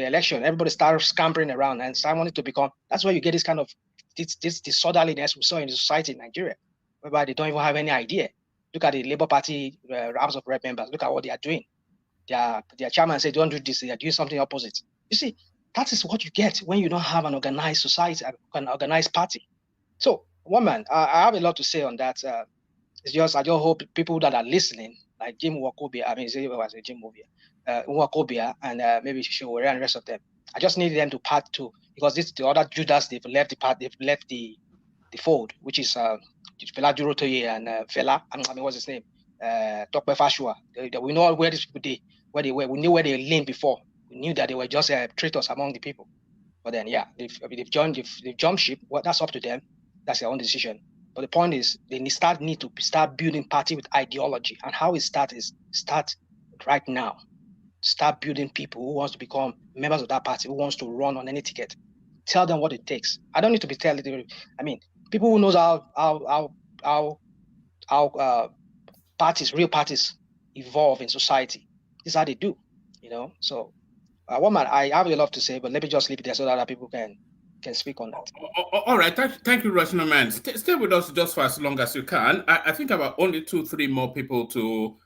election. Everybody starts scampering around and start wanting to become. That's why you get this kind of this disorderliness we saw in the society in Nigeria, whereby they don't even have any idea. Look at the Labour Party House of Rep members. Look at what they are doing. Their chairman said, "Don't do this." They are doing something opposite. You see, that is what you get when you don't have an organized society, an organized party. So, woman, I have a lot to say on that. I just hope people that are listening, like Jim Wakobia, Jim Wakobia, and maybe Shishore and the rest of them. I just need them to part two because the other Judas they've left the fold, which is Fela Durotoye and Fela. What's his name? Tokpe Fashua. We know where these people we knew where they leaned before. We knew that they were just traitors among the people. But then, yeah, they've jumped ship. Well, that's up to them. That's their own decision. But the point is, they need to start building party with ideology. And how it start right now. start building people who wants to become members of that party, who wants to run on any ticket. Tell them what it takes. I don't need to be telling them. I mean, people who knows how parties, real parties, evolve in society. This is how they do, you know. So, woman, I have a lot to say, but let me just leave it there so that other people can speak on that. All right, thank you, Rational Man. Stay with us just for as long as you can. I think about only 2-3 more people to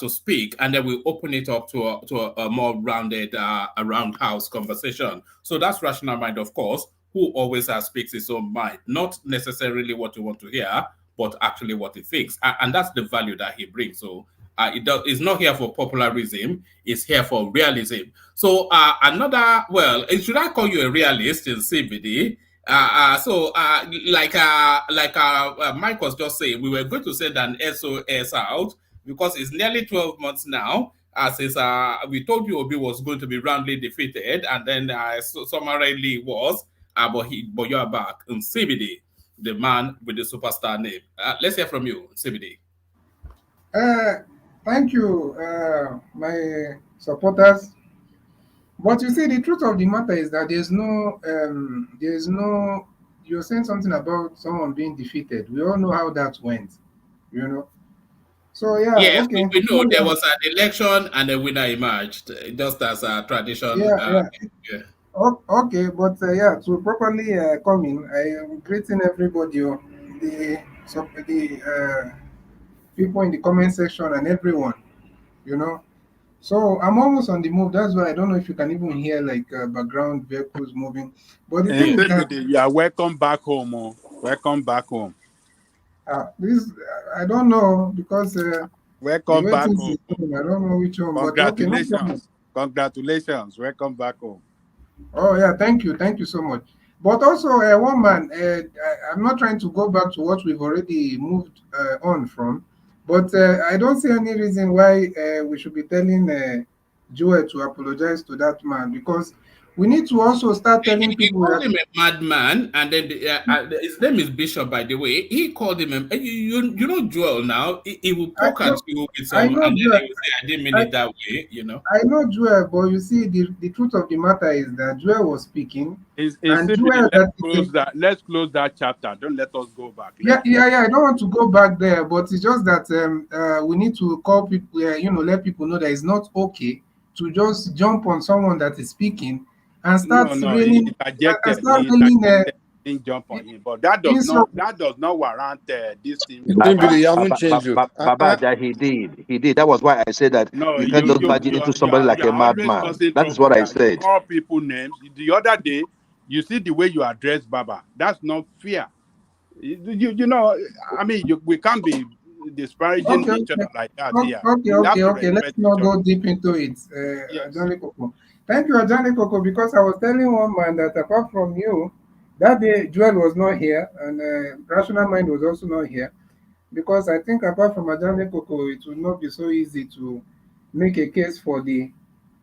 speak, and then we'll open it up to a more rounded, around house conversation. So that's Rational Mind, of course, who always speaks his own mind, not necessarily what you want to hear, but actually what he thinks, and that's the value that he brings. So it's not here for popularism; it's here for realism. So should I call you a realist in CBD? Like Mike was just saying, we were going to send an SOS out because it's nearly 12 months now. Since we told you Obi was going to be roundly defeated, and then summarily was, but you are back in CBD, the man with the superstar name. Let's hear from you, CBD. Thank you, my supporters. But you see, the truth of the matter is that there's no. You're saying something about someone being defeated. We all know how that went, you know. So yeah, Yes, okay. we know there was an election and a winner emerged, just as a tradition. Yeah. Okay, but yeah, to properly come in, I am greeting everybody, the people in the comment section and everyone, you know. So I'm almost on the move. That's why I don't know if you can even hear like background vehicles moving. But the thing is that you are welcome back home. Oh. Welcome back home. This I don't know because the welcome way back things home. is going, I don't know which one. Congratulations. But okay, no. Congratulations. Welcome back home. Oh yeah, thank you so much. But also, one man, I'm not trying to go back to what we've already moved on from, but I don't see any reason why we should be telling Joel to apologize to that man, because we need to also start telling He people called that him a madman, and then his name is Bishop, by the way. He called him you know Joel now. He will poke at you with I some, know and then Joel. he will say, "I didn't mean it that way," you know. I know Joel, but you see, the truth of the matter is that Joel was speaking, and Joel let's close that chapter. Don't let us go back. Yeah. I don't want to go back there, but it's just that we need to call people, let people know that it's not okay to just jump on someone that is speaking and start raining. Jump on him, but that does not warrant this thing. Baba, he did. That was why I said that you can't just barge into somebody like a madman. That is what I said. You call people names. The other day, you see the way you address Baba. That's not fair. You know, I mean, we can't be disparaging each other like that here. Okay. Let's not go deep into it. Ajani Koko. Thank you, Ajani Koko, because I was telling one man that apart from you, that day Joel was not here, and Rational Mind was also not here, because I think apart from Ajani Koko, it would not be so easy to make a case for the,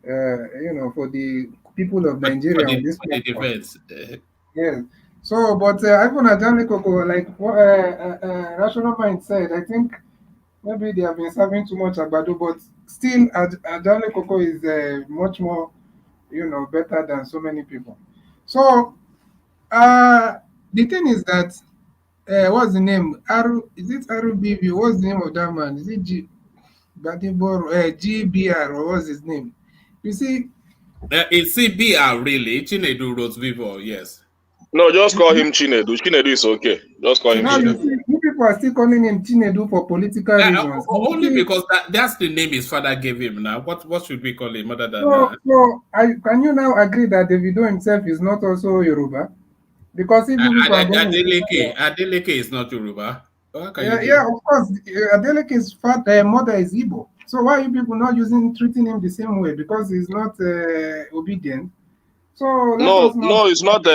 for the people of Nigeria on this platform. Yes. So, but even Ajani Koko, like what Rational Mind said, I think maybe they have been serving too much agbado, but still, Ajani Koko is much more, better than so many people. So, the thing is that, what's the name? Is it RBB? What's the name of that man? Is it GBR, or what's his name? You see, it's CBR really. Chinedu Rose Vivo, yes. No, just call him Chinedu. Chinedu is okay. Just call him Chinedu. You people are still calling him Chinedu for political reasons. Only because that's the name his father gave him now. What should we call him other than that? So can you now agree that Davido himself is not also Yoruba? Because if you people are going Adeleke is not Yoruba. Of course. Adeleke's mother is Igbo. So why are you people not treating him the same way? Because he's not obedient. So no, it's not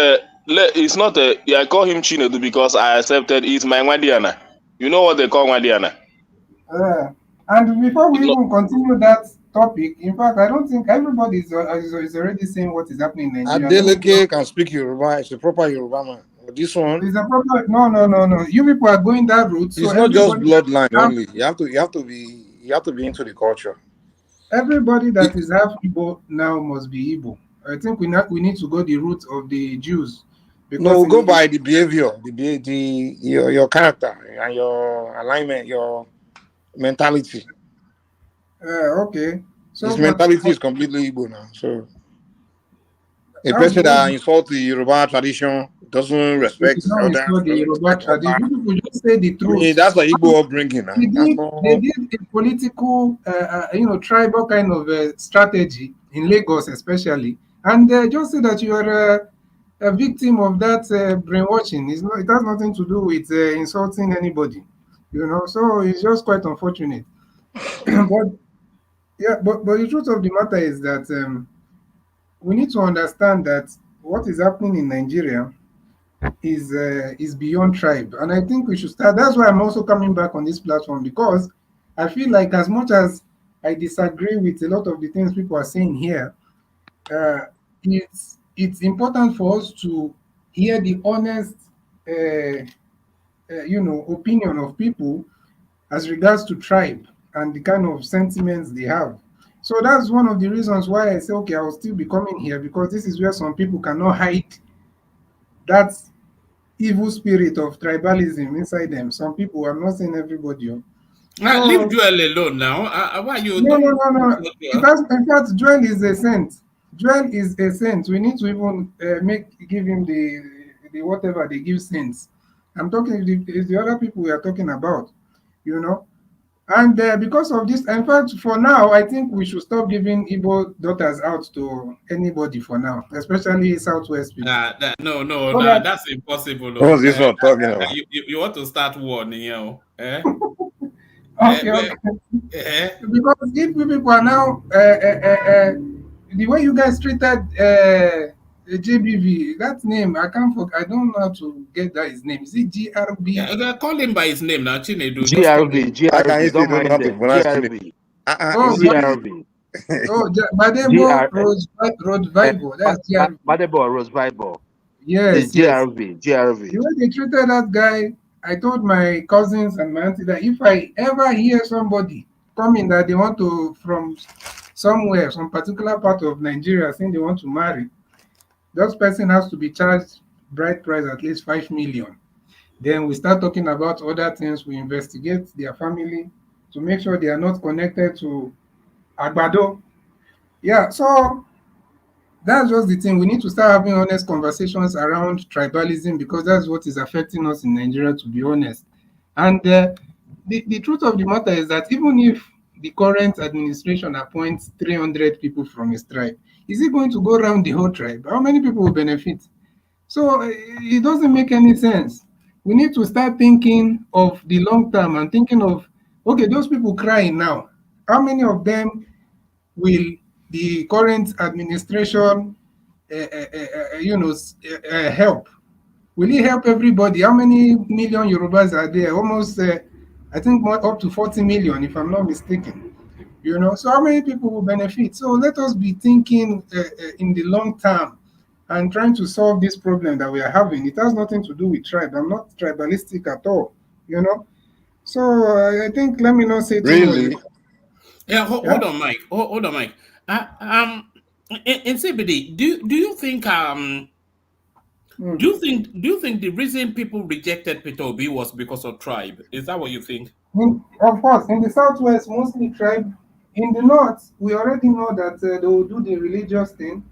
it's not I call him Chinedu because I accepted he's my Wadiana. You know what they call Wadiana? And before we even continue that topic, in fact, I don't think everybody is already saying what is happening in Nigeria. Adeleke can speak Yoruba. It's a proper Yoruba man. But this one is a proper no. You people are going that route. It's not just bloodline only. You have to be into the culture. Everybody that is half Igbo now must be Igbo. I think we need to go the route of the Jews, because No, in go by the behavior, your character and your alignment, your mentality. Okay. His So, mentality is completely Igbo now. So a that's person what that insults the Yoruba tradition doesn't we respect his know is elders, not the doesn't Yoruba respect tradition. Oba. You people just say the I mean, truth. that's the Igbo upbringing now. That's They not. did a political, tribal kind of strategy in Lagos, especially, and just say that you are a victim of that brainwashing. It has nothing to do with insulting anybody, So it's just quite unfortunate. But yeah, but the truth of the matter is that we need to understand that what is happening in Nigeria is beyond tribe, and I think we should start. That's why I'm also coming back on this platform, because I feel like, as much as I disagree with a lot of the things people are saying here, uh, it's important for us to hear the honest, opinion of people as regards to tribe and the kind of sentiments they have. So that's one of the reasons why I say, okay, I will still be coming here, because this is where some people cannot hide that evil spirit of tribalism inside them. Some people, I'm not saying everybody. Leave So Joel alone now. Why you no, no, don't? no, no. In fact, Joel is a saint. Joel is a saint. We need to even give him the whatever they give saints. I'm talking is the other people we are talking about, you know. And because of this, in fact, for now, I think we should stop giving Igbo daughters out to anybody for now, especially Southwest people. So No, that that's impossible. What's this one talking about? You want to start war, okay, okay. Because if people are now the way you guys treated JBV, that name I can't forget. I don't know how to get that his name. Is it GRB? Call him by his name now, Chinedu. Just call him. GRV, How can you GRV, say you don't don't know how mind to them. pronounce it? GRV, Oh, Is it? GRV, Badebo GR, Road Vivo. That's GRB. Badebo Rose Bible is Yes, yes. GRV, GRV. The way they treated that guy, I told my cousins and my auntie that if I ever hear somebody coming that they want to from somewhere, some particular part of Nigeria, saying they want to marry, that person has to be charged bride price at least 5 million. Then we start talking about other things. We investigate their family to make sure they are not connected to Agbado. Yeah, so that's just the thing. We need to start having honest conversations around tribalism, because that's what is affecting us in Nigeria, to be honest. And the truth of the matter is that even if the current administration appoints 300 people from his tribe, is it going to go around the whole tribe? How many people will benefit? So it doesn't make any sense. We need to start thinking of the long term and thinking of, okay, those people crying now, how many of them will the current administration, help? Will it help everybody? How many million Yorubas are there? Almost, I think, more up to 40 million, if I'm not mistaken. So how many people will benefit? So let us be thinking in the long term and trying to solve this problem that we are having. It has nothing to do with tribe. I'm not tribalistic at all. You know. So I think, let me not say too much. Really? Yeah, Yeah. hold on, Mike. Hold on, Mike. In CBD, do you think Mm. do you think the reason people rejected Peter Obi was because of tribe? Is that what you think? Of course, in the southwest, mostly tribe. In the north, we already know that they will do the religious thing,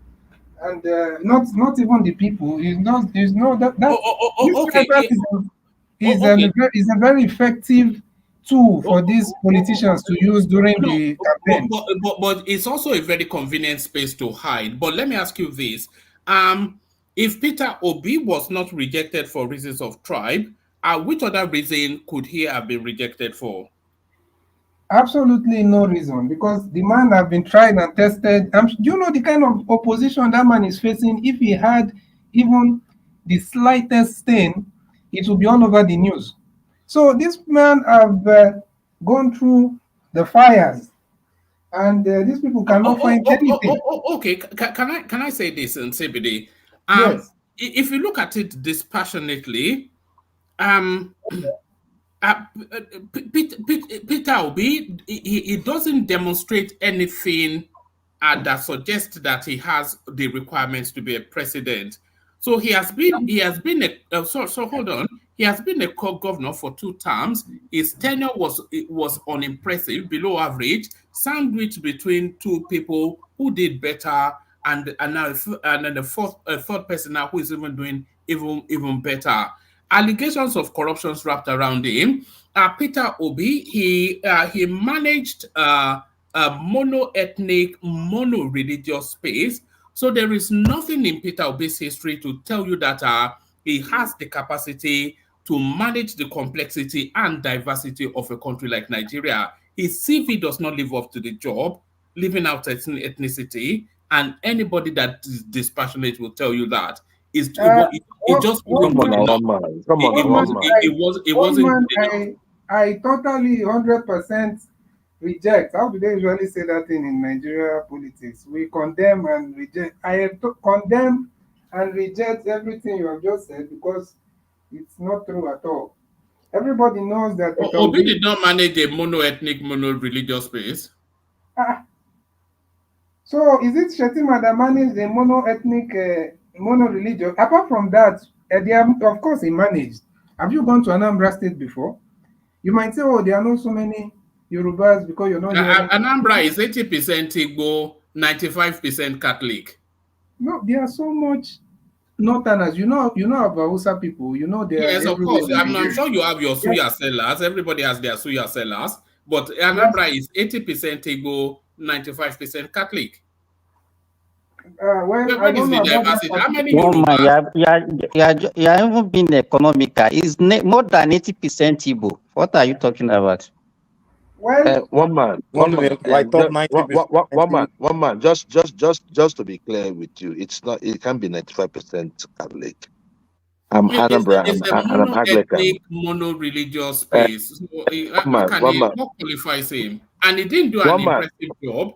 and not even the people. It's not that this Okay. tribalism Okay. is a very effective tool for these politicians to use during No, the campaigns. but it's also a very convenient space to hide. But let me ask you this: if Peter Obi was not rejected for reasons of tribe, which other reason could he have been rejected for? Absolutely no reason, because the man have been tried and tested. Do you know the kind of opposition that man is facing? If he had even the slightest stain, it will be all over the news. So this man have gone through the fires, and these people cannot find anything. Okay. Can I say this in CBD? Yes. If you look at it dispassionately, um, Peter Obi, he doesn't demonstrate anything that suggests that he has the requirements to be a president. So he has been so hold on. He has been a governor for 2 terms. His tenure was unimpressive, below average, sandwiched between two people who did better, and now and then the third person now who is even doing even better. Allegations of corruptions wrapped around him. Peter Obi, he managed a mono-ethnic, mono-religious space. So there is nothing in Peter Obi's history to tell you that he has the capacity to manage the complexity and diversity of a country like Nigeria. His CV does not live up to the job, leaving out ethnicity, and anybody that is dispassionate will tell you that. It just wasn't good enough. It wasn't good enough. I totally 100% reject. How do they usually say that thing in Nigeria politics? We condemn and reject. I condemn and reject everything you have just said because it's not true at all. Everybody knows that. Obi did not manage a mono-ethnic, mono-religious space. So is it Shetima that managed the mono-ethnic, mono-religious? Apart from that, of course he managed. Have you gone to Anambra State before? You might say, oh, there are not so many Yorubas because you're not hearing. Anambra is 80% Igbo, 95% Catholic. No, there are so much Northerners. You know of Hausa people. You know they are. Yes, of course. I'm sure you have your suya sellers. Everybody has their suya sellers. But Anambra is 80% Igbo, 95% Catholic. Well, I don't know about that. How many Yorubas? You are even being economical. It's more than 80% Igbo. What are you talking about? Well, one man, like top 90%. One man. Just to be clear with you, it's not. It can be 95% Catholic. I'm Anambra, and I'm Anglican. Mono-religious space. What qualifies him? And he didn't do an impressive job.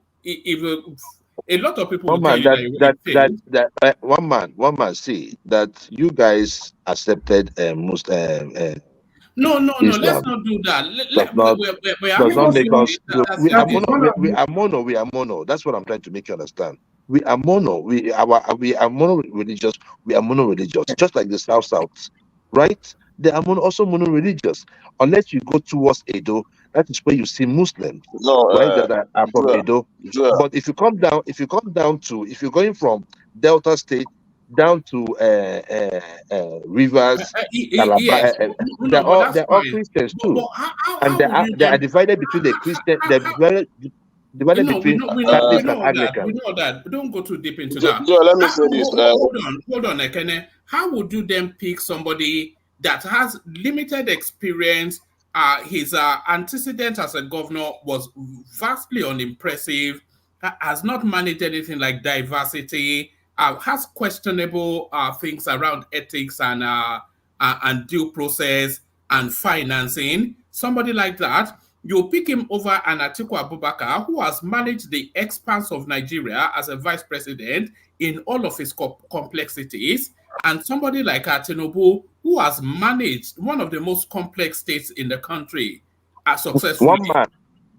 A lot of people will tell you that one man. See that you guys accepted Muslim. No, Islam. let's not do that. Does not make us. We are mono. That's what I'm trying to make you understand. We are mono. We are mono religious. We are mono religious, just like the South, right? They are also mono religious. Unless you go towards Edo, that is where you see Muslims, right? That are from Edo. But if you're going from Delta State down to Rivers, yes. they're all Christians too, and they are divided between the Christian. They're divided between Catholics and Anglicans. We know that. But don't go too deep into that. Let me say this. Hold on, Ekene. How would you then pick somebody that has limited experience? His antecedent as a governor was vastly unimpressive. Has not managed anything like diversity. Has questionable things around ethics and due process and financing. Somebody like that, you pick him over an Atiku Abubakar who has managed the expanse of Nigeria as a vice president in all of its complexities, and somebody like Tinubu who has managed one of the most complex states in the country successfully.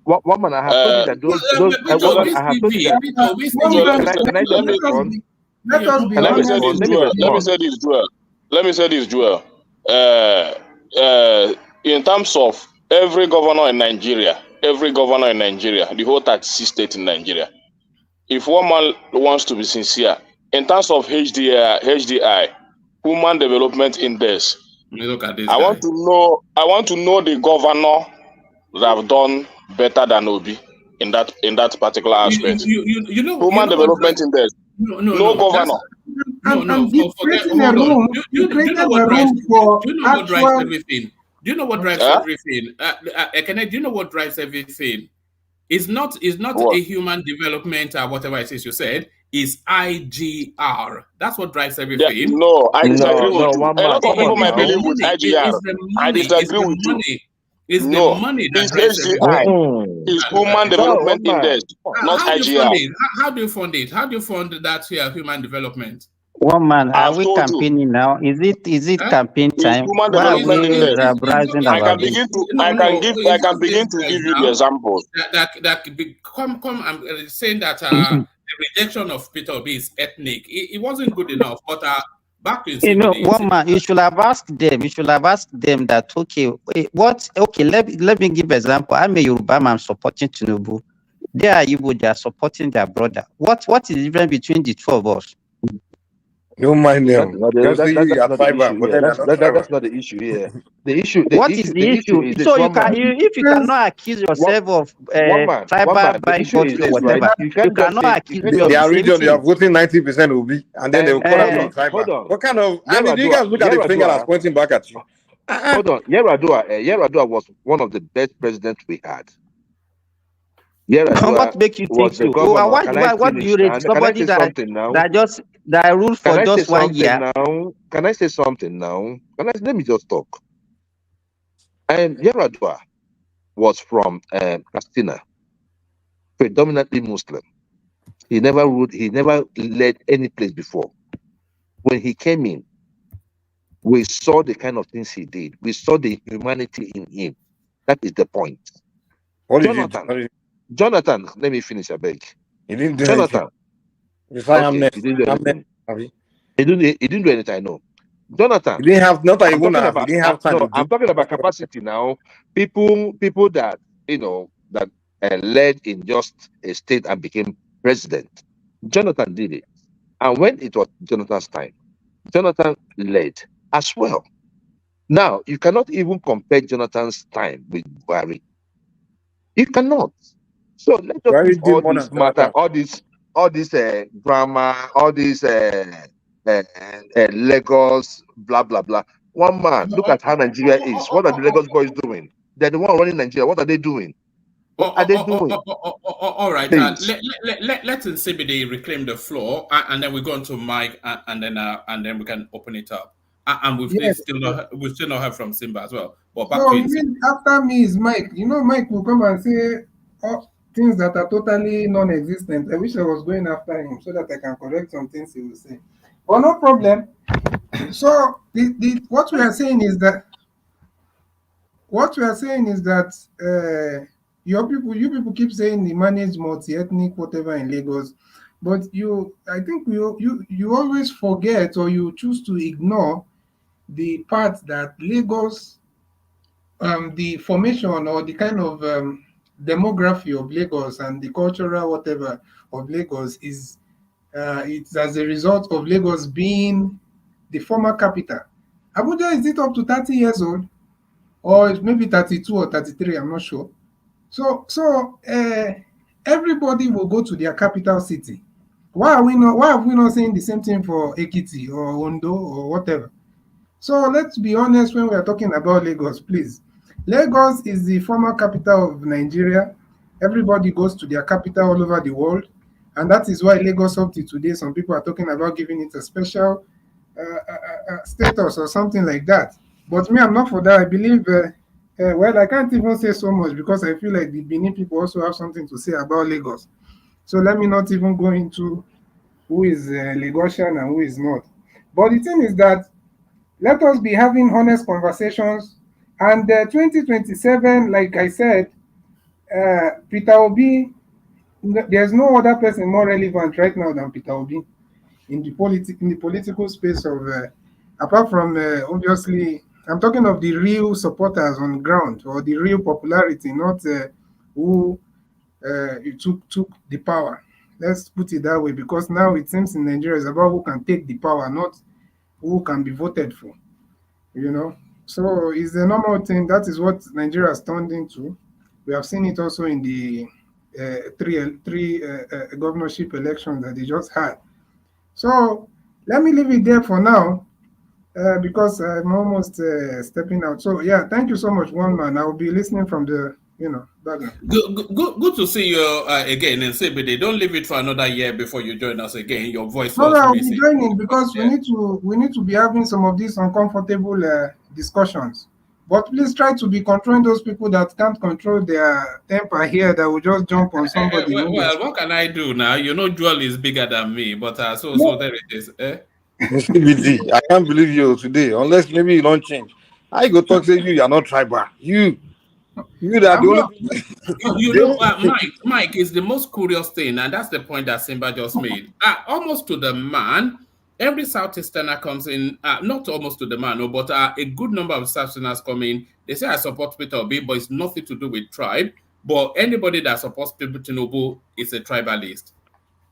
One man, I have told you that those. I have told you that. Can I just respond? Let me say this, Joel. In terms of every governor in Nigeria, the whole 36 states in Nigeria, if one man wants to be sincere, in terms of HDI, Human Development Index, look at this I want to know the governor that have done better than Obi in that particular aspect. Human Development Index. No governor. Creating a room. Do you know what drives everything? Do you know what drives everything? Ekene, do you know what drives everything? It's not a human development or whatever it is you said. It's IGR. That's what drives everything. Yeah, no, I disagree with you. A lot of people might believe with IGR. I disagree with you. It's the money that drives everything. It's Human Development Index, not IGR. How do you fund it? How do you fund that here human development? One man, are I've we told you. campaigning now? Is it Huh? campaign It's time? human Why are development we index. browsing I can about this? begin to No, no, I it's can just begin saying to that give you the now example. that could be, come. I'm saying that the rejection of Peter Obi is ethnic. It wasn't good enough. But back to You know, CBD, one man, you should have asked them. You should have asked them that. Okay, what? Okay, let me give example. I'm a Yoruba man supporting Tinubu. They are Igbo. They are supporting their brother. What is the difference between the two of us? Don't mind That's them. not Can see you that's at not the fiber, issue but here. then they're not fiber. That's not the issue here. What is the The issue issue? is this So you one can, man. if you cannot accuse yourself of One tribal man. The issue is bigotry or this, right? whatever, You you can't just cannot say you accuse can't me of just the Their same region, you are thing. voting 90% will be, and then they will call out hold on on, hold fiber. on. What kind of? I mean, do you Yaradua, guys look at the finger that's pointing back at you? hold on. Yaradua was one of the best presidents we had. Yaradua What makes you think was the so? governor. Can I What do you finish rate now? Can I somebody say something now? that ruled Can for I say just 1 something year? now? Can I say something now? Let me just talk. And Yaradua was from Castina, predominantly Muslim. He never ruled. He never led any place before. When he came in, we saw the kind of things he did. We saw the humanity in him. That is the point. What did you do? Jonathan, let me finish, I beg. He didn't do anything. Jonathan. Okay, He didn't do anything. He He didn't do anything, I know. Jonathan. didn't have, not I'm even talking have, he about didn't have time no, to do. I'm talking about capacity now. People that that led in just a state and became president. Jonathan did it. And when it was Jonathan's time, Jonathan led as well. Now, you cannot even compare Jonathan's time with Buhari. You cannot. So let's just Buhari leave did all more this than matter, Jonathan. all this drama, all this Lagos, blah blah blah. One man, look at how Nigeria is. What are the Lagos boys doing? They're the one running Nigeria. What are they doing? What are they doing? All right. Please. Let's CBD reclaim the floor, and then we go on to Mike, and then we can open it up. And Yes. we've still not heard from Simba as well. But back So to you you. mean after me is Mike? You know, Mike will come and say things that are totally non-existent. I wish I was going after him so that I can correct some things he will say. But no problem. So what we are saying is that you people keep saying the manage multi-ethnic whatever in Lagos, but I think you always forget or you choose to ignore the part that Lagos, the formation or the kind of demography of Lagos and the cultural whatever of Lagos is it's as a result of Lagos being the former capital. Abuja, is it up to 30 years old? Or it's maybe 32 or 33, I'm not sure. So everybody will go to their capital city. Why have we not saying the same thing for Ekiti or Ondo or whatever? So let's be honest when we are talking about Lagos, please. Lagos is the former capital of Nigeria. Everybody goes to their capital all over the world. And that is why Lagos up to today, some people are talking about giving it a special status or something like that. But me, I'm not for that. I believe, well, I can't even say so much because I feel like the Benin people also have something to say about Lagos. So let me not even go into who is Lagosian and who is not. But the thing is that let us be having honest conversations. And 2027, like I said, Peter Obi, there's no other person more relevant right now than Peter Obi in the political space of apart from obviously I'm talking of the real supporters on ground or the real popularity, not who took the power. Let's put it that way, because now it seems in Nigeria is about who can take the power, not who can be voted for. You know, so it's the normal thing. That is what Nigeria has turned into. We have seen it also in the three governorship elections that they just had. So let me leave it there for now because I'm almost stepping out. So yeah, thank you so much, one man. I will be listening from the background. Good to see you again in CBD. Don't leave it for another year before you join us again. Your voice No, was I'll be missing. joining because we need to be having some of these uncomfortable discussions. But please try to be controlling those people that can't control their temper here, that will just jump on somebody. Well, what can I do now? You know, Joel is bigger than me, but so No, there it is. CBD, I can't believe you today, unless maybe you don't change. I go talk say you are not tribal. You that I'm the only not. people. You know, Mike is the most curious thing, and that's the point that Simba just made. Almost to the man, every Southeasterner comes in, not almost to the man, no, but a good number of Southeasterners come in. They say, I support Peter Obi, but it's nothing to do with tribe. But anybody that supports Tinubu is a tribalist.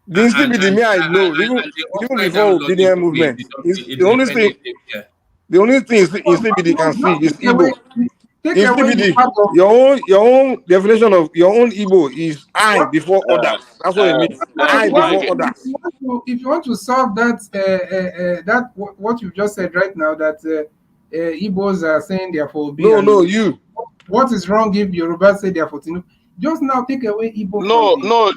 The CBD me I know, And the even upside before down logic obedient of it, movement, is the only thing. independent, yeah. The only thing in CBD can see is Igbo. Take In away the CBD, part of your own definition of your own Igbo is I before others. That's what it means. I Well, before others. if you want to solve that, what you just said right now, that Igbos are saying they are for Obi, No, and you. what is wrong if Yoruba say they are for Tinubu? Just now take away Igbo from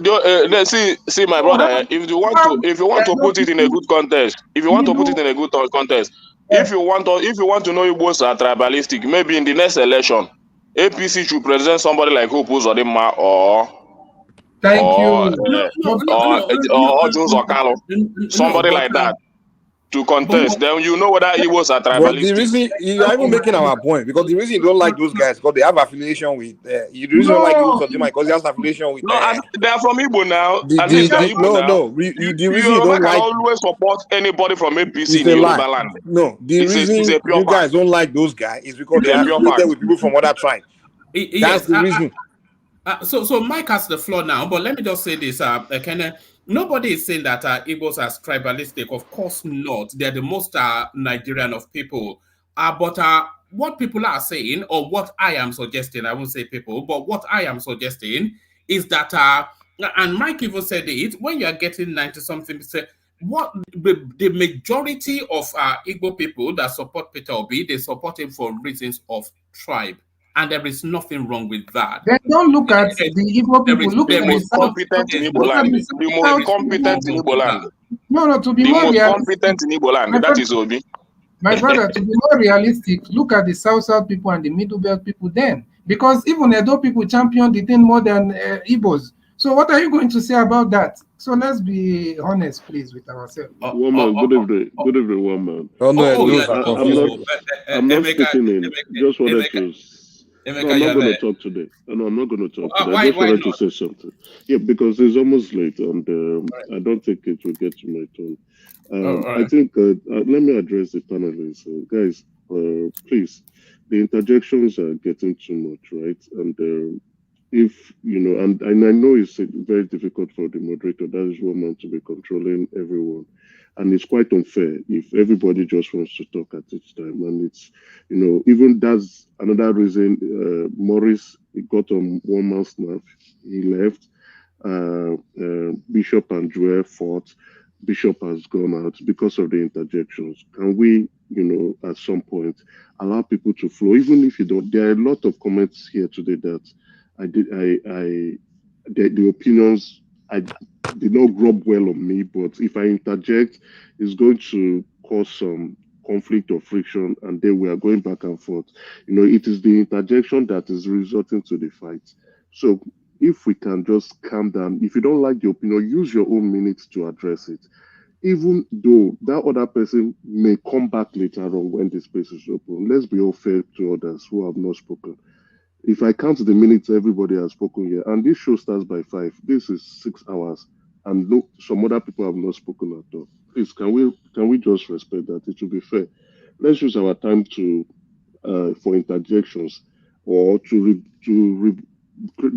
the. See, my So brother. how, If how you want there to are no put it in a people good context, if you want to put it middle? in a good context, if you want to know Igbos are tribalistic, maybe in the next election, APC should present somebody like Hope Uzodinma Thank or you. But Jones Okalo, somebody but like that to contest. Then you know whether Igbos are But the tribalistic. reason you are even making our point, because the reason you don't like those guys because they have affiliation with the reason you don't like Ibu no, Sodima because he has affiliation with No, they are from Igbo now. At least they are Igbo no now. the reason you Yoruba don't can like always support anybody from APC it's in a lie. Yoruba land. No, the It's reason a pure you fact. guys don't like those guys is because It's they a are pure affiliated fact. with people from other tribes. That's Yes, the reason. So Mike has the floor now, but let me just say this: nobody is saying that Igbos are tribalistic. Of course not. They're the most Nigerian of people. But what people are saying, or what I am suggesting, I won't say people, but what I am suggesting is that, and Mike even said it, when you are getting 90 something percent, what the majority of Igbo people that support Peter Obi, they support him for reasons of tribe. And there is nothing wrong with that. then don't look at the Igbo people. Look The at the most South. competent in Igbo Look at land. the The most South competent in people. Igbo land. No, to be The more most realistic, competent in Igbo land. my That brother, is Obi. my brother, to be more realistic, look at the South people and the Middle Belt people then. Because even Edo people champion the thing more than Igbos. So what are you going to say about that? So let's be honest, please, with ourselves. Woman, good evening. Good evening, woman. Oh no, yeah. I'm not Emeka, speaking in. Just wanted to. No, I'm not going to talk today. No, I'm not going to talk today. I just wanted to say something. Yeah, because it's almost late, and I don't think it will get to my turn. I think let me address the panelists, guys. Please, the interjections are getting too much, right? And if you know, and I know it's very difficult for the moderator, that is woman, to be controlling everyone, and it's quite unfair if everybody just wants to talk at each time. And it's, you know, even that's another reason Morris got on one man's nerve. He left. Bishop and Joel fought. Bishop has gone out because of the interjections. Can we, you know, at some point allow people to flow, even if you don't? There are a lot of comments here today that the opinions I did not rub well on me, but if I interject, it's going to cause some conflict or friction, and then we are going back and forth. You know, it is the interjection that is resulting to the fight. So if we can just calm down, if you don't like the opinion, use your own minutes to address it. Even though that other person may come back later on when the space is open, let's be all fair to others who have not spoken. If I count the minutes everybody has spoken here, and this show starts by 5, this is 6 hours, and no, some other people have not spoken at all. Please, can we just respect that? It should be fair. Let's use our time to for interjections or to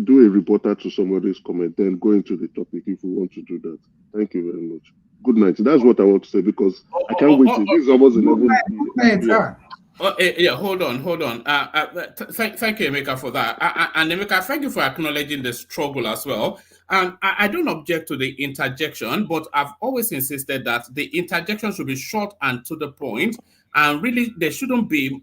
do a rebuttal to somebody's comment, then go into the topic if we want to do that. Thank you very much. Good night. That's what I want to say because I can't wait. This is almost 11. Hold on. Thank you, Emeka, for that. And Emeka, thank you for acknowledging the struggle as well. And I don't object to the interjection, but I've always insisted that the interjection should be short and to the point, and really there shouldn't be.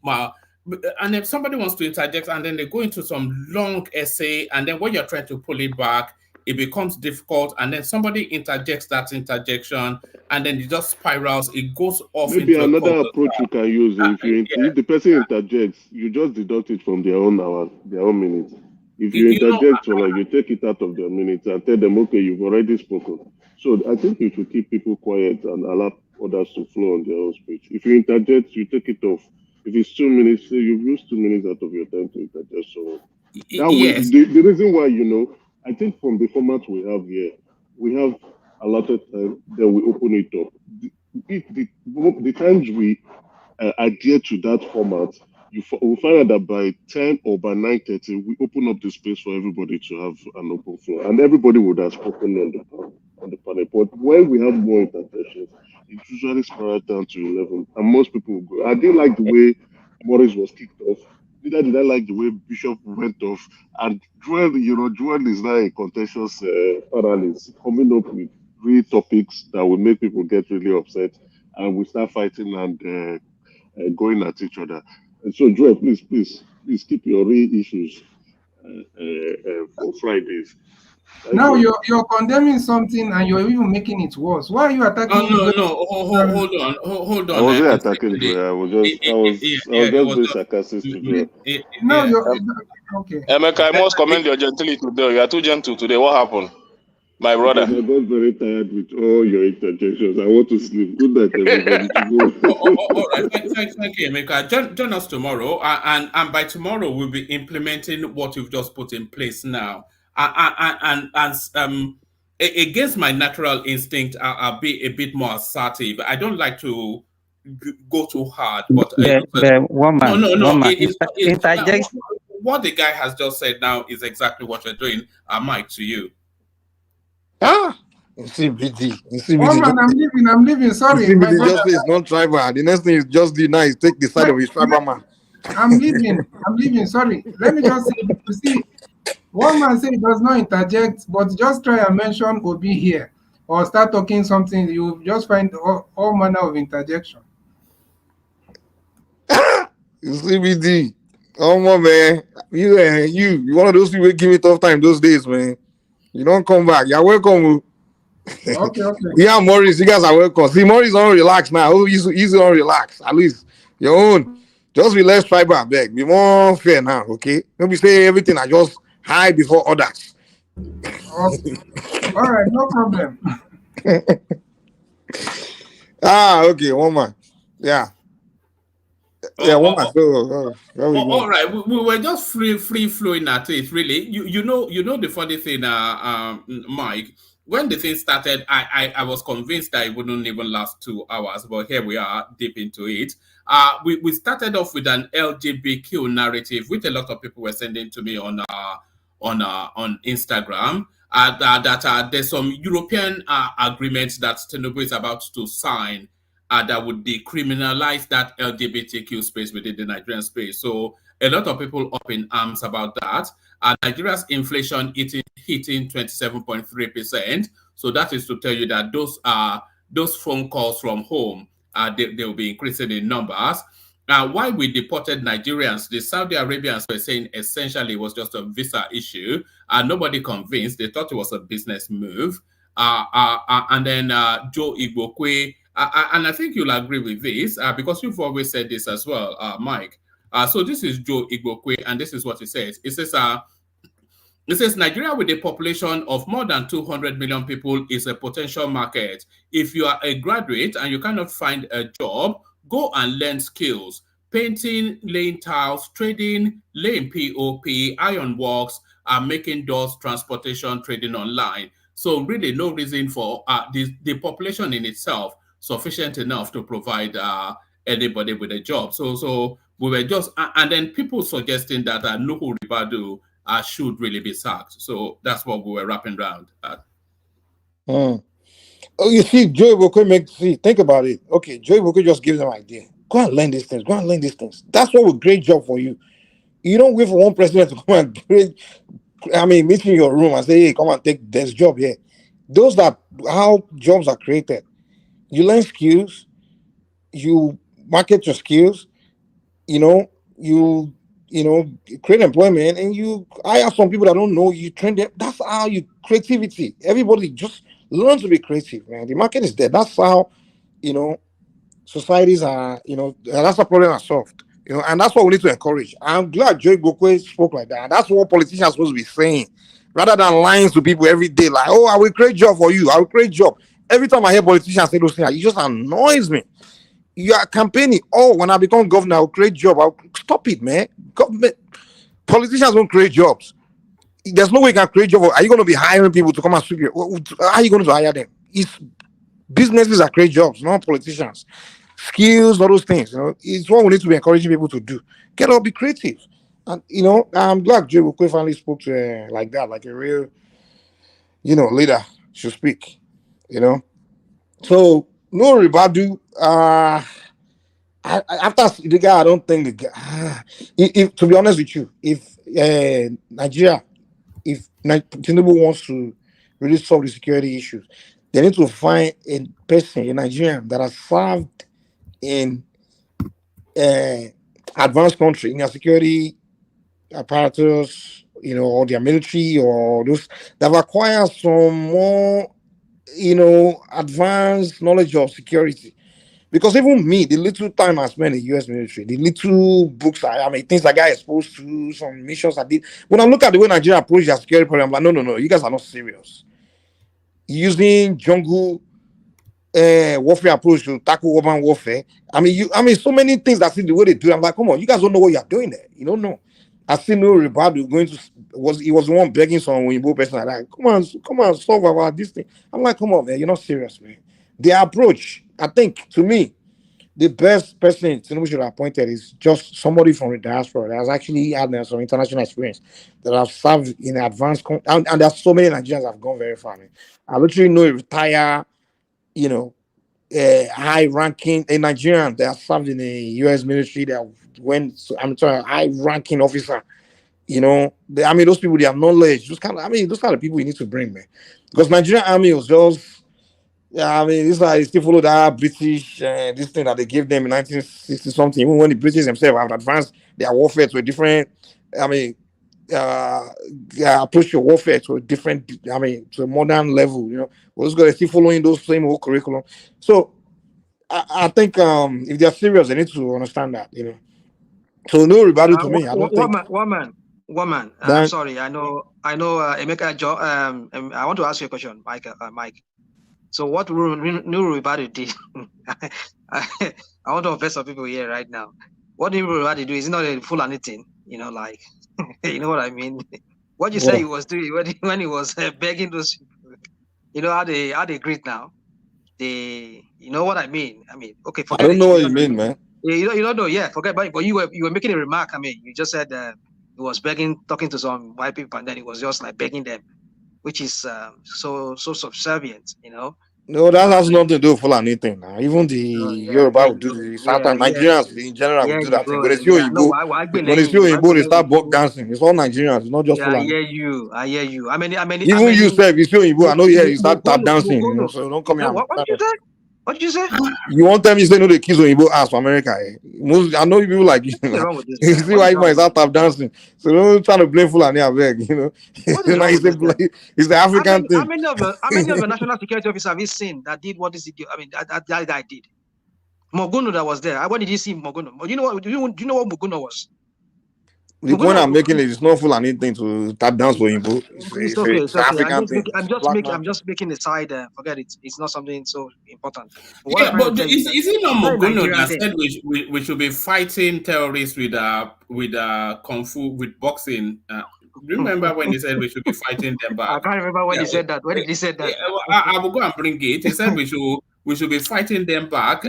And if somebody wants to interject and then they go into some long essay, and then when you're trying to pull it back, it becomes difficult, and then somebody interjects that interjection, and then it just spirals. It goes off. Maybe into another approach you can use if the person interjects, you just deduct it from their own hour, their own minutes. If you interject, you take it out of their minutes and tell them, okay, you've already spoken. So I think you should keep people quiet and allow others to flow on their own speech. If you interject, you take it off. If it's 2 minutes, say you've used 2 minutes out of your time to interject. So that way, Yes. the reason why, I think from the format we have here, we have allotted time, then we open it up. The times we adhere to that format, will find out that by 10 or by 9:30, we open up the space for everybody to have an open floor. And everybody would have spoken on the panel. But when we have more interventions, it usually spirals down to 11. And most people will go. I didn't like the way Morris was kicked off. Neither did I like the way Bishop went off. And Joel is now a contentious analyst, coming up with real topics that will make people get really upset. And we start fighting and going at each other. And so, Joel, please keep your real issues for Fridays. Now you're condemning something and you're even making it worse. Why are you attacking? No. Hold on. I wasn't attacking Joel. I was just being sarcastic to Joel. No, you're okay. Emeka, I must commend your gentility today. You are too gentle today. What happened? My brother. Because I got very tired with all your interjections. I want to sleep. Good night, everybody. All right. Thank you, Emeka. Join us tomorrow. And by tomorrow, we'll be implementing what you've just put in place now. And against my natural instinct, I'll be a bit more assertive. I don't like to go too hard, but what the guy has just said now is exactly what you're doing. Mike, to you. CBD. One man, I'm leaving. Sorry, CBD just say it's not tribal. The next thing is just do now is take the side of his tribal man. I'm leaving. Sorry. Let me just say, you see, one man say he does not interject, but just try and mention Obi here or start talking something, you just find all manner of interjection. CBD. Oh my man. You one of those people give me tough time those days, man. You don't come back. You're welcome. Okay. Yeah, Maurice, you guys are welcome. See, Maurice on relax now. Oh, he's on relax. At least your own. Just be less tribal, beg. Be more fair now, okay? Don't be say everything I just hide before others. Okay. All right, no problem. Okay, one man. Yeah. Yeah, one man. All right, we were just free flowing at it. Really, you know the funny thing, Mike. When the thing started, I was convinced that it wouldn't even last 2 hours, but here we are, deep into it. We started off with an LGBTQ narrative, which a lot of people were sending to me on Instagram. That there's some European agreements that Tinubu is about to sign. That would decriminalize that LGBTQ space within the Nigerian space. So a lot of people up in arms about that. Nigeria's inflation hitting 27.3%. So that is to tell you that those phone calls from home, they will be increasing in numbers. Why we deported Nigerians, the Saudi Arabians were saying essentially it was just a visa issue. Nobody convinced. They thought it was a business move. And then Joe Igbokwe, and I think you'll agree with this because you've always said this as well, Mike. So this is Joe Igbokwe, and this is what he says. It says Nigeria with a population of more than 200 million people is a potential market. If you are a graduate and you cannot find a job, go and learn skills. Painting, laying tiles, trading, laying POP, iron works, making doors, transportation, trading online. So really no reason for the population in itself sufficient enough to provide anybody with a job. So we were just, and then people suggesting that Nuhu Ribadu should really be sacked. So that's what we were wrapping around at. Oh, you see, Joey Boko think about it. Okay, Joey Boko just gives them an idea. Go and learn these things. That's what a great job for you. You don't wait for one president to come and meet you in your room and say, hey, come and take this job here. Those are how jobs are created. You learn skills, you market your skills, you create employment, and you hire some people that don't know, you train them. That's how you creativity. Everybody just learn to be creative, man. The market is there. That's how, societies are, that's how problems are solved. And that's what we need to encourage. I'm glad Joy Gokwe spoke like that. And that's what politicians are supposed to be saying. rather than lying to people every day, like, oh, I will create job for you, I will create job. Every time I hear politicians say those things, it just annoys me. You are campaigning. Oh, when I become governor, I'll create job. Stop it, man. Government politicians don't create jobs. There's no way you can create job. Are you going to be hiring people to come and sweep you? How are you going to hire them? It's businesses that create jobs, not politicians. Skills, all those things. It's what we need to be encouraging people to do. Get up, be creative. And I'm glad Jay Bukwe finally spoke to like that, like a real, leader should speak. You know. So no Ribadu. After the guy, I don't think the guy. If to be honest with you, if Nigeria, if Tinubu wants to really solve the security issues, they need to find a person, a Nigerian that has served in advanced country in their security apparatus, or their military, or those that acquire some more, advanced knowledge of security. Because even me, the little time I spent in the US military, the little books things I got exposed to, some missions I did. When I look at the way Nigeria approach their security program, I'm like, no, no, no, you guys are not serious. Using jungle warfare approach to tackle urban warfare. So many things that see the way they do. I'm like, come on, you guys don't know what you're doing there. You don't know. I see no Ribadu going to he was the one begging some Weibo person like that. Come on, solve about this thing. I'm like, come on, man, you're not serious, man. Their approach, I think, to me, the best person Tinubu should have appointed is just somebody from the diaspora that has actually had some international experience, that have served in advanced and there's so many Nigerians have gone very far. Man. I literally know a retired, high-ranking a Nigerian that served in the U.S. military that went. I'm sorry, high-ranking officer. Those people, they have knowledge. Those kind of people you need to bring, man. Because Nigerian army was just. Yeah, this is still follow that British this thing that they gave them in 1960 something. Even when the British themselves have advanced their warfare to a different, approach your warfare to a different, to a modern level. We're just gonna still following those same old curriculum. So I think if they're serious, they need to understand that. So no rebuttal to me. I don't think. Woman. I'm sorry. I know. Emeka. I want to ask you a question, Mike. So what Nuru Ribadu did, I want to offend some people here right now. What Nuru Ribadu do is not a full anything, you know what I mean? What you say he was doing when he was begging those people, how they greet now. You know what I mean? Okay, forget it. I don't know what you mean, man. You don't know, yeah, forget about it. But you were making a remark. You just said he was talking to some white people, and then he was just like begging them, which is so subservient, No, that has nothing to do with Fulani thing now. Even the Yoruba will do the Southern Nigerians in general will do that thing. When they see Oyinbo, they start buck dancing. It's all Nigerians, it's not just Fulani. I hear you. Even you say if you see Oyinbo, I know you start tap dancing, so don't come here. What did you say? What did you say? You want them, you say no, the kids Oyinbo ask for America. I know people like you. You see why you start tap dancing. So don't try to blame Fulani, I beg, It's the African thing. How many of the national security officers have you seen that did what that guy did? Moguno that was there. When did you see Moguno? Do you know what Moguno was? The point I'm making is it's not full and anything to tap dance for Oyinbo. It's okay. African thing. I'm just making a side. Forget it. It's not something so important. But is it not Moguno that said we should be fighting terrorists with kung fu, with boxing? Remember when he said we should be fighting them back? I can't remember when he said that. When did he say that? I will go and bring it. He said we should be fighting them back.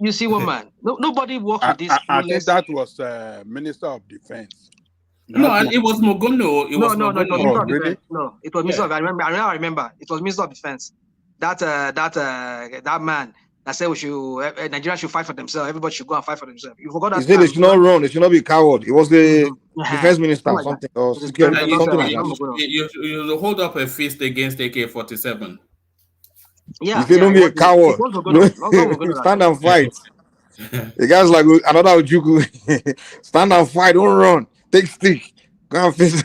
You see, woman, nobody works with this. I think that was Minister of Defense. No, it was Mogono. It was Minister of Defense. No, it was Minister of. I remember. It was Minister of Defense. That man that said Nigeria should fight for themselves. Everybody should go and fight for themselves. You forgot that. He said they should not run. They should not be coward. It was the defense minister or something, or security, something like that. You hold up a fist against AK-47. Yeah, you say don't be a coward. Stand and fight. The guy's like another Ojuku. Stand and fight, don't run. Take stick. Go and face.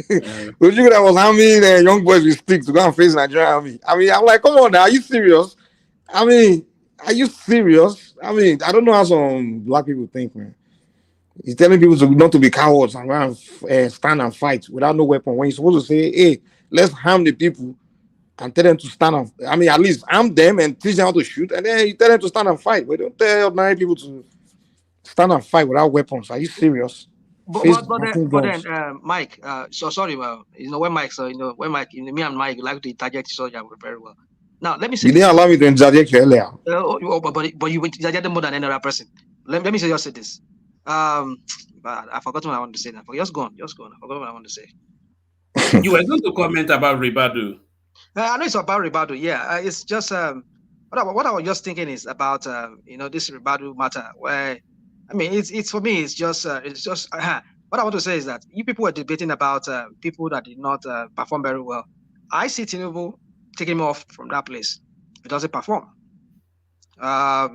Ojuku that was harming young boys with sticks to go and face Nigerian army. I'm like, come on now, are you serious? Are you serious? I don't know how some black people think, man. He's telling people to not to be cowards and go and stand and fight without no weapon. When you're supposed to say, hey, let's harm the people and tell them to stand up. I mean, at least arm them and teach them how to shoot, and then you tell them to stand and fight. But don't tell ordinary people to stand and fight without weapons. Are you serious? But then, Mike, so sorry, when Mike, when Mike, me and Mike like to interject each other very well. Now, let me say you didn't allow me to interject you earlier. But you interjected more than any other person. Let me just say this. I forgot what I wanted to say now. Just go on. I forgot what I wanted to say. You were going to comment about Ribadu. I know it's about Ribadu. Yeah, it's just what I was just thinking is about this Ribadu matter. Where I mean, it's for me. It's just what I want to say is that you people were debating about people that did not perform very well. I see Tinubu taking him off from that place. He doesn't perform. I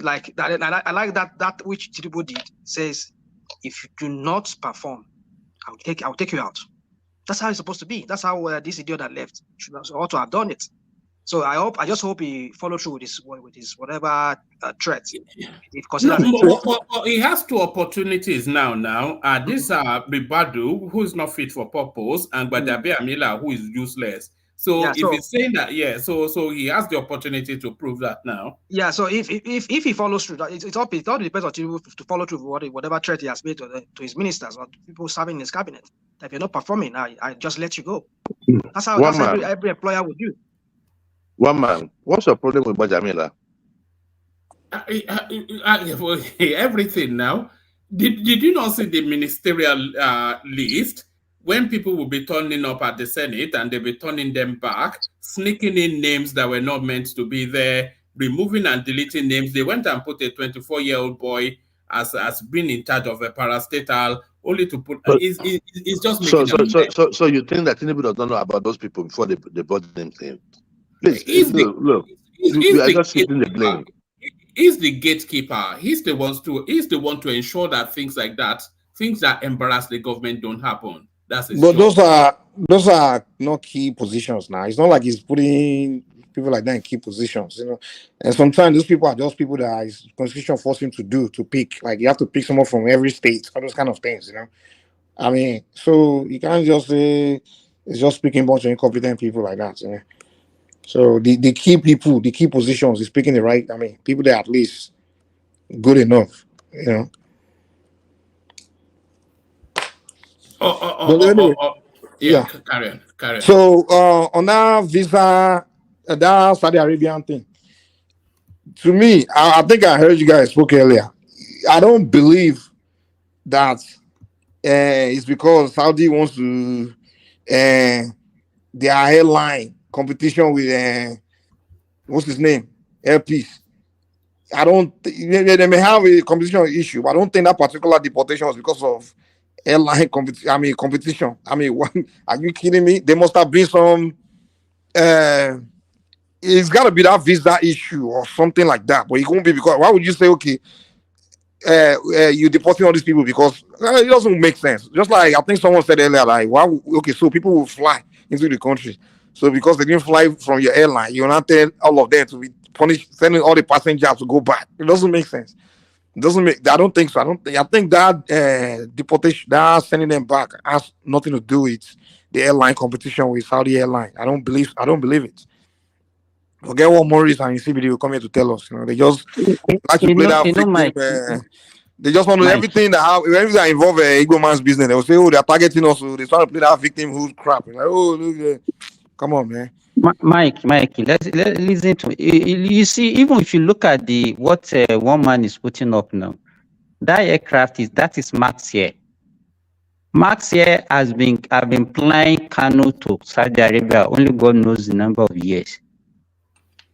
like that which Tinubu did. Says, if you do not perform, I'll take you out. That's how it's supposed to be. That's how this idiot that left should also have done it. So I just hope he follow through with his whatever threat. He has two opportunities now. This Ribadu, who is not fit for purpose, and Gbadabe Amila, who is useless. So he's saying that, so he has the opportunity to prove that now. Yeah. So if he follows through, it all depends on Tinubu to follow through with whatever threat he has made to his ministers or people serving in his cabinet. If you're not performing, I just let you go. That's how every employer would do. One man, what's your problem with Bajamila? Everything now. Did you not see the ministerial list? When people will be turning up at the Senate and they'll be turning them back, sneaking in names that were not meant to be there, removing and deleting names. They went and put a 24-year-old boy as being in charge of a parastatal, only to put. It's just making. So you think that Tinubu does not know about those people before they brought them in? Please, look. You are just shifting the blame. He's the gatekeeper. He's the one to ensure that things like that, things that embarrass the government, don't happen. That's his job. Those are not key positions now. It's not like he's putting people like that in key positions, And sometimes those people are just people that his constitution forced him to pick. Like you have to pick someone from every state, all those kind of things, I mean, so you can't just say it's just picking a bunch of incompetent people like that, So the key people, the key positions is picking the right. I mean, people that are at least good enough, Yeah. Carry on. So on that visa, that Saudi Arabian thing, to me, I think I heard you guys spoke earlier. I don't believe that it's because Saudi wants to their airline competition with what's his name, Air Peace. I don't. They may have a competition issue, but I don't think that particular deportation was because of airline competition. I mean, what, are you kidding me? There must have been some. It's got to be that visa issue or something like that. But it won't be because. Why would you say okay? You deporting all these people because it doesn't make sense. Just like I think someone said earlier, like why? Okay, so people will fly into the country. So because they didn't fly from your airline, you're not telling all of them to be punished, sending all the passengers to go back. It doesn't make sense. It doesn't make. I don't think so. I think that deportation, that sending them back, has nothing to do with the airline competition with Saudi airline. I don't believe it. Forget what Maurice and CBD will come here to tell us. They just like to play that victim. They just want to everything that involve Igbo man's business. They will say, "Oh, they're targeting us." So they try to play that victim who's crap. Like, oh, look, come on, man. Mike, let's listen to. You see, even if you look at what one man is putting up now, that aircraft is Max here. Max here have been flying Kano to Saudi Arabia. Only God knows the number of years.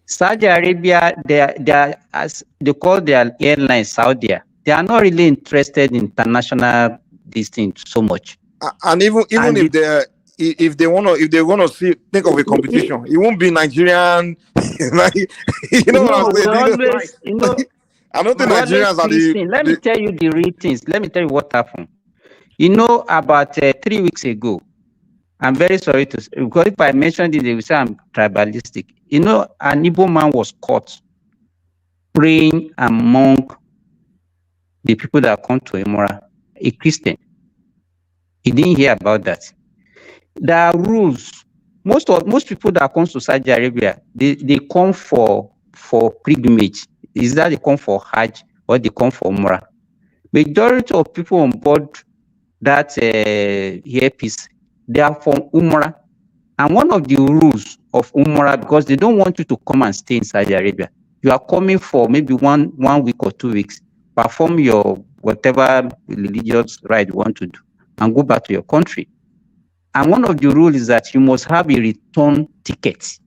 Saudi Arabia, they are as they call their airline Saudi. They are not really interested in international this thing so much. And even if they want to think of a competition, it won't be Nigerian. Like, what I'm saying? I don't think Nigerians are the. Let me tell you the real things. Let me tell you what happened. About 3 weeks ago, I'm very sorry to say, because if I mentioned it, they will say I'm tribalistic. An Igbo man was caught praying among the people that come to Umrah, a Christian. He didn't hear about that. There are rules. Most people that come to Saudi Arabia, they come for pilgrimage. Is that they come for Hajj or they come for Umrah? Majority of people on board that earpiece, they are from Umrah. And one of the rules of Umrah, because they don't want you to come and stay in Saudi Arabia, you are coming for maybe one week or 2 weeks, perform your whatever religious rite you want to do, and go back to your country. And one of the rules is that you must have a return ticket.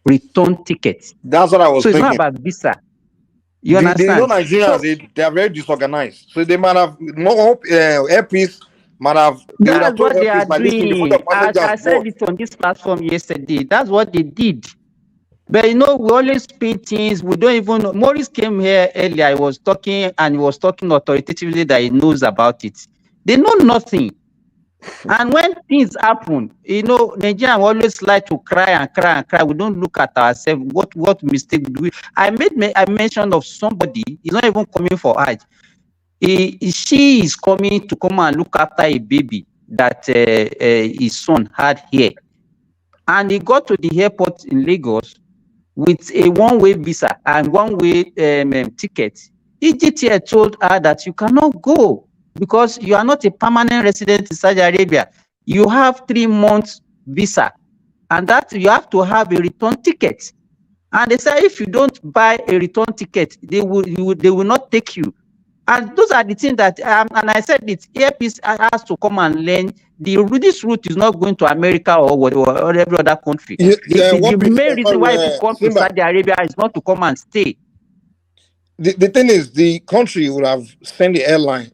Return ticket. That's what I was thinking. So thinking. it's not about visa. You They understand? know Nigerians, they are very disorganized. So they might have more airpiece, might have. That's what they are doing. I said it on this platform yesterday. That's what they did. But you know, we always pay things. We don't even know. Maurice came here earlier. I was talking, and he was talking authoritatively that he knows about it. They know nothing. And when things happen, you know, Nigerians always like to cry and cry and cry. We don't look at ourselves. What mistake do we? I mentioned of somebody. He's not even coming for Hajj. She is coming to come and look after a baby that his son had here, and he got to the airport in Lagos with a one-way visa and one-way ticket. EGTL told her that you cannot go because you are not a permanent resident in Saudi Arabia. You have 3 months visa, and that you have to have a return ticket. And they say if you don't buy a return ticket, they will not take you. And those are the things that, and I said it, Airpeace has to come and learn. This route is not going to America or every other country. The main reason why people come to Saudi Arabia is not to come and stay. The thing is, the country would have sent the airline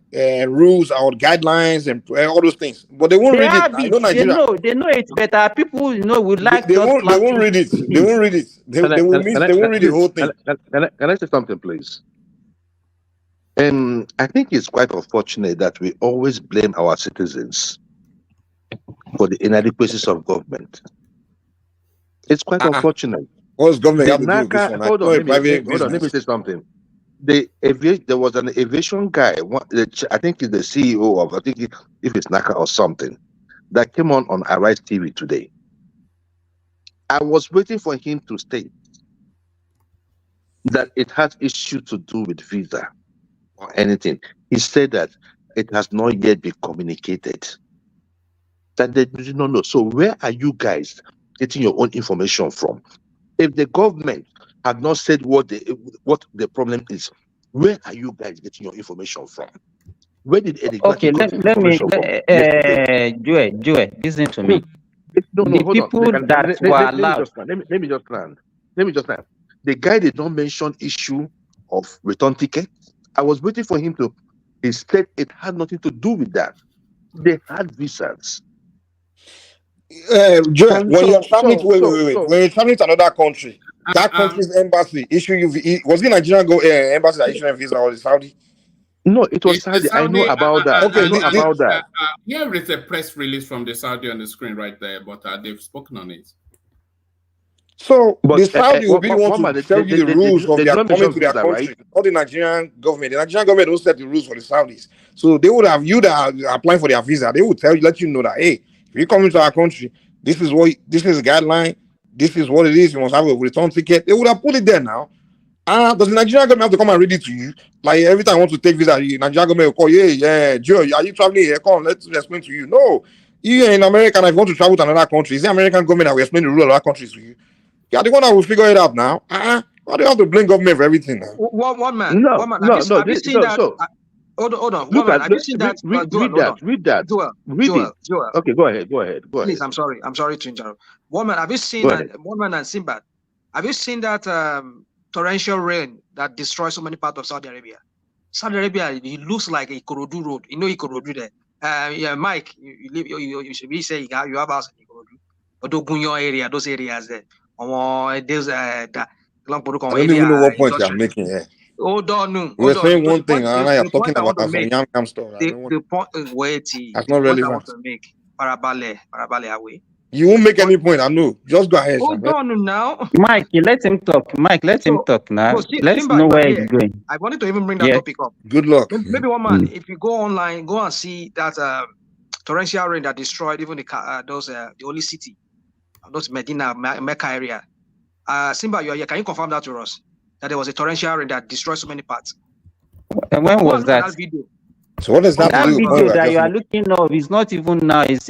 rules or guidelines and all those things, but they won't read it. I know Nigeria. They know it's better. People, you know, would like they won't read it. They won't read it. They won't read the whole thing. Can I say something, please? I think it's quite unfortunate that we always blame our citizens for the inadequacies of government. It's quite unfortunate. What's government have to do with this one? Hold on, let me say something. There was an aviation guy, I think he's the CEO of, I think if it's NACA or something, that came on Arise TV today. I was waiting for him to state that it has issue to do with visa or anything. He said that it has not yet been communicated. That they do not know. So where are you guys getting your own information from? If the government had not said what the problem is, where are you guys getting your information from? Where did okay, let me Joel, listen to me. No, the hold people on. that were allowed. Let me just land. The guy did not mention issue of return ticket. I was waiting for him to. He said it had nothing to do with that. They had visas. Joel, when you're traveling when you're traveling to another country, that country's embassy issue you. Was it Nigerian embassy that issued a visa or the Saudi? No, it was Saudi. I know about that. Okay, I know about that. Here is a press release from the Saudi on the screen right there, but they've spoken on it. So the Saudi will be the one to tell you the rules of their coming to their country, not the Nigerian government. The Nigerian government don't set the rules for the Saudis. So they would have you that are applying for their visa. They would let you know that, hey, if you come into our country, this is a guideline. This is what it is. You must have a return ticket. They would have put it there now. Does the Nigerian government have to come and read it to you? Like every time I want to take visa, the Nigerian government will call you, hey, Joe, are you traveling here? Come, let's explain to you. No, you in America, if you want to travel to another country, it's the American government that will explain the rule of other countries to you. Yeah, the one that will figure it out now. Why do you have to blame government for everything now? One man. Have you seen that? Hold on. Have you seen that? Read that. Joel. Okay, go ahead. Please, I'm sorry to interrupt. One man, have you seen that? One man and Simbad. Have you seen that torrential rain that destroys so many parts of Saudi Arabia? Saudi Arabia, it looks like a Ikorodu road. You know Ikorodu there. Yeah, Mike, you should be saying you have house in Ikorodu. Odogunyo area, those areas there. There's I don't even know what point you're making here. Hold on. We're saying one thing, and you're talking about some yam stuff. The point, wait. That's not relevant. I want to make Parabale away. You won't make any point. I know. Just go ahead, Hold sir. on now. Mike, let him talk. Mike, let him talk now. So Let's Simba, know if I'm where he's here, going. I wanted to even bring that Yeah. topic up. Good luck. Maybe one man, if you go online, go and see that torrential rain that destroyed even the holy city, those Medina, Mecca area. Simba, you're here. Can you confirm that to us? That there was a torrential rain that destroyed so many parts. And when was that? that? Video. So what does that That to do with video what that just you are made? looking up is not even now. It's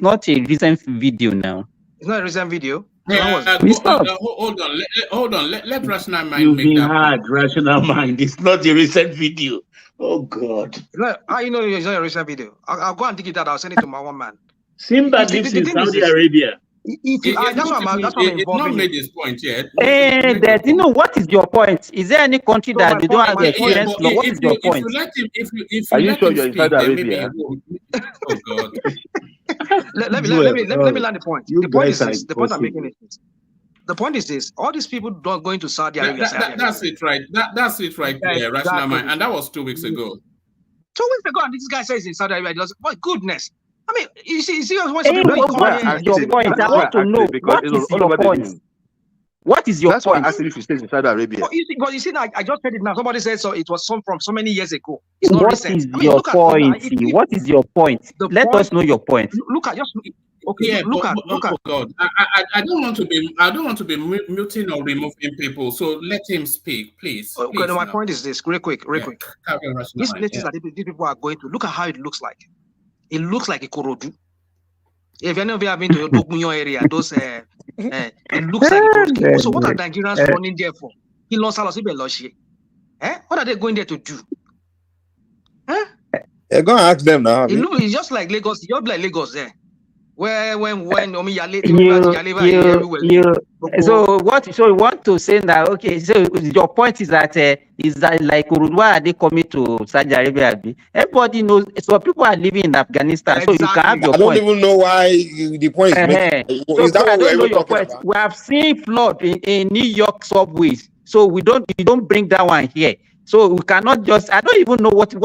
not a recent video now. It's not a recent video. So when was it? Hold on. Let Rational Mind You've make been that hard, point. Rational Mind. It's not a recent video. Oh God. How you know it's not a recent video? I'll go and dig it out. I'll send it to my one man. Simba lives in Saudi Arabia. That's why I'm It's not involving made you. his point yet. That you know what is your point? Is there any country So that they don't have my experience But law? What is your point? if Are you you let sure him you're in speak, Saudi then maybe he Arabia? will. Oh God. let me land the point. You The point guys is are this. The point I'm making impossible. is this. The point is this: all these people don't go into Saudi Arabia. That's it, right? That's it, right there, Rational Mind, and that was 2 weeks ago. 2 weeks ago, and this guy says in Saudi Arabia. What goodness! I mean, you see when What some people come is here. your point? I want to know. What is your point? What is your That's point? why I asked him if he stays in Saudi Arabia. But you see, I just said it now. Somebody said so. It was from so many years ago. It's not What recent. is your point? What is your point? Let us know your point. Look at Oh God, I don't want to be muting or removing people. So let him speak, please. Okay, my point is this: real quick. These places that these people are going to, look at how it looks like. It looks like a Ikorodu. If any of you have been to your Dogunyo area, it looks like Ikorodu. So what are Nigerians running there for? What are they going there to do? You're gonna ask them now. It's just like Lagos. You're like Lagos there. Where when so what you want to say now? Okay, so your point is that like why are they coming to Saudi Arabia? Everybody knows. So people are living in Afghanistan. So you can have your point. I don't even know why the point is making. Is that what we're even talking about? We have seen flood in New York subways. So you don't bring that one here. So we cannot just. I don't even know what do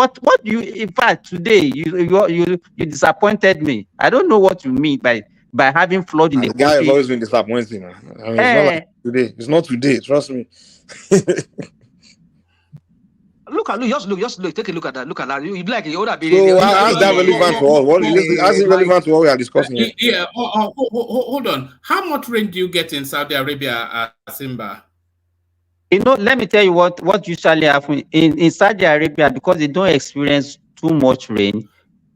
you. In fact, today you disappointed me. I don't know what you mean by having flood in the guy has always been disappointing. I mean, it's not like today. It's not today. Trust me. Just look. Take a look at that. Look at that. You like older baby. So how's that relevant to us? How's it relevant to what we are discussing here? Yeah. Hold on. How much rain do you get in Saudi Arabia, Simba? Let me tell you what usually happens in Saudi Arabia, because they don't experience too much rain.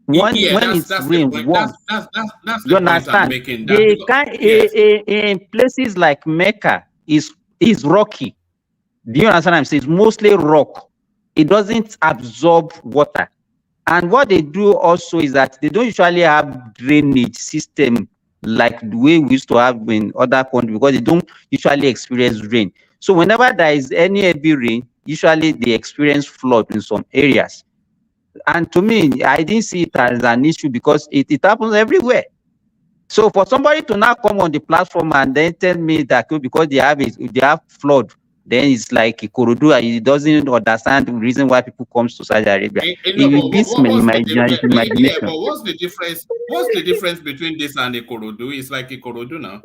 When it's rain, you understand? They can in places like Mecca is rocky. Do you understand what I'm saying? It's mostly rock. It doesn't absorb water. And what they do also is that they don't usually have drainage system like the way we used to have in other countries, because they don't usually experience rain. So whenever there is any heavy rain, usually they experience flood in some areas. And to me, I didn't see it as an issue because it happens everywhere. So for somebody to now come on the platform and then tell me that because they have flood, then it's like Ikorodu, he doesn't understand the reason why people come to Saudi Arabia. It beats my imagination. Yeah, but what's the difference? What's the difference between this and Ikorodu? It's like Ikorodu now.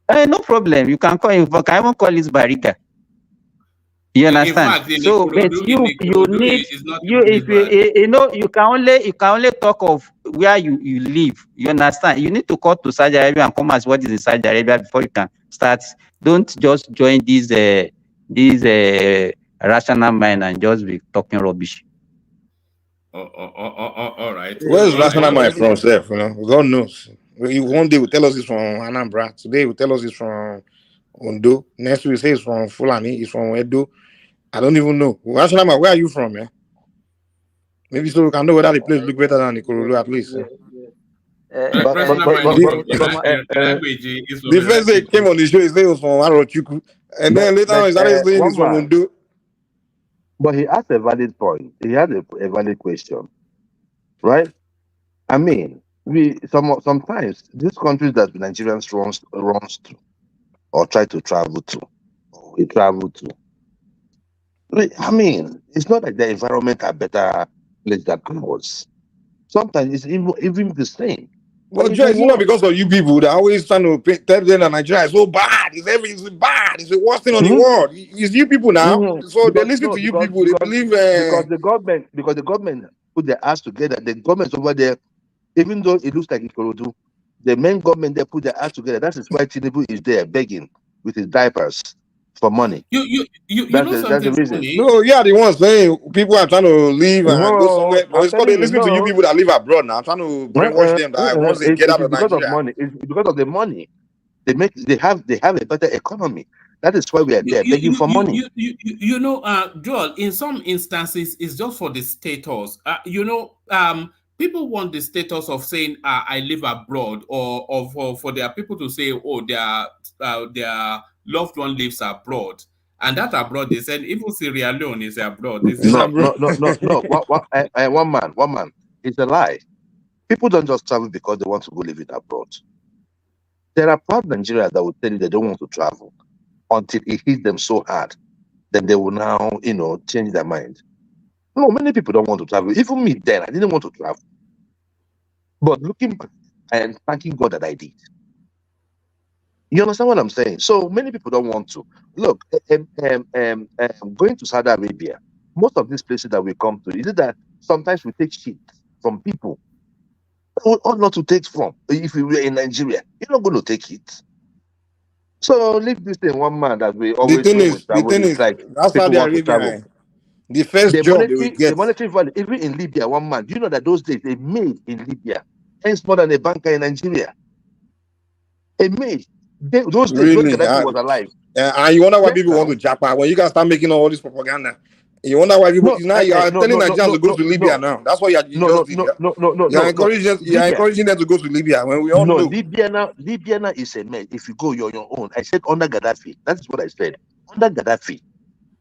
No problem. You can call it. I can even call it Bariga. You understand? So, but you need you can only talk of where you live. You understand? You need to call to Saudi Arabia and come as what is in Saudi Arabia before you can start. Don't just join these Rational Mind and just be talking rubbish. All right. Where's Rational Mind from, Seth? God knows. One day will tell us it's from Anambra. Today will tell us it's from Ondo. Next week say it's from Fulani. It's from Edo. I don't even know. Rational Mind, where are you from, man? Maybe so we can know whether the place look better than the Ikorodu at least. The first day he came on the show, he said it was from Arochukwu. And then later on, he started saying it's from Ondo. But he asked a valid point. He had a valid question, right? I mean, sometimes these countries that Nigerians runs to or try to travel to, or we travel to. I mean, it's not like the environment are better place than ours. Sometimes it's even the same. But It Joe, will it's not work. because of you people that always trying to tell them that Nigeria is so bad. It's bad. It's the worst thing on the Mhm. world. It's you people now. So they Because listen no, to you people. They believe. because the government put their ass together. The government over there, even though it looks like Ikorodu, the main government there put their ass together. That is why Tinubu is there begging with his diapers for money. You know That's the something reason. funny? No, you are the ones saying people are trying to leave and go No, somewhere. But I'm it's because they telling you, listen to you no. people that live abroad now. Trying to brainwash them that once they get It out is of because of Nigeria. money. It's because of the money. They have a better economy. That is why we are there begging for money. You know, Joel, in some instances, it's just for the status. People want the status of saying, I live abroad, or for their people to say, oh, their loved one lives abroad. And that abroad, they said, even Sierra Leone is abroad. They said, No. One man. It's a lie. People don't just travel because they want to go live it abroad. There are proud Nigerians that will tell you they don't want to travel until it hits them so hard. Then they will now, change their mind. No, many people don't want to travel. Even me then, I didn't want to travel. But looking back and thanking God that I did. You understand what I'm saying? So many people don't want to. Look, going to Saudi Arabia, most of these places that we come to, is it that sometimes we take shit from people or not to take from. If we were in Nigeria, you're not going to take it. So leave this thing one man that we The always thing say we is, the travel thing is is, like that's people Saudi want to Arabia. travel. The first job they will The get. monetary value, even in Libya, one man, do you know that those days they made in Libya hence more than a banker in Nigeria? A maid. Those days when Really? Gaddafi was alive. And you wonder why Yes, people want now. to japa when you guys start making all this propaganda. You wonder why people No, now you are no, telling no, no, Nigerians no, to go to Libya no, now. That's what you no, just no, did. no, Yeah? no, no, no, You are no, no. encouraging them to go to Libya when we all No, know. Libya now is a mess. If you go, you're on your own. I said under Gaddafi. That is what I said. Under Gaddafi,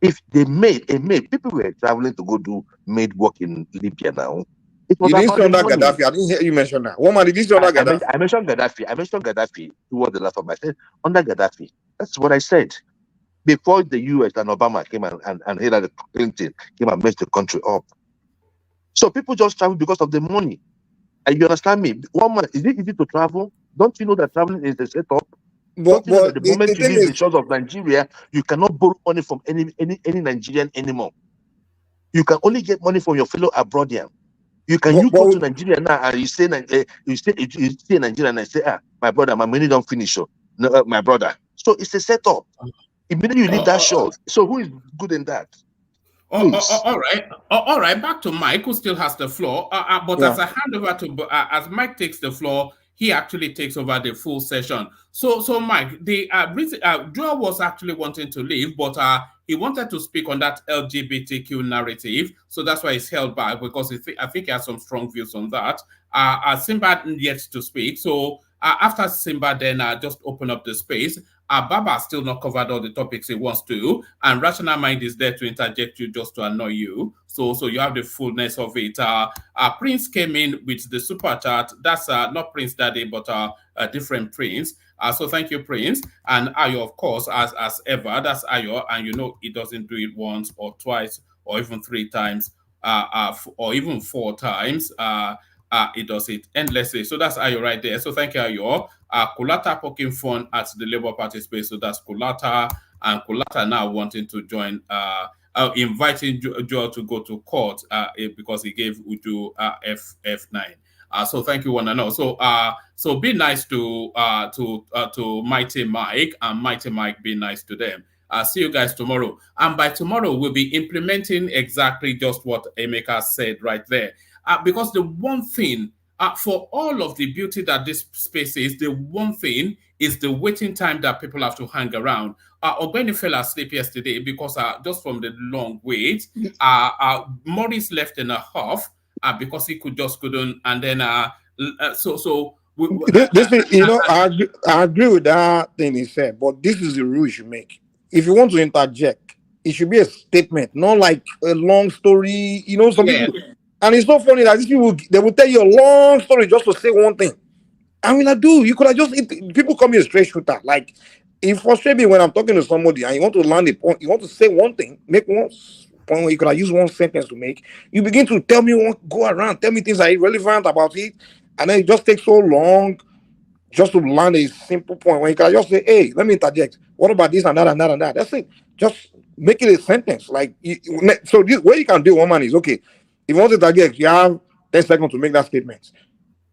if they made a maid, people were traveling to go do maid work in Libya now. It was You didn't about say the under money. Gaddafi. I didn't hear you mention that. Woman, did you say under Gaddafi? I mentioned Gaddafi. I mentioned Gaddafi towards the last of my said under Gaddafi. That's what I said. Before the US and Obama came and Hillary Clinton came and messed the country up. So people just travel because of the money. And you understand me? One man, is it easy to travel? Don't you know that traveling is a setup? Don't you know that But the the moment you thing leave the is, shores of Nigeria, you cannot borrow money from any Nigerian anymore. You can only get money from your fellow abroadian. You go to Nigeria now and you stay in Nigeria and I say, my brother, my money don't finish. No, my brother. So it's a setup. Immediately you leave that shore. So who is good in that? Please. All right. Back to Mike, who still has the floor. But yeah. as I hand over to as Mike takes the floor, he actually takes over the full session. So Mike, the Joel was actually wanting to leave, but he wanted to speak on that LGBTQ narrative. So that's why he's held back because I think he has some strong views on that. Simba yet to speak. So after Simba, then just open up the space. Baba still not covered all the topics he wants to, and Rational Mind is there to interject you just to annoy you. So you have the fullness of it. Prince came in with the super chat. That's not Prince Daddy, but a different Prince. So thank you, Prince. And Ayo, of course, as ever, that's Ayo, and you know he doesn't do it once or twice or even three times, or even four times. It does it endlessly. So that's Ayo right there. So thank you, Ayo. Kulata poking fun at the Labour Party space. So that's Kulata. And Kulata now wanting to join, inviting Joel to go to court because he gave Uju F9. So thank you, one and all. So be nice to Mighty Mike, and Mighty Mike be nice to them. See you guys tomorrow. And by tomorrow, we'll be implementing exactly just what Emeka said right there. Because the one thing, for all of the beauty that this space is, the one thing is the waiting time that people have to hang around. Ogbeni fell asleep yesterday because just from the long wait, Maurice left in a huff because he couldn't, and then This thing, I agree with that thing he said, but this is the rule you should make. If you want to interject, it should be a statement, not like a long story. Some yeah. people, and it's so funny that these people they will tell you a long story just to say one thing. I mean, you could have just people call me a straight shooter. Like, it frustrates me when I'm talking to somebody and you want to land a point, you want to say one thing, make one point where you could have used one sentence to make. You begin to tell me go around, tell me things that are irrelevant about it. and then it just takes so long just to land a simple point when you can just say, "Hey, let me interject. What about this and that and that and that?" That's it. Just make it a sentence. So this way you can do one man is okay. If you want to interject, you have 10 seconds to make that statement.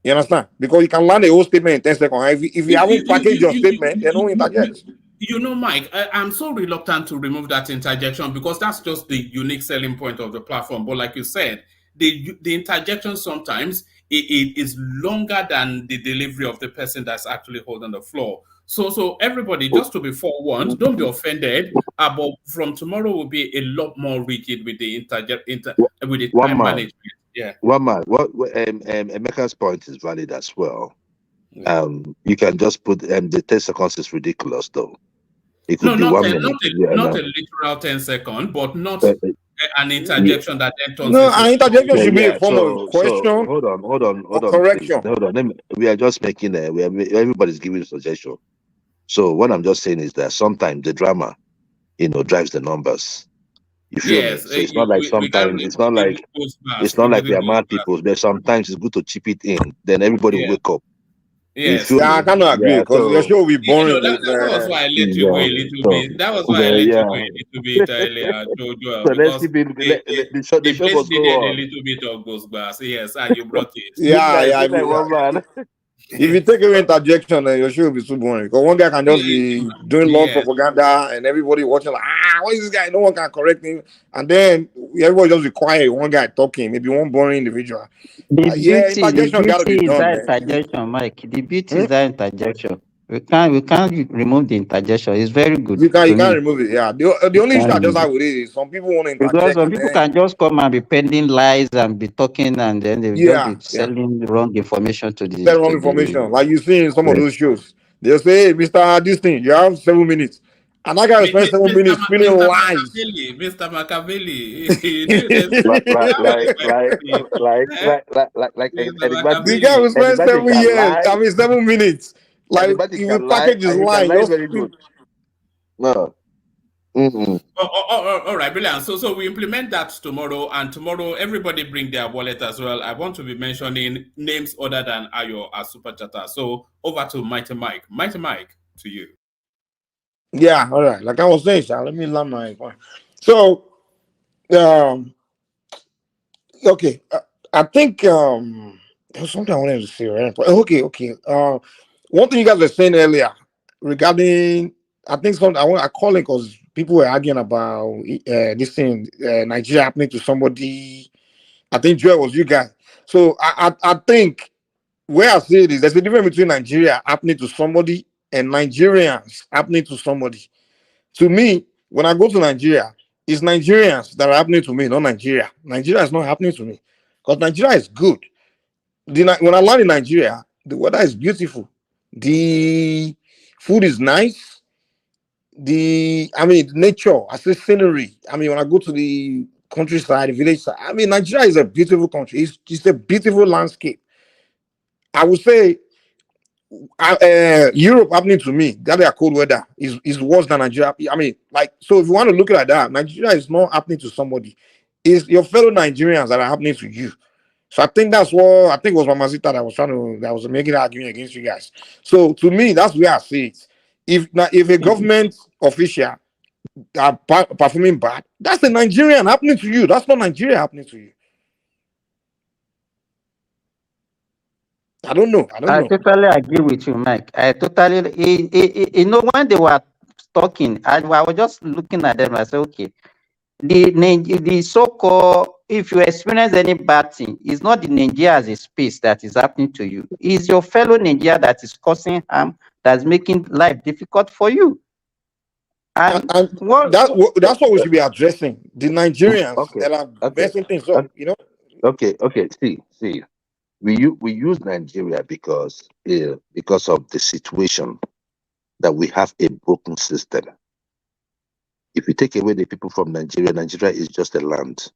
You understand? Because you can land a whole statement in 10 seconds. If you haven't packaged your statement, then no interject. You know, Mike, I'm so reluctant to remove that interjection because that's just the unique selling point of the platform. But like you said, the interjection sometimes it is longer than the delivery of the person that's actually holding the floor. So everybody, just to be forewarned, don't be offended. But from tomorrow will be a lot more rigid with the with the One time man, management. Yeah. one man. Emeka's point is valid as well. You can just put the 10 seconds is ridiculous though. It could No, be not 1 minute. not a literal 10 seconds, but not Uh, an yeah. interjection that then turns No, into an interjection should be a Yeah. form of a So question hold or on, please. correction. Hold on. We are just making everybody's giving a suggestion. So what I'm just saying is that sometimes the drama, drives the numbers. You feel me? yes, So it's not like sometimes regarding it's not it like goes it's fast. not like we Everything are goes mad fast. people, but sometimes it's good to chip it in. Then everybody will Yeah. wake up. You Yes. feel Yeah, I me? cannot agree Yeah. because your So show will be boring That, with that was why I let you go yeah. a little So bit. That was why I let you go yeah. a little bit earlier, Jojo, So let's because keep it. The the show place must go needed a on. little bit of Ghostbusters. Yes, and you brought it. yeah, yeah. Good night, one man. If you take away interjection, then your show will be too boring. Because one guy can just be doing long Yes. propaganda and everybody watching like, what is this guy? No one can correct him. And then everybody just be quiet. One guy talking, maybe one boring individual. Yeah, The interjection got to be beauty is done, that man. interjection, Mike. The beauty is that interjection. We can't remove the interjection. It's very good You to can't me. remove it. Yeah. The You only issue can't I just remove have it. with it is some people want to Because interject some and people then can just come and be pending lies and be talking, and then they will just yeah, be selling wrong information to the send wrong to the. information. Like you see in some of Yes. those shows. They'll say, hey, Mr. This thing, you have 7 minutes. And that guy will spend 7 minutes spinning Mr. lies. Machiavelli, Mr. Machiavelli, you know, there's like like that was like my like thing. like Eh? like like like like Mr. The guy will Machiavelli. spend anybody 7 years, lie. 7 minutes. Like Anybody if you can lie, package his and he can line, lie just very good. No. Mm-mm. All right, brilliant. So we implement that tomorrow, and tomorrow everybody bring their wallet as well. I want to be mentioning names other than Ayo as super chatter. So over to Mighty Mike. Mighty Mike, to you. yeah, all right. Like I was saying, Sha, let me land my point. So um okay, I think there was something I wanted to say, right? But okay. One thing you guys were saying earlier regarding, I think something I call it because people were arguing about this thing, Nigeria happening to somebody. I think Joel was you guys. So I think where I see it is there's a difference between Nigeria happening to somebody and Nigerians happening to somebody. To me, when I go to Nigeria, it's Nigerians that are happening to me, not Nigeria. Nigeria is not happening to me because Nigeria is good. When I land in Nigeria, the weather is beautiful, the food is nice, nature, I say scenery. I mean, when I go to the countryside, the village side, I mean, Nigeria is a beautiful country. It's a beautiful landscape. I would say Europe happening to me, that their cold weather is worse than Nigeria. I mean, like, so if you want to look at that, Nigeria is not happening to somebody. It's your fellow Nigerians that are happening to you. So I think that's what I think it was Mamazita that was making an argument against you guys. So to me, that's where I see it. If a government official are performing bad, that's a Nigerian happening to you. That's not Nigeria happening to you. I don't know. I totally agree with you, Mike. I totally, when they were talking, I was just looking at them. I said, okay, the so-called, if you experience any bad thing, it's not the Nigeria as a space that is happening to you. It's your fellow Nigeria that is causing harm, that's making life difficult for you. And that's what we should be addressing. The Nigerians Okay. that are Okay. messing things up, you know. Okay. See. We use Nigeria because of the situation that we have a broken system. If you take away the people from Nigeria, Nigeria is just a land.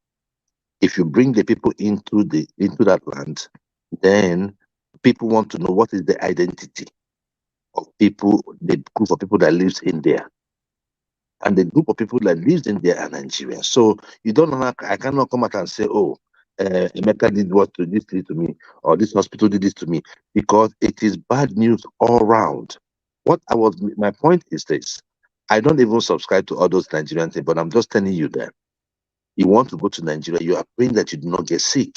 If you bring the people into that land, then people want to know what is the identity of people, the group of people that lives in there. And the group of people that lives in there are Nigerians. So you don't know, I cannot come out and say, oh, Emeka did what to this to me, or this hospital did this to me, because it is bad news all round. My point is this: I don't even subscribe to all those Nigerian things, but I'm just telling you that you want to go to Nigeria, you are praying that you do not get sick.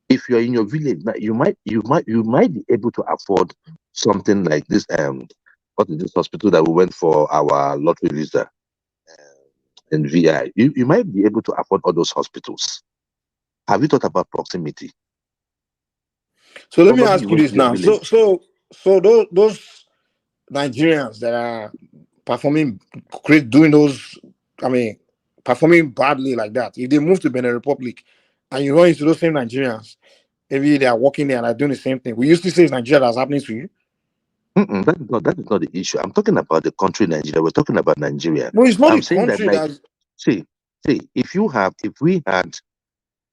If you're in your village, you might be able to afford something like this. What is this hospital that we went for our lottery visa in VI? You might be able to afford all those hospitals. Have you thought about proximity? So let me ask you this now. So those Nigerians that are performing doing those, performing badly like that, if they move to Benin Republic and you run into those same Nigerians, maybe they are working there and are doing the same thing, we used to say it's Nigeria that's happening to you. That is not the issue. I'm talking about the country Nigeria. We're talking about Nigeria. No, it's not I'm the saying country that, see, if we had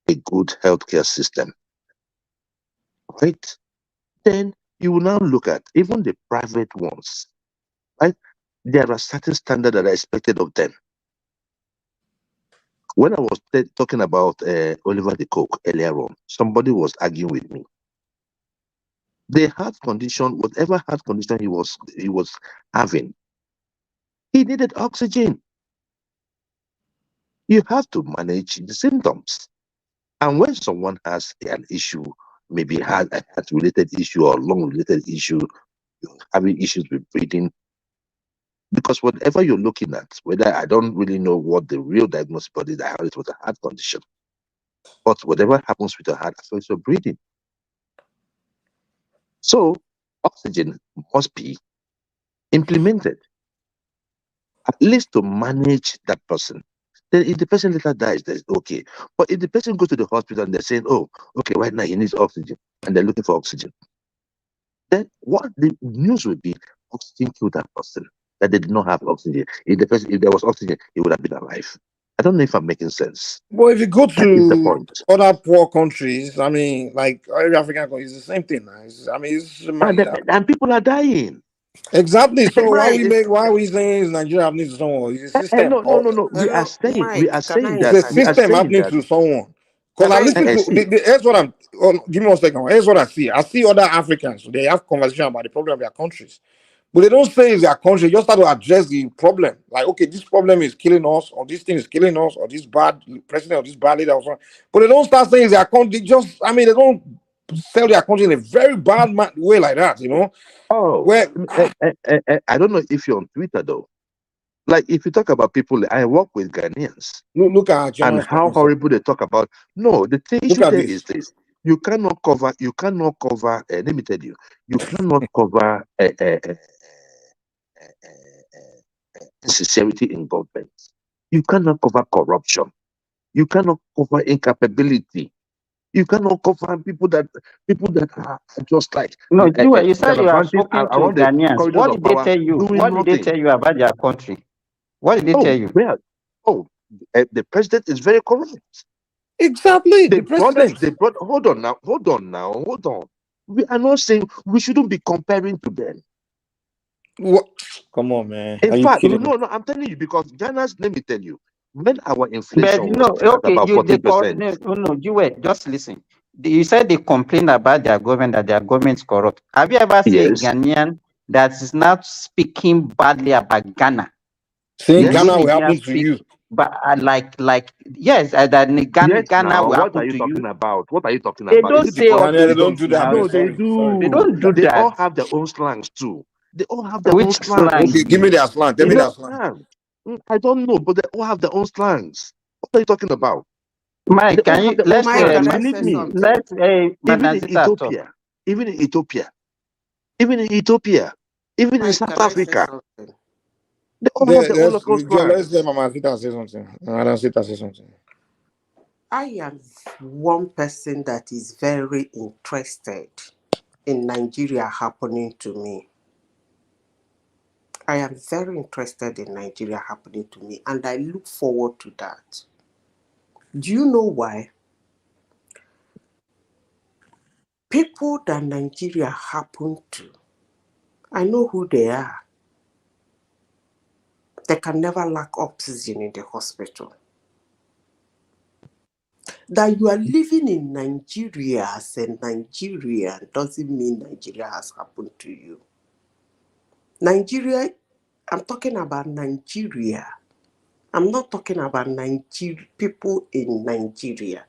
a good healthcare system, right, then you will now look at even the private ones, right? There are certain standards that are expected of them. When I was talking about Oliver the Coke earlier on, somebody was arguing with me. The heart condition, whatever heart condition he was having, he needed oxygen. You have to manage the symptoms. And when someone has an issue, maybe has a heart-related issue or lung-related issue, you're having issues with breathing, because whatever you're looking at, whether I don't really know what the real diagnosis, but I heard it was a heart condition. But whatever happens with your heart affects your breathing. So oxygen must be implemented, at least to manage that person. Then if the person later dies, that's okay. But if the person goes to the hospital and they're saying, oh, okay, right now he needs oxygen, and they're looking for oxygen, then what the news would be, oxygen killed that person, that they did not have oxygen. If there was oxygen, he would have been alive. I don't know if I'm making sense. Well, if you go That is the to point. other poor countries, like every African country, it's the same thing. And people are dying. Exactly. So why Mike, we saying Nigeria happening to someone? It's a system. No. We are saying It's that a system happening to someone. Because I listen to here's what I'm. Give me 1 second. Here's what I see. I see other Africans. They have conversation about the problem of their countries, but they don't say it's their country. They just start to address the problem. Like, okay, this problem is killing us, or this thing is killing us, or this bad president, or this bad leader, or something. But they don't start saying it's their country. They don't sell their country in a very bad way like that. Oh, where I don't know if you're on Twitter though. Like, if you talk about people, I work with Ghanaians. Look at and how horrible they talk about. No, the issue there is this: you cannot cover. Let me tell you, you cannot cover insincerity in government. You cannot cover corruption. You cannot cover incapability. You cannot cover people that are just like No, you said you have gallivanting spoken to around the Ghanaians. corridors What of did they power, tell you? doing What did they nothing. tell you about their country? What did they tell you? The president is very corrupt. Exactly. They brought. Hold on. We are not saying we shouldn't be comparing to them. What? Come on, man. In fact, no, I'm telling you, because Ghana's, let me tell you, when our inflation But was at about 40%. No, you wait, just listen. You said they complain about their government, that their government is corrupt. Have you ever seen a Ghanaian that is not speaking badly about Ghana? Saying Ghana will happen to you. But yes, that Ghana will happen to you. What are you talking about? They don't say all They those don't do that. No, they do. They don't do They that. all have their own slangs too. They all have their Which own slangs. slang? Okay, give me their slang. Tell me their slang. I don't know, but they all have their own slangs. What are you talking about? Mike, can you let's believe me. Even in Ethiopia, even in South Africa, they all have their own local slangs. Let's let Mama Sita say something. Madam Sita say something. I am one person that is very interested in Nigeria happening to me. I am very interested in Nigeria happening to me, and I look forward to that. Do you know why? People that Nigeria happen to, I know who they are. They can never lack oxygen in the hospital. That you are living in Nigeria as a Nigerian doesn't mean Nigeria has happened to you. Nigeria, I'm talking about Nigeria. I'm not talking about people in Nigeria.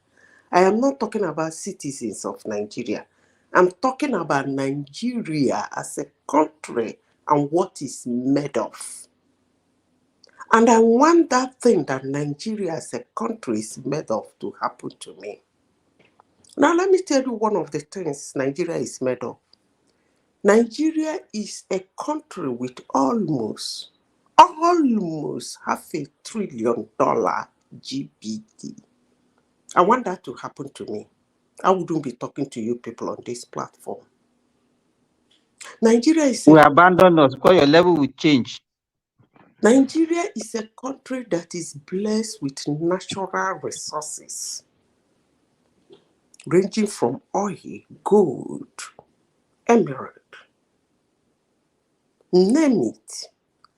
I am not talking about citizens of Nigeria. I'm talking about Nigeria as a country and what is made of. And I want that thing that Nigeria as a country is made of to happen to me. Now, let me tell you one of the things Nigeria is made of. Nigeria is a country with almost $500 billion GDP. I want that to happen to me. I wouldn't be talking to you people on this platform. Nigeria is We abandon us because your level will change. Nigeria is a country that is blessed with natural resources, ranging from oil, gold, emerald, name it.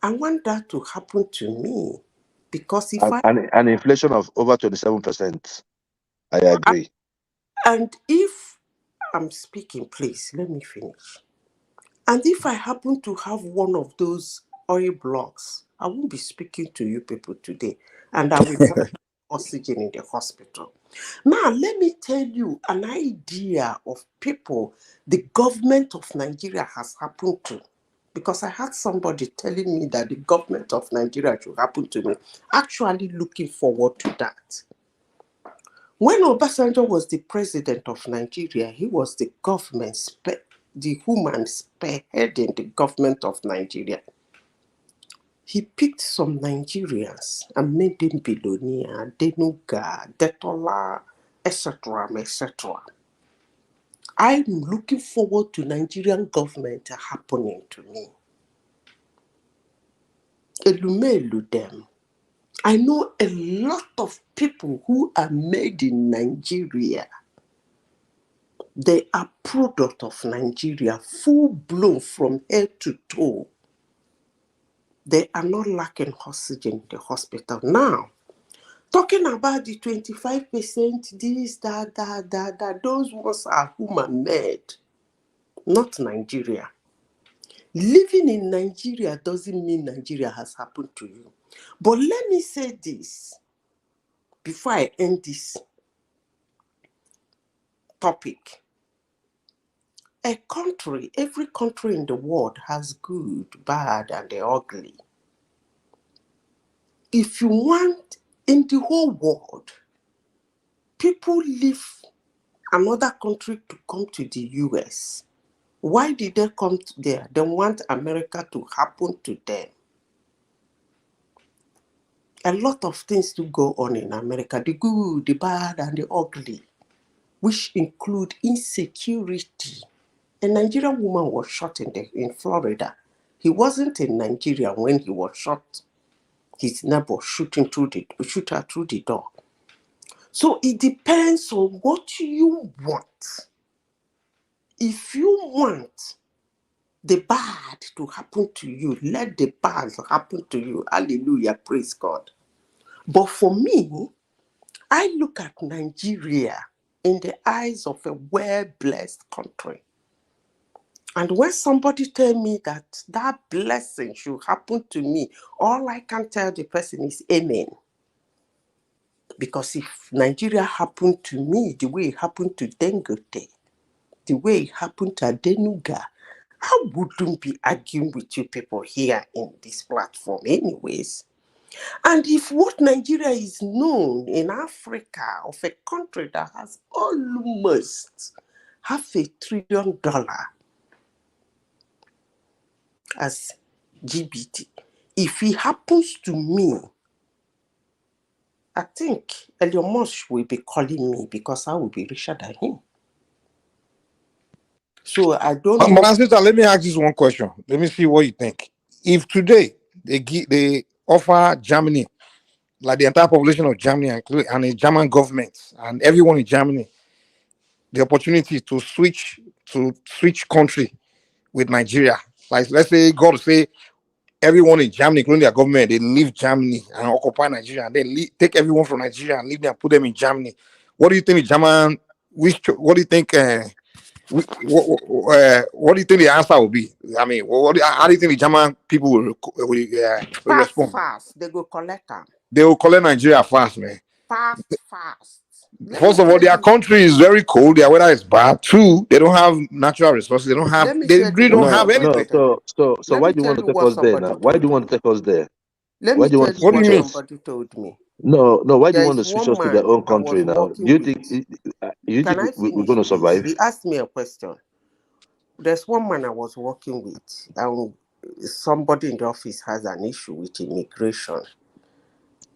I want that to happen to me because if an inflation of over 27%. I agree. And if I'm speaking, please let me finish. And if I happen to have one of those oil blocks, I won't be speaking to you people today, and I will die oxygen in the hospital. Now, let me tell you an idea of people the government of Nigeria has happened to. Because I had somebody telling me that the government of Nigeria should happen to me. Actually looking forward to that. When Obasanjo was the president of Nigeria, he was the the woman spearheading the government of Nigeria. He picked some Nigerians and made them billionaire, Denuga, Detola, etc., etc. I'm looking forward to Nigerian government happening to me. Elumelu them. I know a lot of people who are made in Nigeria. They are product of Nigeria, full blown from head to toe. They are not lacking oxygen in the hospital. Now, talking about the 25%, this, that, those ones are human made, not Nigeria. Living in Nigeria doesn't mean Nigeria has happened to you. But let me say this before I end this topic. Every country in the world has good, bad, and the ugly. If you want, in the whole world, people leave another country to come to the US. Why did they come there? They want America to happen to them. A lot of things to go on in America, the good, the bad, and the ugly, which include insecurity. A Nigerian woman was shot in Florida. He wasn't in Nigeria when he was shot. His neighbor shoot her through the door. So it depends on what you want. If you want the bad to happen to you, let the bad happen to you. Hallelujah, praise God. But for me, I look at Nigeria in the eyes of a well-blessed country. And when somebody tell me that blessing should happen to me, all I can tell the person is amen. Because if Nigeria happened to me the way it happened to Dangote, the way it happened to Adenuga, I wouldn't be arguing with you people here in this platform anyways. And if what Nigeria is known in Africa of a country that has almost $500 billion as GBT, if it happens to me, I think Elon Musk will be calling me because I will be richer than him. So I don't know. Sister, let me ask this one question. Let me see what you think. If today they offer Germany, like the entire population of Germany and the German government and everyone in Germany, the opportunity to switch country with Nigeria, like let's say God say everyone in Germany, including their government, they leave Germany and occupy Nigeria, and then take everyone from Nigeria and leave them and put them in Germany. what do you think the German? What do you think? What do you think the answer will be? I mean, how do you think the German people will respond? Fast. They go collect them. They will collect Nigeria fast, man. Fast. Let me First of all, tell their you. country is very cold. Their weather is bad. Two, they don't have natural resources. They don't have. Let me They tell really you don't what have No, somebody no. anything. told me. So Let why me do you tell want to you take what us there somebody now? Why do told you want me. to take us there? Let Why me do you tell want to you What do you what switch mean? us? somebody told me. No. Why do you There want is to switch one us to their man own I was country now? working with. You think Can I we're going finish, to please? survive? He asked me a question. There's one man I was working with, and somebody in the office has an issue with immigration.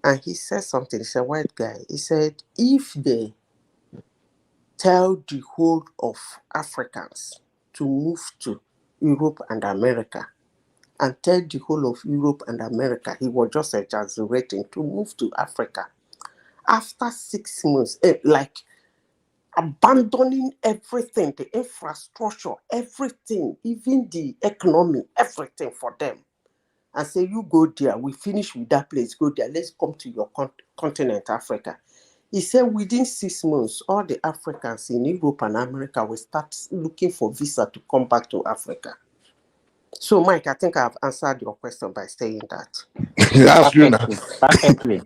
And he said something. He's a white guy. He said, if they tell the whole of Africans to move to Europe and America, and tell the whole of Europe and America, he was just exaggerating, to move to Africa. After 6 months, like abandoning everything, the infrastructure, everything, even the economy, everything for them, and say, you go there, we finish with that place, go there, let's come to your continent, Africa. He said within 6 months, all the Africans in Europe and America will start looking for visa to come back to Africa. So, Mike, I think I've answered your question by saying that. That's true now. Perfectly.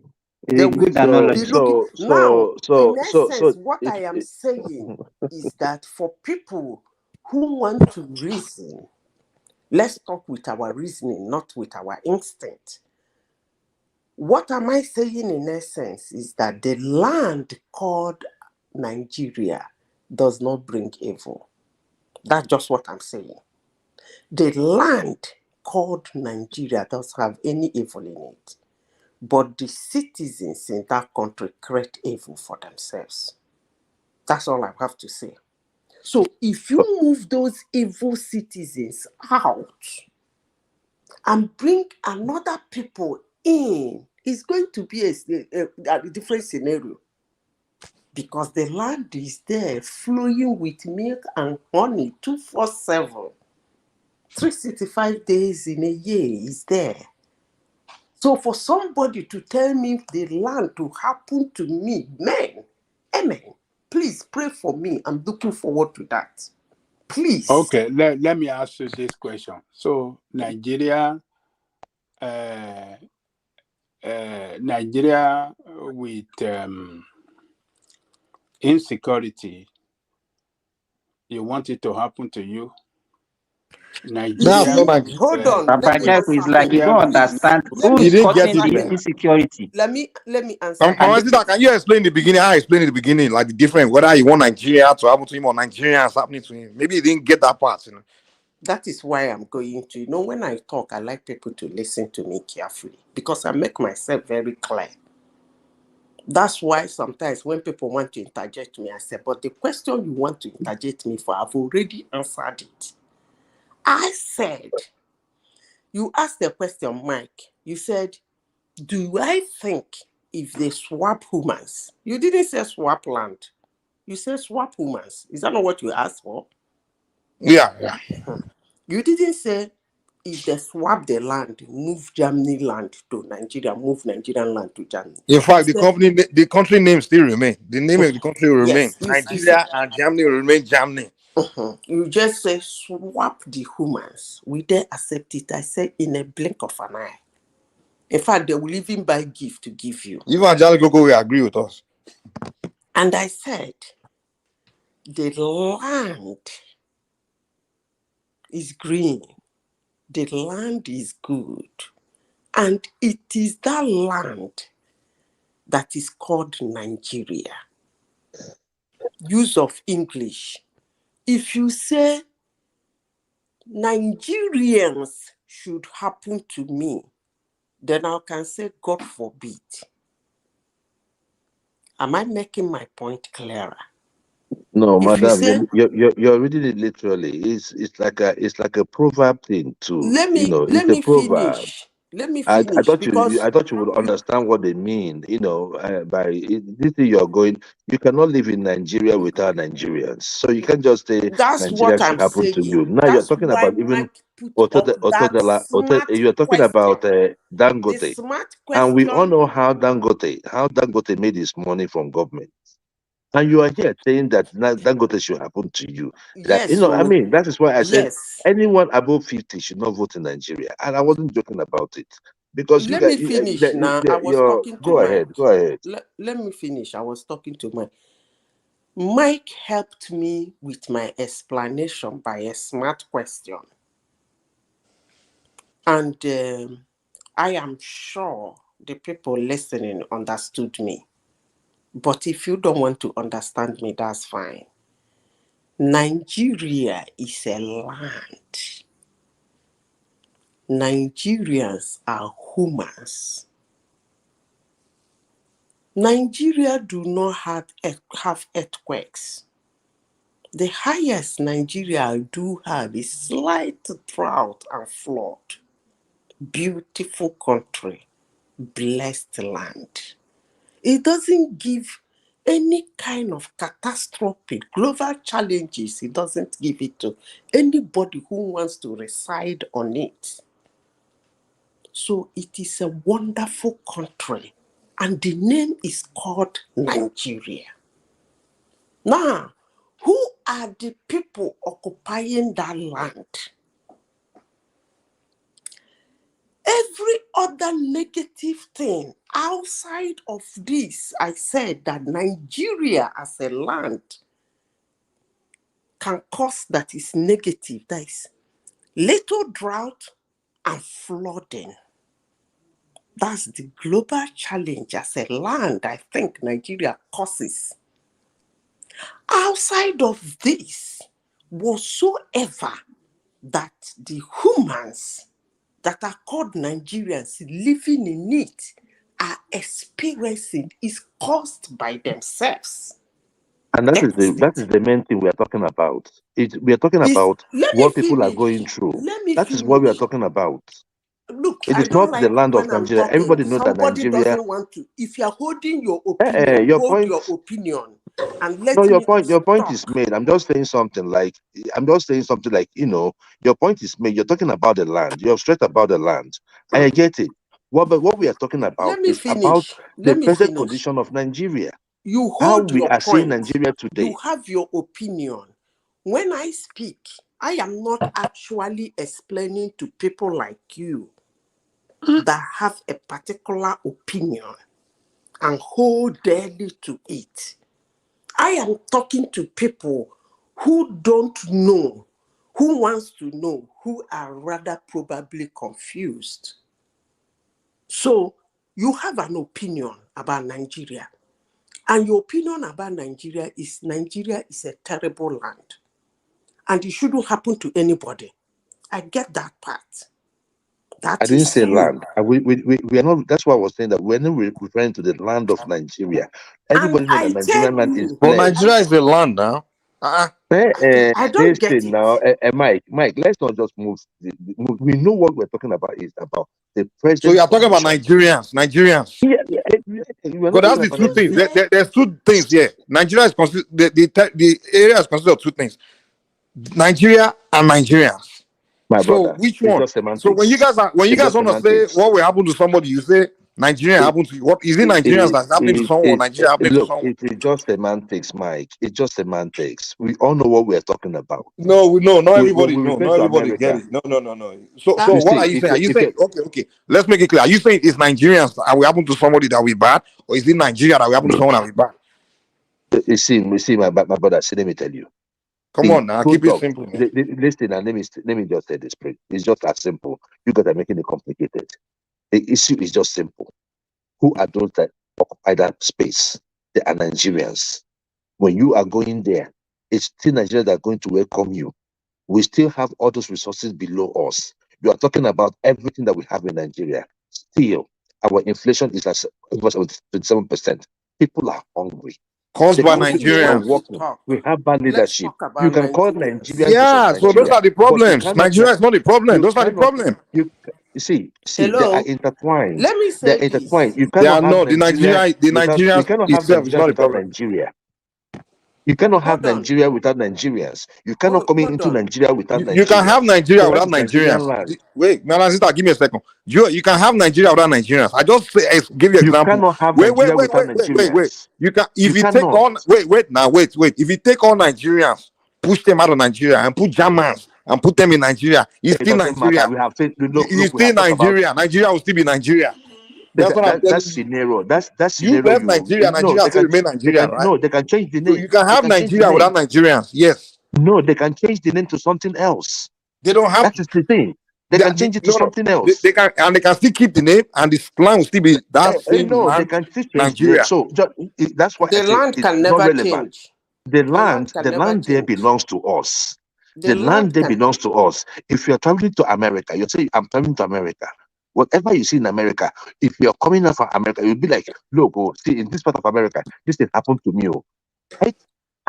It's They a will good be analogy. looking. Now, in essence, what If I am saying is that for people who want to reason, let's talk with our reasoning, not with our instinct. What am I saying in essence is that the land called Nigeria does not bring evil. That's just what I'm saying. The land called Nigeria doesn't have any evil in it, but the citizens in that country create evil for themselves. That's all I have to say. So if you move those evil citizens out and bring another people in, it's going to be a different scenario, because the land is there flowing with milk and honey 247. 365 days in a year is there. So for somebody to tell me the land to happen to me, man, amen. Please pray for me. I'm looking forward to that. Please. Okay, let me ask you this question. So Nigeria with insecurity, you want it to happen to you? That's Nigeria not See, like with hold on. Let Papa me Jeff is answer like him. you Nigeria don't with Please, understand let who me he is didn't get causing answer it, the man. him. insecurity. Let me answer My him. sister, can you explain the beginning? How I explained in the beginning, like the difference, whether he want Nigeria to happen to him or Nigerians happening to him. Maybe he didn't get that part, you know. That is why I'm going to. When I talk, I like people to listen to me carefully because I make myself very clear. That's why sometimes when people want to interject me, I say, but the question you want to interject me for, I've already answered it. I said, you asked the question, Mike. You said, do I think if they swap humans? You didn't say swap land. You said swap humans. Is that not what you asked for? Yeah. You didn't say if they swap the land, move Germany land to Nigeria, move Nigerian land to Germany. In You fact, said, the country name still remain. The name of the country will remain. yes, you said, Nigeria and Germany will remain Germany. you just say swap the humans. We they accept it? I said in a blink of an eye. In fact, they will even buy gift to give you. Even Jali Coco will agree with us. And I said, the land is green. The land is good. And it is that land that is called Nigeria. Use of English. If you say Nigerians should happen to me, then I can say God forbid. Am I making my point clearer? No, If you madam, say, you're reading it literally. It's like a proverb thing too. let It's a me proverb. finish. Let me I finish because I thought you would understand what they mean. This thing you're going, you cannot live in Nigeria without Nigerians. So you can't just say that's Nigeria what should I'm happen to saying. you. Now you're That's talking why about even Mike put up that smart You're talking about question. The Dangote, smart and we all question. know how Dangote made his money from government. And you are here saying that Dangote should happen to you. That Yes, I so mean, that is why I said yes. anyone above 50 should not vote in Nigeria. And I wasn't joking about it. Because you Let guys, me finish now. I was talking to go Mike. ahead, go ahead. Let me finish. I was talking to Mike. Mike helped me with my explanation by a smart question. And I am sure the people listening understood me. But if you don't want to understand me, that's fine. Nigeria is a land. Nigerians are humans. Nigeria do not have earthquakes. The highest Nigeria do have is slight drought and flood. Beautiful country, blessed land. It doesn't give any kind of catastrophic global challenges. It doesn't give it to anybody who wants to reside on it. So it is a wonderful country, and the name is called Nigeria. Now, who are the people occupying that land? Every other negative thing outside of this, I said that Nigeria as a land can cause that is negative. That is little drought and flooding. That's the global challenge as a land I think Nigeria causes. Outside of this, whatsoever that the humans that are called Nigerians living in it are experiencing is caused by themselves. And that is the main thing we are talking about. We are talking about Let me what people are going finish. through. Let me That is what we are finish. talking about. Look, It I is don't not the like land of when I'm Nigeria. talking, Everybody knows that somebody Nigeria. doesn't want to. If you're holding your opinion, Your hold point. your opinion and No, let me your point is talk. made. I'm just saying something like your point is made. You're talking about the land. You're straight about the land. I get it. But what we are talking about Let me is about finish. the Let me present finish. condition of Nigeria. You How hold we your are seeing point. Nigeria You today. have your opinion. When I speak, I am not actually explaining to people like you that have a particular opinion and hold dearly to it. I am talking to people who don't know, who wants to know, who are rather probably confused. So you have an opinion about Nigeria. And your opinion about Nigeria is a terrible land. And it shouldn't happen to anybody. I get that part. I That didn't is say you. land. We are not. That's why I was saying that we're not referring to the land of Nigeria. And Everybody knows that I tell Nigerian land is you, But blessed. Nigeria is a land now. I don't get Listen it. now, Mike, let's not just move. We know what we're talking about is about the So you present are talking about condition. Nigerians. We're But not that's talking the about two things. Nigeria. There's two things here. Nigeria is the area is considered of two things: Nigeria and Nigerians. My So brother, which it's one? just So when you semantics. guys It's just want to say semantics. what will happen to somebody, you say Nigeria It, happened to you. What is it? Nigerians that's happening to someone, or Nigeria happening to look, someone? it is just semantics, Mike. It's just semantics. We all know what we're talking about. No, not When everybody. we No, refer not to everybody get America, it. No. So Ah, you what see, are you saying? Are you saying okay? Let's make it clear. Are you saying it's Nigerians that will happen to somebody that we bad, or is it Nigeria that will happen to someone that we bad? you see, my brother. See, let me tell you. Come See, on now, true keep it talk. simple, man. Listen, and let me just say this, please. It's just as simple. You guys are making it complicated. The issue is just simple. Who are those that occupy that space? They are Nigerians. When you are going there, it's still Nigeria that are going to welcome you. We still have all those resources below us. You are talking about everything that we have in Nigeria. Still, our inflation is at over 27%. People are hungry. Caused The by country is not Nigerians. let me working. talk. We have bad Let's leadership. talk about You can call Nigerians. Nigeria versus Yeah, so those Nigeria, are the but you problems. cannot. Nigeria is not the problem. You Those are the cannot. problem. You see. They are Hello? intertwined. Let me They are say this. intertwined. You They cannot are have not. Nigeria The without. You Nigerians cannot have itself is Nigeria not the without problem. Nigeria. You cannot have Hold on. Nigeria without Nigerians. You cannot come Hold into on. Nigeria without You can have Nigerians. Nigeria So that without is Nigerian Nigerians. land. Wait, Madam Sister, give me a second. You can have Nigeria without Nigerians. I just give you You example. cannot have Wait. Nigeria without Nigerians. You can You if you take cannot. on wait. If you take all Nigerians, push them out of Nigeria and put Germans and put them in Nigeria, it's It still doesn't matter. Nigeria. We have said, look, It's we still have talked about Nigeria. Nigeria will still be Nigeria. That's what I'm that telling you. scenario. That You scenario. left Nigeria. No, Nigeria still remain Nigeria, right? they can change the So name. you can They have can change the Nigeria name. without Nigerians. Yes. No, they can change the name to something else. They don't have That to. is the thing. They can change it to something else. They can, and they can still keep the name, and the plan will still be that same No, they land, can still change the name. Nigeria. So that's why I The say land it's can not never relevant. change. The land can never land there change. belongs to us. The The land land there can. belongs to us. If you're traveling to America, you say, I'm traveling to America. Whatever you see in America, if you're coming out from America, you'll be like, look, see, in this part of America, this thing happened to me. Right?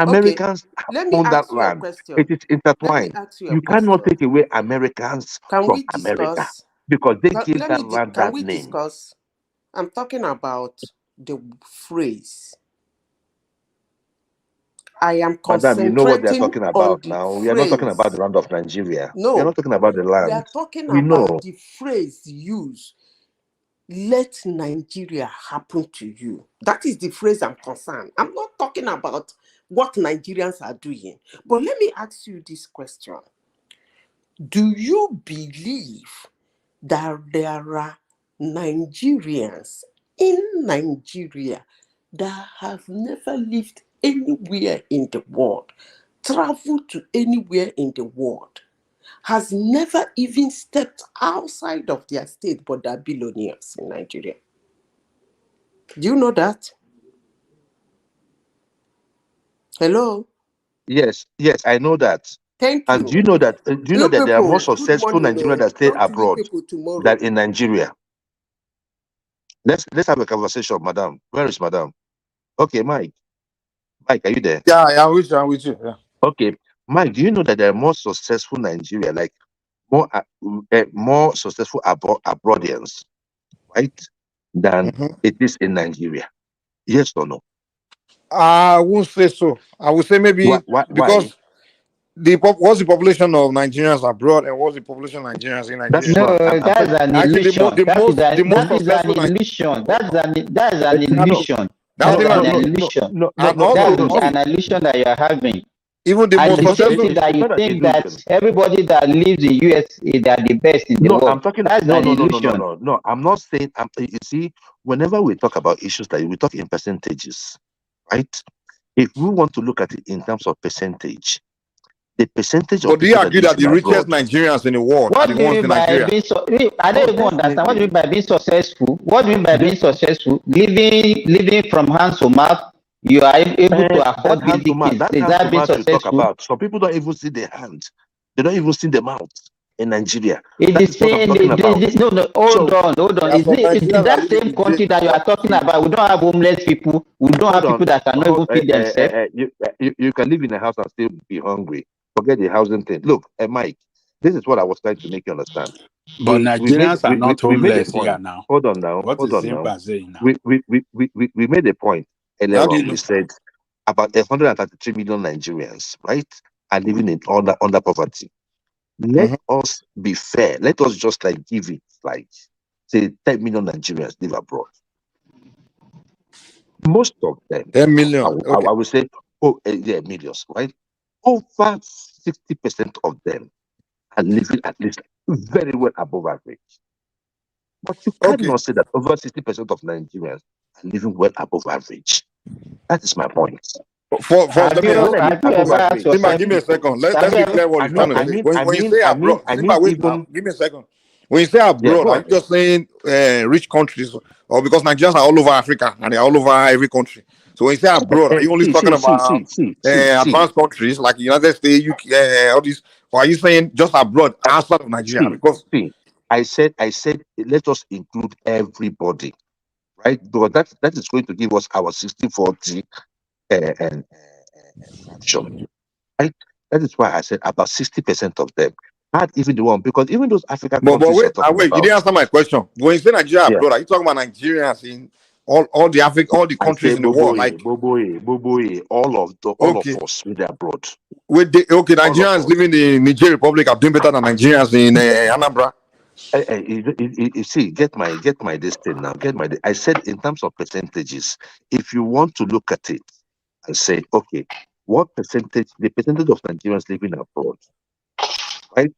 Okay. Americans Let me own that ask you a land. question. It is Let me intertwined. ask you a You cannot question. take away Americans Can from we America discuss? because they gave that land Can that we name. discuss? I'm talking about the phrase. I am Madam, you know what they're concentrating talking on about the now. We are not talking about the phrase. land of Nigeria. We are No, not talking about the we are land. talking We know. about the phrase used. Let Nigeria happen to you. That is the phrase I'm concerned. I'm not talking about what Nigerians are doing. But let me ask you this question. Do you believe that there are Nigerians in Nigeria that have never lived anywhere in the world, traveled to anywhere in the world, has never even stepped outside of their state, but they're billionaires in Nigeria? Do you know that? Hello? Yes, I know that. Thank And do you. you know that? Do you know You that there are more people, good successful morning. Nigerians that stay Talk to you abroad people tomorrow. than in Nigeria? Let's have a conversation, madam. Where is madam? Okay, Mike. Mike, are you there? Yeah, I'm with you. Yeah. Okay, Mike. Do you know that there are more successful Nigeria, like more successful abroadians, right, than it is in Nigeria? Yes or no? I won't say so. I would say maybe Why? because what's the population of Nigerians abroad and what's the population of Nigerians in That Nigeria? is No, what I'm that's an Actually, illusion. the most That is an successful illusion. That's an illusion. That's That's what I an mean. illusion. And also, That's an illusion that you are having. even the And most the same successful. thing that you not an think that illusion. everybody that lives in USA they are the best in the No, world. I'm talking. That's No, an illusion. no. I'm not saying. You see, whenever we talk about issues like we talk in percentages, right? If we want to look at it in terms of percentage, the percentage of But do you people that agree lives that in the richest abroad. Nigerians in the world are What the do you ones mean in by Nigeria? being so? I don't even understand. What do you mean by being successful? What do you mean by being successful? Living from hand to mouth. You are able to afford That hand to basic mouth, things. Is that being you talk successful? about. Some people don't even see the hand. They don't even see the mouth in Nigeria. It That is is what I'm saying talking about. no. Hold on. There are some Is Nigerians that that live same in the country that you are talking about? We don't have homeless people. We don't have Hold on. people that cannot even feed themselves. You can live in a house and still be hungry. Forget the housing thing. Look, Mike, this is what I was trying to make you understand. But Nigerians are not We made a homeless here point. now. Hold on now. What is Zimba saying now? We made a point How earlier do you on. know? We said about 133 million Nigerians, right, are living in under poverty. Let us be fair. Let us just like give it like say 10 million Nigerians live abroad. Most of them, 10 million. Okay. I would say, yeah, millions, right? Over 60% of them are living at least very well above average. But you cannot say that over 60% of Nigerians are living well above average. That is my point. First, let me Have ask. you ever asked Simba, yourself? give me a second. Have Let's you be ever? clear what he's trying to say. When you say abroad, Simba, wait now. even. Give me a second. When you say Yeah, abroad, go are on. you just saying rich countries, or because Nigerians are all over Africa and they're all over every country? So when you say abroad, are you only talking about advanced countries like the United States, UK, all these, or are you saying just abroad outside of Nigeria? Because I said, let us include everybody, right? Because that is going to give us our 60-40 fraction, right? That is why I said about 60% of them. Not even the one, because even those African but countries you're talking wait, you about. didn't answer my question. When you say Nigeria abroad, are you talking about Nigerians in all the all the I countries say in the world, like Boboe, all of okay, us with abroad. okay, All of Nigerians us. living in the Niger Republic are doing better than Nigerians in Anambra. You see, get my this thing now. I said in terms of percentages, if you want to look at it and say, okay, what percentage, the percentage of Nigerians living abroad, right?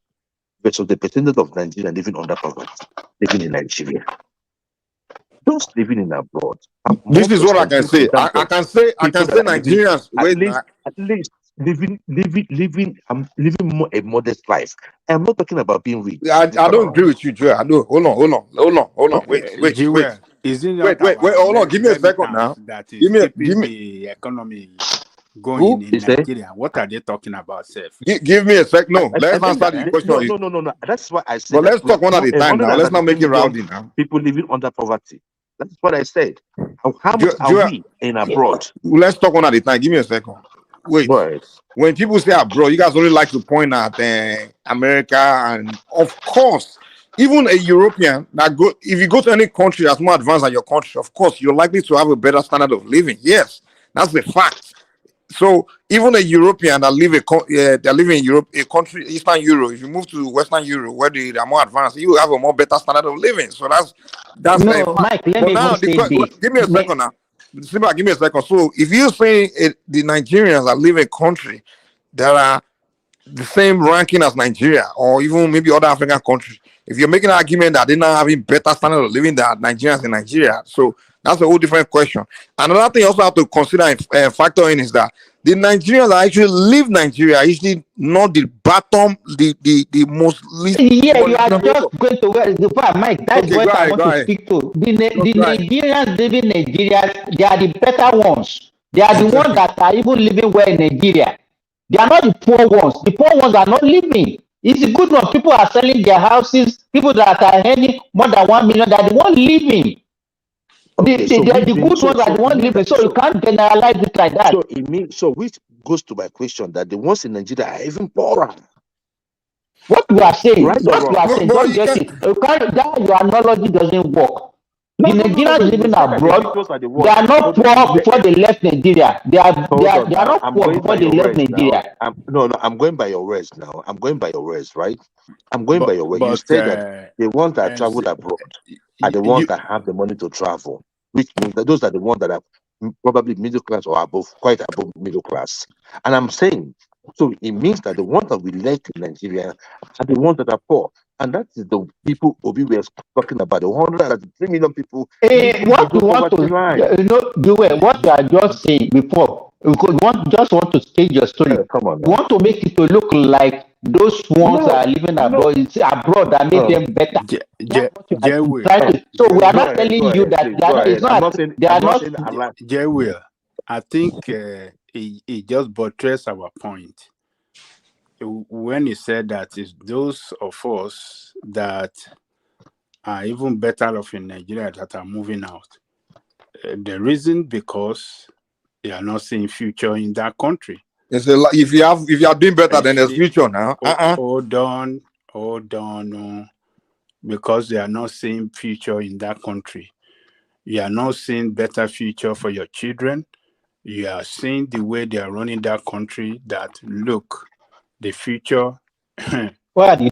Versus the percentage of Nigerians living under poverty, living in Nigeria. Those living in abroad have more This is what I can percentage say. in terms I of can say people that are living Nigerians. Wait now. at least living more a modest life. I'm not talking about being rich this I time don't agree around. with you, Joe. I do. Hold on. Wait. Is it not our Hold on. Give me a second remittance now. that is Give keeping me the economy going who? in You say? Nigeria? What are they talking about, Seth? Give me a sec. No, I let's think answer that the question. no. That's why I said But that let's we talk have one at a time now. Let's not make 133 it million rowdy now. people living under poverty. That's what I said. How much are Joe, we in abroad? let's talk one at a time. Give me a second. Wait. Go ahead. When people say abroad, you guys only like to point at America, and of course, even a European that go. If you go to any country that's more advanced than your country, of course, you're likely to have a better standard of living. Yes, that's the fact. So even a European that live in Europe, a country, Eastern Europe, if you move to Western Europe where they are more advanced, you have a more better standard of living. So that's a No, fact. Mike, let But me now even say this. give me a second now. Simba, give me a second. So if you say the Nigerians that live in a country that are the same ranking as Nigeria or even maybe other African countries, if you're making an argument that they're not having better standard of living than Nigerians in Nigeria, so that's a whole different question. Another thing you also have to consider and factor in is that the Nigerians that actually leave Nigeria are usually not the bottom, the most least. Yeah, you are just going to where the part, Mike. That is Okay, what I want go to ahead. speak to. The Go ahead. Nigerians living in Nigeria, they are the better ones. They are the ones that are even living well in Nigeria. They are not the poor ones. The poor ones are not living. It's a good one. People are selling their houses. People that are earning more than 1 million, they are the ones living. Okay, The good ones are the ones living. So you can't generalize it like that. So it means which goes to my question that the ones in Nigeria are even poorer. What you are saying, right what you are saying, don't get it. You can't, that your analogy doesn't work. The Nigerians living abroad, they are not poor before they left Nigeria. They are not poor before they left Nigeria. I'm going by your words now. I'm going by your words, right? I'm going by your words. You But say that the ones that traveled abroad are the ones that have the money to travel, which means that those are the ones that are probably middle class or above, quite above middle class. And I'm saying, so it means that the ones that we left in Nigeria are the ones that are poor. And that is the people Obi was talking about, the 103 million people. What you want to, the way what you are just saying before, you just want to change your story. Come on, you want to make it to look like those ones that are living abroad, abroad that made them better. So we are not telling you that they are not. It's not. They are not. Jewel, I think he just buttressed our point when he said that it's those of us that are even better off in Nigeria that are moving out. The reason because they are not seeing future in that country. It's if you are doing better, then there's future now. Hold on, because they are not seeing future in that country. You are not seeing better future for your children. You are seeing the way they are running that country. That look, the future. What are the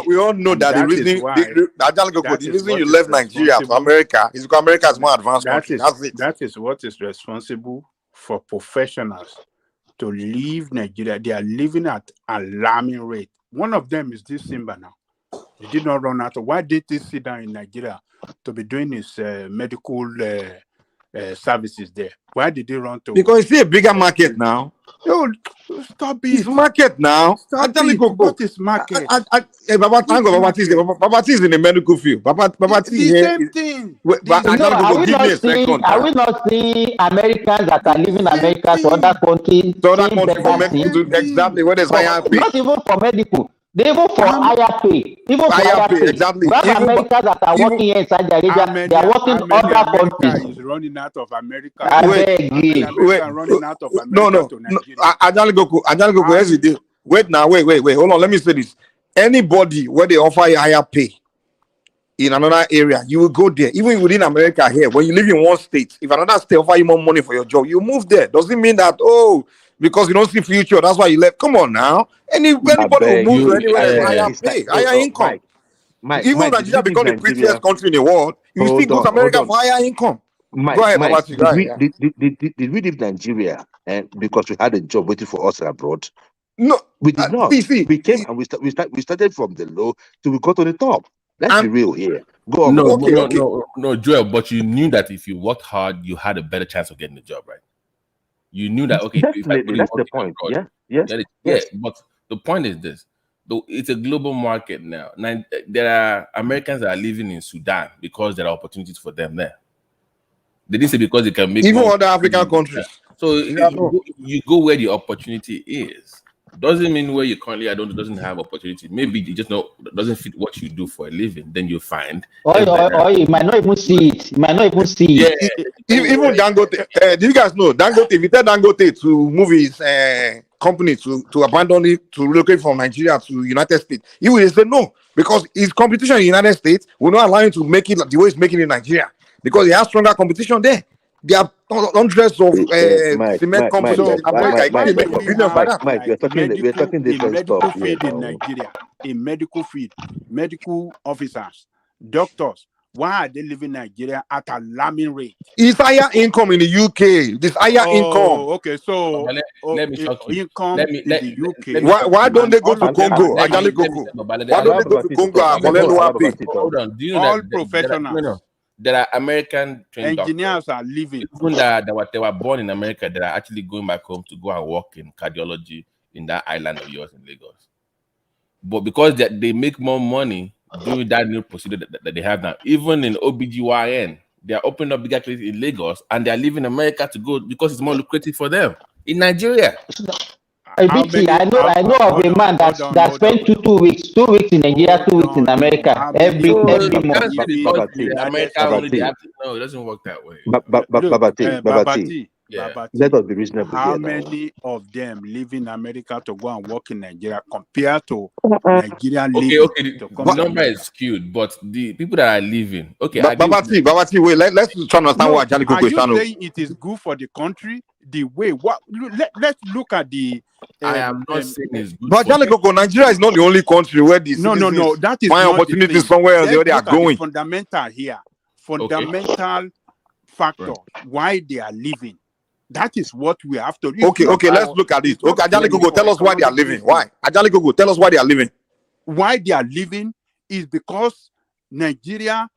we all know that the reason the reason you left Nigeria to America is because America is more advanced country. That's it. That is what is responsible for professionals to leave Nigeria. They are living at alarming rate. One of them is this Simba now. He did not run out. Why did he sit down in Nigeria to be doing his medical services there? Why did he run to? Because it's a bigger market now. Oh, stop it! It's market now. Stop it. What is market? Babati is in the medical field. Babati the same thing. Are we not seeing Americans that are living in America to other countries? To other countries for medical, exactly. What is higher pay? Not even for medical. They even for higher pay. Even for higher pay. Exactly. We have Americans that are working here in Saudi Arabia. They are working in other countries. Is running out of America. Running out of America to Nigeria. Ajaligoku, wait now, wait. Hold on. Let me say this. Anybody where they offer a higher pay, in another area, you will go there. Even within America here, when you live in one state, if another state offer you more money for your job, you move there. Doesn't mean that, oh, because you don't see future, that's why you left. Come on now. Anybody will move to anywhere that's higher pay, higher income. Even Nigeria become the prettiest country in the world, you still go to America for higher income. Go ahead, Babati. Go ahead. Did we leave Nigeria and because we had a job waiting for us abroad? No, we did not. We came and we started from the low till we got to the top. Let's be real here. Go on. No, Joel. But you knew that if you worked hard, you had a better chance of getting the job, right? You knew that. Okay, definitely. That's the point. Abroad, yes. But the point is this: though it's a global market now. There are Americans that are living in Sudan because there are opportunities for them there. They didn't say because they can make even other African countries. So you go where the opportunity is. Doesn't mean where you currently doesn't have opportunity. Maybe you just doesn't fit what you do for a living. Then you find. Or you might not even see it. Yeah. Even Dangote. Do you guys know Dangote? If you tell Dangote to move his company to abandon it, to relocate from Nigeria to United States, he will say no because his competition in the United States will not allow him to make it the way he's making it in Nigeria because he has stronger competition there. There are hundreds of cement companies in America. Mike, we're talking different stuff field in Nigeria, in medical field, medical officers, doctors. Why are they living in Nigeria at a alarming rate? It's higher income in the UK. This higher income. Okay, so let me shock you. Income in the UK. Why don't they go to Congo? Why don't they go to Congo? Hold on. Do you know all that professionals? There are American trained engineers are living. Even that they were born in America, they are actually going back home to go and work in cardiology in that island of yours in Lagos. But because they make more money doing that new procedure that they have now, even in OBGYN, they are opening up bigger clinics in Lagos and they are leaving America to go because it's more lucrative for them. In Nigeria. I know of a man that spent two weeks in Nigeria, 2 weeks in America every month. No, it doesn't work that way. Babati. Let us be reasonable. How many of them live in America to go and work in Nigeria compared to Nigeria living? Okay. The number is skewed, but the people that are living. Okay, Babati, wait. Let's try to understand what Jaliko is saying. Are you saying it is good for the country? The way let's look at the. I am not saying it's good. But Nigeria is not the only country where this. No. That is find opportunities somewhere else. They are going. Fundamental here. Fundamental factor why they are living. That is what we have to. Okay. Let's look at it. Okay, Ajali tell us why they are living. Why? Ajali tell us why they are living. Why they are living is because Nigeria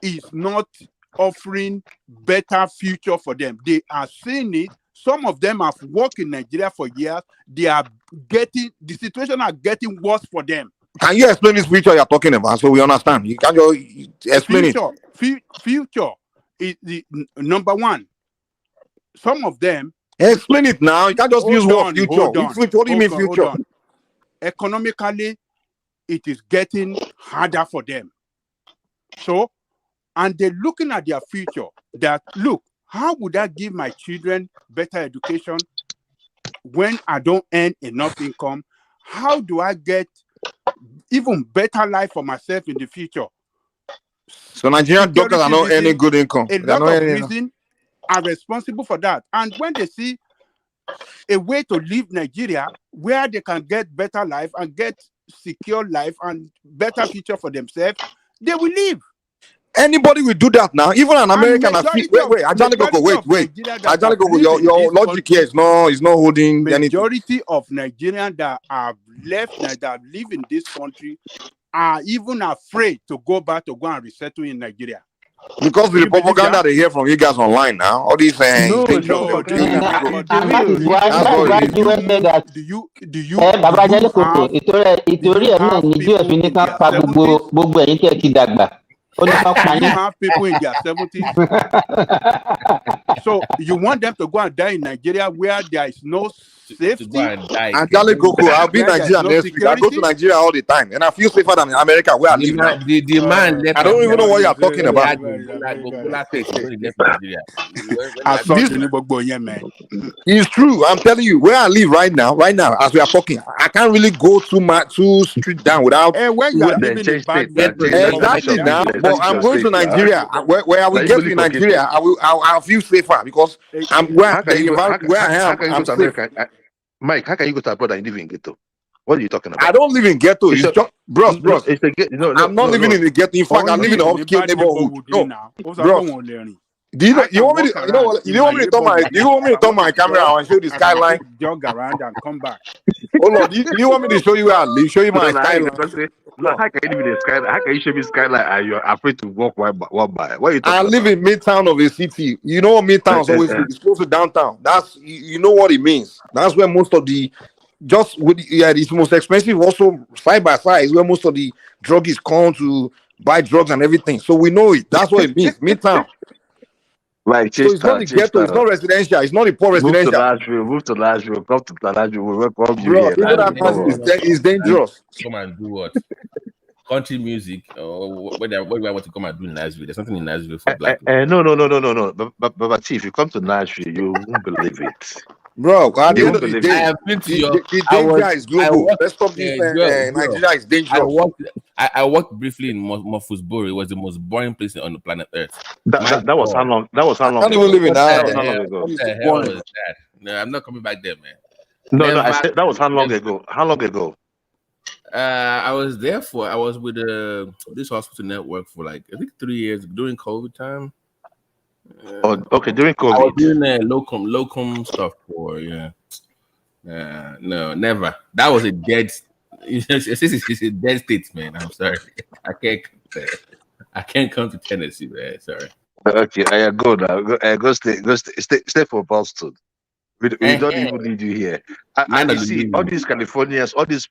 is not offering better future for them. They are seeing it. Some of them have worked in Nigeria for years. The situation are getting worse for them. Can you explain this future you're talking about so we understand? You can just explain it. Future is the number one. Some of them. Explain it now. You can't just use word future. What do you mean future? Economically, it is getting harder for them. So, and they're looking at their future that, look, how would I give my children better education when I don't earn enough income? How do I get even better life for myself in the future? So Nigerian doctors are not earning good income. A lot of reasons are responsible for that. And when they see a way to leave Nigeria where they can get better life and get secure life and better future for themselves, they will leave. Anybody will do that now. Even an American. Wait. Ajali, your logic here is not holding anything. Majority of Nigerians that have left, that live in this country, are even afraid to go back to go and resettle in Nigeria. Because of the propaganda they hear from you guys online now, all these things. You have people in their 70s. So you want them to go and die in Nigeria where there is no to go and die. And Charlie Coco, I'll be in Nigeria next week. I go to Nigeria all the time, and I feel safer than in America where I live now. The man left. I don't even know what you're talking He about. had Gola face when he left Nigeria. I saw Tinubu, man. It's true. I'm telling you, where I live right now, as we are talking, I can't really go too street down without. Hey, where you are living in bad exactly now, but I'm going to Nigeria. Where I will get to Nigeria, I'll feel safer because I'm where I am. How can you go to America? Mike, how can you go to abroad and live in ghetto? What are you talking about? I don't live in ghetto. It's just, bros. I'm not living in the ghetto. In fact, I live in an upscale neighborhood. No, bro. Do you want me to? You don't want me to turn my? Do you want me to turn my camera and show the skyline? Jog around and come back. Oh no! Do you want me to show you where I live? Show you my skyline? How can you live in the skyline? How can you show me skyline and you're afraid to walk one by? What are you talking about? I live in midtown of a city. You know what midtown is always it's close to downtown. That's you know what it means. That's where most of the it's most expensive. Also side by side is where most of the druggies come to buy drugs and everything. So we know it. That's what it means. Midtown. Right, so it's not the ghetto, it's not residential, it's not a poor residential. Move to Nashville, come to Nashville, we welcome you. Bro, even that is dangerous. Come and do what? Country music, or what do I want to come and do in Nashville? There's something in Nashville for black people. No. But Chief, you come to Nashville, you won't believe it. Bro, I have been to your. The danger is global. Let's stop this. Nigeria is dangerous. I worked briefly in Mofusboro. It was the most boring place on the planet Earth. That was how long? That was how long? I can't even live in that. That was how long ago? What the hell was that? No, I'm not coming back there, man. No, I said that was how long ago? How long ago? I was with this hospital network for like I think 3 years during COVID time. Okay, during COVID. I was doing locum stuff for no, never. That was a dead. It's a dead state, man. I'm sorry. I can't come to Tennessee, man. Sorry. Okay, I go now. Go stay for Boston. We don't even need you here. And you see, all these Californians, all these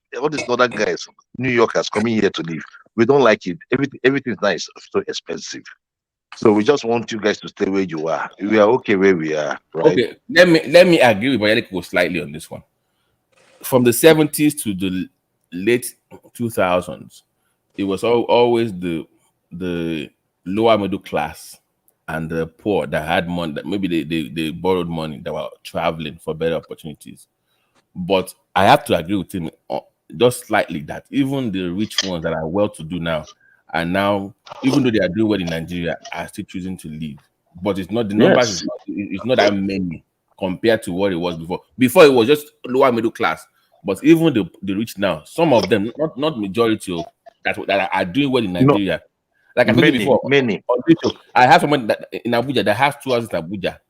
other guys, New Yorkers coming here to live. We don't like it. Everything's nice, so expensive. So we just want you guys to stay where you are. We are okay where we are, right? Okay, let me agree with Bayeleko slightly on this one. From the 70s to the late 2000s, it was always the lower middle class and the poor that had money, that maybe they borrowed money, that were traveling for better opportunities. But I have to agree with him just slightly that even the rich ones that are well-to-do now, and now, even though they are doing well in Nigeria, are still choosing to leave. But it's not the numbers. Yes. It's not that many compared to what it was before. Before it was just lower middle class. But even the rich now, some of them, not majority that are doing well in Nigeria. No. Like I told you before, many. I have someone that in Abuja that has 2 houses in Abuja,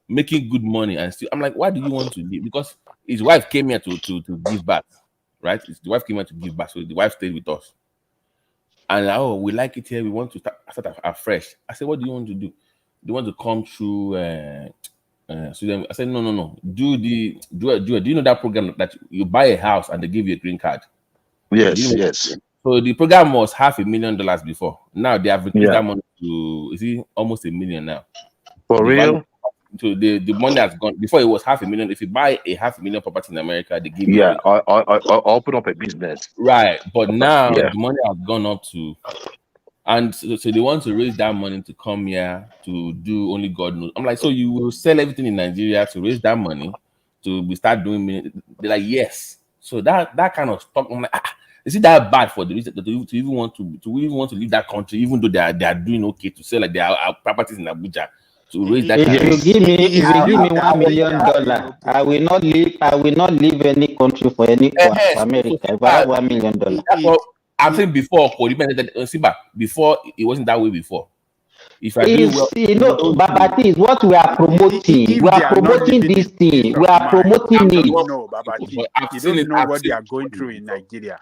making good money, and still I'm like, why do you want to leave? Because his wife came here to give back, right? The wife came here to give back, so the wife stayed with us. And we like it here. We want to start afresh. I said, what do you want to do? Do you want to come through? So then I said, no. Do you know that program that you buy a house and they give you a green card? Yes. So the program was $500,000 before. Now they have increased that money to almost $1 million now. For real? So the money has gone. Before it was $500,000. If you buy a $500,000 property in America, they give you or open up a business. Right, but now the money has gone up to, and so they want to raise that money to come here to do only God knows. I'm like, so you will sell everything in Nigeria to raise that money to start doing? They're like, yes. So that kind of stuff. I'm like, is it that bad for the reason that to even want to leave that country, even though they are doing okay to sell like their properties in Abuja? To raise that. If you give me $1 million, I will not leave any country for America. If I have $1 million. That's what I'm saying before. Before it wasn't that way before. If I do well, Babati is what we are promoting. We are promoting this thing. We are promoting it. No, Babati, you don't know what they are going through in Nigeria.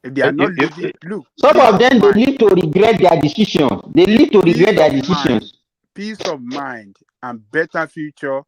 If they are not living, look. Some of them they need to regret their decisions. They need to regret their decisions. Peace of mind and better future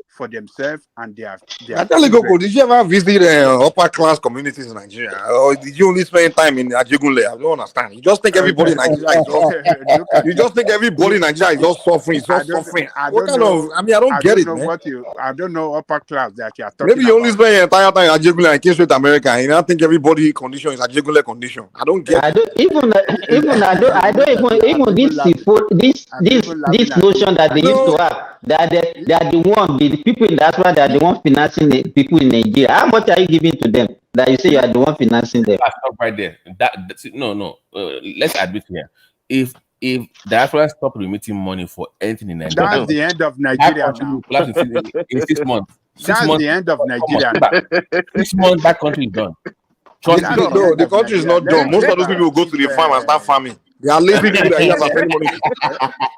for themselves and their Actually, children. Gogo, did you ever visit upper class communities in Nigeria, or did you only spend time in Ajegunle? I don't understand. You just think everybody in Nigeria is just. Look at You just think everybody in Nigeria is just suffering. It's I just don't suffering. I What don't kind of? know I mean, I don't get it, man. I don't know upper class that you are Maybe talking you only about. spend your entire time in Ajegunle and came straight to America, and you don't think everybody condition is Ajegunle condition. I don't get I it. don't even I don't Look at you. even this I'm even laughing this at you. notion that they used No, to have that they are the one the people in diaspora that are the one financing the people in Nigeria. How much are you giving to them that you say you are the one financing them? Stop right there. No. Let's admit here. If diaspora stop remitting money for anything in That's Nigeria, the end of that Nigeria country now. will collapse in 6 months. Six That's months, the end of come on, Nigeria see now. that. 6 months, that country is done. Trust That's me. the No, end the of country is Nigeria. not done. Most of those people will go to the farm and start farming. They are lazy people that just are sending money.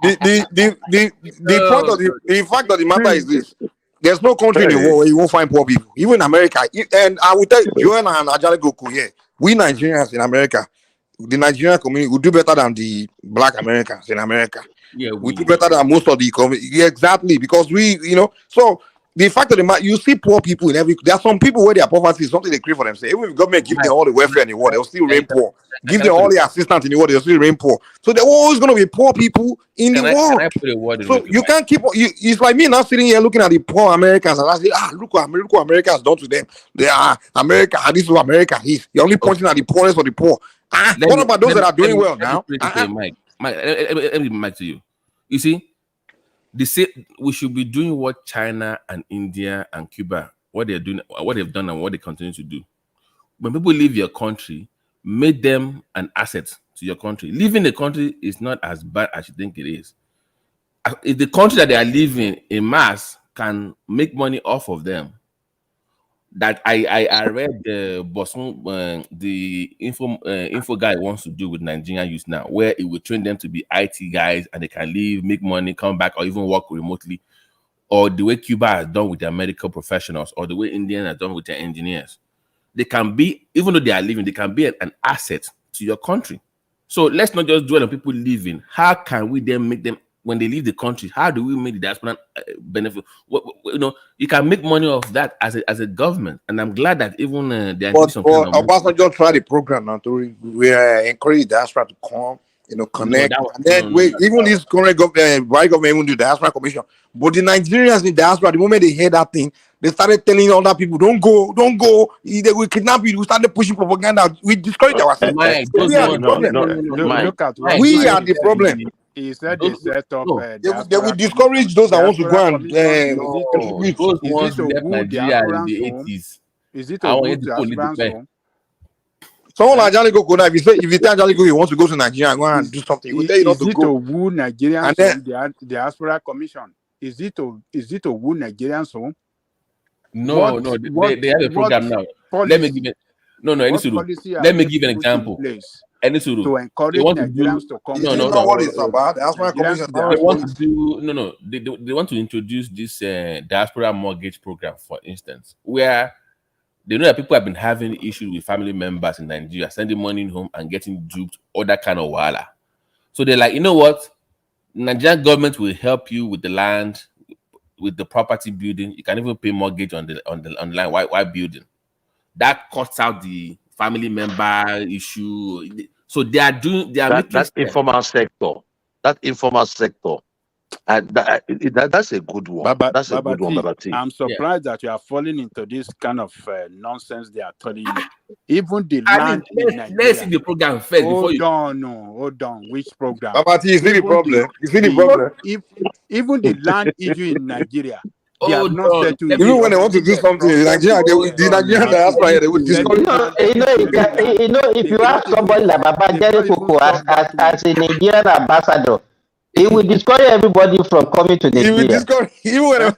The point of the fact of the matter is this: there's no country in the world where you won't find poor people. Even in America, and I will tell you, Joel and Ajale Goku here, we Nigerians in America, the Nigerian community will do better than the Black Americans in America. Yeah, We do better than most of the community. Yeah, exactly, because so the fact of the matter, you see poor people in every. There are some people where their poverty is something they create for themselves. Even if government give them all the welfare in the world, they'll still remain poor. Give them all the assistance in the world, they'll still remain poor. So there are always going to be poor people in the Can world. I put a word in So you can't keep. It's like me now sitting here looking at the poor Americans and I say, look what America has done to them. They are America. This is what America is. You're only pointing at the poorest of the poor. What about those that are doing well now? Mike, let me mic to you. You see, we should be doing what China and India and Cuba, what they're doing, what they've done, and what they continue to do. When people leave your country, make them an asset to your country. Leaving the country is not as bad as you think it is. If the country that they are living in mass can make money off of them, that I read the Bosun, the info guy wants to do with Nigerian youth now, where it will train them to be IT guys and they can leave, make money, come back, or even work remotely, or the way Cuba has done with their medical professionals, or the way India has done with their engineers. They can be, even though they are leaving, they can be an asset to your country. So let's not just dwell on people leaving. How can we then make them, when they leave the country, how do we make the diaspora benefit? You can make money off that as a government, and I'm glad that even they are But some kind of money. Obasanjo tried the program now to encourage diaspora to come, connect. And then even this current white government even do diaspora commission. But the Nigerians in diaspora, the moment they hear that thing, they started telling other people, don't go. They will kidnap you. We started pushing propaganda. We discourage ourselves. We are the problem. Look at what We are the problem. He said they set up They will discourage those that want to go and contribute. Those Is ones it to left woo Nigeria in diasporans the home? 80s. Is it to woo diasporans home? Someone like Ajali Goku now, if you tell Ajali Goku he wants to go to Nigeria and go and do something, he will tell you not to Is it go. to woo Nigerians And then, home, the diaspora commission? Is it to woo Nigerians home? No, they have a program now. Policy, Let me give it. No, let me give an example. To encourage Nigerians to come. Is this not what it's about? The diaspora commission. They want to do They want to introduce this diaspora mortgage program, for instance, where they know that people have been having issues with family members in Nigeria, sending money home and getting duped, all that kind of wala. So they're like, you know what? Nigerian government will help you with the land, with the property building. You can even pay mortgage on the line while building. That cuts out the family member issue. So they are making that informal sector. That informal sector. That's a good one. That's a good one, Baba T. I'm surprised that you are falling into this kind of nonsense they are telling you. Even the land in Nigeria. Let's see the program first before you. Hold on. Which program? Baba T, is the problem? Even the land issue in Nigeria. They have not settled. Even when they want to do something in Nigeria, the Nigerian diaspora they will discourage. If you have somebody like Baba Jerry Koko as a Nigerian ambassador, he will discourage everybody from coming to Nigeria. He will discourage even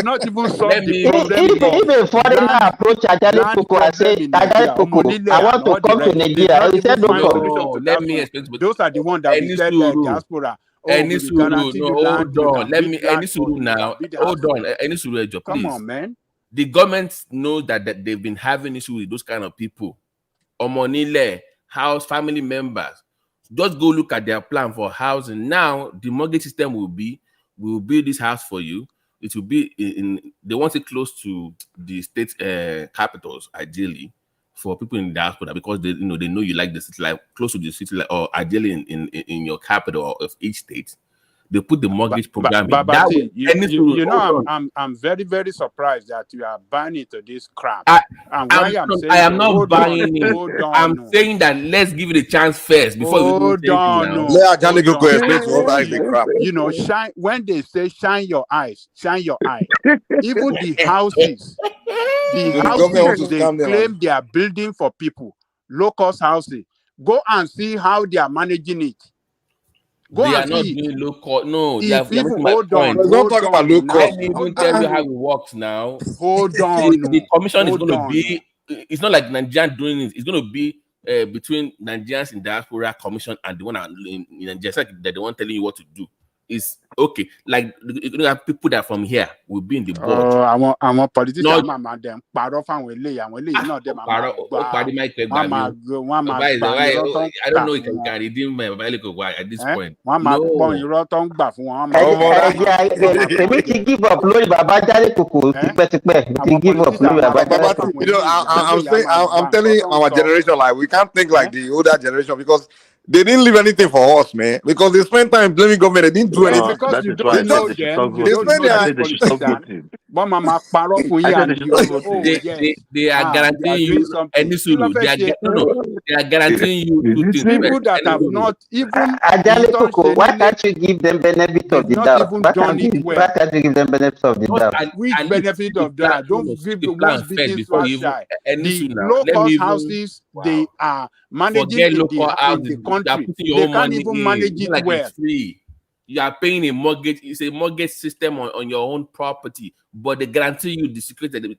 not even solve the problem. If a foreigner approach Ajale Koko and say, Ajale Koko, I want to come to Nigeria, he said, don't come. Let me explain. Those are the ones that we said diaspora. Hold on. Let me now. Hold on. Come on, man. The government knows that they've been having issues with those kind of people. Omonile, house, family members. Just go look at their plan for housing. Now, the mortgage system will be, we will build this house for you. it will be they want it close to the state capitals, ideally, for people in diaspora, because they know you like the city, like close to the city, like, or ideally in your capital of each state. They put the mortgage program in. That way, you know, I'm very, very surprised that you are buying into this crap. I am not buying it. I'm saying that let's give it a chance first before we do anything. Let Ajani go explain to us that is the crap. You know, shine when they say shine your eyes, shine your eye. Even the houses, they claim they are building for people, low-cost housing. Go and see how they are managing it. They are not doing low cost. No, they have even hold on. Don't talk about low cost. Let me even tell you how it works now. Hold on. The commission is going to be. It's not like Nigeria doing it. It's going to be between Nigerians in diaspora commission and the one in Nigeria. It's like that the one telling you what to do. Is okay. Like you have people that from here will be in the board. I want politicians. Mama them part of and we lay not them. I don't know if you can redeem my at this point. Give up, I'm telling our generation, like we can't think like the older generation, because they didn't leave anything for us, man. Because they spent time blaming government, they didn't do anything. Because you don't know them, they are guaranteeing you any sulu. They are guaranteeing you two things. People that have not even why can't you give them benefit of the doubt? Why can't you give them benefit of the doubt? Which benefit of that? Don't give the ones speaking shy. The low-cost houses, they are managing in the country. They can't even manage it well. Free. You are paying a mortgage. It's a mortgage system on your own property, but they guarantee you the security.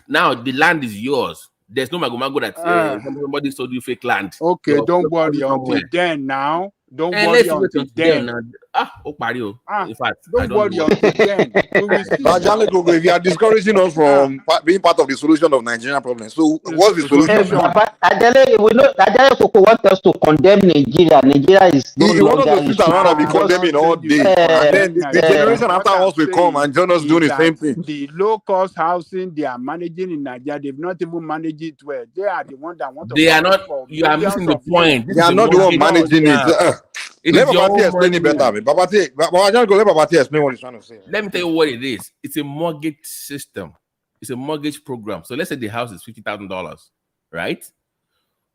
Now the land is yours. There's no mago that somebody sold you fake land. Okay, don't worry until then. Now, don't worry until then. In fact, don't worry until then. If you are discouraging us from being part of the solution of Nigerian problems, so what's the solution? Ajale Koko wants us to condemn Nigeria. Nigeria is no longer. He wants us to sit around and be condemning all day, and then the generation after us will come and join us doing the same thing. The low-cost housing they are managing in Nigeria, they've not even managed it well. They are the ones that want to. They are not. You are missing the point. They are not the one managing it. Let Babati explain it better. Let Babati explain what he's trying to say. Let me tell you what it is. It's a mortgage system. It's a mortgage program. So let's say the house is $50,000, right?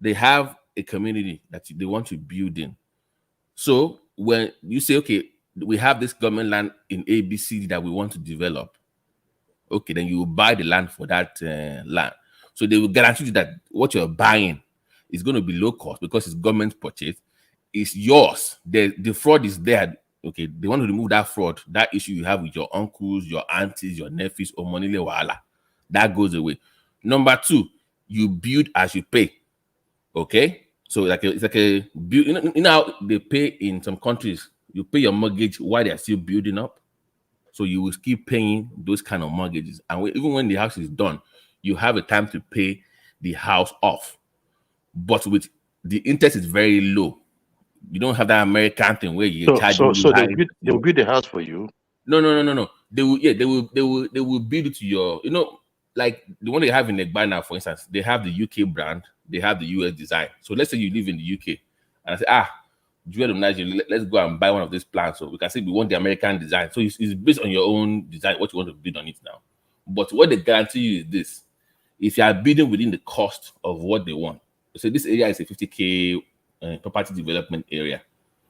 They have a community that they want to build in. So when you say, okay, we have this government land in ABC that we want to develop, okay, then you will buy the land for that land. So they will guarantee you that what you're buying is going to be low cost because it's government purchase. It's yours. The fraud is there. Okay, they want to remove that fraud, that issue you have with your uncles, your aunties, your nephews, or money wahala. That goes away. Number two, you build as you pay. Okay, so it's like a build. You know how they pay in some countries. You pay your mortgage while they are still building up. So you will keep paying those kind of mortgages, and even when the house is done, you have a time to pay the house off. But with the interest is very low. You don't have that American thing where you charge. So they will build the house for you. No. They will build it to your, like the one they have in Egba now, for instance. They have the UK brand, they have the US design. So let's say you live in the UK, and I say, Jewel of Nigeria, let's go and buy one of these plants. So we can say we want the American design. So it's based on your own design, what you want to build on it now. But what they guarantee you is this: if you are bidding within the cost of what they want, so this area is a 50K property development area.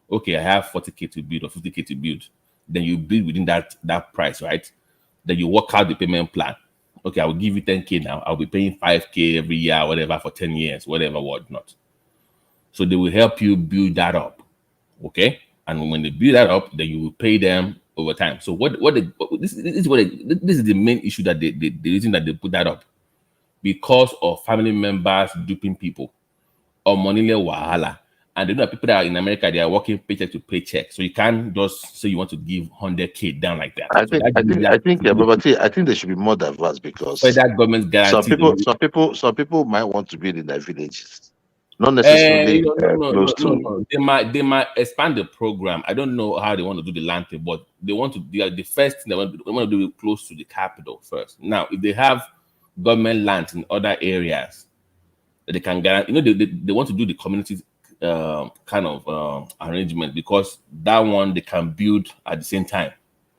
Okay, I have 40K to build or 50K to build. Then you build within that price, right? Then you work out the payment plan. Okay, I will give you 10K now. I'll be paying 5K every year, whatever, for 10 years, whatever, whatnot. So they will help you build that up. Okay, and when they build that up, then you will pay them over time. So this is the main issue that the reason that they put that up, because of family members duping people or money wahala. And people that are in America, they are working paycheck to paycheck. So you can't just say you want to give 100K down like that. I think they should be more diverse, because that government guarantee. Some people might want to build in their villages. not necessarily No, close to. no. They might expand the program. I don't know how they want to do the land thing, but they want to. The first thing they want to do it close to the capital first. Now, if they have government land in other areas that they can guarantee, they want to do the community kind of arrangement, because that one they can build at the same time.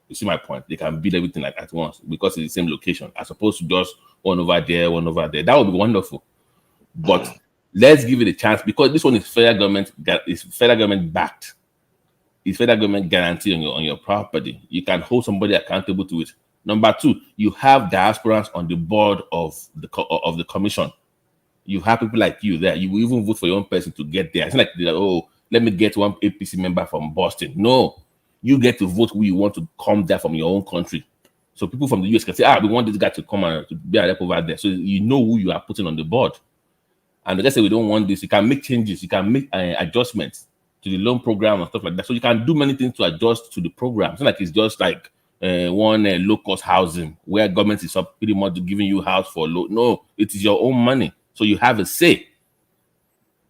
You see my point? They can build everything like at once because it's the same location, as opposed to just one over there, one over there. That would be wonderful. But let's give it a chance, because this one is federal government backed. It's federal government guarantee on your property. You can hold somebody accountable to it. Number two, you have diasporans on the board of the commission. You have people like you there. You will even vote for your own person to get there. It's not like, oh, let me get one APC member from Boston. No, you get to vote who you want to come there from your own country. So people from the US can say, we want this guy to come and to be a rep over there. So you know who you are putting on the board. And let's say we don't want this. You can make changes. You can make adjustments to the loan program and stuff like that. So you can do many things to adjust to the program. It's not like it's just like one low-cost housing where government is pretty much giving you house for low. No, it is your own money. So you have a say.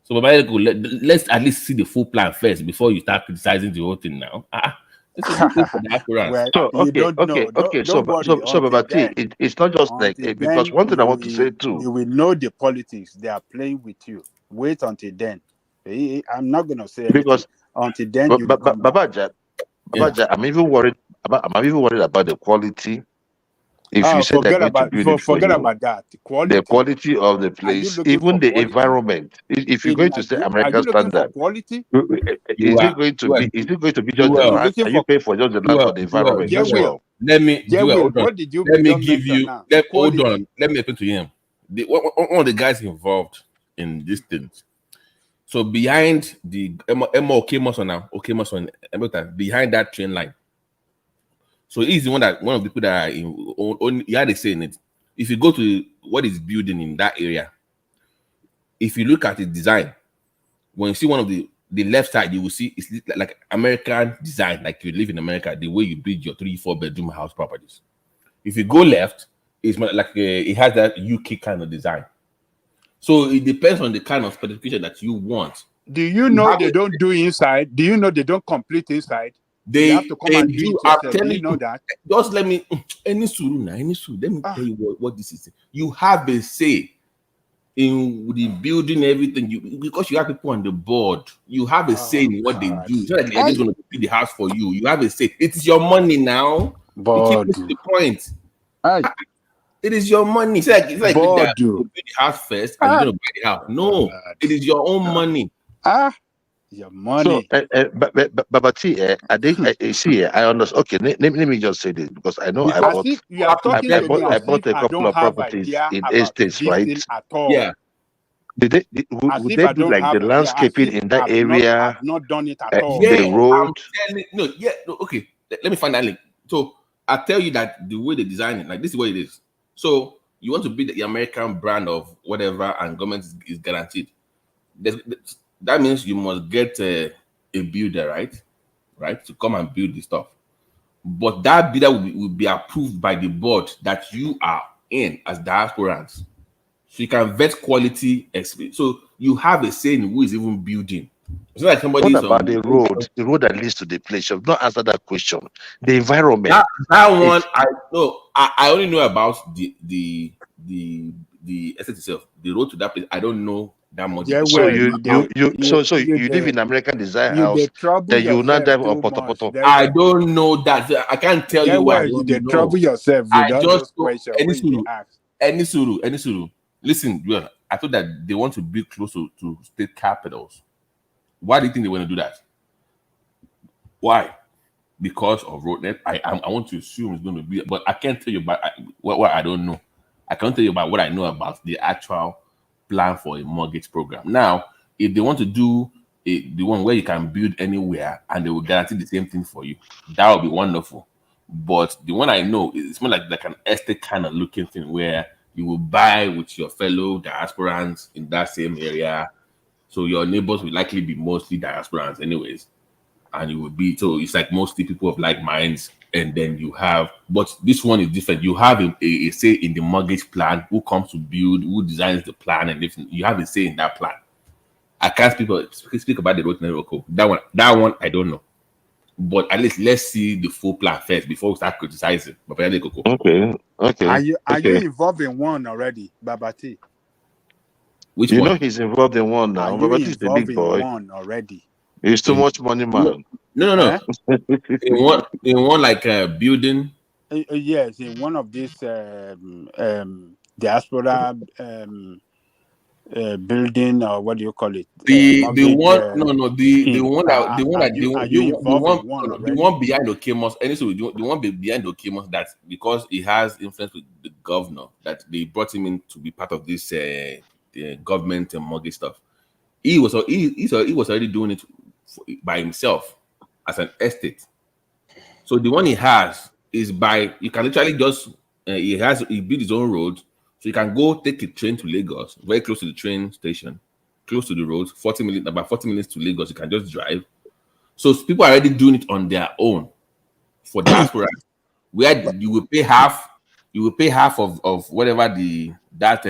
So let's at least see the full plan first before you start criticizing the whole thing now. It's a good thing for the Well, So you don't know. okay. Don't worry. Until then, it's not just like until because then, one thing I want to say too. you will know the politics. They are playing with you. Wait until then. I'm not gonna say anything. Because Until then, you become Babaja, I'm even worried about the quality. If you say they're going to build it for forget you, about that. the quality of the Are you place, looking even for the quality environment. If you're in going to say Nigeria? Are American you looking for standard, quality? is it going to be? Is it going to be just the You're land? looking Are you for paying for just the land for the environment as well? Let me hold on. What did you Let me just give mention you. now? Hold on. Let me explain to him. One of the guys involved in these things. So behind the behind that train line. So he's one of the people that are he had a say in it. If you go to what is building in that area, if you look at the design, when you see one of the left side, you will see it's like American design, like you live in America, the way you build your 3-4 bedroom house properties. If you go left, it's like it has that UK kind of design. So it depends on the kind of specification that you want. Do you know they don't do inside? Do you know they don't complete inside? They have to come and do it yourself. Do you know that? Just let me any suru. Let me tell you what this is. You have a say in the building everything, because you have people on the board. You have a say in what they do. It's not like they're just going to build the house for you. You have a say. It is your money now. You keep missing the point. It is your money. It's like you build the house first and you're going to buy the house. No, it is your own money. Your money. So, but I think see, I understand. Okay, let me just say this, because I know I bought a couple of properties in estates, right? At all. Yeah. Would they do like the landscaping in that area? I've not done it at all. The road. Okay. Let me find that link. So I tell you that the way they design it, like this is what it is. So you want to be the American brand of whatever, and government is guaranteed. That means you must get a builder, right, to come and build the stuff. But that builder will be approved by the board that you are in as diasporans. So you can vet quality experience. So you have a say in who is even building. It's not like somebody. What about the road that leads to the place? You've not answered that question. The environment. That one, I know. I only know about the estate itself. The road to that place, I don't know that much. Yeah, so you live in American design house, then you will not drive on Poto. I don't know that. I can't tell you why. You did trouble yourself with I all just those questions. Any suru. Listen, I thought that they want to be close to state capitals. Why do you think they want to do that? Why? Because of roadnet. I want to assume it's going to be, but I can't tell you about what I don't know. I can't tell you about what I know about the actual plan for a mortgage program. Now, if they want to do the one where you can build anywhere and they will guarantee the same thing for you, that would be wonderful. But the one I know is more like an estate kind of looking thing where you will buy with your fellow diasporans in that same area. So your neighbors will likely be mostly diasporans anyways. And you will be, so it's like mostly people of like minds. And then you have, but this one is different. You have a say in the mortgage plan, who comes to build, who designs the plan, and if you have a say in that plan. I can't speak about the road network. That one, I don't know. But at least let's see the full plan first before we start criticizing. Okay. Are you involved in one already, Babati? Which you one? know he's involved in one Are now, you but he's a involved big in boy. one already? He's too much money, man. No. Eh? In one like building. Yes, in one of these diaspora building, or what do you call it? The Mortgage one the scheme. one that the one Are that you involved in one the already? one behind Okemos, and so the one behind Okemos, that because he has influence with the governor, that they brought him in to be part of this the government and mortgage stuff. He was already doing it by himself as an estate. So the one he has is by, you can literally just he built his own road, so you can go take a train to Lagos, very close to the train station, close to the road, about 40 minutes to Lagos. You can just drive. So people are already doing it on their own for diaspora, where you will pay half of whatever that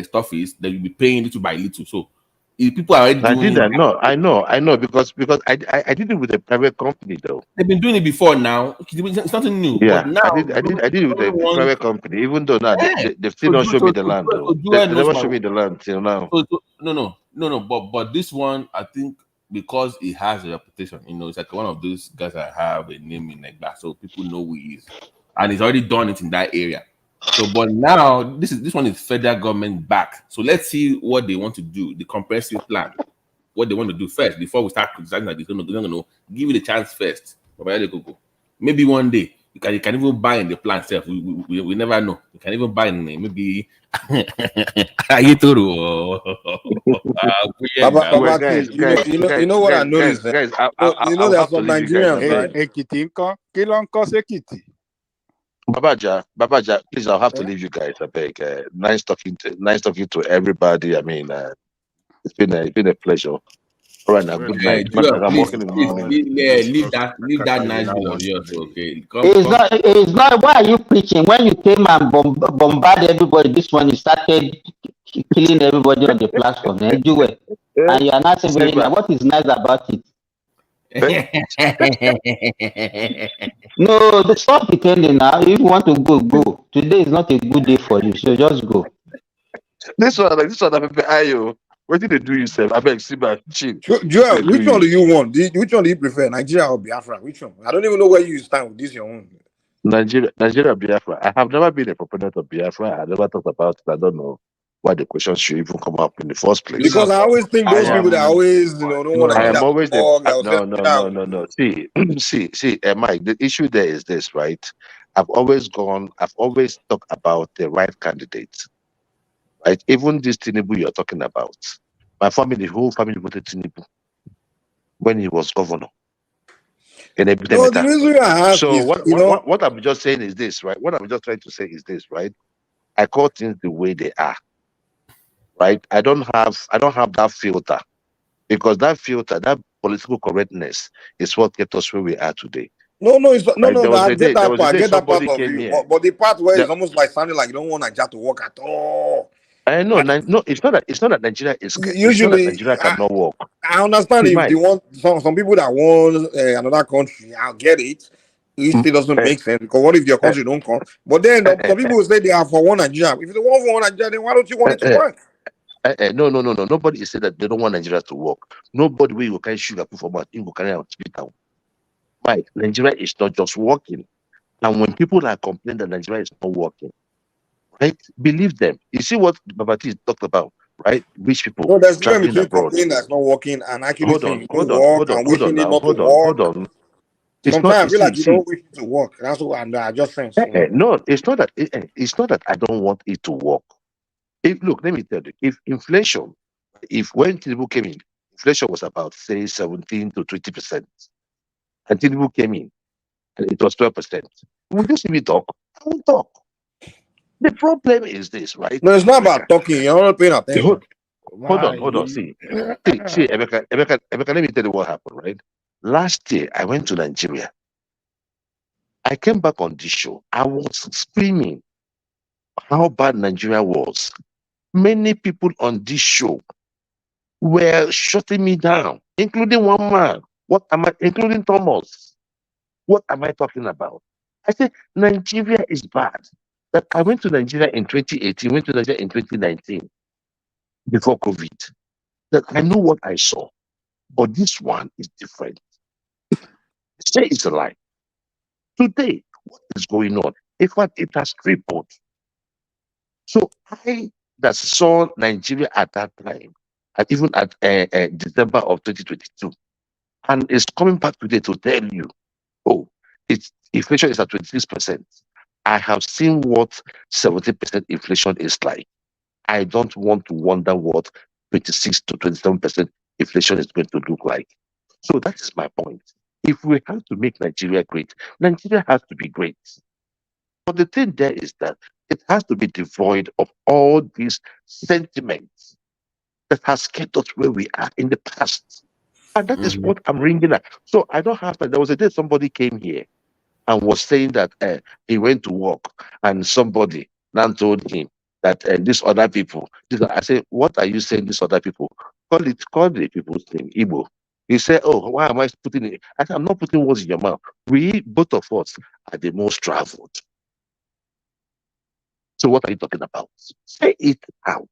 stuff is, that you'll be paying little by little. So if people are already I doing did it, that. No, I know because I did it with a private company though. they've been doing it before now. It's nothing new, but Yeah, now I did it with a everyone. private company. Even though now Yeah. they've still not shown me the land So though. They Joel knows never my show me the land till now. no. But this one, I think, because he has a reputation, it's like one of those guys that have a name in like that, so people know who he is, and he's already done it in that area. So, but now this one is federal government back. So let's see what they want to do, the comprehensive plan, what they want to do first before we start criticizing that they're going to give it a chance first. Maybe one day you can even buy in the plant itself. We never know. You can even buy in maybe. Are you through? Well, Baba T, you know what I noticed? guys, There I'll are have to some leave you guys. I Nigerians, right? beg. Ekiti nko? Kí ló ń kọ́ sékìtì? Babaja, please, I'll have to leave you guys. I beg. Nice talking to everybody. I mean, it's been a pleasure. All right, now, good night. Joel, I'm please, working in the please morning. leave that Nashville of yours, okay? It's not. Why are you preaching? When you came and bombard everybody, this one you started killing everybody on the platform. And do it, and you are not saying what is nice about it. No, stop pretending now. If you want to go, go. Today is not a good day for you, so just go. This one, Ayo. What did they do yourself? I beg, see my chin. Joel, which one do you want? Which one do you prefer, Nigeria or Biafra? Which one? I don't even know where you stand with this your own. Nigeria, Biafra. I have never been a proponent of Biafra. I never thought about it. I don't know why the question should even come up in the first place. Because I always think those people that always, don't want Nigeria to talk. No. See, Mike, the issue there is this, right? I've always talked about the right candidates, right? Even this Tinubu you're talking about, my family, the whole family voted Tinubu when he was governor. No, the reason I ask is, what I'm just saying is this, right? What I'm just trying to say is this, right? I call things the way they are, right? I don't have that filter, because that filter, that political correctness, is what kept us where we are today. No, it's not, no. I get that part of you, but the part where it's almost like sounding like you don't want Nigeria to work at all. I know, no, it's not that Nigeria is usually Nigeria cannot work. I understand if they want some people that want another country, I'll get it. It still doesn't make sense, because what if your country don't come? But then some people will say they are for one Nigeria. If they want for one Nigeria, then why don't you want it to work? No. Nobody is saying that they don't want Nigeria to work. Nobody will you can sugar for mouth in hospital. Right? Nigeria is not just working. And when people are complaining that Nigeria is not working, right? Believe them. You see what Babati talked about, right? Rich people. No, there's difference between complaining that's not working and actually saying it won't work and wishing it not to work. Hold on. Sometimes I feel like you don't wish it to work. That's what I just saying. No, it's not that. It's not that I don't want it to work. Look, let me tell you. If when Tinubu came in, inflation was about say 17 to 20%, and Tinubu came in, and it was 12%. Will you see me talk? I won't talk. The problem is this, right? No, it's not about talking. You're not paying attention. Hold on. See, Emeka, let me tell you what happened, right? Last year, I went to Nigeria. I came back on this show. I was screaming how bad Nigeria was. Many people on this show were shutting me down, including one man. What am I, including Thomas? What am I talking about? I said, Nigeria is bad. That I went to Nigeria in 2018, went to Nigeria in 2019, before COVID. That I know what I saw. But this one is different. Say it's a lie. Today, what is going on? In fact, it has tripled. So I that saw Nigeria at that time, and even at December of 2022, and is coming back today to tell you, oh, it's inflation is at 26%. I have seen what 70% inflation is like. I don't want to wonder what 26 to 27% inflation is going to look like. So that is my point. If we have to make Nigeria great, Nigeria has to be great. But the thing there is that it has to be devoid of all these sentiments that has kept us where we are in the past. And that is what I'm ringing at. So I don't have to. There was a day somebody came here and was saying that he went to work and somebody now told him that these other people. I said, what are you saying, these other people? Call the people's name, Igbo. He said, oh, why am I putting it? I said, I'm not putting words in your mouth. We, both of us, are the most traveled. So what are you talking about? Say it out.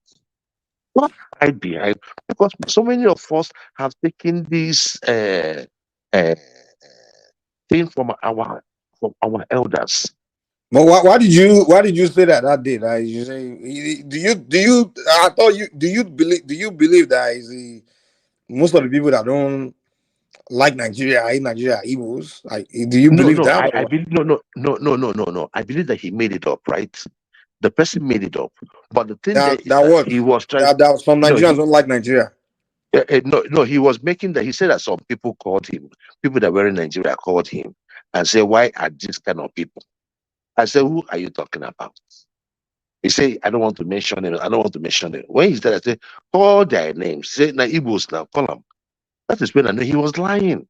Not hide behind, because so many of us have taken this thing from our elders. But why did you say that day? That you say, do you I thought you do you believe that is most of the people that don't like Nigeria are in Nigeria evils? Like, do you believe that? I believe no. I believe that he made it up, right? The person made it up, but the thing there is that he was trying. That some Nigerians don't like Nigeria. No, he was making that. He said that some people called him, people that were in Nigeria called him and said, "Why are these kind of people?" I said, "Who are you talking about?" He said, "I don't want to mention it. I don't want to mention it." When he said, I said, "Call their names." Say, "Na Igbos now, call them." That is when I knew he was lying.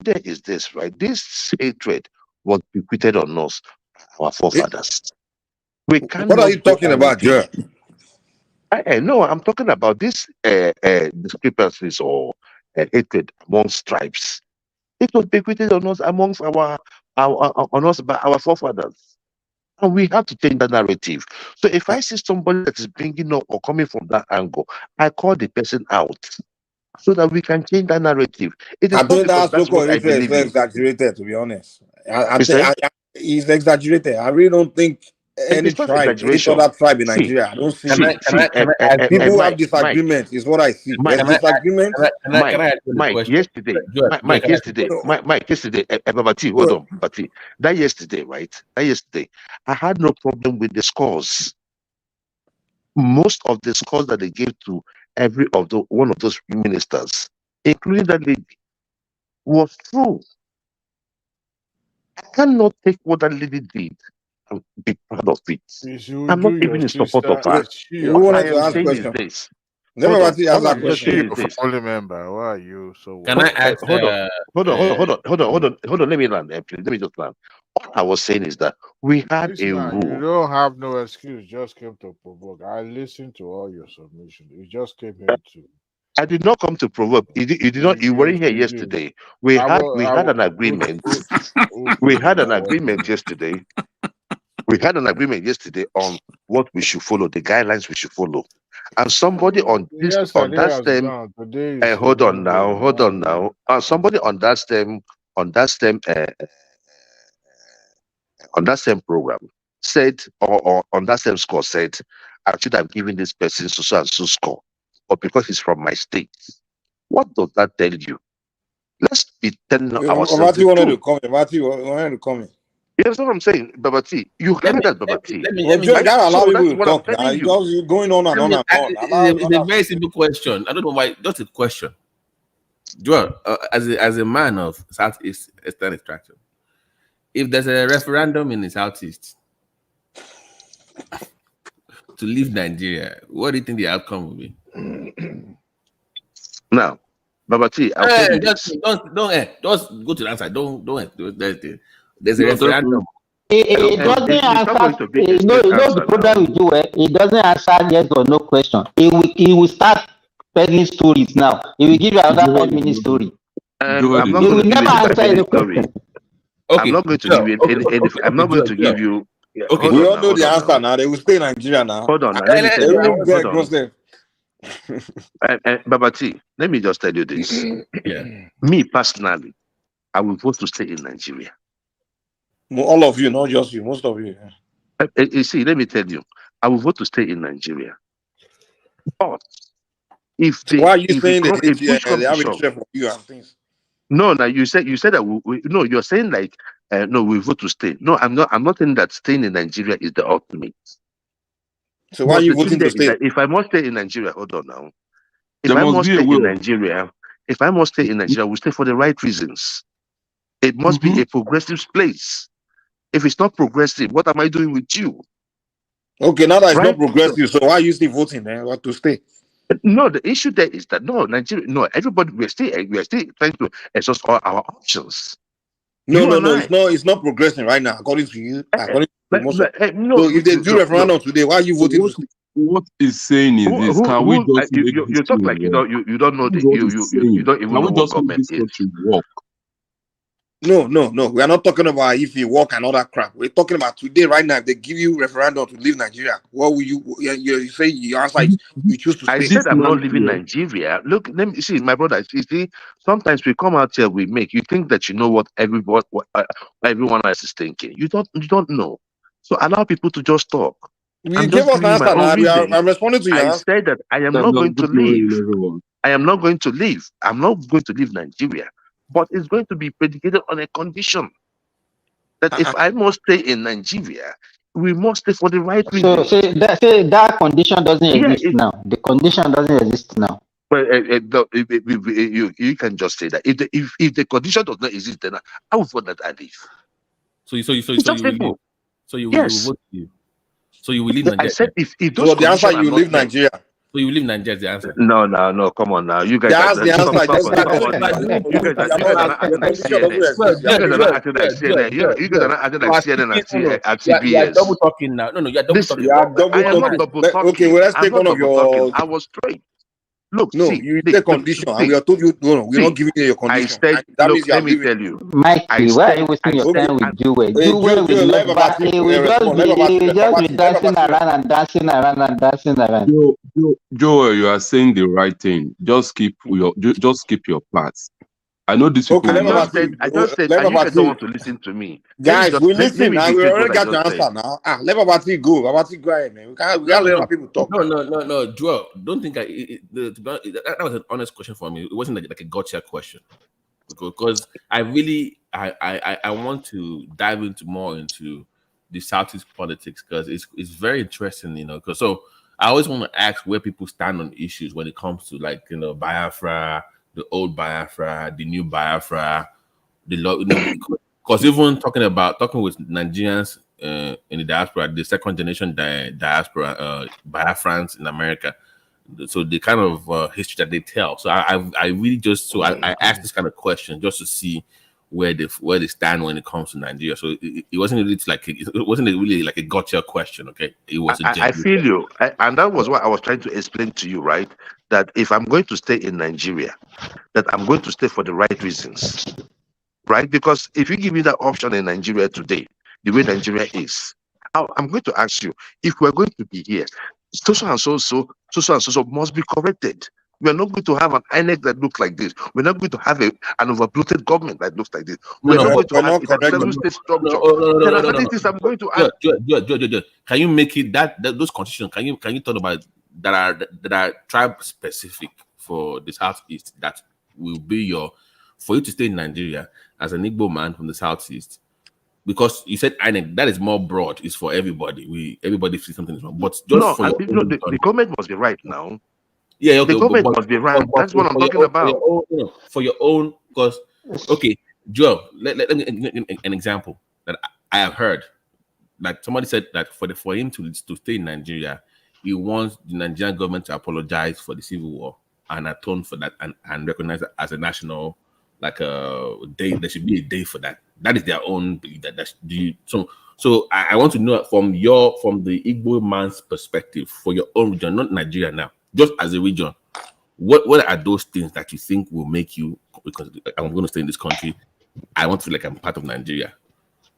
There is this, right? This hatred was bequeathed on us, our forefathers. We cannot. What are you talking about, Joe? No, I'm talking about this discrepancies or hatred amongst tribes. It was bequeathed on us amongst on us by our forefathers, and we have to change that narrative. So if I see somebody that is bringing up or coming from that angle, I call the person out so that we can change that narrative. It is I not think because that that's what so-called I hatred is believe in. exaggerated, to be honest. I think he's exaggerated. I really don't think any It's not tribe, any exaggeration. other tribe in See, Nigeria, I don't see. Mike, People have disagreements, is what I see. There's disagreements. Mike, yesterday, Babati, hold on, Babati. That yesterday, right? That yesterday, I had no problem with the scores. Most of the scores that they gave to every of the one of those ministers, including that lady, was true. I cannot take what that lady did and be proud of it. I'm not even in support of her. What I am saying is this. Hold on. All I'm just saying is this. Family member, why are you so? Can I ask? Hold on. Let me land there, please. Let me just land. All I was saying is that we had a rule. You don't have no excuse. Just came to provoke. I listened to all your submissions. You just came here to. I did not come to provoke. You did not. You weren't here yesterday. We had an agreement. We had an agreement yesterday. We had an agreement yesterday on what we should follow, the guidelines we should follow. And somebody on that stem, hold on now. Somebody on that stem, on that same program said, or on that same score said, I should have given this person so and so score, but because he's from my state. What does that tell you? Let's be telling ourselves the truth. wanted to comment. Yes, what I'm saying, Babati. You heard that, Babati. You gotta allow people to talk now. You're going on and on and on. It's a very simple question. I don't know why. Just a question. Joel, as a man of Southeast Eastern extraction, if there's a referendum in the Southeast to leave Nigeria, what do you think the outcome will be? Now, Babati, don't go to the answer. Don't. There's a referendum. It doesn't it's not answer. going to be a No, straight you know the answer now. problem with you. It doesn't answer yes or no question. It will start peddling stories now. It will give you another Joel, 5 minute story. I'm not It going will to give never you the answer 5 minute any story. question. I'm Okay, not going to Joel. give you Okay, okay, okay, I'm okay, not going Joel, to Joel. give you. Yeah, Okay. We all know hold the on answer now. now. They will stay in Nigeria now. Hold on now. Let me tell They you. will Hold get on. Joseph. Babati, let me just tell you this. Yeah. Me personally, I will vote to stay in Nigeria. All of you, not just you, most of you. You see, let me tell you, I will vote to stay in Nigeria. But if So why are you if saying if push they comes to have shove, interest for you and things? no, now you said that no, you're saying like no, we vote to stay. No, I'm not saying that staying in Nigeria is the ultimate. So why are But you the thing voting there to is stay? that if I must stay in Nigeria, hold on now. If there I must must be a stay way in of. Nigeria, if I must stay in Nigeria, we stay for the right reasons. It must be a progressive place. If it's not progressive, what am I doing with you? Okay, now that it's not Right? So, progressive, so why are you still voting then? What to stay? no, the issue there is that no, Nigeria, no, everybody, we're still trying to exhaust all our options. No, You no, and no, I. it's not progressing right now, according to you, according to most of. No, So if they do look. referendum today, why are you voting to stay? What is saying is this: can we just make You this talk thing like you work? don't know This is the what you it's you you saying. don't even Can know we what just make government this is. country work? No, no, no. We are not talking about if you work and all that crap. We're talking about today, right now. If they give you referendum to leave Nigeria, what will you say? Your answer is you choose to I stay. said This I'm man not leaving here, Nigeria. Look, let me see, my brother. You see, sometimes we come out here, we make. You think that you know what everyone else is thinking. You don't know. So allow people to just talk. You I'm give just us giving you my answer own now. reasons. I'm responding to your I answer. said that I am that not no, going to good morning, leave. everyone. I am not going to leave. I'm not going to leave Nigeria. But it's going to be predicated on a condition that if I must stay in Nigeria, we must stay for the right So reasons. say that condition doesn't Yeah, exist now. The condition doesn't exist now. well, you can just say that if the condition does not exist, then I will vote that I leave. So It's you just will leave. simple. So you will Yes. vote you. So you will leave I said Nigeria. if those So the answer conditions are you not leave met. Nigeria. So you will leave Nigeria is the answer. No, come on now. You guys are That's the answer. I just said stop that. all this. You guys are You are not. not The acting like condition doesn't CNN. exist. You are You guys making are it not up. acting like CNN. You guys are not acting You like are CNN speaking. No, no. and You are double CBS. talking now. No, no. You are double Listen, talking. You are double I am not talking. double Okay, talking. well, let's I'm take not one of double talking. your. I was straight. Look, No, see, you take condition, and we are told you no, we're not see. giving you your I condition. said, And that look, means you are let me leaving. tell you. Mikey, why are you wasting your Okay. time with Jewel? Hey, Jewel will Joe, let never. Babati He will just respond. be. He will just be Let dancing Babati around respond. and dancing around and dancing around. Joel, you are saying the right thing. Just keep your parts. I know these Okay, people let will not. I just said, Let and you guys don't Babati. want to listen to me. Guys, we Let listen, me and we repeat what already I got your just said. answer now. Let Babati go. Babati go ahead, man. We No, can't let no, our people talk no, now. no, no, no, Joel. Don't think that was an honest question for me. It wasn't like a gotcha question because I want to dive into more into the Southeast politics because it's very interesting, you know. Because so I always want to ask where people stand on issues when it comes to like Biafra, the old Biafra, the new Biafra, because even talking with Nigerians in the diaspora, the second generation diaspora, Biafrans in America, so the kind of history that they tell. So I really just I asked this kind of question just to see where they stand when it comes to Nigeria. So it wasn't really it wasn't really like a gotcha question. Okay, it was a I genuine feel question. you. And that was what I was trying to explain to you, right? That if I'm going to stay in Nigeria, that I'm going to stay for the right reasons, right? Because if you give me that option in Nigeria today, the way Nigeria is, I'm going to ask you, if we're going to be here, so and so must be corrected. We're not going to have an INEC that looks like this. We're not going to have an overbloated government that looks like this. We're not going to We're have not a correcting. 7-state structure. No, There are no, no, certain no. things I'm going to add. Can you make it that those constitutions? Can you talk about that are tribe specific for the southeast that will be for you to stay in Nigeria as an Igbo man from the southeast? Because you said INEC, that is more broad. It's for everybody. Everybody feels something is wrong. But just No, for your own, the government must be right now. yeah, The okay, government must be right. but That's what I'm for your talking own, about. for your own, because okay, Joel, let me give an example that I have heard. Like somebody said that for him to stay in Nigeria, he wants the Nigerian government to apologize for the civil war and atone for that and recognize it as a national like a day. There should be a day for that. That is their own belief. Do you so? So I want to know from the Igbo man's perspective for your own region, not Nigeria now, just as a region. What are those things that you think will make you, because I'm going to stay in this country, I want to feel like I'm part of Nigeria?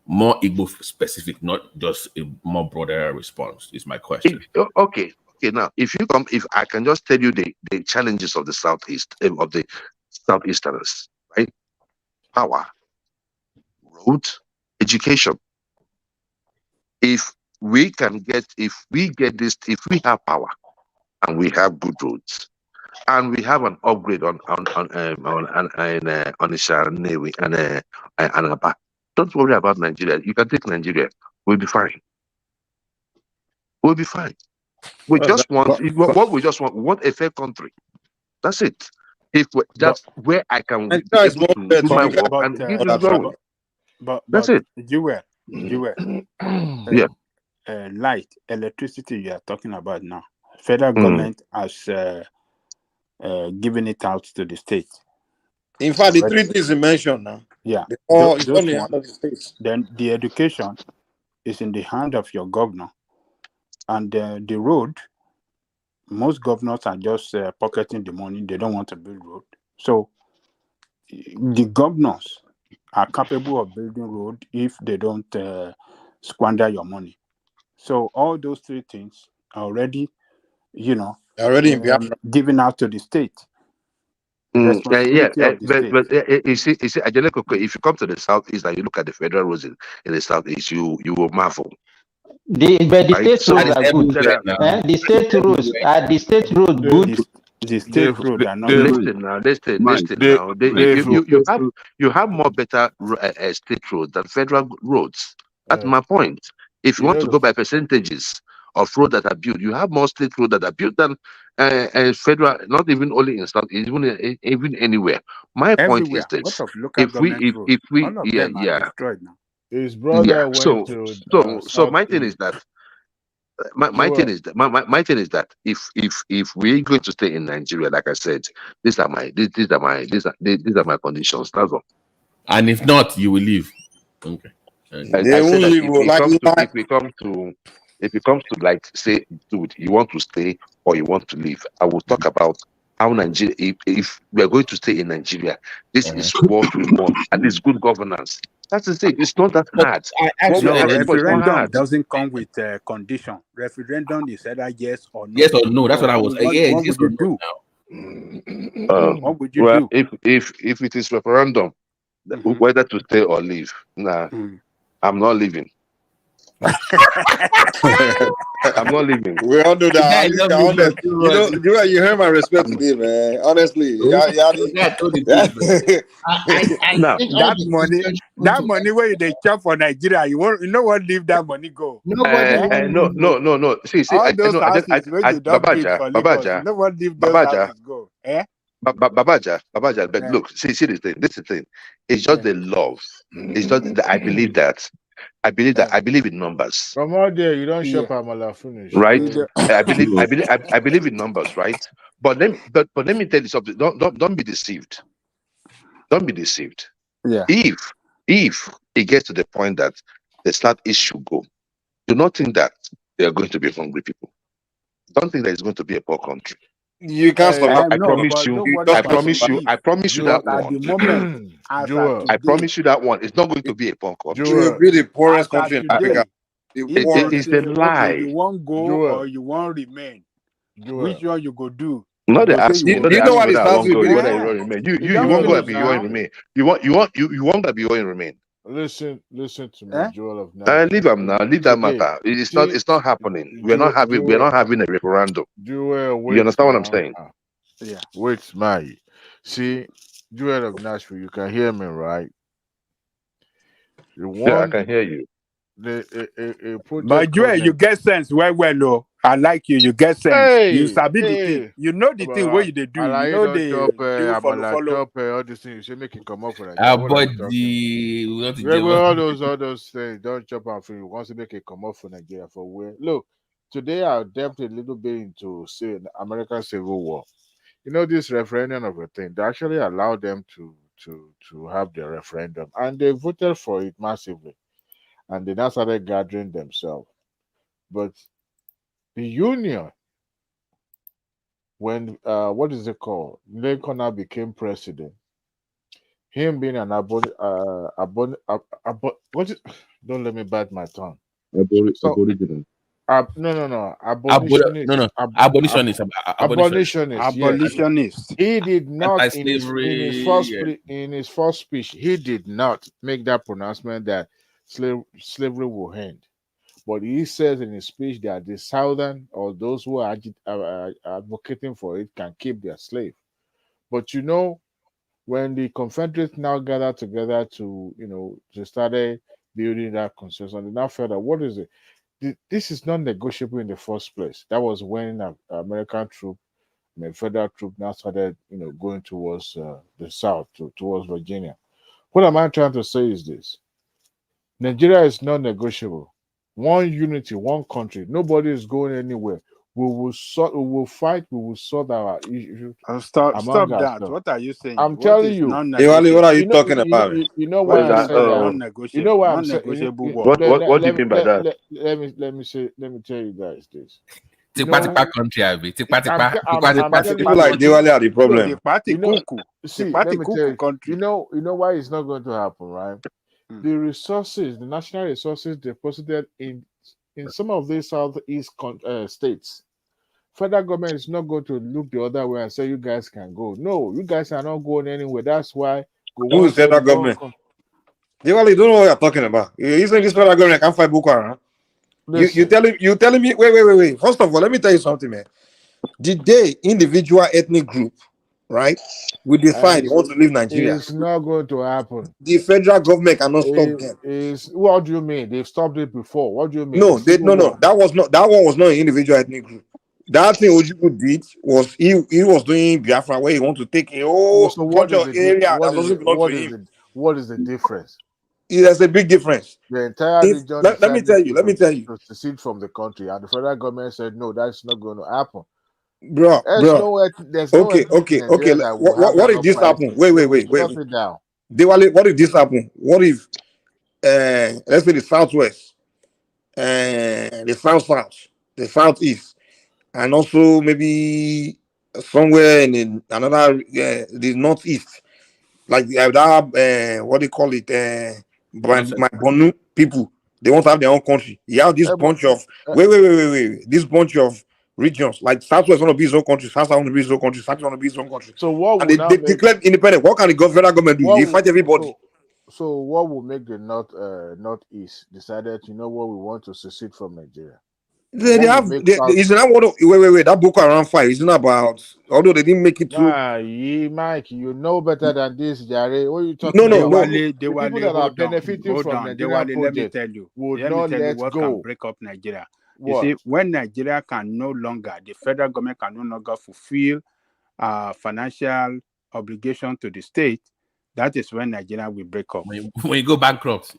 More Igbo specific, not just a more broader response, is my question. Okay. Now, if I can just tell you the challenges of the southeast, of the southeasterners, right? Power, road, education. If we have power and we have good roads and we have an upgrade on Onisha, Nnewi, and Aba, don't worry about Nigeria. You can take Nigeria. We'll be fine. We'll be fine. We just want what we just want. We want a fair country. That's it. That's where I can be able to do my work and give this going. That's it. Jewel, yeah. Light, electricity you are talking about now. Federal government has given it out to the state. In fact, the three things you mentioned now. Yeah. It's only hand of the states. Then the education is in the hand of your governor. And the road, most governors are just pocketing the money. They don't want to build road. So the governors are capable of building road if they don't squander your money. So all those three things are already, given out to the state. Responsibility of the state. But you see, if you come to the southeast and you look at the federal roads in the southeast, you will marvel. The state roads are good. The state roads are good. The state roads are not Listen now. You have more better state roads than federal roads. That's my point. If you want to go by percentages of roads that are built, you have more state roads that are built than federal. Not even only in South, even anywhere. My point is this: if we are destroyed now. His brother went to. So my thing is that. My thing is that if we're going to stay in Nigeria, like I said, these are my conditions. That's all. And if not, you will leave. Okay. If it comes to like say, dude, you want to stay or you want to leave, I will talk about how Nigeria. If we are going to stay in Nigeria, this is what we want, and it's good governance. That's the thing. It's not that hard. Referendum doesn't come with condition. Referendum is either yes or no. Yes or no. That's what I was. What would you do? What would you do? If it is referendum, whether to stay or leave, I'm not leaving. I'm not leaving. We all do that. You heard my respect today, man. Honestly, that money where they chop for Nigeria, you know what? Leave that money go. No. See, all those houses where you don't build for Lagos, no one leave those houses go. Babaja, but look, see this thing. This is the thing. It's just the love. It's just that I believe that. I believe in numbers. From all there, you don't shop Amala finish. Right? I believe in numbers, right? But let me tell you something. Don't be deceived. Don't be deceived. Yeah. If it gets to the point that the Southeast should go, do not think that there are going to be hungry people. Don't think that it's going to be a poor country. You can't stop. I promise you that one. At the moment, I promise you that one. It's not going to be a poor country. It will be the poorest country in Africa. It's a lie. You won't go or you won't remain. Which one you go do? Not the ask. You know what is happening? You won't go and be you remain. You won't go and be you remain. Listen to me, Joel of now. Leave them now. Leave that matter. It's not happening. We're not having a referendum. Joel, you understand what I'm saying? Yeah. Wait, my. See, Joel of Nashville, you can hear me, right? Yeah, I can hear you. But Joel, you get sense well, no. I like you. You get sense. You sabi the thing. You know the thing what you do. You know the follow. All these things. You make it come up for that. All those things. Don't chop and free. Once you make it come up for Nigeria for where. Look, today I'll delve a little bit into say the American Civil War. You know this referendum of a thing. They actually allowed them to have their referendum, and they voted for it massively. and they now started gathering themselves. But the union, when what is it called? Lincoln now became president. Him being an what is, don't let me bite my tongue. So Aboriginal. no, No, no, abolitionist. Abolitionist. abolitionist, yes. Abolitionist. He did not Anti-slavery. in his first speech, he did not make that pronouncement that slavery will end. But he says in his speech that the southern or those who are advocating for it can keep their slave. But when the Confederates now gathered together to started building that consensus, they now felt that what is it? This is not negotiable in the first place. That was when American troop, federal troop now started, going towards the south, towards Virginia. What am I trying to say is this: Nigeria is not negotiable. One unity, one country. Nobody is going anywhere. We will fight. We will sort our issues Stop among that. ourselves. What are you saying? I'm What telling is you. Diwali, what non-negotiable? are you talking about? You know What why do you I'm mean saying by that. You know non-negotiable? why I'm saying. Non-negotiable What do you mean by that? Let me tell you guys this. Tipa country, Abi. Tipa. I'm telling People you. like Diwali are the The problem. party You know, cuckoo. The see, party let me tell cuckoo you. country. You know why it's not going to happen, right? Hmm. The resources, the national resources deposited in some of these southeast states, federal government is not going to look the other way and say you guys can go. No, you guys are not going anywhere. That's why go Who one is federal side, go. government? Diwali, you don't know what you're talking about. You saying this federal government can't fight Boko Haram? You Listen, telling me? Wait. First of all, let me tell you something, man. The day individual ethnic group, right, we decide they want to leave Nigeria, it's not going to happen. the federal government cannot stop them. What do you mean? They've stopped it before. What do you mean? No, The civil no. war. That one was not an individual ethnic group. That thing Ojukwu did was he was doing Biafra where he want to take a whole So what bunch is of area that what is doesn't belong to him. what is the difference? There's a big difference. The entire If region let me decided tell you, to secede from the country, and the federal government said no, that's not going to happen. bro. There's no Okay. ethnic in Nigeria that will have What if enough this fight. happen? They will Wait. shut it down. Diwali, what if this happen? What if let's say the southwest, the south, the southeast, and also maybe somewhere in another the northeast, like that what do you call it? My Bonu people, they want to have their own country. You have this bunch of wait. This bunch of regions like southwest want to be its own country, south want to be its own country, south want to be its own country, So what and will now they make declare independent. What can the federal government do? They fight everybody. So what will make the northeast decided? You know what, we want to secede from Nigeria? They have. It's not what. Wait. That Boko Haram fight is not about. Although they didn't make it through. Mike, you know better than this, Jare. What are you talking No. about? The people that are benefiting from Nigerian Let me project tell you. would Let me not tell you let what can go. break up Nigeria. What? You see, when Nigeria can no longer, the federal government can no longer fulfill financial obligation to the state, that is when Nigeria will break up. When you go bankrupt,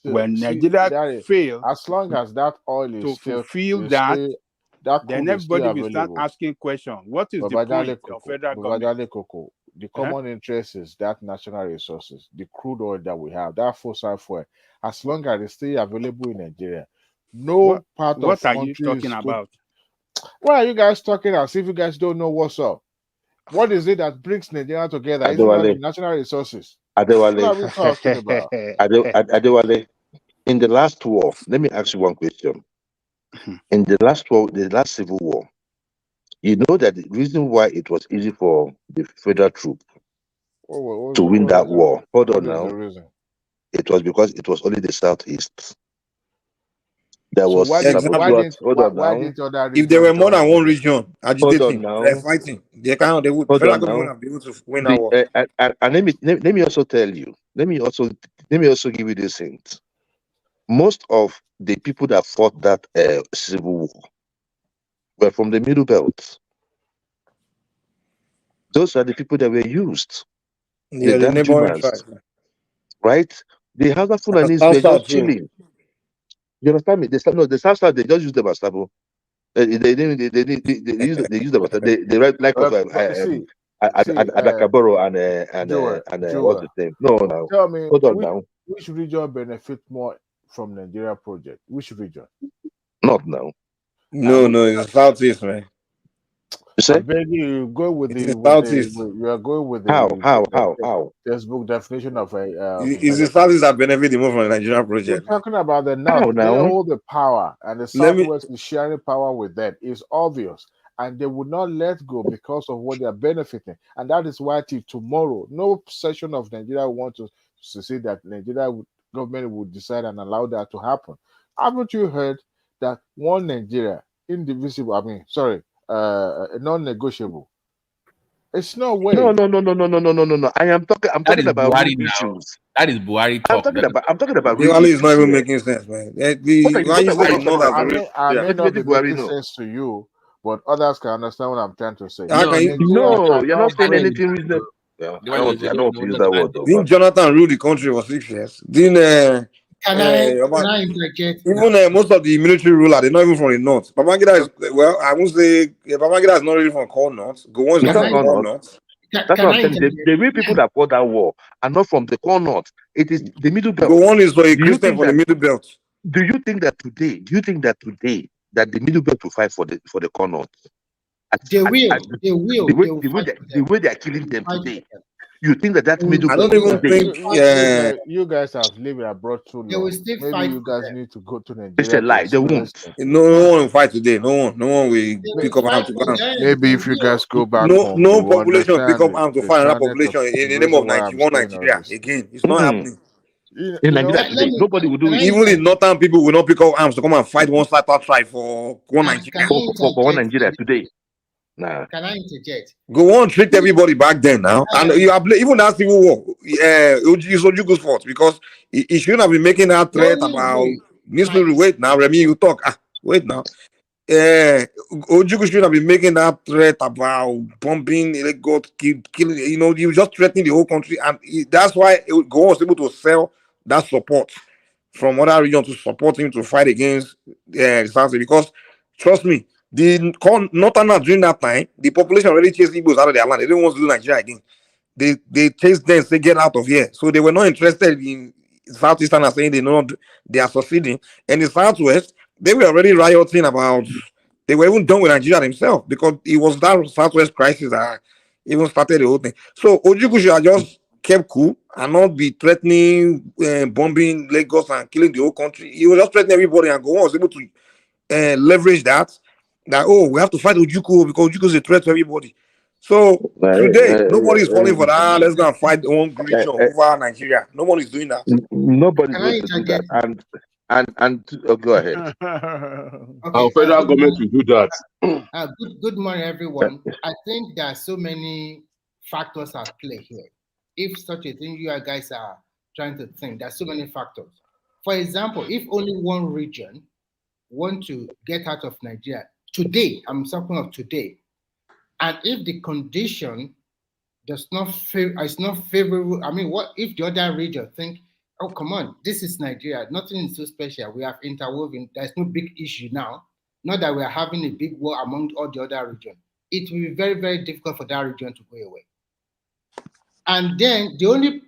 when Nigeria fails, as long as that oil is to still fulfill that, then everybody will start available. asking questions. What is the point of federal government? The common interest is that national resources, the crude oil that we have, that fossil fuel. As long as it's still available in Nigeria, no part of what are country you talking is about? Why are you guys talking as if you guys don't know what's up? What is it that brings Nigeria together? Isn't that the natural resources? Adewale. What are we talking about? Adewale, in the last war, let me ask you one question. In the last war, the last civil war, you know that the reason why it was easy for the federal troop to win that war, hold on now, it was because it was only the southeast. There was if there were more than one region agitating, they're fighting. They would. The federal government have been able to win that war. And let me also tell you. Let me also give you this hint. Most of the people that fought that civil war were from the Middle Belt. Those are the people that were used. Yeah, the neighboring tribes. Right? The Hausa Fulanis were just chilling. You understand me? The South South, they just use them as stable. They use them as they write like of Adakaboro and what's the name? No, Tell me, hold on now. Which region benefit more from Nigeria project? Which region? Not now. No, it's the southeast, man. You I say beg you, go with It's the the southeast. you are going with how the textbook definition of a It's the southeast that benefit the most from the Nigerian We're project. talking about the how North. They now? hold the power, and the Let me Southwest is sharing power with them. It's obvious. And they would not let go because of what they are benefiting. And that is why till tomorrow, no section of Nigeria want to see that government would decide and allow that to happen. Haven't you heard that one Nigeria, indivisible, non-negotiable? It's no way. No. I'm That is talking about root Buhari now. issues. That is Buhari talk. I'm talking about root Diwali is not issues even here. making sense, man. What Why are you say you the talking north has about? already? I Yeah. may not be Definitely Buhari, making no. sense to you, but others can understand what I'm trying to say. How No, can you? Nigeria No, you're not cannot saying break. anything reasonable. Yeah, I Diwali, don't want to use that word though, Didn't but Jonathan rule the country for 6 years? Didn't Can I interject now? even most of the military ruler, they're not even from the north. Babangida is well, I won't say Babangida is not really from Core North. Gowon is it's not Can not from I gone Core north. North. That's can what I'm I saying. interject? The real people that fought that war are not from the core north. It is the middle belt. Gowon is for a Do you Christian think for the that? middle belt. Do you think that today? Do you think that today that the middle belt will fight for the core north? They At will. They will. the way They will the way fight that for the them. way they are killing They will them fight today. for them. You think that They will, middle I belt don't they even will today? still think. fight for them. You guys have lived abroad too They will long. still Maybe fight you for guys them. need to go to It's a Nigeria to lie. They experience won't. it. No one will fight today. No one will They pick will up arms fight to for go. them. Maybe They if you will. guys go back home, you No will population will pick understand up it. arms to The fight another channel population in the the name of reason why I'm One saying all Nigeria. this. Again, it's not Mm-mm. happening. In You know, Nigeria Let today, me. nobody will do Can it I Even the interject? northern people will not pick up arms to come and fight one Southern tribe for one Can Nigeria. I for one interject? Nigeria today. Nah. Can I interject? Go on, tricked everybody back then now. And Um, you are even that civil war, it's Ojugu's fault because he shouldn't have been making that threat about wait. My wait now, Remy, you talk. Wait now. Ojugu should have been making that threat about bombing, killing, he was just threatening the whole country. And that's why Go was able to sell that support from other regions to support him to fight against Sansi. Because trust me, the Northerners during that time, the population already chased Igbos out of their land. They didn't want to do Nigeria again. They chased them, say get out of here. So they were not interested in Southeasterners saying they are succeeding. And the Southwest, they were already rioting about. They were even done with Nigeria themselves because it was that Southwest crisis that even started the whole thing. So Ojukwu should have just kept cool and not be threatening, bombing Lagos and killing the whole country. He was just threatening everybody, and Go on was able to leverage that. That we have to fight Ojukwu because Ojukwu is a threat to everybody. So today, nobody is falling for that. Let's go and fight one region over Nigeria. No one is doing that. Nobody's Can I going to do that. interject? Go ahead. Okay. Our federal government will do that. Good morning, everyone. I think there are so many factors at play here. If such a thing you guys are trying to think, there are so many factors. For example, if only one region want to get out of Nigeria today, I'm talking of today, and if the condition is not favorable, I mean, what if the other region think, oh, come on, this is Nigeria, nothing is so special, we have interwoven, there's no big issue now, not that we are having a big war among all the other regions. It will be very, very difficult for that region to go away. And then the only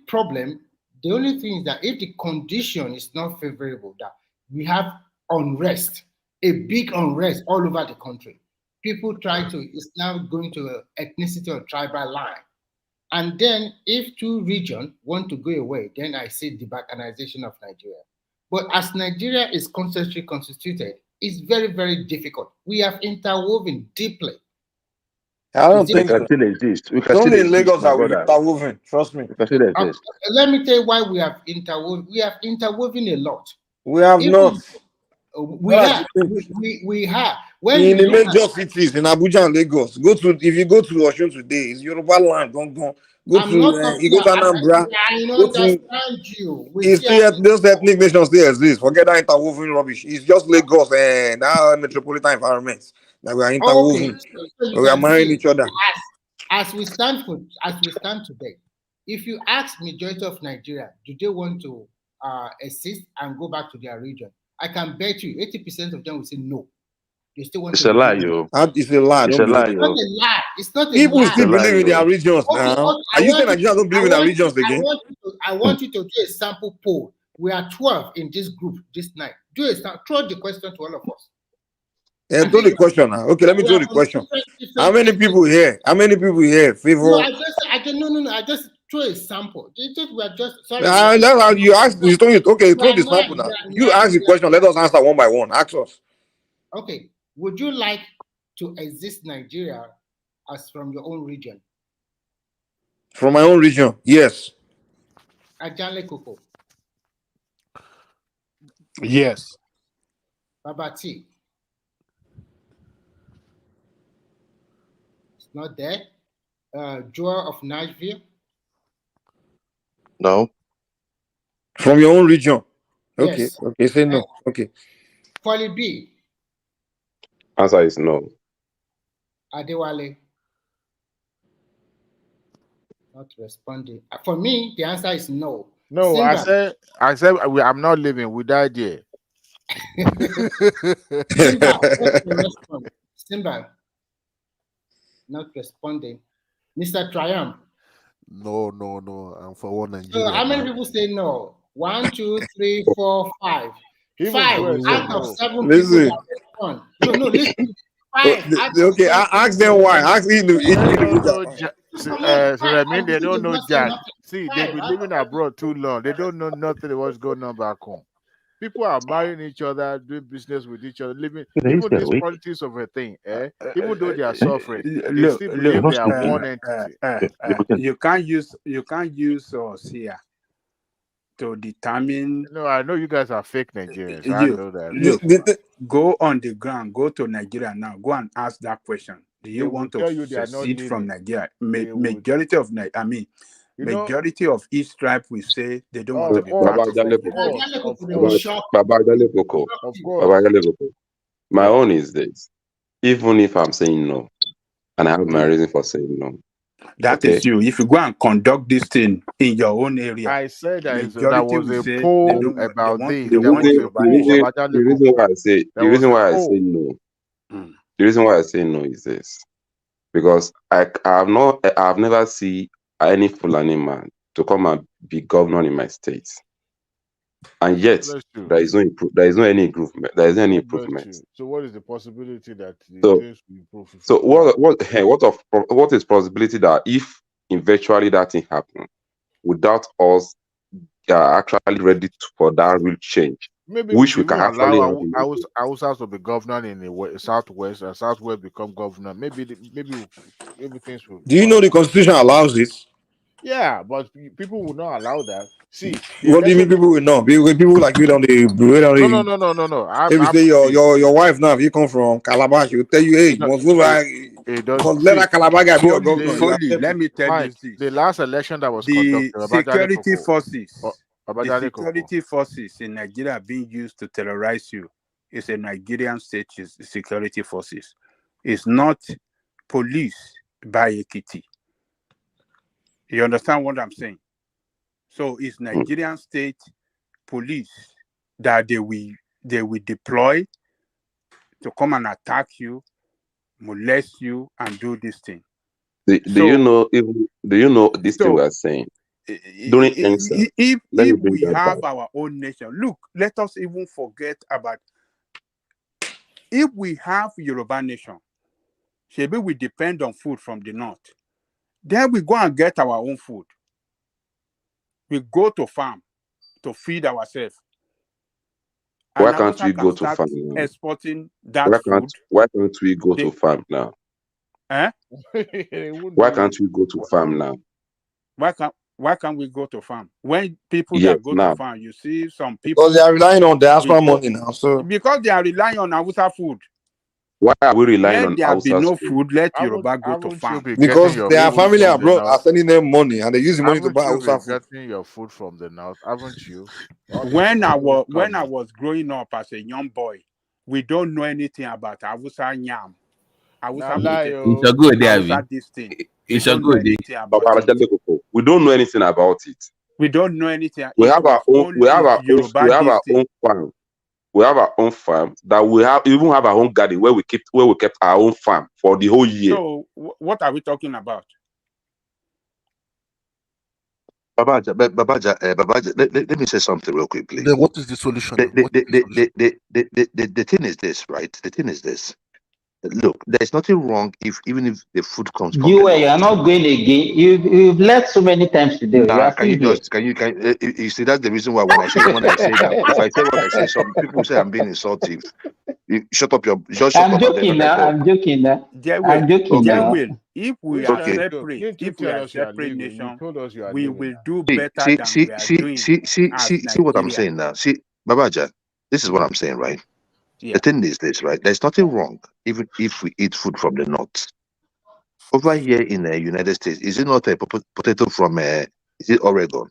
thing is that if the condition is not favorable, that we have unrest, a big unrest all over the country. People it's now going to ethnicity or tribal line. And then if two regions want to go away, then I see the balkanization of Nigeria. But as Nigeria is constantly constituted, it's very, very difficult. We have interwoven deeply. I don't think can so. still exist. We It's can still only in exist, Lagos my that we brother. interwoven. Trust me. We can still exist. Let me tell you why we have interwoven. We have interwoven a lot. We have not. We have. We have. When In you the look at, major cities in Abuja and Lagos, if you go to Osun today, it's Yoruba land. Don't go. Go I'm not to talking you go to about, Anambra. I Go to understand you. We it's still still have, those ethnic nations still exist. Forget that interwoven rubbish. It's just Lagos and that metropolitan environment that we are okay. interwoven. So you We are can marrying see, each other. as we stand today, if you ask majority of Nigeria, do they want to assist and go back to their region? I can bet you 80% of them will say no. They still want It's to a lie, remain. yo. It's a lie. It's Don't a believe lie, it. It's not yo. a lie. It's not a People lie. still believe in their regions Okay, now. I Are you saying want you Nigeria to, don't believe in their regions again? I want you to do a sample poll. We are 12 in this group this night. Throw the question to all of us. And throw the question now. Okay, let me throw the question. How many people here? How many people here favor? No, I just throw a sample. We are just sorry. That's how you ask. You told me, okay, throw the sample now. You ask the question. Let us answer one by one. Ask us. Okay. Would you like to exist Nigeria as from your own region? From my own region, yes. Ajanle Koko. Yes. Babati. It's not there. Joel of Nashville. No. From your own region. Okay. Yes. Okay. Say no. Okay. Polly B. Answer is no. Adewale. Not responding. For me, the answer is no. No, Simba. I said I'm not living. We died here. Simba, respond. Simba, not responding. Mr. Triumph. No. I'm for one Nigeria. So how many people say no? 1, 2, 3, 4, 5. Even 5 out no. of 7 Listen. people that respond. No, listen. 5 out of Okay, 7 ask them why. Ask each individual. So I mean they don't know Jack. See, they've been living abroad too long. They don't know nothing of what's going on back home. People are marrying each other, doing business with each other, living. Even this politics of a thing, even though they are suffering, they still believe they are one entity. You can't use Sia to determine. No, I know you guys are fake Nigerians. I know that. Look, go on the ground. Go to Nigeria now. Go and ask that question. Do you want to secede from Nigeria? Majority of majority of each tribe will say they don't want to be part of it. My own is this. Even if I'm saying no, and I have my reason for saying no. That is you. If you go and conduct this thing in your own area, I said that there was a poll about this. The reason why I say no is this. Because I've never seen any Fulani man to come and be governor in my state, and yet there is no any improvement. There is any improvement. So what is the possibility that things will improve? So what is possibility that if eventually that thing happen, without us actually ready for that real change, maybe which we can actually actually Hausas to be governor in the southwest, and southwest become governor. Maybe things will. Do you know the constitution allows this? Yeah, but people will not allow that. See, what do you mean people will not? People like you don't no. If you say your wife now, if you come from Calabar, she will tell you, hey, you must go back. Let that Calabar guy be your governor. Let me tell you this. The last election that was the conducted, security forces in Nigeria are being used to terrorize you. It's a Nigerian state security forces. It's not police by Ekiti. You understand what I'm saying? So it's Nigerian state police that they will deploy to come and attack you, molest you, and do this thing. Do you know this thing we are saying? During if we have our own nation, look, let us even forget about if we have Yoruba nation, maybe we depend on food from the north. Then we go and get our own food. We go to farm to feed ourselves. Why can't we go to farm now? Exporting that food. Why can't we go to farm now? Why can't we go to farm now? Why can't we go to farm? When people that go to farm, you see some people because they are relying on diaspora money now. So because they are relying on Hausa food. Why are we relying on there be no food? food, let Yoruba go to farm. Because their family abroad are sending them money and they use the money to buy Hausa food. Getting your food from the north, haven't you? When I was growing up as a young boy, we don't know anything about Hausa yam. Hausa potato. Hausa this thing. We don't know anything about it. We don't know anything about it. We don't know anything. We have our own. We have our own farm. We have our own farm that we even have our own garden where we kept our own farm for the whole year. So what are we talking about? Babaja, let me say something real quick, please. Then what is the solution? The thing is this, right? The thing is this. Look, there's nothing wrong even if the food comes from the You north. are not going again. You've left so many times today. You Nah, are still here. you see that's the reason why when I say that if I say what I say, some people say I'm being insultive. Shut up I'm and let joking me now. talk. I'm joking now. There will, I'm joking there now. will. If we are Okay. separate, Didn't you if we tell are us you are separate leaving? You nation, told us you are we leaving will now. do better than we are doing as See what I'm Nigeria. saying now. See, Babaja, this is what I'm saying, right? Yeah. The thing is this, right? There's nothing wrong even if we eat food from the north. Over here in the United States, is it not a potato from is it Oregon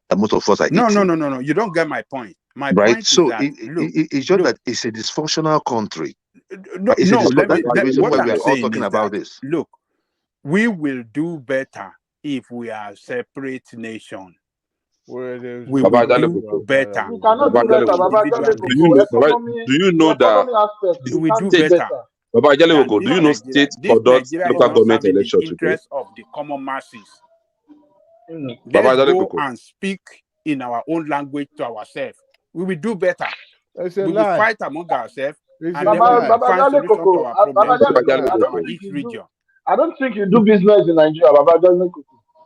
that most of us are No, eating? no. You don't get my point. My Right? point is So that it's just that it's a dysfunctional country. no, It's no. that's the reason What why I'm we are all saying talking is about that this. look, we will do better if we are separate nation. We will do better. We cannot do better, Baba Individually. Do you know the that economy aspect, we We can't do do state, better better. Baba than Ajalewoko, do this you know Nigeria. states This conduct Nigeria is local not government serving the election today? interest of the common masses. Baba Let's go Ajalewoko. and speak in our own language to ourselves. We will do better. It's a We will lie. fight among ourselves, It's and a then we lie. will find solution to our problem I in each region. don't think you do business in Nigeria, Baba Adelekuku.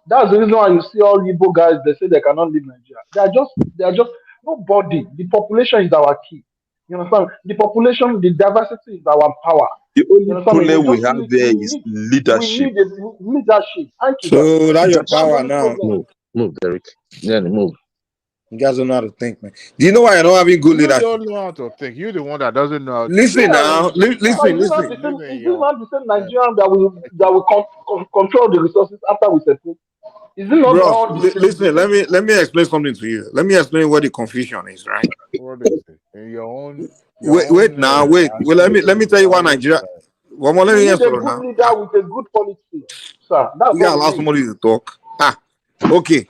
That's the reason why you see all Igbo guys. They say they cannot leave Nigeria. They are just nobody. The population is our key. You understand? The population, the diversity is our power. The You only understand me? problem we We have need, there we is need, we leadership. need a leadership. Thank you, sir. So that's your Leadership. That's the power only now. problem. Move, Derek. Yeah, move. You guys don't know how to think, man. Do you know why I don't having good You leadership? don't know how to think. You're the one that doesn't know how to Listen think. now. Because Listen. is it not the same Nigerian that will control the resources after we separate? Is it not Bros, all the same? listen, let me explain something to you. Let me explain what the confusion is, right? What is it? In your own Wait now, wait. Well, let me tell you why Nigeria. One more, let We me need a answer good now. leader with a good policy, sir. That's You what gotta we allow need. somebody to talk. Okay.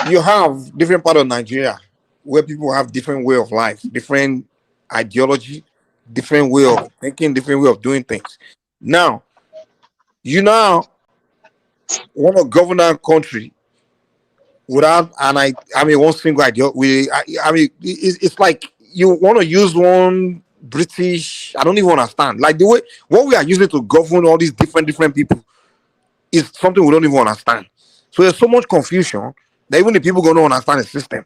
You have different part of Nigeria where people have different way of life, different ideology, different way of thinking, different way of doing things. Now, you now want to govern that country without I mean one single idea. I mean it's like you want to use one British. I don't even understand. Like the way what we are using to govern all these different people is something we don't even understand. So there's so much confusion that even the people gonna understand the system.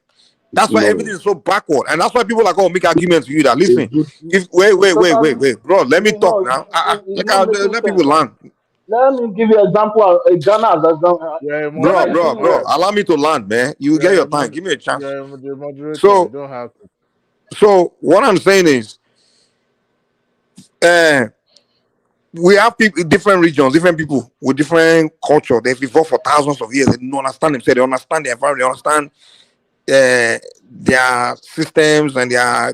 That's why No. everything is so backward, and that's why people are gonna make arguments with you that A listen. good If It's totally bro, let me talk no, now. it's not making Let sense, people sir. learn, Let me give you an example of Ghana as example. You're a Ghana is moderator doing bro. well. now. Allow me to land, man. You get your time. Give me a chance. You're the moderator. You So don't have to. what I'm saying is, uh, we have people in different regions, different people with different culture. They've evolved for thousands of years. They don't understand themselves. They understand the environment. They understand their systems and their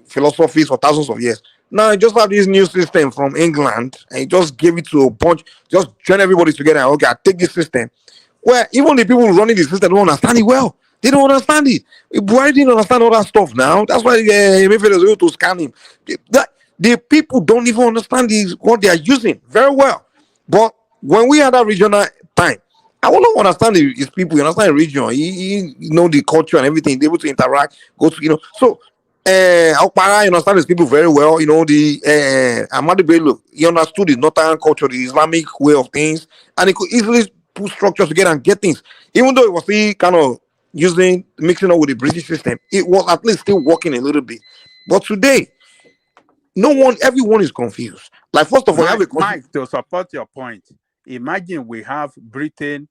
philosophies for thousands of years. Now, you just have this new system from England, and you just give it to a bunch, just join everybody together. And, okay, I take this system. Where even the people running the system don't understand it well. They don't understand it. Buhari didn't understand all that stuff now. That's why Emefiele is able to scan him. The people don't even understand what they are using very well. But when we had that regional time, I want to understand his people, you understand the region, you know the culture and everything, able to interact, go to, so Okpara, you understand his people very well, the Amadu Bello, he understood the northern culture, the Islamic way of things, and he could easily put structures together and get things, even though it was still kind of mixing up with the British system, it was at least still working a little bit. But today, everyone is confused. Like, first of all, you have a Mike, to support your point, imagine we have Britain,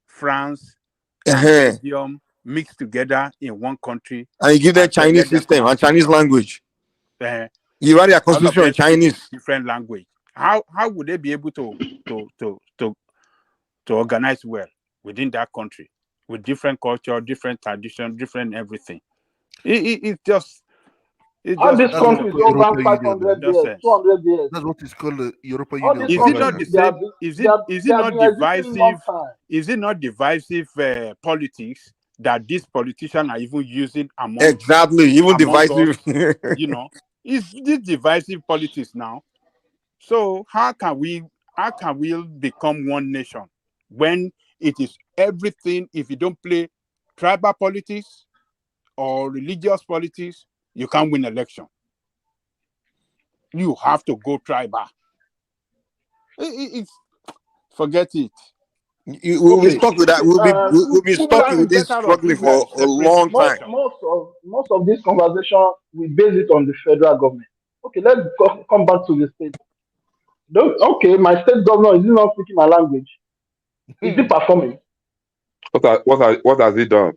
France, and Belgium mixed together in one country. And you give them And then Chinese let them system and Chinese language. You write their all of constitution them in Chinese. different language. How would they be able to organize well within that country with different culture, different tradition, different everything? It's just All these That's what countries we call over European Union 500 now. years, 200 years. That's what is called the European All Union these Is it countries, not the governance. same? Is they it have not been existing long divisive? time. Is it not divisive politics that these politicians are even using Exactly, even among us? divisive. Is this divisive politics now? So how can we become one nation when It is everything. If you don't play tribal politics or religious politics, you can't win election. You have to go tribal. Forget it. We'll be stuck with that. We'll be stuck with this struggling for a long time. Most of this conversation, we base it on the federal government. Okay, let's come back to the state. Okay, my state governor is he not speaking my language? Is he performing? What has he done?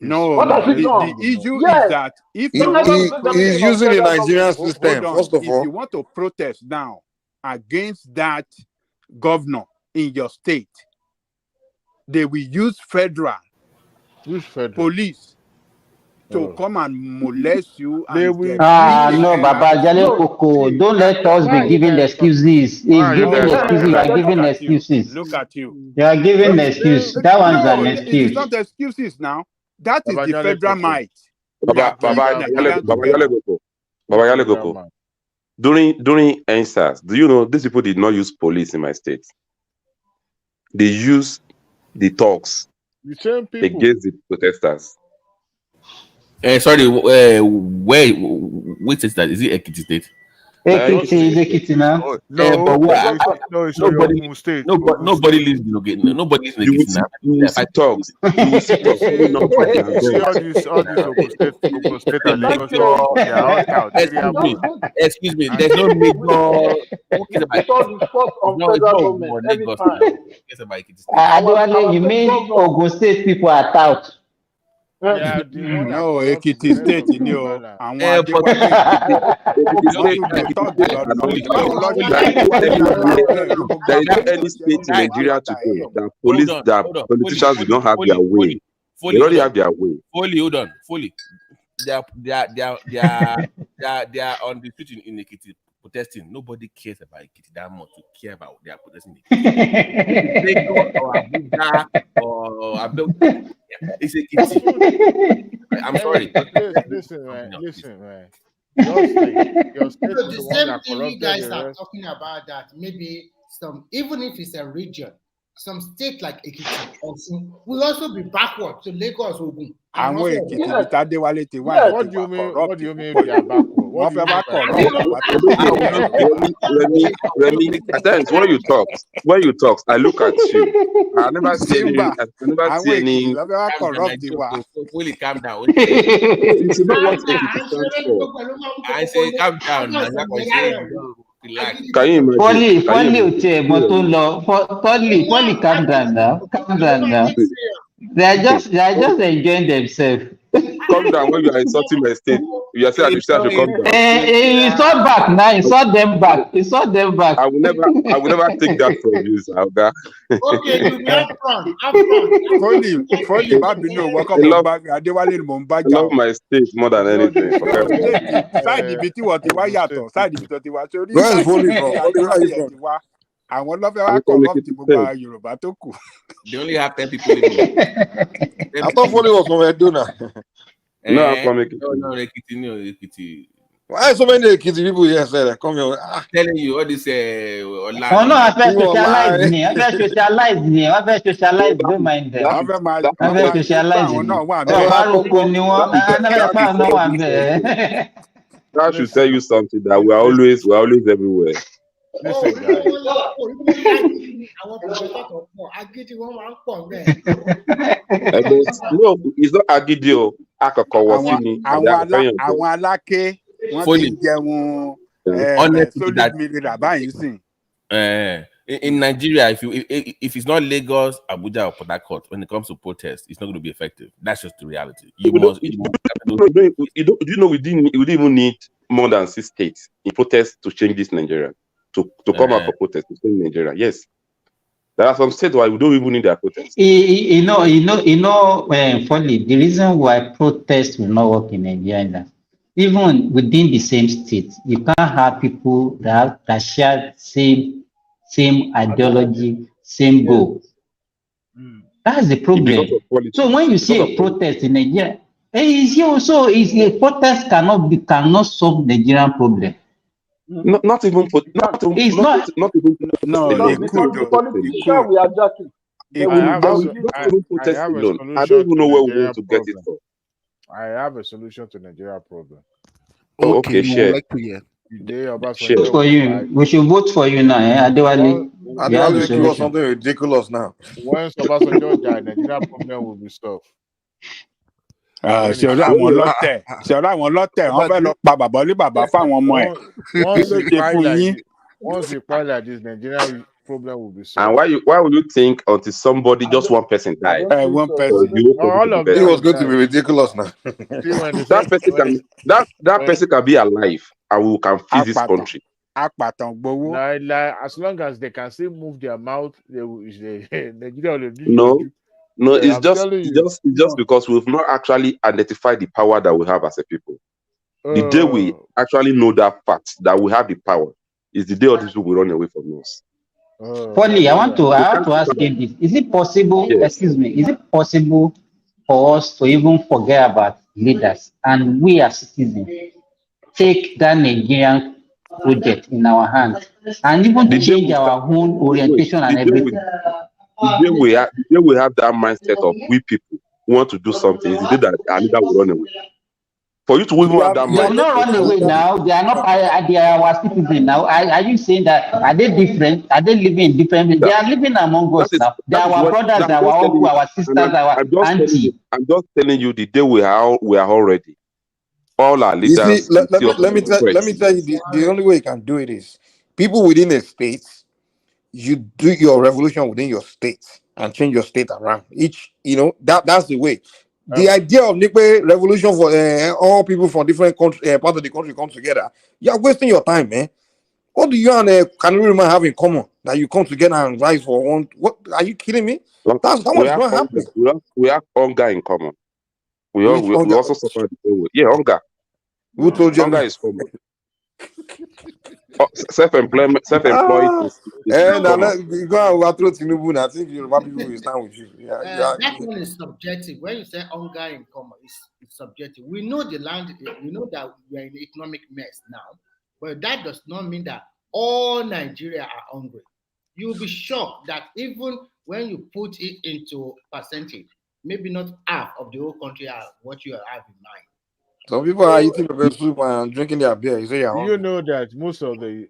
No, what has he done? The issue is that if he's using the Nigerian system, first of all. If you want to protest now against that governor in your state, they will use federal police to come and molest you. And no, Baba Jale Koko, don't let us be giving excuses. He's giving excuses. You are giving excuses. Look at you. You are giving excuse. That one's an excuse. It's not excuses now. That is the federal might. Baba Yale Goko. During NSAS, do you know these people did not use police in my state? They used the talks against the protesters. Sorry, which is that? Is it Ekiti State? Ekiti now. Nobody lives in Ekiti. Nobody lives in Ekiti now. You will see talks. You will see talks. Ogun State and Lagos, they are all out. Excuse me. There's no major. It's all the fault of federal government every time. You mean Ogun State people are out? No, Ekiti State, you know. There is no any state in Nigeria today that politicians do not have their way. They already have their way. Hold on. They are on the street in Ekiti protesting. Nobody cares about Ekiti that much to care about their protesting. Lagos or Abuja or Abuja. It's Ekiti. I'm sorry. Listen, man. Your state So is the the one same that thing you corrupted guys the are rest. talking about, that maybe even if it's a region, some state like Ekiti also will also be backward to Lagos, Ogun. And what do you mean? What do you mean they are backward? What Remy, at times when you talk, I look at you. I never see any. Fully calm down. You should know what Ekiti stands for. I say calm down. Can you imagine? Fully calm down now. They are just enjoying themselves. Calm down when you are insulting my state. You are saying I should calm down. Insult back now. Insult them back. I will never take that from you, Sauga. Okay, you have fun. I love my state more than anything. Where is Foley from? Àwọn lọ́fẹ̀ẹ́ wá corrupt gbogbo Yorùbá tó kù. They only have 10 people living. I thought Foley was from Edona. No, I'm from Ekiti. No, Ekiti. Why so many Ekiti people here say come here? Telling you all this Oh no, I fẹ́ socialize ni. I fẹ́ socialize. Don't mind them. I fẹ́ socialize ni. Ọ̀pá ni wọ́n. That should tell you something, that we are always everywhere. Listen, guys. No, it's not Agidio. Àwọn aláké wọ́n ti jẹun solid millionaire báyìí sìn. In Nigeria, if it's not Lagos, Abuja, or Port Harcourt, when it comes to protest, it's not going to be effective. That's just the reality. Do you know we didn't even need more than 6 states in protest to change this Nigeria, to come out for protest to change Nigeria? Yes, there are some states why we don't even need their protest. You know, Foley, the reason why protest will not work in Nigeria is that even within the same state, you can't have people that share same ideology, same goal. That's the problem. So when you see a protest in Nigeria, a protest cannot solve the Nigerian problem. Not even. Because the politician we are jacking. They I will, have they a How will so- don't give even I protest have a alone. I don't solution even to know where we're going Nigerian to get it problem. from. I have a solution to Nigeria problem. Oh, Okay, okay, you would share, like to hear. Today, share. Vote Obasanjo for was you. like, We should vote for you now, Adewale. You have the Adebayo give us solution. something ridiculous now. once Obasanjo died, Nigeria problem will be solved. When ṣe it's ọ̀rọ̀ àwọn Well, ọlọ́tẹ̀ ṣe ọ̀rọ̀ àwọn ọlọ́tẹ̀ wọ́n fẹ́ About lọ pa bàbá ní bàbá fáwọn ọmọ ẹ̀ kí once ló we ṣe find fún like yín. this, once we find like this, Nigeria problem will be and solved. why would you think until somebody, I just don't, one person I died, don't think One so. for I person. don't the whole think country All to be of It them better? was will going to die. be ridiculous now. See, when they That say person when, can that when person can be alive and we can fix this Apàtàn country. apàtàn gbowó. like, as long as they can still move their mouth, Nigeria will do No, juju. no, Yeah, I'm telling you. it's just because we've not actually identified the power that we have as a people. The day we actually know that fact that we have the power is the day all these people will run away from us. Polly, I have We to can't talk ask about you this. Is it possible, yes. excuse me, is it possible for us to even forget about leaders and we as citizens take that Nigerian project in our hands and even The day change we start our own wait, orientation and everything? the day we have that mindset of we people want to do something is the day that our leader will run away. For you to even have that They will mindset, not run away now. They are not. They are our citizens now. Are you saying that? Are they different? Are they living in different? They are living among us now. They are our brothers, I'm just our telling uncle, you, our sisters, our auntie. I'm just telling you the day we are all ready. All our You see, leaders will see us as let me threats. tell you the only way you can do it is people within a state, you do your revolution within your state and change your state around. That's the way. The idea of Nikwe revolution for all people from different country, part of the country come together. You're wasting your time, man. What do you and Kanuri man have in common that you come together and rise for one? What are you kidding me? That's that one We is have not hunger. happening. We have hunger in common. Which We hunger? also suffer the same way. Yeah, hunger. Who told you? Hunger is common. Self-employed Ah, is now common. you go and throw Tinubu. And I think Yoruba people will stand with you. Yeah, That one is subjective. When you say hunger in common, it's subjective. We know the land, we know that we are in economic mess now, but that does not mean that all Nigeria are hungry. You'll be shocked that even when you put it into percentage, maybe not half of the whole country are what you have in mind. some people are eating pepper soup and drinking their beer. You say you're Do you hungry. know that most of the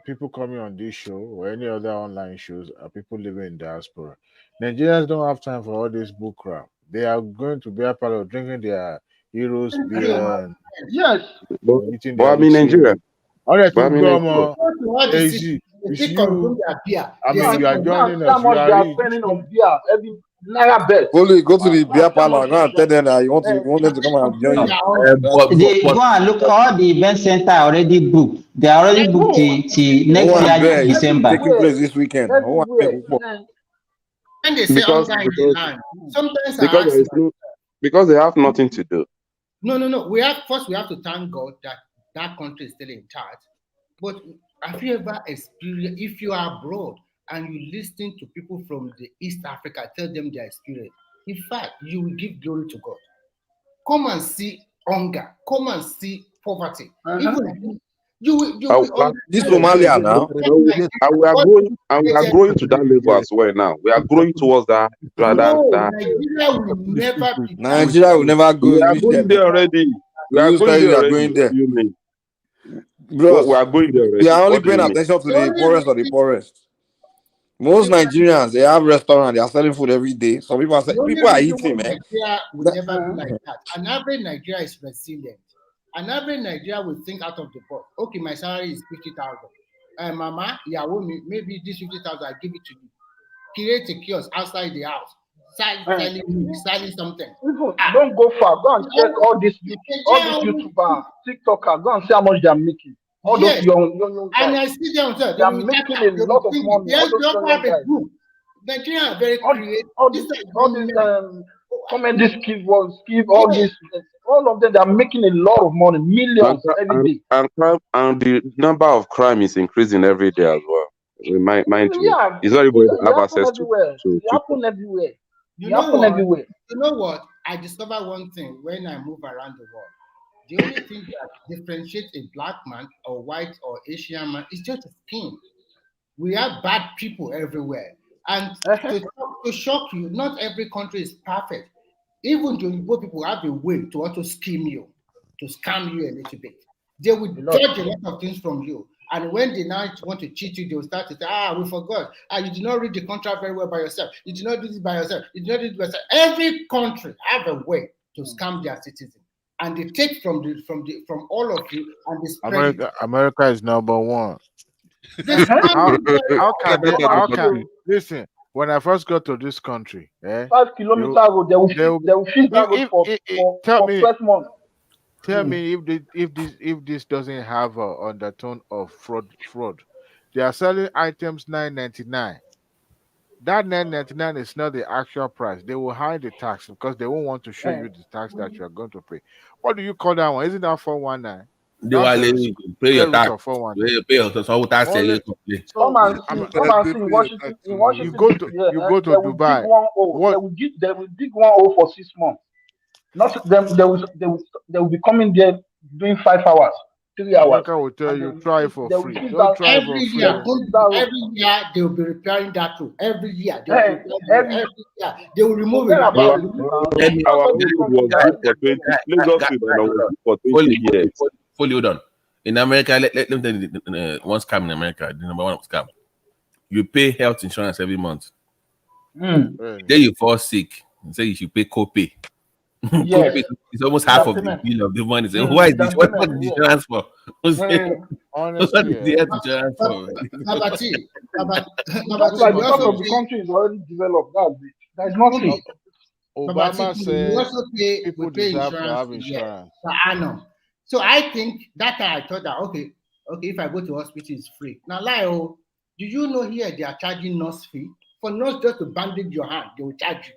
people coming on this show or any other online shows are people living in diaspora? Nigerians don't have time for all this book crap. They are going to beer parlor drinking their heroes beer and Yes. eating But their I'm in Nigeria. chicken. All right, But I'm in Nigeria. Go to all the cities, it's they still consume you. their beer. I They mean, still you are consume. Go and joining see how us. You much they are are rich. spending on beer every Naira bet. Only go to the Go and beer see how parlor much and go and tell them that you want them to come and join you. They go and look. All the event center are already booked. They are already booked till Oh, next I'm year there. It's December. taking place this weekend. Oh, I'm everywhere. When they say Because hunger in the because land, sometimes I because ask there is no because they have nothing to do. no. We have to thank God that that country is still intact. But have you ever experienced, if you are abroad and you listen to people from the East Africa tell them their experience, in fact, you will give glory to God. Come and see hunger. Come and see poverty. Even you will This understand. Somalia now. And we are growing to that level as well now. We are growing towards that No, Nigeria will never be that. Nigeria will never go we are reach there. going there already. We are You going say you there are already. going there. What do you mean? We Bros, are going there we already. are only What do paying you mean? attention to The the only poorest of the reason, poorest. Most Nigerians, they have restaurants, they are selling food every day. Some people the only people are reason why eating, man. Nigeria will never be like that. An average Nigeria is resilient. An average Nigeria will think out of the box. Okay, my salary is 50,000. Mama, maybe this 50,000, I give it to you. Create a kiosk outside the house. Selling something. Don't go far. Go and check all these Nigeria, YouTuber, TikToker. Go and see how much they are making. All those yes. young And guys. I see them, sir. They They are will making tap, a they lot will of sing. money. All those They also young have a guys. group. Nigeria are very creative. All these comedy skills, all Yes. this, all of them, they are making a lot of money, millions every day. And the number of crime is increasing every day as well. Mind you, Yeah, it's not everybody that it have happen access everywhere. to It happen everywhere. You It know happen what? everywhere. You know what? I discovered one thing when I move around the world. The only thing that differentiates a black man or white or Asian man is just the skin. We have bad people everywhere. And to shock you, not every country is perfect. Even the Igbo people have a way to also scheme you, to scam you a little bit. They will judge a lot of things from you. And when they now want to cheat you, they will start to say, we forgot. You did not read the contract very well by yourself. You did not do this by yourself. You did not do this by yourself. Every country have a way to scam their citizens. And they take from all of you and they spread it. America is number one. Listen, when I first got to this country, 5 kilometers road, they will fix that road for 12 months. Tell me if this doesn't have an undertone of fraud. They are selling items $9.99. That $9.99 is not the actual price. They will hide the tax because they won't want to show you the tax that you are going to pay. What do you call that one? Isn't that 419? They will pay your tax. Pay your tax. Come and see in Washington. You go to Dubai. They will dig 1 hole for 6 months. Not them. They will be coming there doing 5 hours, 3 hours. America will tell you try for free. Don't try for free. Every year they will be repairing that road. Every year they will every year they will remove it. Hold on. In America, let me tell you one scam in America. The number one scam. You pay health insurance every month. Then you fall sick. You say you should pay copay. Yes. It's almost half of the bill of the money. So why is this? What is the insurance for? Honestly, the health insurance for? That's why the top of the country is already developed. There's nothing. Obama said people deserve to have insurance. So I think that I thought that okay, if I go to hospital, it's free. Now, do you know here they are charging nurse fee for nurse just to bandage your hand? They will charge you.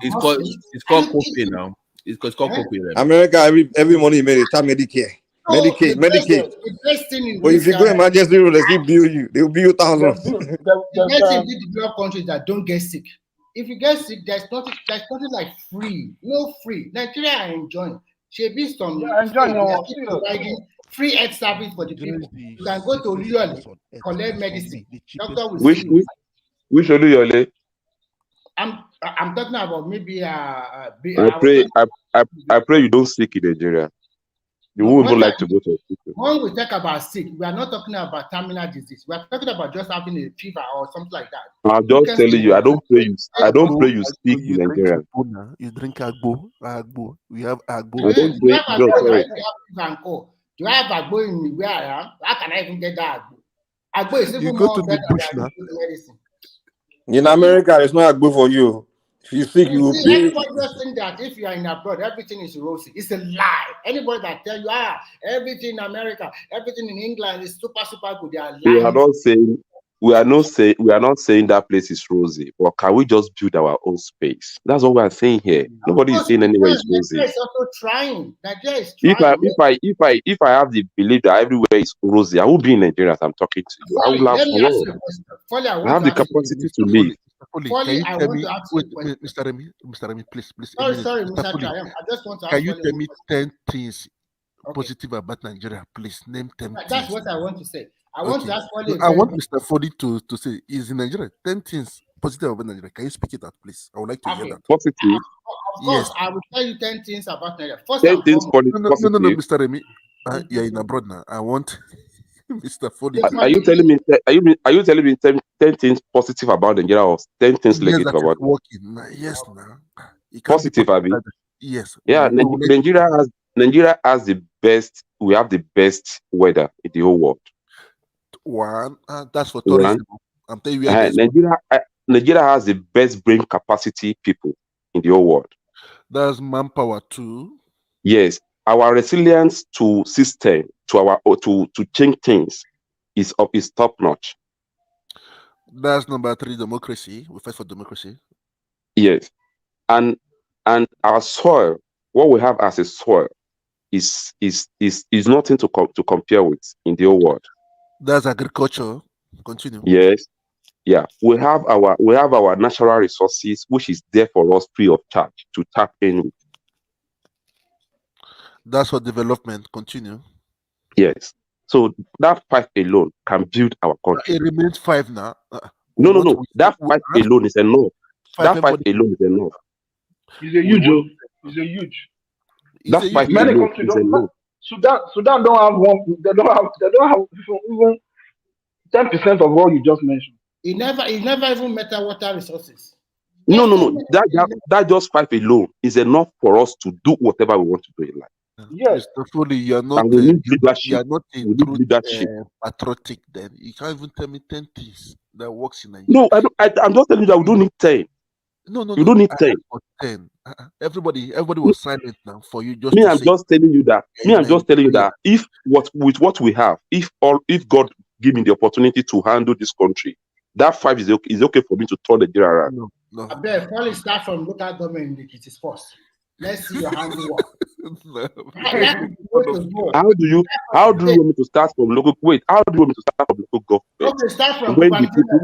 It's called copay now. It's called copay. America, every money you made it charge Medicare. Medicaid. The best thing in but if you go emergency room, they still bill you. They will bill you thousands. The best thing in the developed countries that don't get sick. If you get sick, there's nothing like free. No free. Nigeria are enjoying. Providing free health service for the people. You can go to Uyole, collect medicine. Doctor will see you. Which Uyole? I'm talking about maybe I pray you don't sick in Nigeria. You wouldn't like to go to hospital. When we talk about sick, we are not talking about terminal disease. We are talking about just having a fever or something like that. I'm just telling you, I don't pray you sick in Nigeria. You drink agbo. We have agbo. Do I have agbo in where I am? How can I even get that agbo? Agbo is even more better than medicine. In America, it's not agbo for you. If you sick, you will pay. Everybody just think that if you are in abroad, everything is rosy. It's a lie. Anybody that tell you, everything in America, everything in England is super good, they are lying. We are not saying that place is rosy, but can we just build our own space? That's what we are saying here. Nobody is saying anywhere is rosy. Nigeria is also trying. Nigeria is trying. If I have the belief that everywhere is rosy, I will be in Nigeria as I'm talking to you. I will have the capacity to live. Can you tell me, Mr. Remy, please. Sorry, Mr. Triumph. I just want to ask. Can you tell me 10 things positive about Nigeria? Please name 10 things. That's what I want to say. I want to ask I want Mr. Foley to say, is in Nigeria 10 things positive about Nigeria? Can you speak it out, please? I would like to hear that. Positive? Of course, I will tell you 10 things about Nigeria. First 10 things positive. No, Mr. Remy. You're in abroad now. I want Mr. Foley. Are you telling me 10 things positive about Nigeria or 10 things negative about it? Yes, now. Positive, Abi? Yes. Yeah, Nigeria has the best. We have the best weather in the whole world. One, that's for tourism. I'm telling you, Nigeria has the best brain capacity people in the whole world. That's manpower too. Yes, our resilience to system, to change things, is top notch. That's number 3, democracy. We fight for democracy. Yes, and our soil, what we have as a soil, is nothing to compare with in the whole world. That's agriculture. Continue. Yes, yeah. We have our natural resources, which is there for us free of charge to tap in with. That's for development. Continue. Yes. So that 5 alone can build our country. It remains 5 now. No. That 5 alone is enough. That 5 alone is enough. It's a huge. It's a huge. That 5 Many alone countries is don't. enough. Sudan don't have one. They don't have even 10% of what you just mentioned. It never even matter water resources. No. That just 5 alone is enough for us to do whatever we want to do in life. Yes. Mr. Foley, you're not. And we need leadership. You're not a we need true leadership. patriotic. Then you can't even tell me 10 things that works in Nigeria. No, I'm just telling you that we don't need 10. No. You don't need 10. 10. Everybody was silent now for you just. I'm just telling you that. I'm just telling you that if with what we have, if God give me the opportunity to handle this country, that 5 is okay for me to turn the gear around. No. I bet probably start from local government in the first. Let's see your handiwork. How do you want me to start from local? Wait, how do you want me to start from local government? Okay, start from when the people,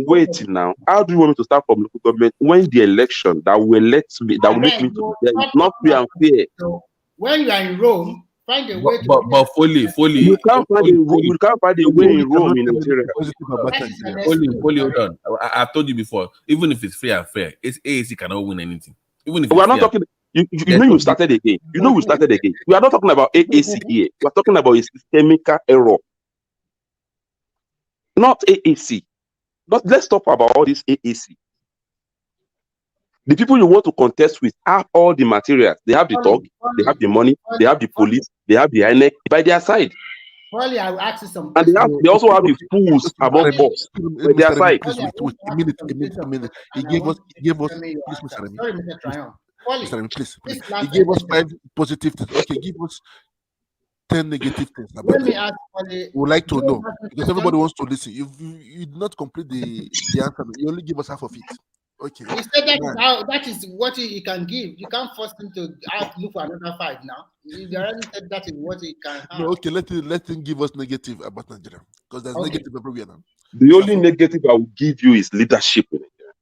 wait now. How do you want me to start from local government when the election that will elect me, that will make me to be there is not free and fair? So when you are in Rome, find a way to. But Foley. You can't find a way in Rome in Nigeria. Foley, hold on. I've told you before. Even if it's free and fair, AAC cannot win anything. Even if we are not talking. You know you started again. We are not talking about AAC here. We are talking about a systemic error, not AAC. But let's talk about all this AAC. The people you want to contest with have all the materials. They have the talk, they have the money, they have the police, they have the INEC by their side. Probably I will ask you some questions. And they also have the fools among us by their side. Wait, a minute. He gave us, please, Mr. Remy. Sorry, Mr. Tryon. Mr. Remy, please. He gave us 5 positive things. Okay, give us 10 negative things. Let me ask. We would like to know because everybody wants to listen. You did not complete the answer. You only give us half of it. Okay. He said that is what he can give. You can't force him to look for another 5 now. He already said that is what he can have. No, okay, let him give us negative about Nigeria because there's negative everywhere now. The only negative I will give you is leadership in Nigeria.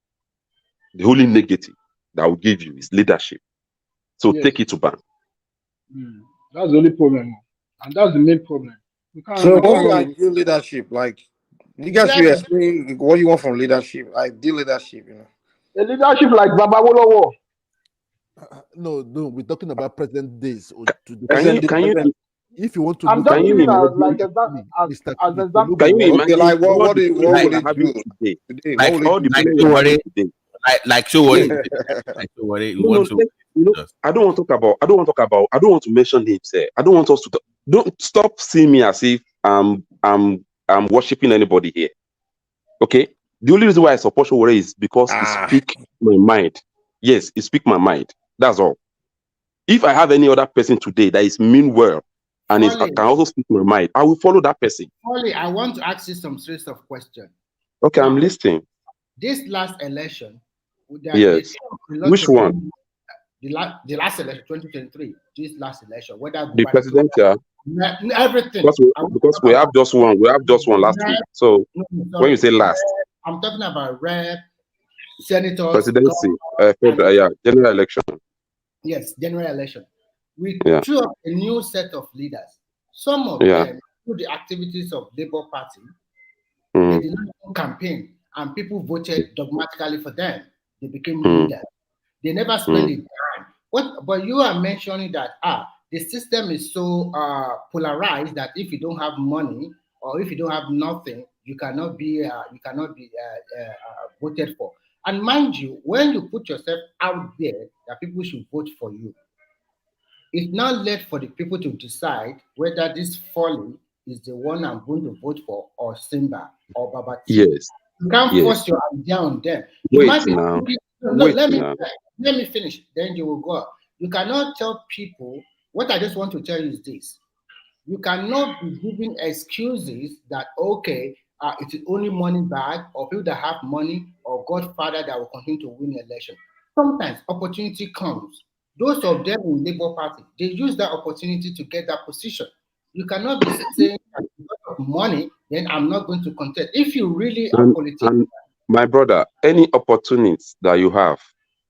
The only negative that I will give you is leadership. So take it to bank. That's the only problem, and that's the main problem. So what you ideal leadership? Like you guys should explain what you want from leadership. Ideal leadership, A leadership like Babawolowo. No, we're talking about present days. Can you? If you want to, I'm just giving like as example. Can you imagine? Like what will it do today? Like all the people today. Like show worry. I don't want to mention names. I don't want us to. Don't stop seeing me as if I'm worshiping anybody here. Okay. The only reason why I support Showore is because it speaks my mind. Yes, it speaks my mind. That's all. If I have any other person today that is mean well and can also speak my mind, I will follow that person. Foley, I want to ask you some series of questions. Okay, I'm listening. This last election, yes. Which one? The last election, 2023. This last election, whether the presidential. Everything. Because we have just one. We have just one last week. So when you say last, I'm talking about rep, senators, presidency, general election. Yes, general election. We threw up a new set of leaders. Some of them, through the activities of Labour Party, they did not campaign, and people voted dogmatically for them. They became leaders. They never spent the time. But you are mentioning that the system is so polarized that if you don't have money or if you don't have nothing, you cannot be voted for. And mind you, when you put yourself out there that people should vote for you, it's not left for the people to decide whether this Foley is the one I'm going to vote for, or Simba or Babati. Yes. You can't force your idea on them. Let me finish. Then you will go. You cannot tell people. What I just want to tell you is this: you cannot be giving excuses that it is only money bag, or people that have money, or Godfather that will continue to win the election. Sometimes opportunity comes. Those of them in Labour Party, they use that opportunity to get that position. You cannot be saying that because of money, then I'm not going to contest. If you really are politician, my brother, any opportunity that you have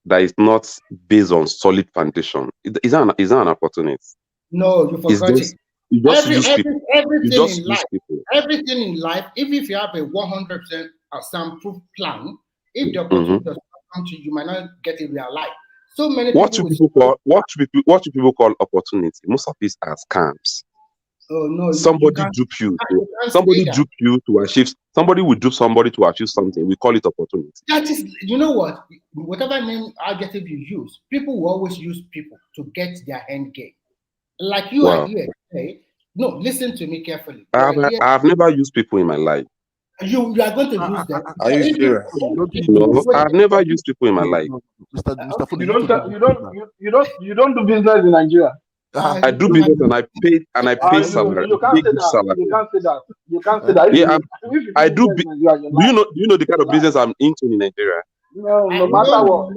that is not based on solid foundation, is that an opportunity? No, you forgot it. You just use people. You Everything just in use life, people. everything in life, even if you have a 100% soundproof plan, if the Mm-hmm. opportunity does not come to you, you might not get it realized. So many What people do will people call opportunity? Most of these are scams. oh no, you Somebody can't, dupe you. you can't say Somebody that. dupe you to achieve. Somebody will dupe somebody to achieve something. We call it opportunity. That is, you know what? Whatever name adjective you use, people will always use people to get their end game. Like you are Wow. here today. No, listen to me carefully. I've never used people in my life. You are going to use them. Are you serious? No, I've never used people in my life. Mr. Foley, You don't do business in Nigeria. I do business and I pay salary. You I can't pay say good that. salary. You can't say that. You can't say that. Yeah, If you I do do. business in Nigeria, you lie. Do you know the kind of business I'm into in Nigeria? No matter what.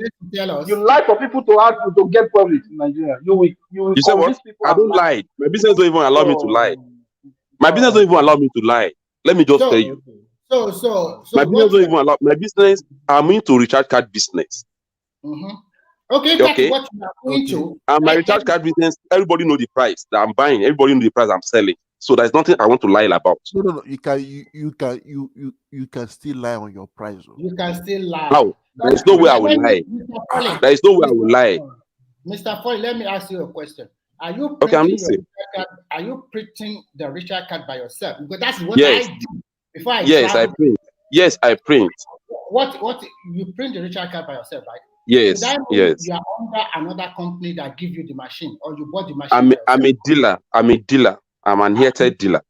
You lie for people to ask you to get profit in Nigeria. You will You say what? convince people I and don't lie. lie. My business don't even allow me to lie. My business don't even allow me to lie. Let me just tell you. My business don't even allow. My business, I'm into recharge card business. Okay, that's Okay. what you are into. And my recharge card business, everybody know the price that I'm buying. Everybody know the price I'm selling. So there's nothing I want to lie about. No. You can still lie on your price. You can still lie. How? There is no way I will lie. There is no way I will lie. Mr. Foley, let me ask you a question. Are you Okay, I'm printing your listening. card? Are you printing the Richard card by yourself? Because that's what Yes. I do before I Yes, travel. I print. Yes, I print. What you print the Richard card by yourself, right? Yes. So that means Yes. you are under another company that give you the machine, or you bought the machine by yourself. I'm a dealer. I'm an Airtel dealer.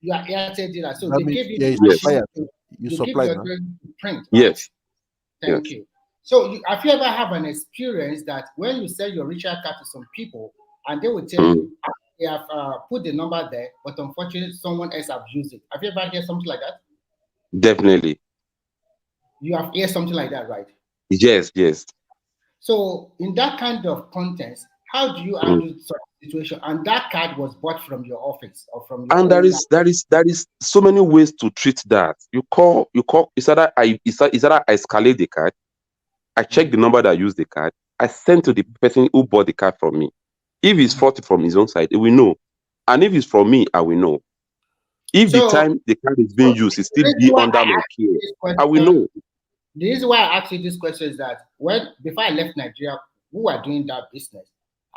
You are Airtel dealer, so That they means, give you yeah, the you machine. supply, to you give supply, your huh? to print. Right? Yes. Thank Yes. you. So have you ever have an experience that when you sell your Richard card to some people and they will tell you they have put the number there, but unfortunately someone else have used it? Have you ever heard something like that? Definitely. You have heard something like that, right? Yes. Yes. So in that kind of context, how do you handle such a situation? And that card was bought from your office or from your And there is so many ways to treat that. You call. It's either I escalate the card. I check the number that used the card. I send to the person who bought the card from me. If it's faulty from his own side, he will know. And if it's from me, I will know. If the time the card is being used, it still be under my care, I will know. The reason why I asked you this question is that before I left Nigeria, we were doing that business,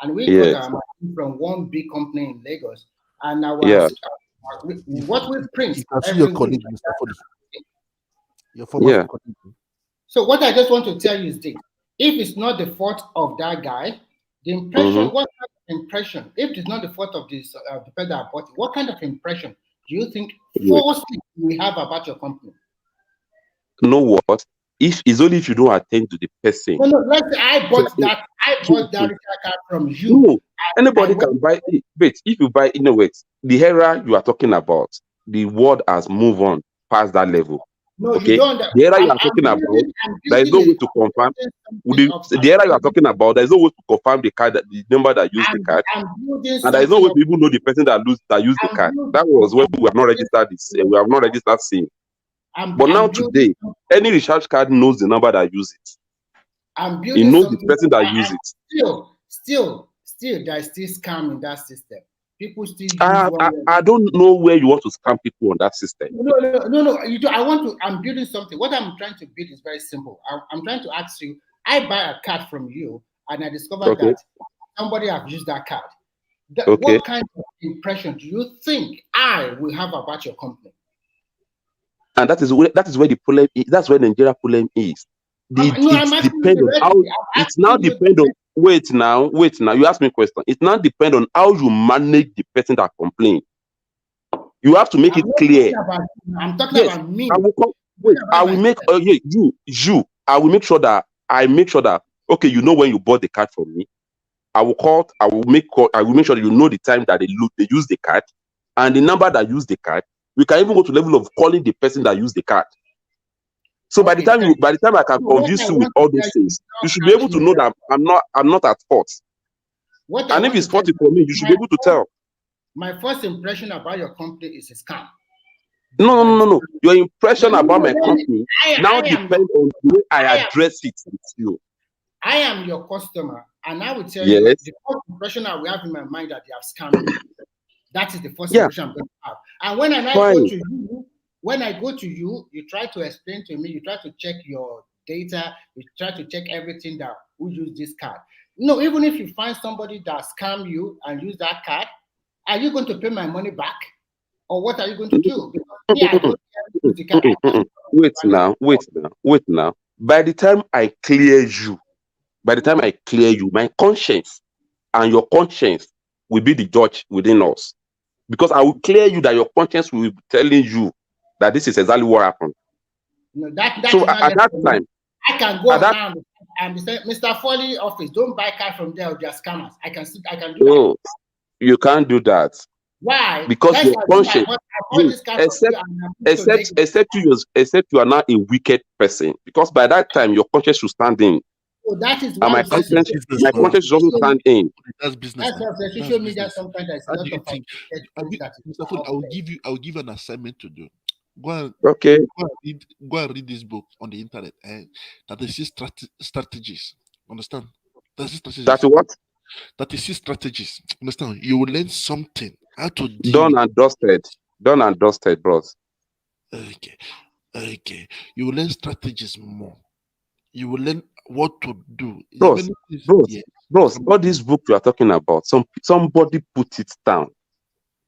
and we got our money from one big company in Lagos, and what we print. You can see your colleague, Mr. Foley. Your former colleague. So what I just want to tell you is this: if it's not the fault of that guy, the impression, what kind of impression? If it's not the fault of this the person that bought it, what kind of impression do you think falsely we have about your company? You know what? If it's only if you don't attend to the person. No, let's say I bought that Richard card from you. No, anybody can buy it. Wait, if you buy, the era you are talking about, the world has moved on past that level. No, okay? You don't. The era you are talking about, there is no way to confirm. The era you are talking about, there is no way to confirm the number that used the card, and there is no way to even know the person that used the card. That was when we have not registered this. We have not registered SIM. But now today, any recharge card knows the number that uses it. He knows the person that uses it. Still, there is still scam in that system. People still use I don't know where you want to scam people on that system. No. You do. I'm building something. What I'm trying to build is very simple. I'm trying to ask you. I buy a card from you, and I discover that somebody have used that card. What kind of impression do you think I will have about your company? And that is where the problem is. That's where Nigeria problem is. It's now depend on. Wait now. You ask me a question. It now depends on how you manage the person that complains. You have to make it clear. I'm talking about me. I will make you. I will make sure that okay, you know when you bought the card from me. I will make sure that you know the time that they use the card and the number that use the card. We can even go to the level of calling the person that used the card. So by the time I can convince you with all those things, you should be able to know that I'm not at fault. And if it's faulty for me, you should be able to tell. My first impression about your company is a scam. No. Your impression about my company now depends on the way I address it with you. I am your customer, and I will tell you the first impression I will have in my mind that they have scammed me. That is the first Yeah, solution I'm going to have. And when I go fine. to you, you try to explain to me, you try to check your data, you try to check everything that who use this card. No, even if you find somebody that scam you and use that card, are you going to pay my money back? Or what are you going to do? Because me, I don't use the card. Wait now. By the time I clear you, my conscience and your conscience will be the judge within us. Because I will clear you that your conscience will be telling you that this is exactly what happened. No, that So is not at that necessary. time, I can go on now and say, Mr. Foley office, don't buy card from there, they are scammers. I can do that. no, you can't do that. Why? Because Let's your assume I conscience, bought this card from you and I'm going to make except you are not a wicked person. Because by that time your conscience should stand in. So that is And why my we say conscience should also stand in. That's business. That's why social media sometimes there's a How do lot you of think? that is Mr. Ford, out I will there. give you an assignment to do. Go and read this book on the internet. 36 strategies. Understand? 36 strategies. That's what? 36 strategies. Understand? You will learn something. How to deal Done and dusted, bros. Okay. You will learn strategies more. You will learn what to do. Bros, all this book you are talking about, somebody put it down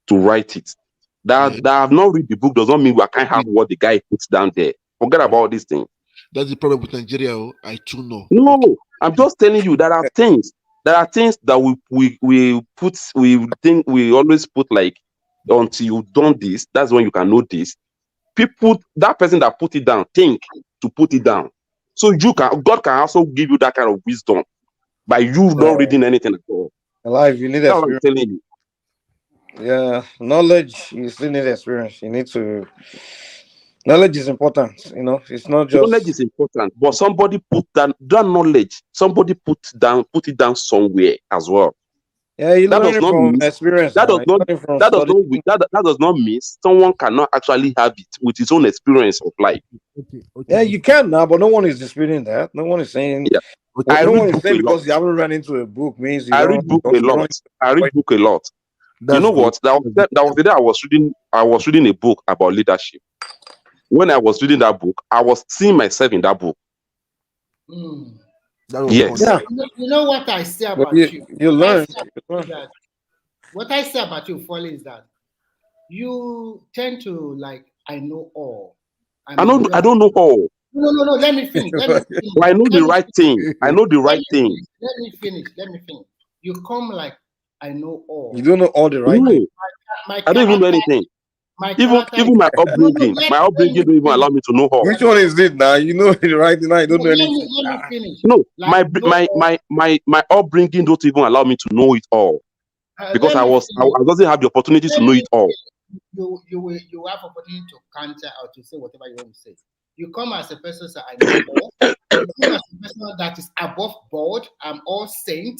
to write it. That I have not read the book does not mean I can't have what the guy puts down there. Forget about all these things. That's the problem with Nigeria. I too know. No, I'm just telling you there are things that we always put like until you've done this, that's when you can know this. That person that put it down, think to put it down. So God can also give you that kind of wisdom by you not reading anything at all. Life, you need That's what I'm experience. telling you. Yeah, knowledge, you still need experience. You need to. Knowledge is important, it's not just. Knowledge is important, but somebody put that knowledge, somebody put it down somewhere as well. Yeah, you learn it from experience. That does not mean someone cannot actually have it with his own experience of life. Yeah, you can now, but no one is disputing that. No one is saying. Yeah. No one is saying because you haven't run into a book means you I don't. read book a lot. You know what? That was the day I was reading a book about leadership. When I was reading that book, I was seeing myself in that book. Yes. Yeah. You know what I say about you? You learn. What I say about you, Foley, is that you tend to I know all. I don't know all. No. Let me finish. I know the right thing. I know the right thing. Let me finish. You come like I know all. You don't know all the right things. I don't even know anything. Even my upbringing, don't even allow me to know all. Which one is it now? You know the right thing. I don't know anything. Let me finish. No, my upbringing don't even allow me to know it all, because I doesn't have the opportunity to know it all. You have opportunity to counter or to say whatever you want to say. You come as a person that I know all. You come as a person that is above board. I'm all saint.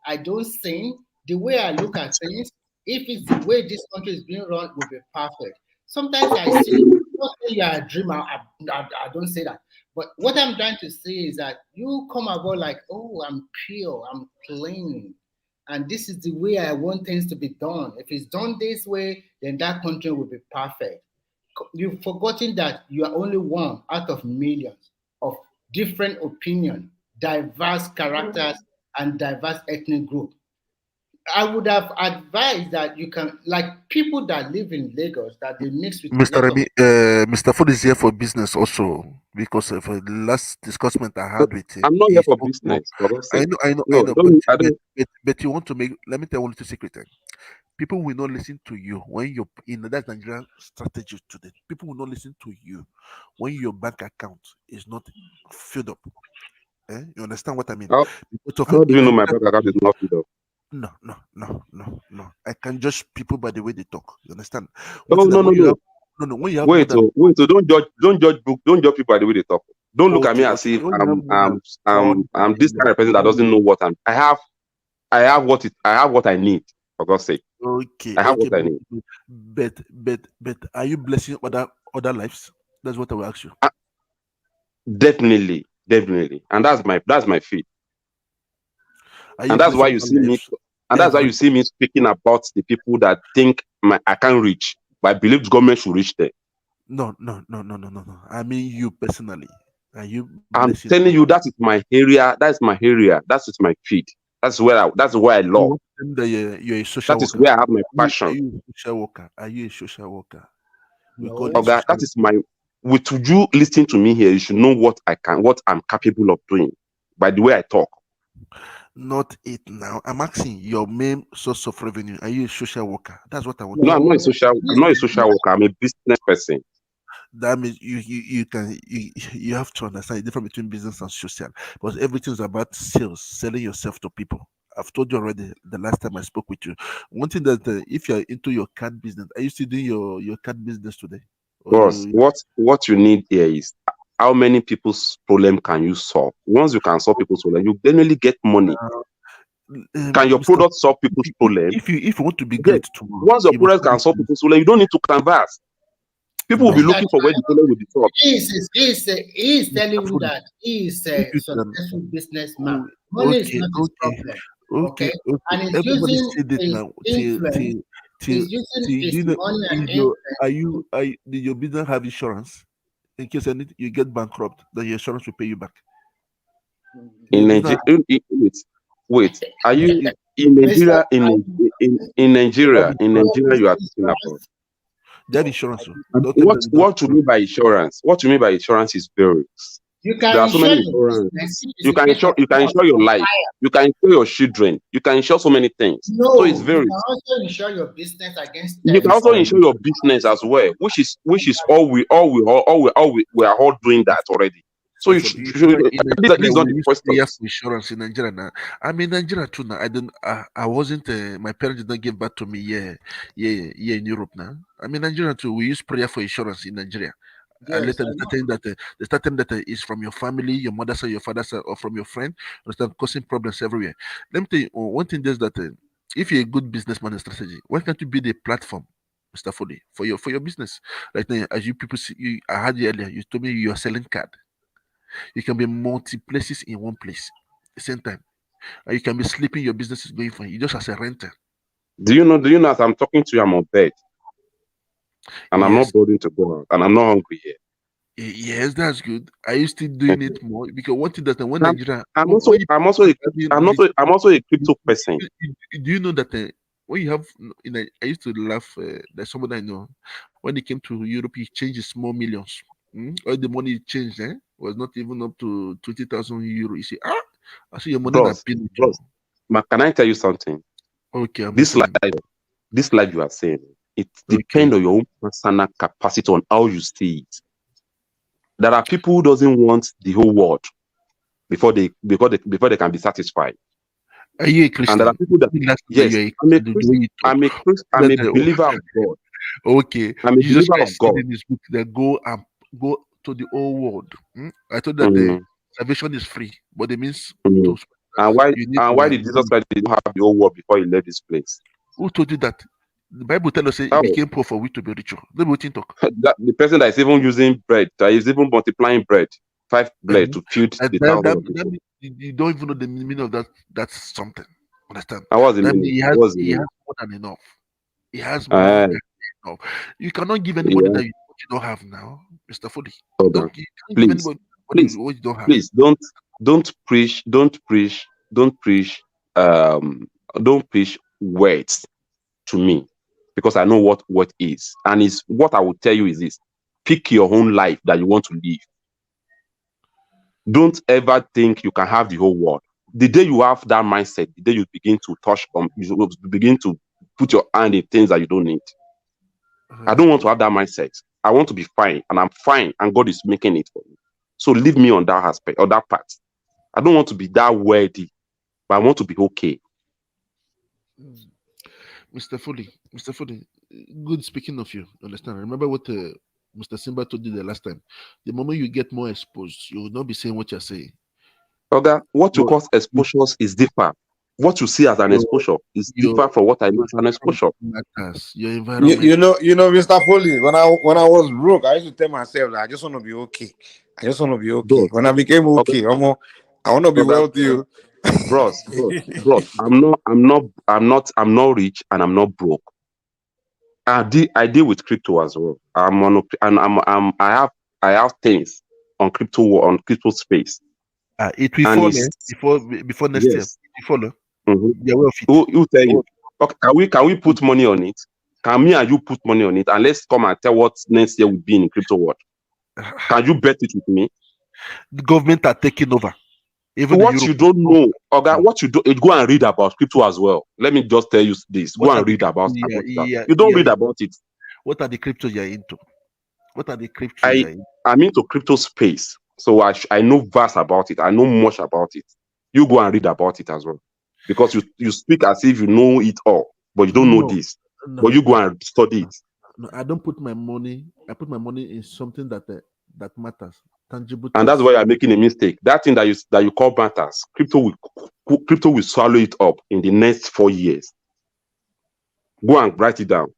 I don't sin. The way I look at things, if it's the way this country is being run, will be perfect. Sometimes I see, not say you are a dreamer. I don't say that. But what I'm trying to say is that you come about like, oh, I'm pure, I'm clean. And this is the way I want things to be done. If it's done this way, then that country will be perfect. You've forgotten that you are only one out of millions of different opinions, diverse characters, and diverse ethnic groups. I would have advised that you can, like people that live in Lagos, that they mix with Mr. Remy, Mr. Ford is here for business also because of the last discussion I had with him. I'm not here for business. I know. But you want to make. Let me tell you a little secret. People will not listen to you when you're in that's Nigerian strategy today. People will not listen to you when your bank account is not filled up. You understand what I mean? How do you know my bank account is not filled up? No. I can judge people by the way they talk. You understand? No. When you have wait. So don't judge people by the way they talk. Don't look at me as if I'm this kind of person that doesn't know what I have what I need, for God's sake. Okay. I have what I need. But are you blessing other lives? That's what I will ask you. Definitely. And that's my faith. And that's why you see me. And that's why you see me speaking about the people that think I can't reach, but I believe the government should reach there. No. I mean you personally. Are you I'm blessing? telling you, that is my area. That's my area. That's my feed. That's where I You love. want to tell me that you're a social That is worker? where I have my Are passion. you a social worker? Are you a social worker? We No. call it Okay, social that is my. With you listening to me here, you should know what I'm capable of doing by the way I talk. Not it now. I'm asking your main source of revenue. Are you a social worker? That's what I want No, to I'm know. not a social. I'm not a social worker. I'm a business person. That means you have to understand the difference between business and social, because everything is about sales, selling yourself to people. I've told you already the last time I spoke with you. One thing that if you're into your card business, are you still doing your card business today? Or Boss, you what you need here is how many people's problem can you solve? Once you can solve people's problem, you generally get money. Can your Mr. product solve people's problem? If you want to be Yes. great tomorrow, Once your you must product can solve people's problem, you don't need to canvas. People will be no. looking for where the problem will be solved. He is telling you Carefully. that he is If a you can, successful businessman. oh, Money is okay, not his problem. okay. Okay, and he's Everybody using said it his now. influence. Till, He's using do his you know, money and is your influence. did your business have insurance in case you get bankrupt? Then your insurance will pay you back. In Your business, Nigeria, wait, are you it, in Mr. Nigeria? In Nigeria, you are talking about. they have insurance. And Don't tell me that they don't have what you mean by insurance? What you mean by insurance is various. You There can are so insure many your business insurances. if it's a case of You can loss insure your or life. fire. You can insure your children. You can insure so many things. So it's No, you can various. also insure your business against You can theft also or insure your business as well, which is we are all doing that already. So stuff for the in this Nigeria. is not We the use question. prayer for insurance in Nigeria now. I'm in Nigeria too now. I wasn't. My parents did not give back to me. Yeah, in Europe now. I'm in Nigeria too. We use prayer for insurance in Nigeria. And yes, later I they know. start telling that is from your family, your mother's side, your father's side, or from your friend. They start causing problems everywhere. Let me tell you one thing. Is that if you're a good businessman and strategy, why can't you build a platform, Mr. Foley, for your business? Like now, as you people see, I heard you earlier. You told me you are selling card. You can be multi places in one place at the same time. And you can be sleeping, your business is going fine. You just as a renter. Do you know as I'm talking to you, I'm on bed and I'm not Yes. bothering to go out and I'm not hungry yet. Yes, that's good. Are you still doing it more? Because one thing that when I'm, Nigeria, I'm also when you I'm also a, I'm also a crypto person. do you know that when you have I used to laugh. There's somebody I know when he came to Europe, he changed his small millions. All the money he changed, was not even up to 20,000 euro. You see, I see your money not Bros, pin. can I tell you something? Okay, I'm This listening. life you are saying, it Okay. depends on your own personal capacity on how you see it. There are people who doesn't want the whole world before they can be satisfied. Are you a And there are Christian? people that Last time that yes, you're a I'm a Christian, the Christ, way you talk. I'm That a believer of God. okay, I'm a Jesus believer Christ of said God. in his book that go to the whole world. I thought that the Mhm, salvation is free, but it means mhm. you need Why did Jesus Christ did not have the whole world before he left this place? who told you that? The Bible tells us he Oh, became poor for we to be richer. Let me talk. the person that is even using bread, that is even multiplying bread, 5 bread to feed And the thousands of that people. means you don't even know the meaning of that. That's something. Understand? And what's the That means meaning? What's the he has meaning? more than enough. He has more Uh, than enough. You cannot give anybody yeah. that what you don't have now, Mr. Foley. Hold on. You can't give Please, anybody please, what you don't have. please don't preach um don't preach words to me, because I know what is. And is what I will tell you is this: pick your own life that you want to live. Don't ever think you can have the whole world. The day you have that mindset, the day you begin to touch you will begin to put your hand in things that you don't need. I don't want to have that mindset. I want to be fine, and I'm fine, and God is making it for me. So leave me on that aspect or that part. I don't want to be that worthy, but I want to be okay. Mr. Foley, good speaking of you. Understand? Remember what Mr. Simba told you the last time. The moment you get more exposed, you will not be saying what you're saying. Okay, what you But call exposures is different. What you see as an your exposure is your different from what I know as an exposure. matters. Your environment. You know, Mr. Foley, when I was broke, I used to tell myself that I just want to be okay. I just want to be okay. God, When I became okay, okay, I want to be okay, wealthy. bros. I'm not rich and I'm not broke. I deal with crypto as well. I'm on and I have things on crypto space. It will And fall it's before next year. yes. It will fall. Mhm. Be aware of it. Who tell you? Okay, can we put money on it? Can me and you put money on it? And let's come and tell what next year will be in the crypto world. Can you bet it with me? The government are taking over. Even the What Europe. you don't know, okay, what you do, go and read about crypto as well. Let me just tell you this. Go What are and the read about crypto it. You don't read about it. What are the crypto you're into? What are the crypto you're into? I'm into crypto space, so I know vast about it. I know much about it. You go and read about it as well, because you speak as if you know it all, but you don't know No, this. But you go and study it. no, I don't put my money. I put my money in something that matters, tangible And that's things. why you're making a mistake. That thing that you call matters, crypto will swallow it up in the next 4 years. Go and write it down.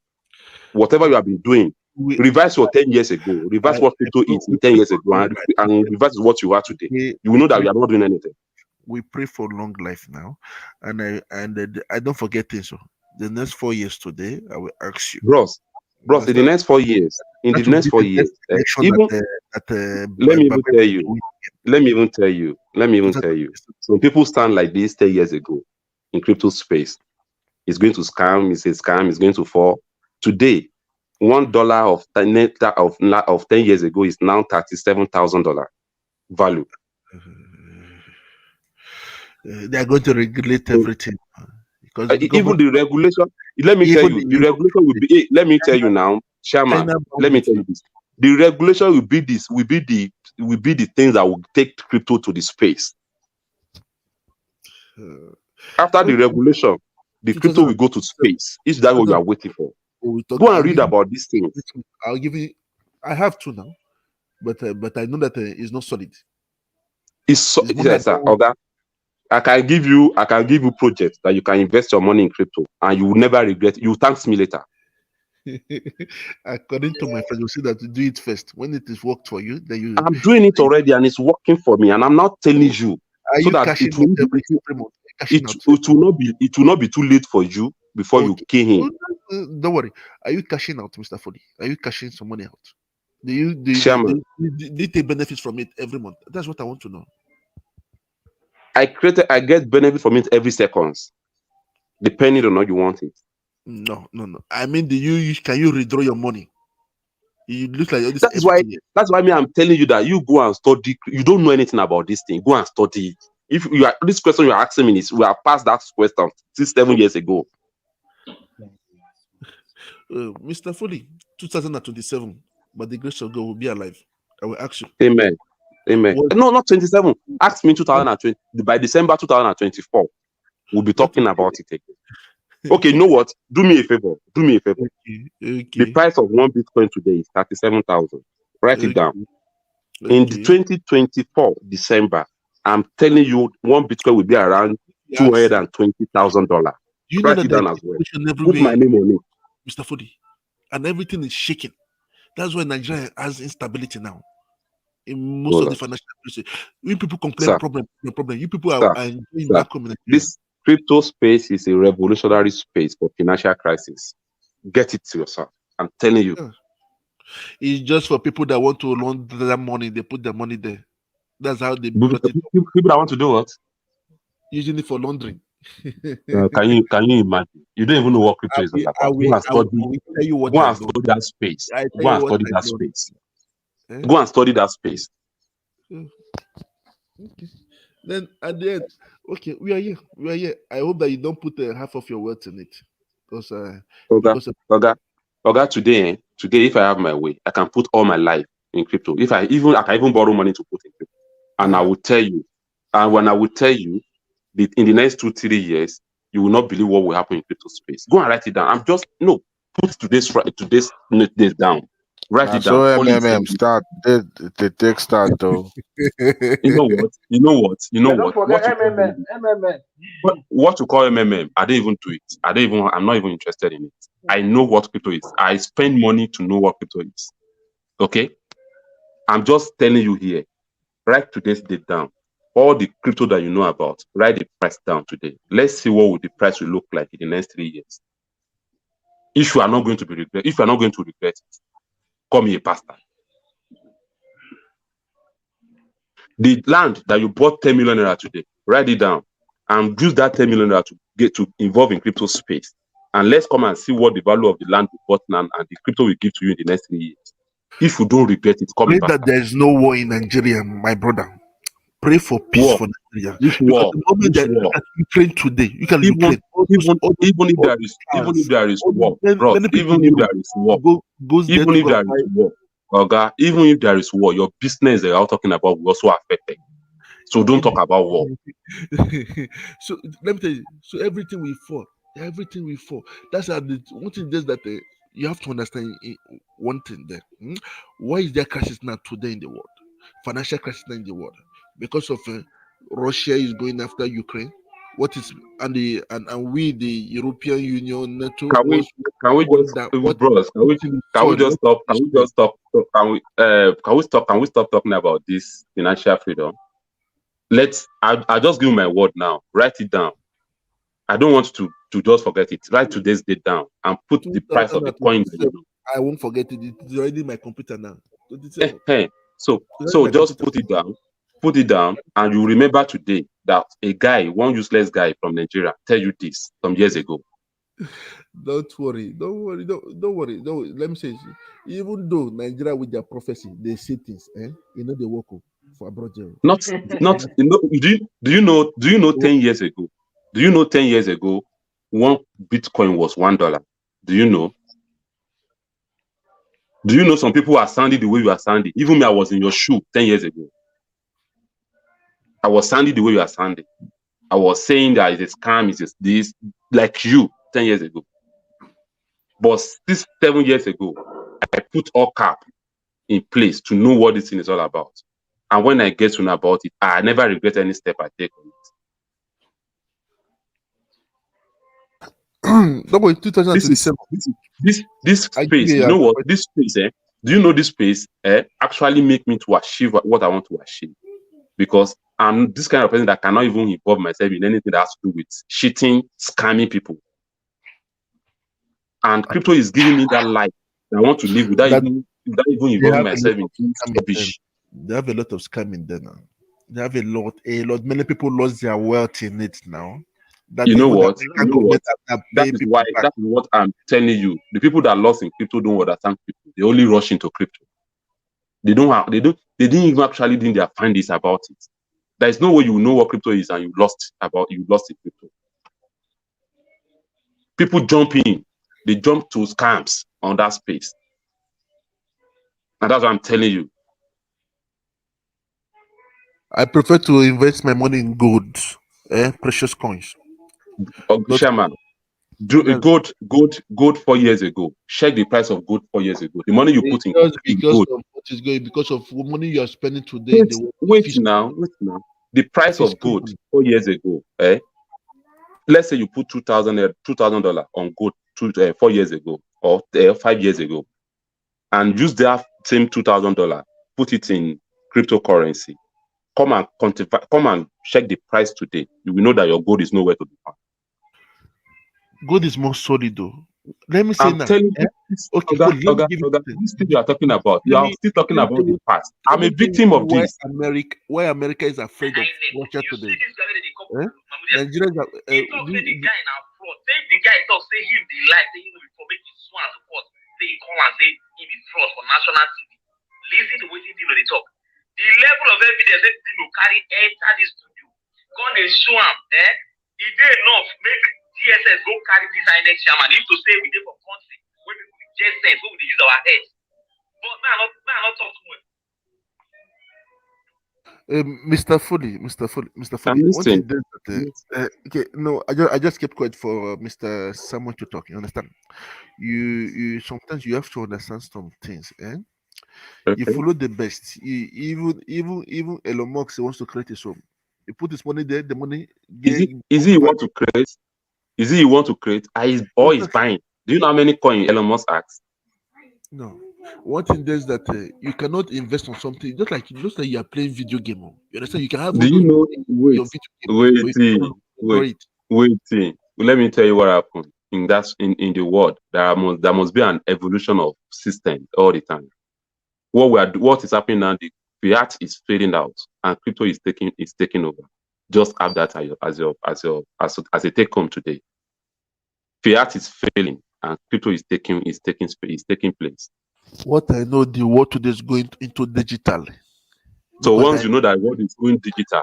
Whatever you have been doing, revise your 10 years ago. Revise what crypto is in 10 years ago, and revise what you are today. You will know that you are not doing anything. We pray for long life now, and I don't forget this. So the next 4 years today, I will ask you, bros. In the next 4 years, that will be the next election even let me even Baba tell will you, win. let me even tell you. Some people stand like this 10 years ago in crypto space. It's going to scam. It's a scam. It's going to fall. Today, $1 of 10 years ago is now $37,000 value. They are going to regulate everything because Even the regulation. Let me tell you, the regulation will be. Let me tell you now, Chairman. Let me tell you this. The regulation will be this. Will be the things that will take crypto to the space. After the regulation, the crypto will go to space. Is that what you are waiting for? Go and read about these things. I'll give you. I have two now, but I know that it's not solid. Yes, sir. Okay. I can give you projects that you can invest your money in crypto and you will never regret. You thanks me later. According to my friends, you see that you do it first. When it is worked for you, then you. I'm doing it already and it's working for me, and I'm not telling you so that it will not be too late for you before you came in. Don't worry. Are you cashing out, Mr. Foley? Are you cashing some money out? Do you take benefits from it every month? That's what I want to know. I get benefit from it every seconds, depending on how you want it. No. I mean, can you withdraw your money? You look like this. That's why I'm telling you that you go and study. You don't know anything about this thing. Go and study it. If you are this question you're asking me is, we are past that question 6-7 years ago. Mr. Foley, 2027, by the grace of God, will be alive. I will ask you. Amen. No, not 27. Ask me 2020. By December 2024, we'll be talking about it again. Okay, you know what? Do me a favor. Okay. The price of one Bitcoin today is 37,000. Write it down. In the 2024 December, I'm telling you, one Bitcoin will be around $220,000. Write it down as well. Put my name on it, Mr. Foley. And everything is shaking. That's why Nigeria has instability now. In most of the financial crisis, when people complain, problem. You people are enjoying that community. This crypto space is a revolutionary space for financial crisis. Get it to yourself. I'm telling you. Yeah. It's just for people that want to launder their money. They put their money there. That's how they brought it. People that want to do what? Using it for laundering. Can you imagine? You don't even know what crypto is all about. Go and study that space. Go and study that space. Go and study that space. Okay. Then at the end, okay, we are here. I hope that you don't put half of your wealth in it, because today, if I have my way, I can put all my life in crypto. I can even borrow money to put in crypto, and I will tell you. And when I will tell you, in the next 2-3 years, you will not believe what will happen in crypto space. Go and write it down. Put today's down. Write it down. So start. They take start though. You know what? Don't forget MMM. What you call MMM? I don't even do it. I'm not even interested in it. I know what crypto is. I spend money to know what crypto is. Okay? I'm just telling you here. Write today's date down. all the crypto that you know about, write the price down today. Let's see what the price will look like in the next 3 years. If you are not going to regret it, call me a pastor. The land that you bought 10 million naira today, write it down and use that 10 million naira to get to involve in crypto space. And let's come and see what the value of the land you bought now and the crypto will give to you in the next 3 years. If you don't regret it, call me Pray pastor. that there is no war in Nigeria, my brother. Pray for peace War. for Nigeria. Which Because war? the moment Which that war? look at Ukraine today, you can Even Ukraine. even if there is war, bro, Many people even in if there Europe is war, goes there even to if go there and is buy. war, Oga, even if there is war, your business that you're talking about will also affect. So don't talk about war. So let me tell you. So everything will fall. Everything will fall. That's how the one thing is that you have to understand one thing there. Why is there crisis now today in the world? Financial crisis now in the world because of Russia is going after Ukraine. What is and we the European Union NATO Can we want just that what bros, can we just stop? Can we stop talking about this financial freedom? I'll just give you my word now. Write it down. I don't want to just forget it. Write today's date down and put the price of the coin that you know. I won't forget it. It's already in my computer now. 27. So just put it down, and you remember today that a guy, one useless guy from Nigeria, tell you this some years ago. Don't worry. Don't worry. Let me say this. Even though Nigeria with their prophecy, they say things, you know they work for abroad. Not do you know 10 years ago? Do you know 10 years ago, one Bitcoin was $1? Do you know? Do you know some people are sounding the way you are sounding? Even me, I was in your shoe 10 years ago. I was sounding the way you are sounding. I was saying that it's a scam, it's this, like you 10 years ago. But 7 years ago, I put all cap in place to know what this thing is all about. And when I get to know about it, I never regret any step I take on it. Don't worry, 2027. This space, you know what? This space, do you know this space actually make me to achieve what I want to achieve? Because I'm this kind of person that cannot even involve myself in anything that has to do with cheating, scamming people. And crypto is giving me that life that I want to live without even involving myself in rubbish. They have a lot of scamming there now. They have a lot. Many people lost their wealth in it now. You know what? That is what I'm telling you. The people that lost in crypto don't understand crypto. They only rush into crypto. They didn't even actually do their findings about it. There is no way you know what crypto is and you lost in crypto. People jump in, they jump to scams on that space. And that's what I'm telling you. I prefer to invest my money in gold, precious coins. Chairman, gold 4 years ago. Check the price of gold 4 years ago. The money you put in gold. Of what is going, because of what money you are spending today. Wait now. The price of gold 4 years ago, let's say you put $2,000 on gold 4 years ago or 5 years ago, and use that same $2,000, put it in cryptocurrency. Come and check the price today. You will know that your gold is nowhere to be found. Gold is more solid, though. Let me say I'm telling you, this thing you are talking about. You are still talking about the past. I'm a victim of this. Why America is afraid of Russia today? Nigerians are. If the guy now fraud, say the guy talk say him the lie, say him will make his swan support. Say he call and say he be fraud for national TV. Listen to what they talk. The level of evidence that Dino carry enter this studio, gonna show him, it dey enough make DSS go carry this INEC chairman. If to say we dey for country where people with just sense, where we dey use our heads. But man, not talk too much. Mr. Foley. I'm listening. Okay, no, I just kept quiet for Mr. Someone to talk. You understand? You sometimes you have to understand some things. Okay. You follow the best. Even Elon Musk wants to create his home. He put his money there. The money. Is he you want to create? Is buying? Do you know how many coins Elon Musk asks? No. One thing is that you cannot invest on something just like you are playing video game. You understand? You can have Do all you those know? money in Wait, your video game, but you cannot wait, enjoy wait, it. wait. Let me tell you what happened in that in the world. There must be an evolution of system all the time. What is happening now? The fiat is fading out, and crypto is taking over. Just have that as a take home today. Fiat is failing, and crypto is taking place. What I know, the world today is going into digital. So Because once you know that world is going digital,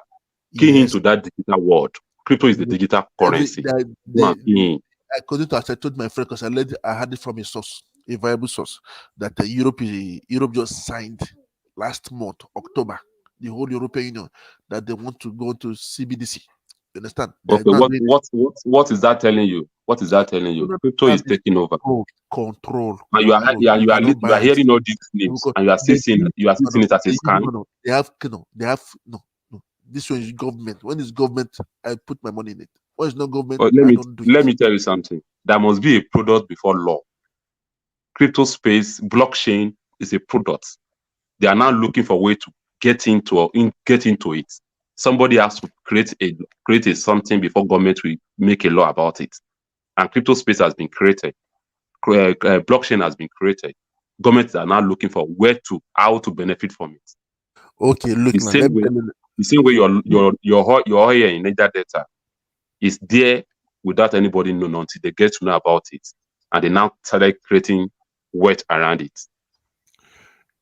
key yes, into that digital world. Crypto is the because digital every currency. Go and key in. according to as I told my friend, because I had it from a source, a viable source, that Europe just signed last month, October, the whole European Union, that they want to go to CBDC. You understand? They're Okay, not what doing what what what is that telling you? What is that telling no, you? no, Crypto that is is taking over, and you are control. you are You you are, cannot lit- you are buy it hearing all these names, because and you are still they seeing use you are still seeing it as a scam. they have they have no. This one is government. When it's government, I put my money in it. When it's not government, But let I me don't do it. let me tell you something. There must be a product before law. Crypto space, blockchain is a product. They are now looking for a way to get into it. Somebody has to create a something before government will make a law about it. And crypto space has been created. Blockchain has been created. Governments are now looking for how to benefit from it. Okay, look The now. same Let me way, tell you. the same way your oil in Niger Delta is there without anybody knowing until they get to know about it, and they now started creating wealth around it.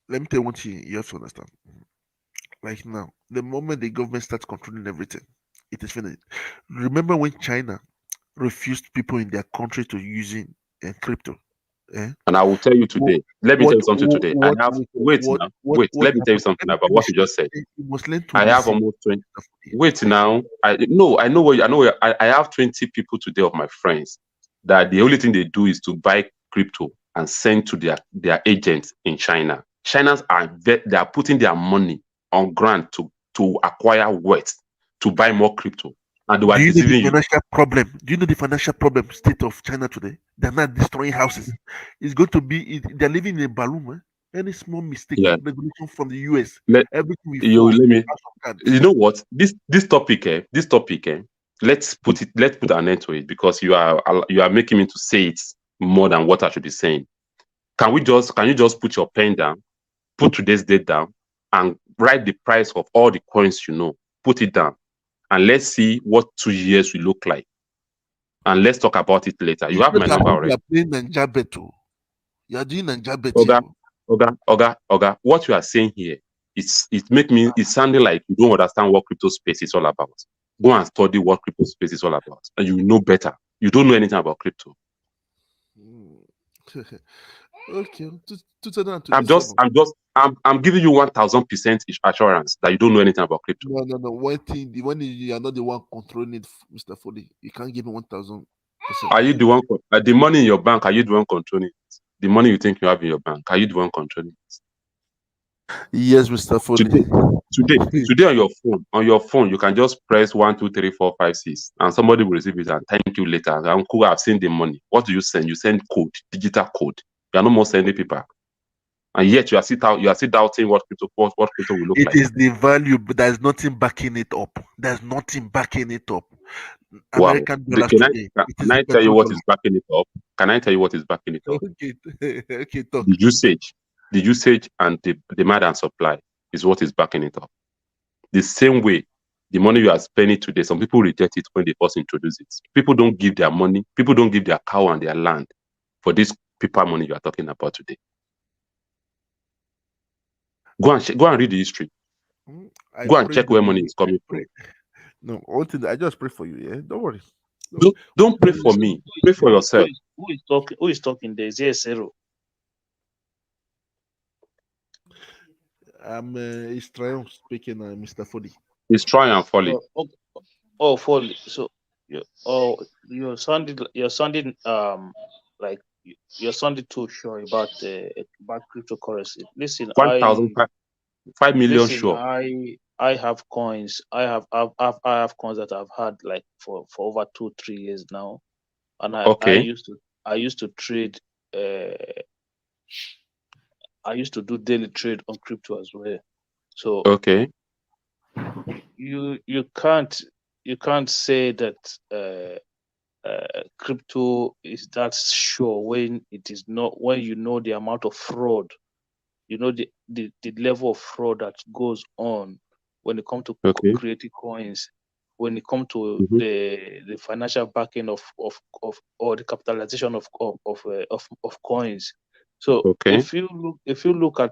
Let me tell you one thing you have to understand. Like now, the moment the government starts controlling everything, it is finished. Remember when China refused people in their country to using crypto? Eh? And I will tell you today. Let me tell you something today. I have wait now. Wait. What Let me tell you happened? something Let me about what finish you now. just said. You must learn to I have listen. almost 20. Wait now. I have 20 people today of my friends that the only thing they do is to buy crypto and send to their agents in China. China's they are putting their money on ground to acquire wealth, to buy more crypto, and they Do are you know the deceiving you. financial problem? Do you know the financial problem state of China today? They're not destroying houses. It's going to be they're living in a balloon. Any small mistake, Yeah. regulation from the US, Let everything will you fall. let me Out of hand. you know what this topic let's put an end to it, because you are making me to say it more than what I should be saying. Can you just put your pen down, put today's date down, and write the price of all the coins, put it down, and let's see what 2 years will look like, and let's talk about it later. You It's have not my as number if you already. are playing Ninja bet. You are doing Ninja bet here. Oga, Oga, what you are saying here, it's sounding like you don't understand what crypto space is all about. Go and study what crypto space is all about, and you will know better. You don't know anything about crypto. Okay, I'm just, 2027. I'm just, I'm giving you 1,000% assurance that you don't know anything about crypto. No. One thing, the one is you are not the one controlling it, Mr. Foley. You can't give me 1,000%. Are you the one? The money in your bank? Are you the one controlling it? The money you think you have in your bank? Are you the one controlling it? Yes, Mr. Foley. Today, today on your phone, you can just press 1, 2, 3, 4, 5, 6, and somebody will receive it and thank you later. Uncle, I've seen the money. What do you send? You send code, digital code. You are no more sending paper, and yet you are still doubting what crypto will look It like. is the value, but there's nothing backing it up. There's nothing backing it up. Wow. American dollars Can I today. can It is can the I tell you petrol what dollar. is backing it up? Can I tell you what is backing it up? Okay, okay, talk. The usage and the demand and supply is what is backing it up. The same way, the money you are spending today, some people reject it when they first introduce it. People don't give their money, people don't give their cow and their land for this paper money you are talking about today. Go and read the history. I Go and pray check that where money is coming from. no, one thing I just pray for you. Yeah, don't worry. Don't pray for me. Pray for yourself. Who is talking? Who is talking there? Is there a zero? It's Triumph speaking, Mr. Foley. It's trying and falling. Foley. So, you're sounding like you're sounding too sure about cryptocurrency. Listen, 1,000, 5 million listen. sure. I have coins. I have coins that I've had like for over 2-3 years now, and I Okay. used to trade. Uh, I used to do daily trade on crypto as well. So Okay. you can't say that crypto is that sure when it is not, when you know the amount of fraud, you know the level of fraud that goes on when it comes to Okay. creating coins, when it comes to Mm-hmm. the financial backing of or the capitalization of coins. So Okay. if you look at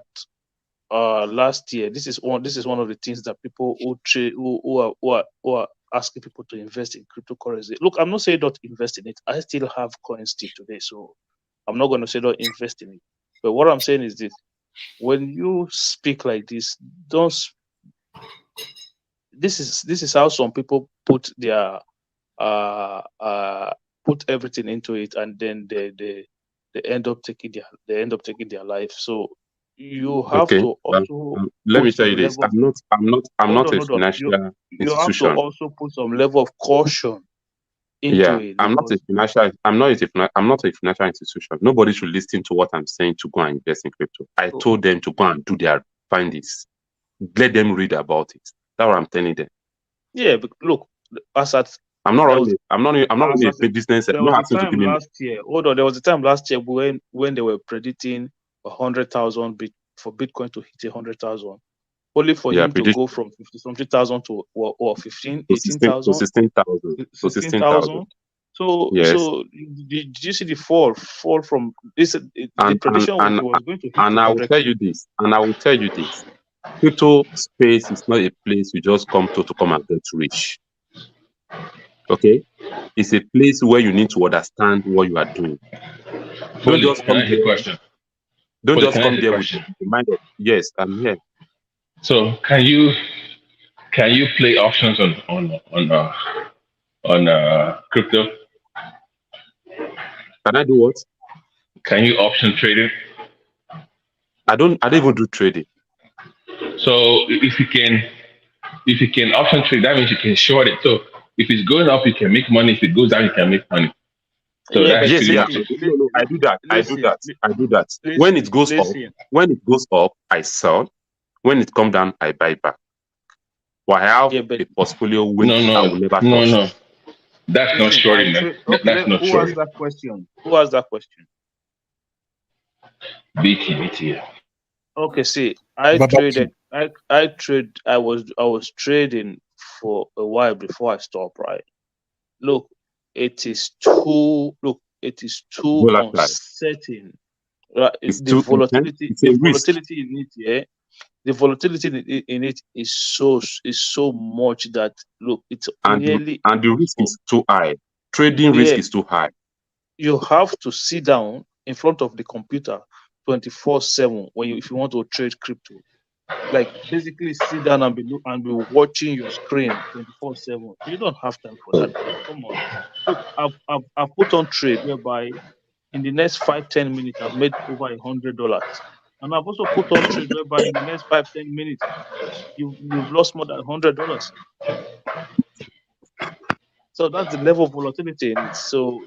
last year, this is one of the things that people who trade who are asking people to invest in cryptocurrency. Look, I'm not saying don't invest in it. I still have coins till today, so I'm not going to say don't invest in it. But what I'm saying is this: when you speak like this, don't. This is how some people put their uh uh put everything into it, and then they end up taking their life. So you have Okay. to also Let put me tell you some this. level of, I'm not a hold on. financial You have to institution. also put some level of caution into Yeah, it, I'm not a because financial. I'm not a financial institution. Nobody should listen to what I'm saying to go and invest in crypto. I so, told them to go and do their findings. Let them read about it. That's what I'm telling them. yeah, but look, as at I'm not there was running. I'm not as running at a business. I'm there was not a asking to time give me money. last year. Hold on, there was a time last year when they were predicting 100,000 bit for Bitcoin to hit 100,000, only for Yeah, him to prediction go from 50 something thousand to or 15, to 18,000, 16,000 to 16,000. 16,000. So Yes, did you see the fall from this? The and and prediction was and it was going to hit and I will tell 200K. you this. And I will tell you this. Crypto space is not a place you just come to come and get rich. Okay, it's a place where you need to understand what you are doing. Don't Fully, just can I come ask you a there. question? Don't Fully, just can I ask come you a there with question? the mind of yes, I'm here. So can you play options on crypto? Can I do what? Can you option trade it? I don't even do trading. So if you can option trade, that means you can short it. So if it's going up, you can make money. If it goes down, you can make money. So Yeah, that's but Yes, pretty yeah. much listen, it. No, I do that. I do listen, that. I do that. listen. When it goes up, I sell. When it come down, I buy back. But I have Yeah, but a portfolio No, which I no, will never no, touch. no. That's not listen. I shorting, man. trade. Okay, That's not who asked shorting. that question? Who asked that question? BT, yeah. Okay, see, Baba Q. I trade. I was trading for a while before I stopped. Right. Look, it is too Volatile. uncertain. Right? It's too intense. It's The a risk, volatility in it, yeah. The volatility in it is so much that look, it's nearly and the risk impossible. is too high. Trading risk Yeah, is too high. you have to sit down in front of the computer 24/7 when if you want to trade crypto. Like basically sit down and be watching your screen 24/7. You don't have time for that now. Come on. Look, I've put on trade whereby in the next 5-10 minutes I've made over $100. And I've also put on trade whereby in the next 5-10 minutes you've lost more than $100. So that's the level of volatility in it. So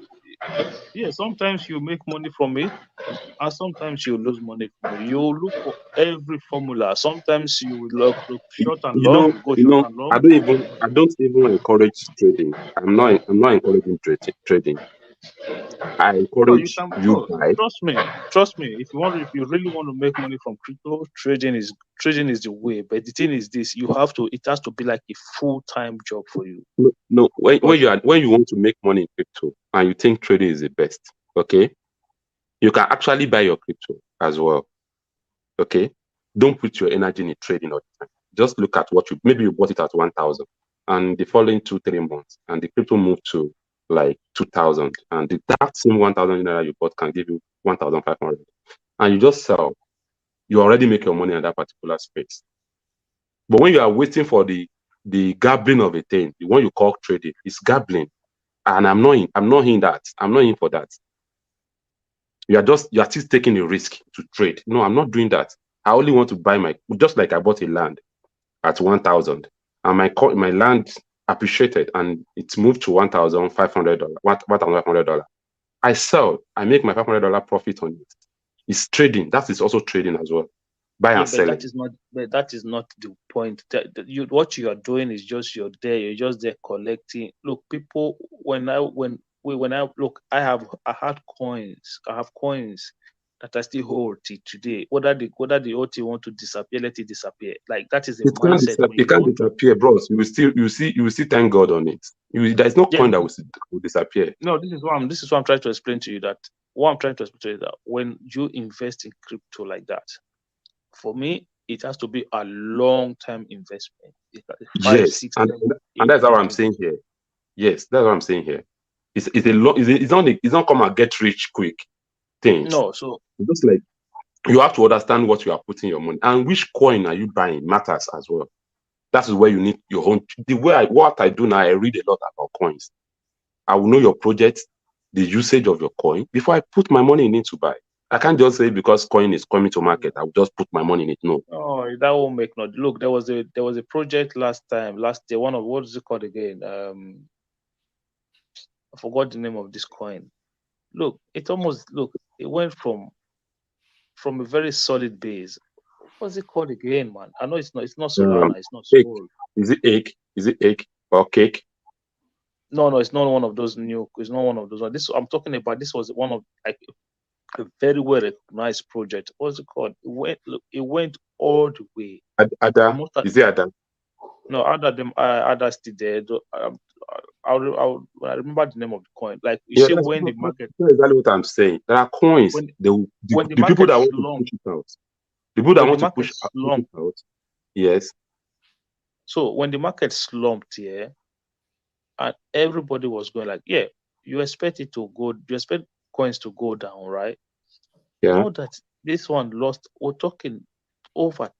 yeah, sometimes you make money from it, and sometimes you lose money from it. You look for every formula. Sometimes you will look short and long, you go short and long. I don't even encourage trading. I'm not encouraging trading. I No, you encourage can. you No, buy. trust me. If you really want to make money from crypto, trading is the way. But the thing is, this you have to. It has to be like a full-time job for you. No, Because when you want to make money in crypto and you think trading is the best, okay, you can actually buy your crypto as well. Okay, don't put your energy in trading all the time. Just look at what maybe you bought it at 1,000, and the following 2-3 months, and the crypto moved to like 2,000, and that same 1,000 naira you bought can give you 1,500, and you just sell. You already make your money in that particular space. But when you are waiting for the gambling of a thing, the one you call trading, it's gambling, and I'm not in that. I'm not in for that. You are still taking a risk to trade. No, I'm not doing that. I only want to buy just like I bought a land at 1,000, and my land appreciated and it moved to $1,500. $1,500. I sell. I make my $500 profit on it. It's trading. That is also trading as well. Buy and but selling. that is not the point. What you are doing is just you're just there collecting. Look, people, when I look, I have coins that I still hold till today. Whether the OT want to disappear, let it disappear. Like that is the mindset. It can't disappear, bros. You will still thank God on it. There's no coin that will disappear. No, this is what I'm trying to explain to you. That what I'm trying to explain to you that when you invest in crypto like that, for me, it has to be a long-term investment. 5, Yes, 6, and 7, 8 that's what I'm years saying here. Yes, that's what I'm saying here. It's not come and get rich quick things. No, so it's just like you have to understand what you are putting your money and which coin are you buying matters as well. That is where you need your own. What I do now, I read a lot about coins. I will know your project, the usage of your coin before I put my money in it to buy. I can't just say because coin is coming to market, I will just put my money in it. No. Oh, that won't make no. Look, there was a project last year. One of what is it called again? I forgot the name of this coin. Look, it went from a very solid base. What's it called again, man? I know it's not Solana, it's not Sol. Is it egg? Is it egg or cake? No, it's not one of those new. It's not one of those. This I'm talking about. This was one of like a very well recognized project. What's it called? It went all the way. Ada? Is it Ada? No, Ada still there. I remember the name of the coin. Like you see when the market. That's exactly what I'm saying. There are coins. The people that want to push it out. The people that want to push it out. Yes. So when the market slumped here, and everybody was going like, yeah, you expect it to go, you expect coins to go down, right? Yeah. Now that this one lost, we're talking over 1,000